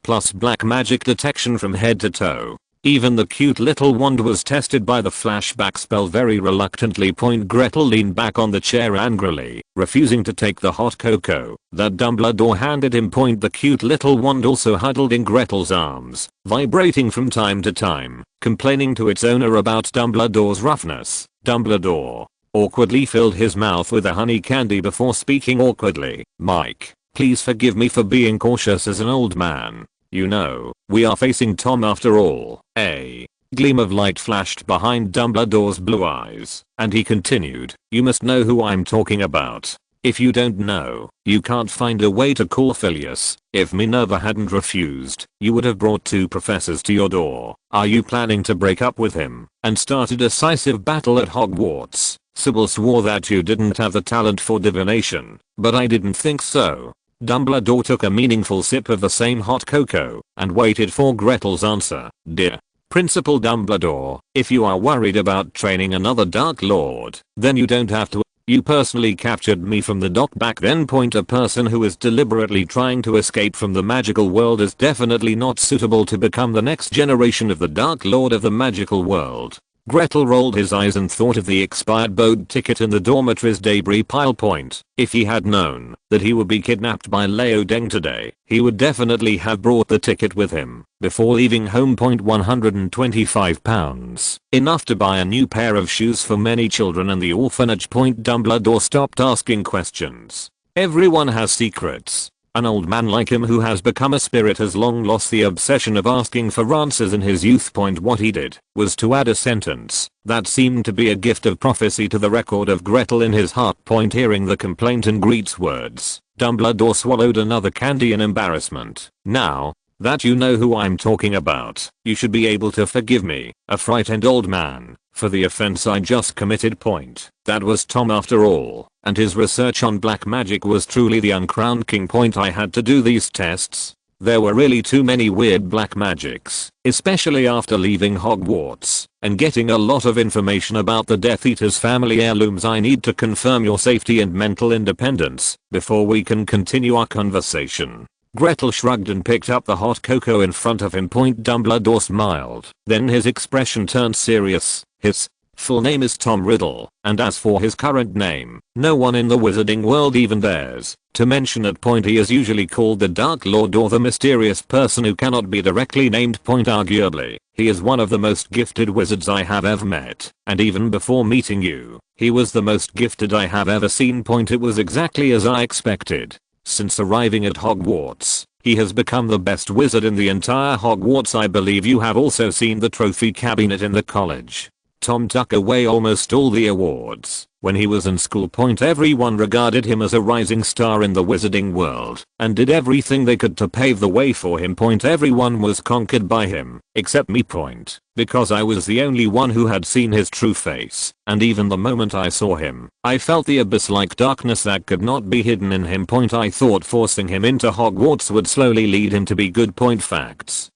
plus black magic detection from head to toe. Even the cute little wand was tested by the flashback spell very reluctantly. Gretel leaned back on the chair angrily, refusing to take the hot cocoa that Dumbledore handed him. The cute little wand also huddled in Gretel's arms, vibrating from time to time, complaining to its owner about Dumbledore's roughness. Dumbledore awkwardly filled his mouth with a honey candy before speaking awkwardly. Mike, please forgive me for being cautious as an old man. You know, we are facing Tom after all. A gleam of light flashed behind Dumbledore's blue eyes, and he continued, you must know who I'm talking about. If you don't know, you can't find a way to call Filius. If Minerva hadn't refused, you would have brought 2 professors to your door. Are you planning to break up with him and start a decisive battle at Hogwarts? Sybil swore that you didn't have the talent for divination, but I didn't think so. Dumbledore took a meaningful sip of the same hot cocoa and waited for Gretel's answer. Dear Principal Dumbledore, if you are worried about training another Dark Lord, then you don't have to. You personally captured me from the dock back then. A person who is deliberately trying to escape from the magical world is definitely not suitable to become the next generation of the Dark Lord of the magical world. Gretel rolled his eyes and thought of the expired boat ticket in the dormitory's debris pile. Point. If he had known that he would be kidnapped by Leo Deng today, he would definitely have brought the ticket with him before leaving home. Point. £125. Enough to buy a new pair of shoes for many children in the orphanage. Point. Dumbledore stopped asking questions. Everyone has secrets. An old man like him who has become a spirit has long lost the obsession of asking for answers in his youth. Point. What he did was to add a sentence that seemed to be a gift of prophecy to the record of Gretel in his heart. Point. Hearing the complaint in Grete's words, Dumbledore swallowed another candy in embarrassment. Now that you know who I'm talking about, you should be able to forgive me, a frightened old man, for the offense I just committed. Point. That was Tom after all, and his research on black magic was truly the uncrowned king. Point. I had to do these tests. There were really too many weird black magics, especially after leaving Hogwarts and getting a lot of information about the Death Eater's family heirlooms. I need to confirm your safety and mental independence before we can continue our conversation. Gretel shrugged and picked up the hot cocoa in front of him. Point. Dumbledore smiled. Then his expression turned serious. His full name is Tom Riddle, and as for his current name, no one in the wizarding world even dares to mention it. Point. He is usually called the Dark Lord or the mysterious person who cannot be directly named. Point. Arguably, he is one of the most gifted wizards I have ever met, and even before meeting you, he was the most gifted I have ever seen. Point. It was exactly as I expected. Since arriving at Hogwarts, he has become the best wizard in the entire Hogwarts. I believe you have also seen the trophy cabinet in the college. Tom took away almost all the awards when he was in school. Point. Everyone regarded him as a rising star in the wizarding world and did everything they could to pave the way for him. Point. Everyone was conquered by him, except me. Point. Because I was the only one who had seen his true face, and even the moment I saw him, I felt the abyss-like darkness that could not be hidden in him. Point. I thought forcing him into Hogwarts would slowly lead him to be good. Point. Facts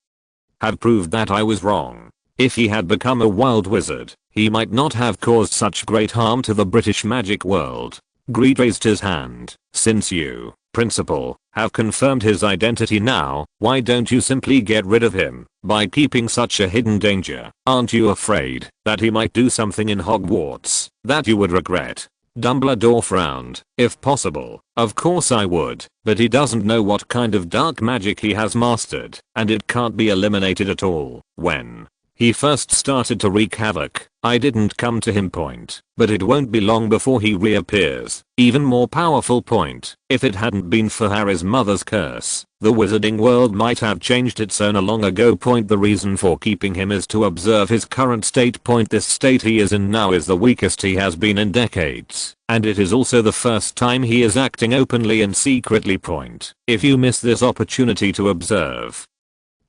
have proved that I was wrong. If he had become a wild wizard, he might not have caused such great harm to the British magic world. Grete raised his hand. Since you, Principal, have confirmed his identity now, why don't you simply get rid of him by keeping such a hidden danger? Aren't you afraid that he might do something in Hogwarts that you would regret? Dumbledore frowned. If possible, of course I would, but he doesn't know what kind of dark magic he has mastered, and it can't be eliminated at all. When he first started to wreak havoc, I didn't come to him. Point. But it won't be long before he reappears, even more powerful. Point. If it hadn't been for Harry's mother's curse, the wizarding world might have changed its owner long ago. Point. The reason for keeping him is to observe his current state. Point. This state he is in now is the weakest he has been in decades, and it is also the first time he is acting openly and secretly. Point. If you miss this opportunity to observe,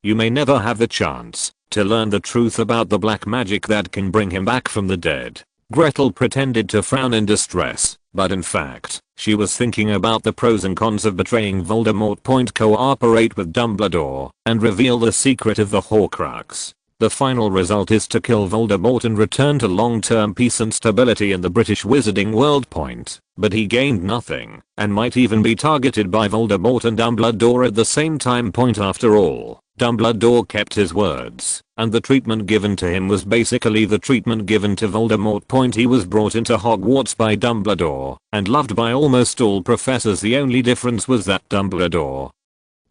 you may never have the chance to learn the truth about the black magic that can bring him back from the dead. Gretel pretended to frown in distress, but in fact, she was thinking about the pros and cons of betraying Voldemort. Point. Cooperate with Dumbledore and reveal the secret of the Horcrux. The final result is to kill Voldemort and return to long-term peace and stability in the British wizarding world. Point. But he gained nothing, and might even be targeted by Voldemort and Dumbledore at the same time. Point. After all, Dumbledore kept his words, and the treatment given to him was basically the treatment given to Voldemort. Point. He was brought into Hogwarts by Dumbledore, and loved by almost all professors. The only difference was that Dumbledore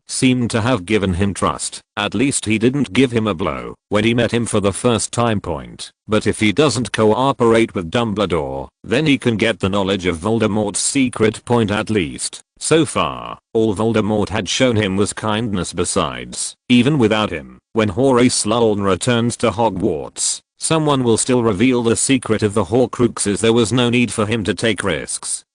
seemed to have given him trust. At least he didn't give him a blow when he met him for the first time. Point. But if he doesn't cooperate with Dumbledore, then he can get the knowledge of Voldemort's secret. Point. At least, so far, all Voldemort had shown him was kindness. Besides, even without him, when Horace Slughorn returns to Hogwarts, someone will still reveal the secret of the Horcruxes. There was no need for him to take risks,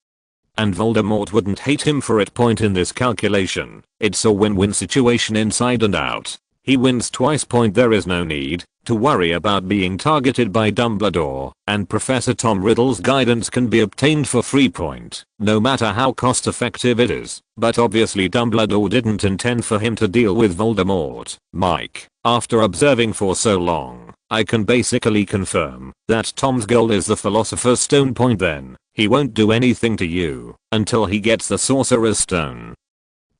and Voldemort wouldn't hate him for it. Point. In this calculation, it's a win-win situation inside and out. He wins twice. Point. There is no need to worry about being targeted by Dumbledore, and Professor Tom Riddle's guidance can be obtained for free. Point. No matter how cost effective it is. But obviously Dumbledore didn't intend for him to deal with Voldemort. Mike, after observing for so long, I can basically confirm that Tom's goal is the Philosopher's Stone. Point. Then he won't do anything to you until he gets the Sorcerer's Stone.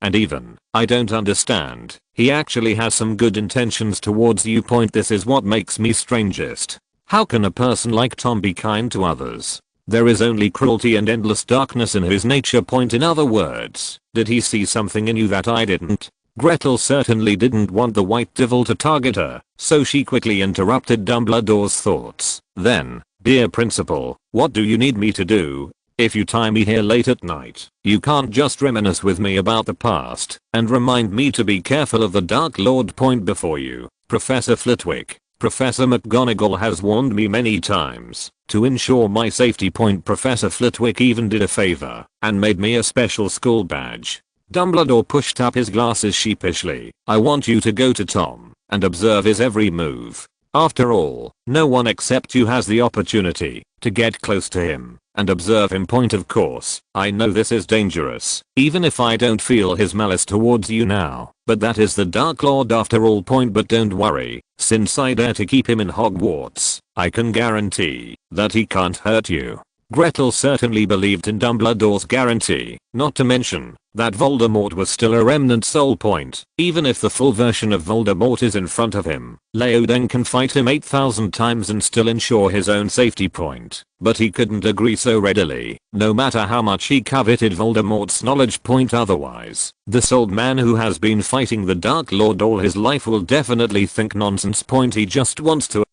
And even, I don't understand, he actually has some good intentions towards you. Point. This is what makes me strangest. How can a person like Tom be kind to others? There is only cruelty and endless darkness in his nature. In other words, did he see something in you that I didn't? Gretel certainly didn't want the white devil to target her, so she quickly interrupted Dumbledore's thoughts. Then, dear principal, what do you need me to do? If you tie me here late at night, you can't just reminisce with me about the past and remind me to be careful of the Dark Lord. Before you, Professor Flitwick. Professor McGonagall has warned me many times to ensure my safety. Professor Flitwick even did a favor and made me a special school badge. Dumbledore pushed up his glasses sheepishly. I want you to go to Tom and observe his every move. After all, no one except you has the opportunity to get close to him and observe him. Of course, I know this is dangerous, even if I don't feel his malice towards you now, but that is the Dark Lord after all. But don't worry, since I dare to keep him in Hogwarts, I can guarantee that he can't hurt you. Gretel certainly believed in Dumbledore's guarantee, not to mention that Voldemort was still a remnant soul. Even if the full version of Voldemort is in front of him, Leoden can fight him 8,000 times and still ensure his own safety. But he couldn't agree so readily, no matter how much he coveted Voldemort's knowledge. Otherwise, this old man who has been fighting the Dark Lord all his life will definitely think nonsense. He just wants to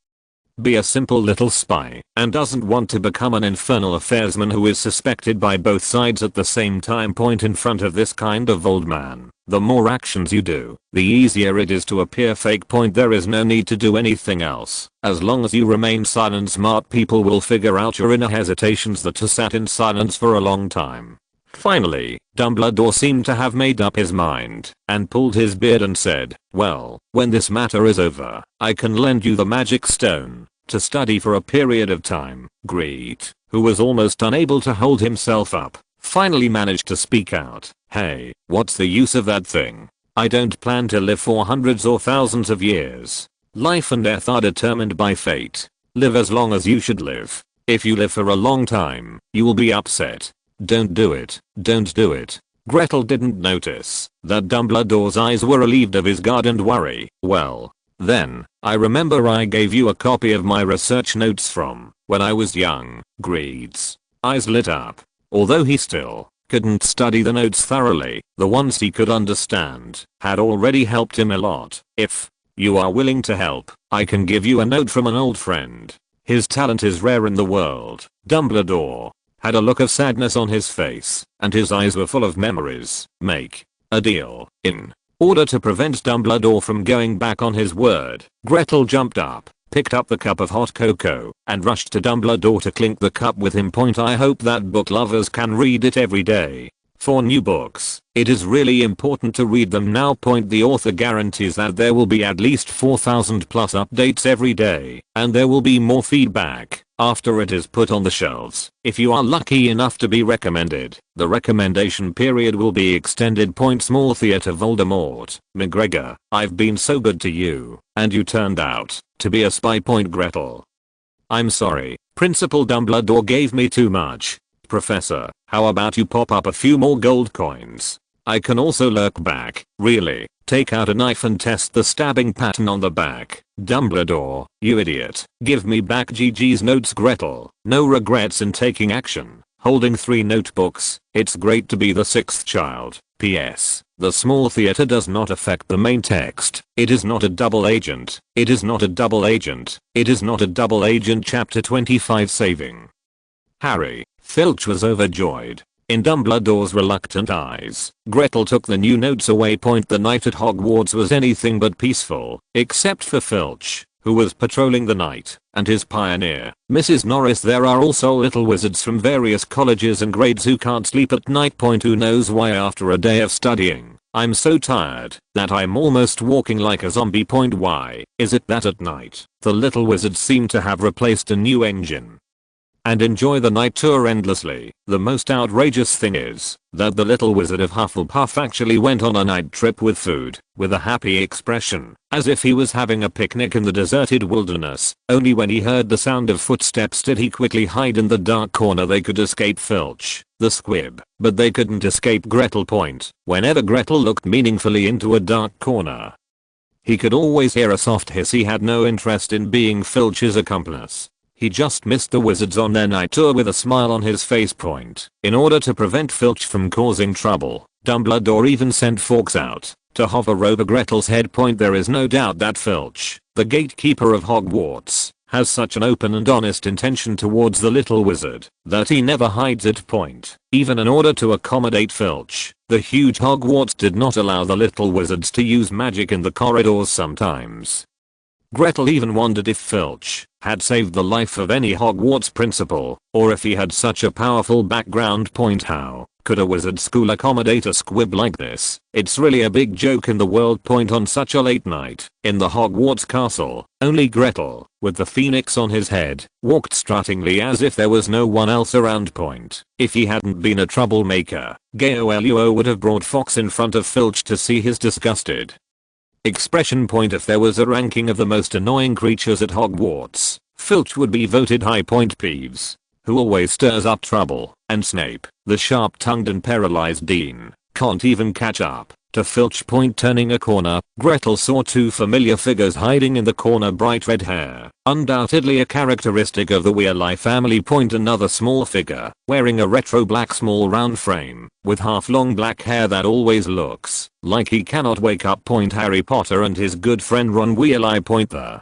be a simple little spy and doesn't want to become an infernal affairsman who is suspected by both sides at the same time. In front of this kind of old man, the more actions you do, the easier it is to appear fake. There is no need to do anything else. As long as you remain silent, smart people will figure out your inner hesitations that have sat in silence for a long time. Finally, Dumbledore seemed to have made up his mind and pulled his beard and said, well, when this matter is over, I can lend you the magic stone to study for a period of time. Grete, who was almost unable to hold himself up, finally managed to speak out. Hey, what's the use of that thing? I don't plan to live for hundreds or thousands of years. Life and death are determined by fate. Live as long as you should live. If you live for a long time, you will be upset. Don't do it. Don't do it. Gretel didn't notice that Dumbledore's eyes were relieved of his guard and worry. Well, then, I remember I gave you a copy of my research notes from when I was young. Grete's eyes lit up. Although he still couldn't study the notes thoroughly, the ones he could understand had already helped him a lot. If you are willing to help, I can give you a note from an old friend. His talent is rare in the world. Dumbledore had a look of sadness on his face, and his eyes were full of memories. Make a deal. In order to prevent Dumbledore from going back on his word, Gretel jumped up, picked up the cup of hot cocoa, and rushed to Dumbledore to clink the cup with him. I hope that book lovers can read it every day. For new books, it is really important to read them now. The author guarantees that there will be at least 4,000 plus updates every day, and there will be more feedback after it is put on the shelves. If you are lucky enough to be recommended, the recommendation period will be extended. Small theater. Voldemort, McGregor, I've been so good to you, and you turned out to be a spy. Gretel, I'm sorry, Principal Dumbledore gave me too much. Professor, how about you pop up a few more gold coins? I can also lurk back. Really, take out a knife and test the stabbing pattern on the back. Dumbledore, you idiot. Give me back Gigi's notes. Gretel, no regrets in taking action. Holding 3 notebooks. It's great to be the 6th child. P.S. The small theater does not affect the main text. It is not a double agent. It is not a double agent. It is not a double agent. Chapter 25 Saving Harry. Filch was overjoyed. In Dumbledore's reluctant eyes, Gretel took the new notes away. The night at Hogwarts was anything but peaceful, except for Filch, who was patrolling the night, and his pioneer, Mrs. Norris. There are also little wizards from various colleges and grades who can't sleep at night. Who knows why after a day of studying, I'm so tired that I'm almost walking like a zombie. Why is it that at night, the little wizards seem to have replaced a new engine and enjoy the night tour endlessly? The most outrageous thing is that the little wizard of Hufflepuff actually went on a night trip with food, with a happy expression, as if he was having a picnic in the deserted wilderness. Only when he heard the sound of footsteps did he quickly hide in the dark corner. They could escape Filch, the squib, but they couldn't escape Gretel. Whenever Gretel looked meaningfully into a dark corner, He could always hear a soft hiss. He had no interest in being Filch's accomplice. He just missed the wizards on their night tour with a smile on his face. In order to prevent Filch from causing trouble, Dumbledore even sent Fawkes out to hover over Gretel's head. There is no doubt that Filch, the gatekeeper of Hogwarts, has such an open and honest intention towards the little wizard that he never hides it. Even in order to accommodate Filch, the huge Hogwarts did not allow the little wizards to use magic in the corridors sometimes. Gretel even wondered if Filch had saved the life of any Hogwarts principal, or if he had such a powerful background. How could a wizard school accommodate a squib like this? It's really a big joke in the world. On such a late night, in the Hogwarts castle, only Gretel, with the phoenix on his head, walked struttingly as if there was no one else around. If he hadn't been a troublemaker, Gaoluo would have brought Fawkes in front of Filch to see his disgusted expression. If there was a ranking of the most annoying creatures at Hogwarts, Filch would be voted high. Peeves, who always stirs up trouble, and Snape, the sharp-tongued and paralyzed dean, can't even catch up to Filch. Turning a corner, Gretel saw two familiar figures hiding in the corner. Bright red hair, undoubtedly a characteristic of the Weasley family. Another small figure, wearing a retro black small round frame, with half-long black hair that always looks like he cannot wake up. Harry Potter and his good friend Ron Weasley. The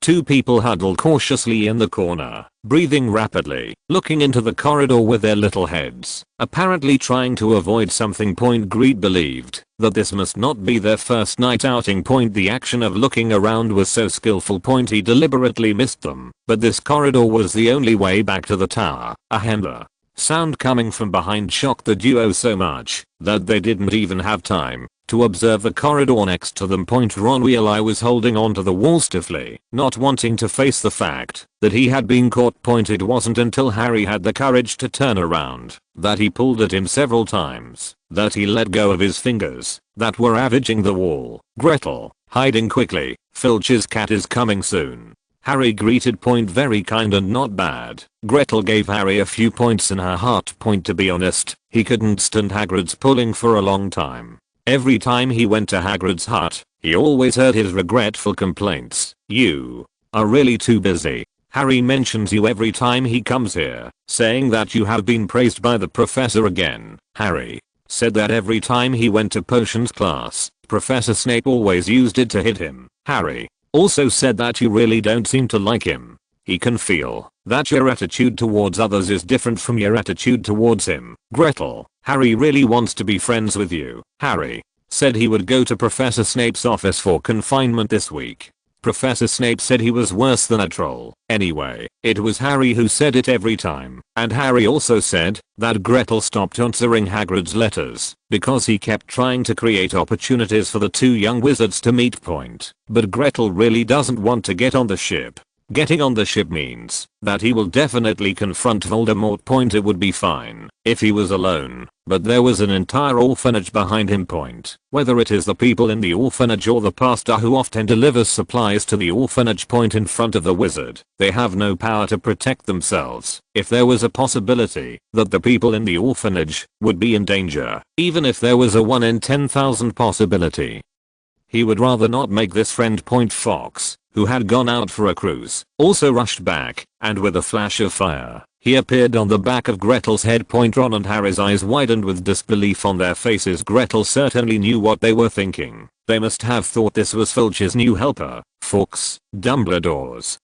two people huddled cautiously in the corner, breathing rapidly, looking into the corridor with their little heads, apparently trying to avoid something. Grete believed that this must not be their first night outing. The action of looking around was so skillful. He deliberately missed them, but this corridor was the only way back to the tower. A hammer sound coming from behind shocked the duo so much that they didn't even have time to observe the corridor next to them. Ron Weasley was holding onto the wall stiffly, not wanting to face the fact that he had been caught. It wasn't until Harry had the courage to turn around that he pulled at him several times, that he let go of his fingers that were ravaging the wall. Gretel, hiding quickly. Filch's cat is coming soon. Harry greeted. Very kind and not bad. Gretel gave Harry a few points in her heart. To be honest, he couldn't stand Hagrid's pulling for a long time. Every time he went to Hagrid's hut, he always heard his regretful complaints. You are really too busy. Harry mentions you every time he comes here, saying that you have been praised by the professor again. Harry said that every time he went to potions class, Professor Snape always used it to hit him. Harry also said that you really don't seem to like him. He can feel that your attitude towards others is different from your attitude towards him. Gretel, Harry really wants to be friends with you. Harry said he would go to Professor Snape's office for confinement this week. Professor Snape said he was worse than a troll. Anyway, it was Harry who said it every time. And Harry also said that Gretel stopped answering Hagrid's letters because he kept trying to create opportunities for the two young wizards to meet. But Gretel really doesn't want to get on the ship. Getting on the ship means that he will definitely confront Voldemort. It would be fine if he was alone, but there was an entire orphanage behind him. Whether it is the people in the orphanage or the pastor who often delivers supplies to the orphanage. In front of the wizard, they have no power to protect themselves. If there was a possibility that the people in the orphanage would be in danger, even if there was a 1 in 10,000 possibility, he would rather not make this friend. Fawkes, who had gone out for a cruise, also rushed back, and with a flash of fire, he appeared on the back of Gretel's head. Ron and Harry's eyes widened with disbelief on their faces. Gretel certainly knew what they were thinking. They must have thought this was Filch's new helper. Fawkes, Dumbledore's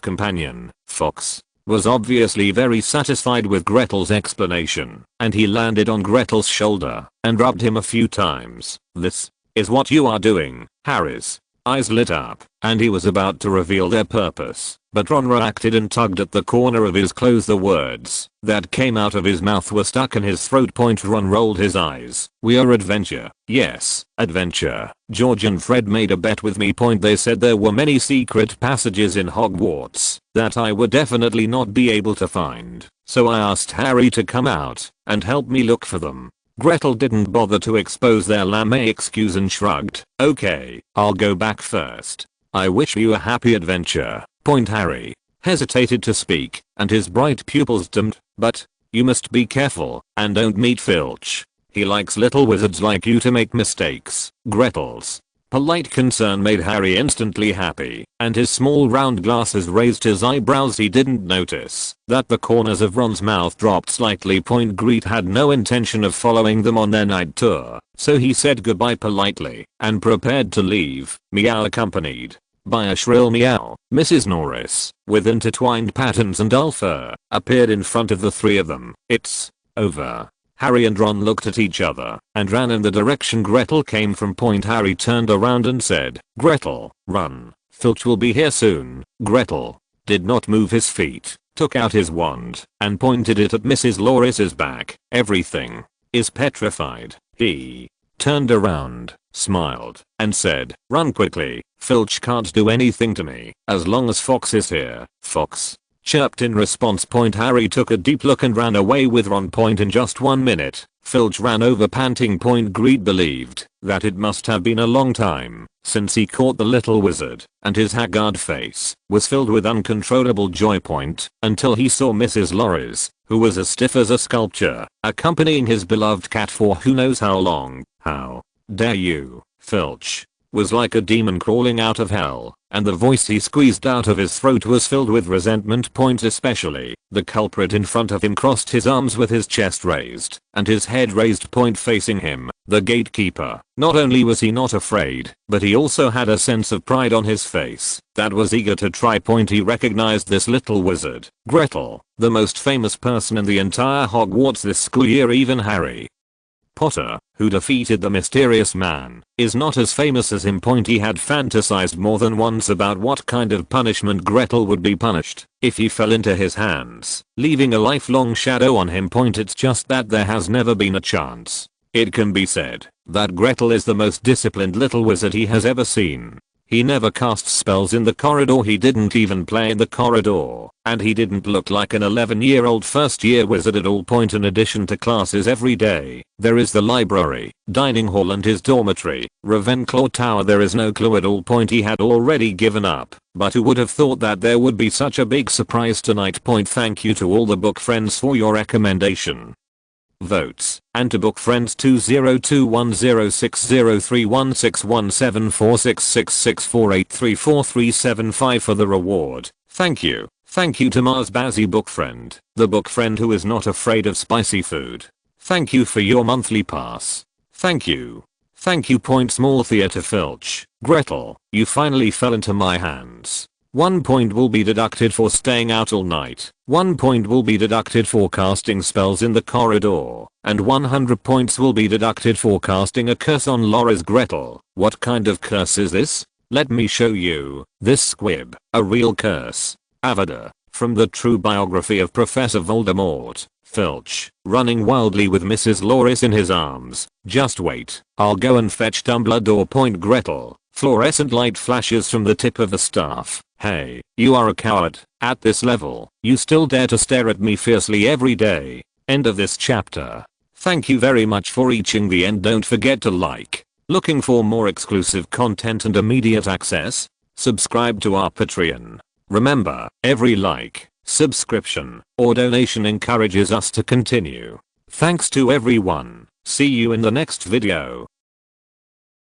companion. Fawkes was obviously very satisfied with Gretel's explanation, and he landed on Gretel's shoulder and rubbed him a few times. This is what you are doing. Harry's eyes lit up, and he was about to reveal their purpose, but Ron reacted and tugged at the corner of his clothes. The words that came out of his mouth were stuck in his throat. Ron rolled his eyes. We are adventure. Yes, adventure. George and Fred made a bet with me. They said there were many secret passages in Hogwarts that I would definitely not be able to find, so I asked Harry to come out and help me look for them. Gretel didn't bother to expose their lame excuse and shrugged. Okay, I'll go back first. I wish you a happy adventure. Harry hesitated to speak, and his bright pupils dimmed. But you must be careful and don't meet Filch. He likes little wizards like you to make mistakes. Gretel's Polite concern made Harry instantly happy, and his small round glasses raised his eyebrows. He didn't notice that the corners of Ron's mouth dropped slightly. Grete had no intention of following them on their night tour, so he said goodbye politely and prepared to leave. Meow accompanied by a shrill meow. Mrs. Norris, with intertwined patterns and dull fur, appeared in front of the three of them. It's over. Harry and Ron looked at each other and ran in the direction Gretel came from. Harry turned around and said, "Gretel, run. Filch will be here soon." Gretel did not move his feet, took out his wand, and pointed it at Mrs. Loris's back. "Everything is petrified." He turned around, smiled, and said, "Run quickly. Filch can't do anything to me as long as Fox is here." Fox chirped in response. Harry took a deep look and ran away with Ron. In just 1 minute, Filch ran over panting. Grete believed that it must have been a long time since he caught the little wizard, and his haggard face was filled with uncontrollable joy. Until he saw Mrs. Loris, who was as stiff as a sculpture, accompanying his beloved cat for who knows how long. "How dare you, Filch?" was like a demon crawling out of hell, and the voice he squeezed out of his throat was filled with resentment. Especially, the culprit in front of him crossed his arms with his chest raised and his head raised. Facing him, the gatekeeper. Not only was he not afraid, but he also had a sense of pride on his face that was eager to try. He recognized this little wizard, Gretel, the most famous person in the entire Hogwarts this school year. Even Harry Potter, who defeated the mysterious man, is not as famous as him. He had fantasized more than once about what kind of punishment Gretel would be punished if he fell into his hands, leaving a lifelong shadow on him. It's just that there has never been a chance. It can be said that Gretel is the most disciplined little wizard he has ever seen. He never cast spells in the corridor, he didn't even play in the corridor, and he didn't look like an 11-year-old first-year wizard at all. In addition to classes every day, there is the library, dining hall and his dormitory, Ravenclaw Tower. There is no clue at all. He had already given up, but who would have thought that there would be such a big surprise tonight. Thank you to all the book friends for your recommendation votes, and to book friends 202106316174666483435 for the reward. Thank you. Thank you to Mars Bazzy book friend, the book friend who is not afraid of spicy food. Thank you for your monthly pass. Thank you. Thank you. Small theater Filch. Gretel, you finally fell into my hands. 1 point will be deducted for staying out all night. 1 point will be deducted for casting spells in the corridor. And 100 points will be deducted for casting a curse on Loris. Gretel, what kind of curse is this? Let me show you. This squib, a real curse. Avada, from the true biography of Professor Voldemort. Filch, running wildly with Mrs. Loris in his arms. Just wait, I'll go and fetch Dumbledore. Gretel, fluorescent light flashes from the tip of the staff. Hey, you are a coward. At this level, you still dare to stare at me fiercely every day. End of this chapter. Thank you very much for reaching the end. Don't forget to like. Looking for more exclusive content and immediate access? Subscribe to our Patreon. Remember, every like, subscription, or donation encourages us to continue. Thanks to everyone. See you in the next video.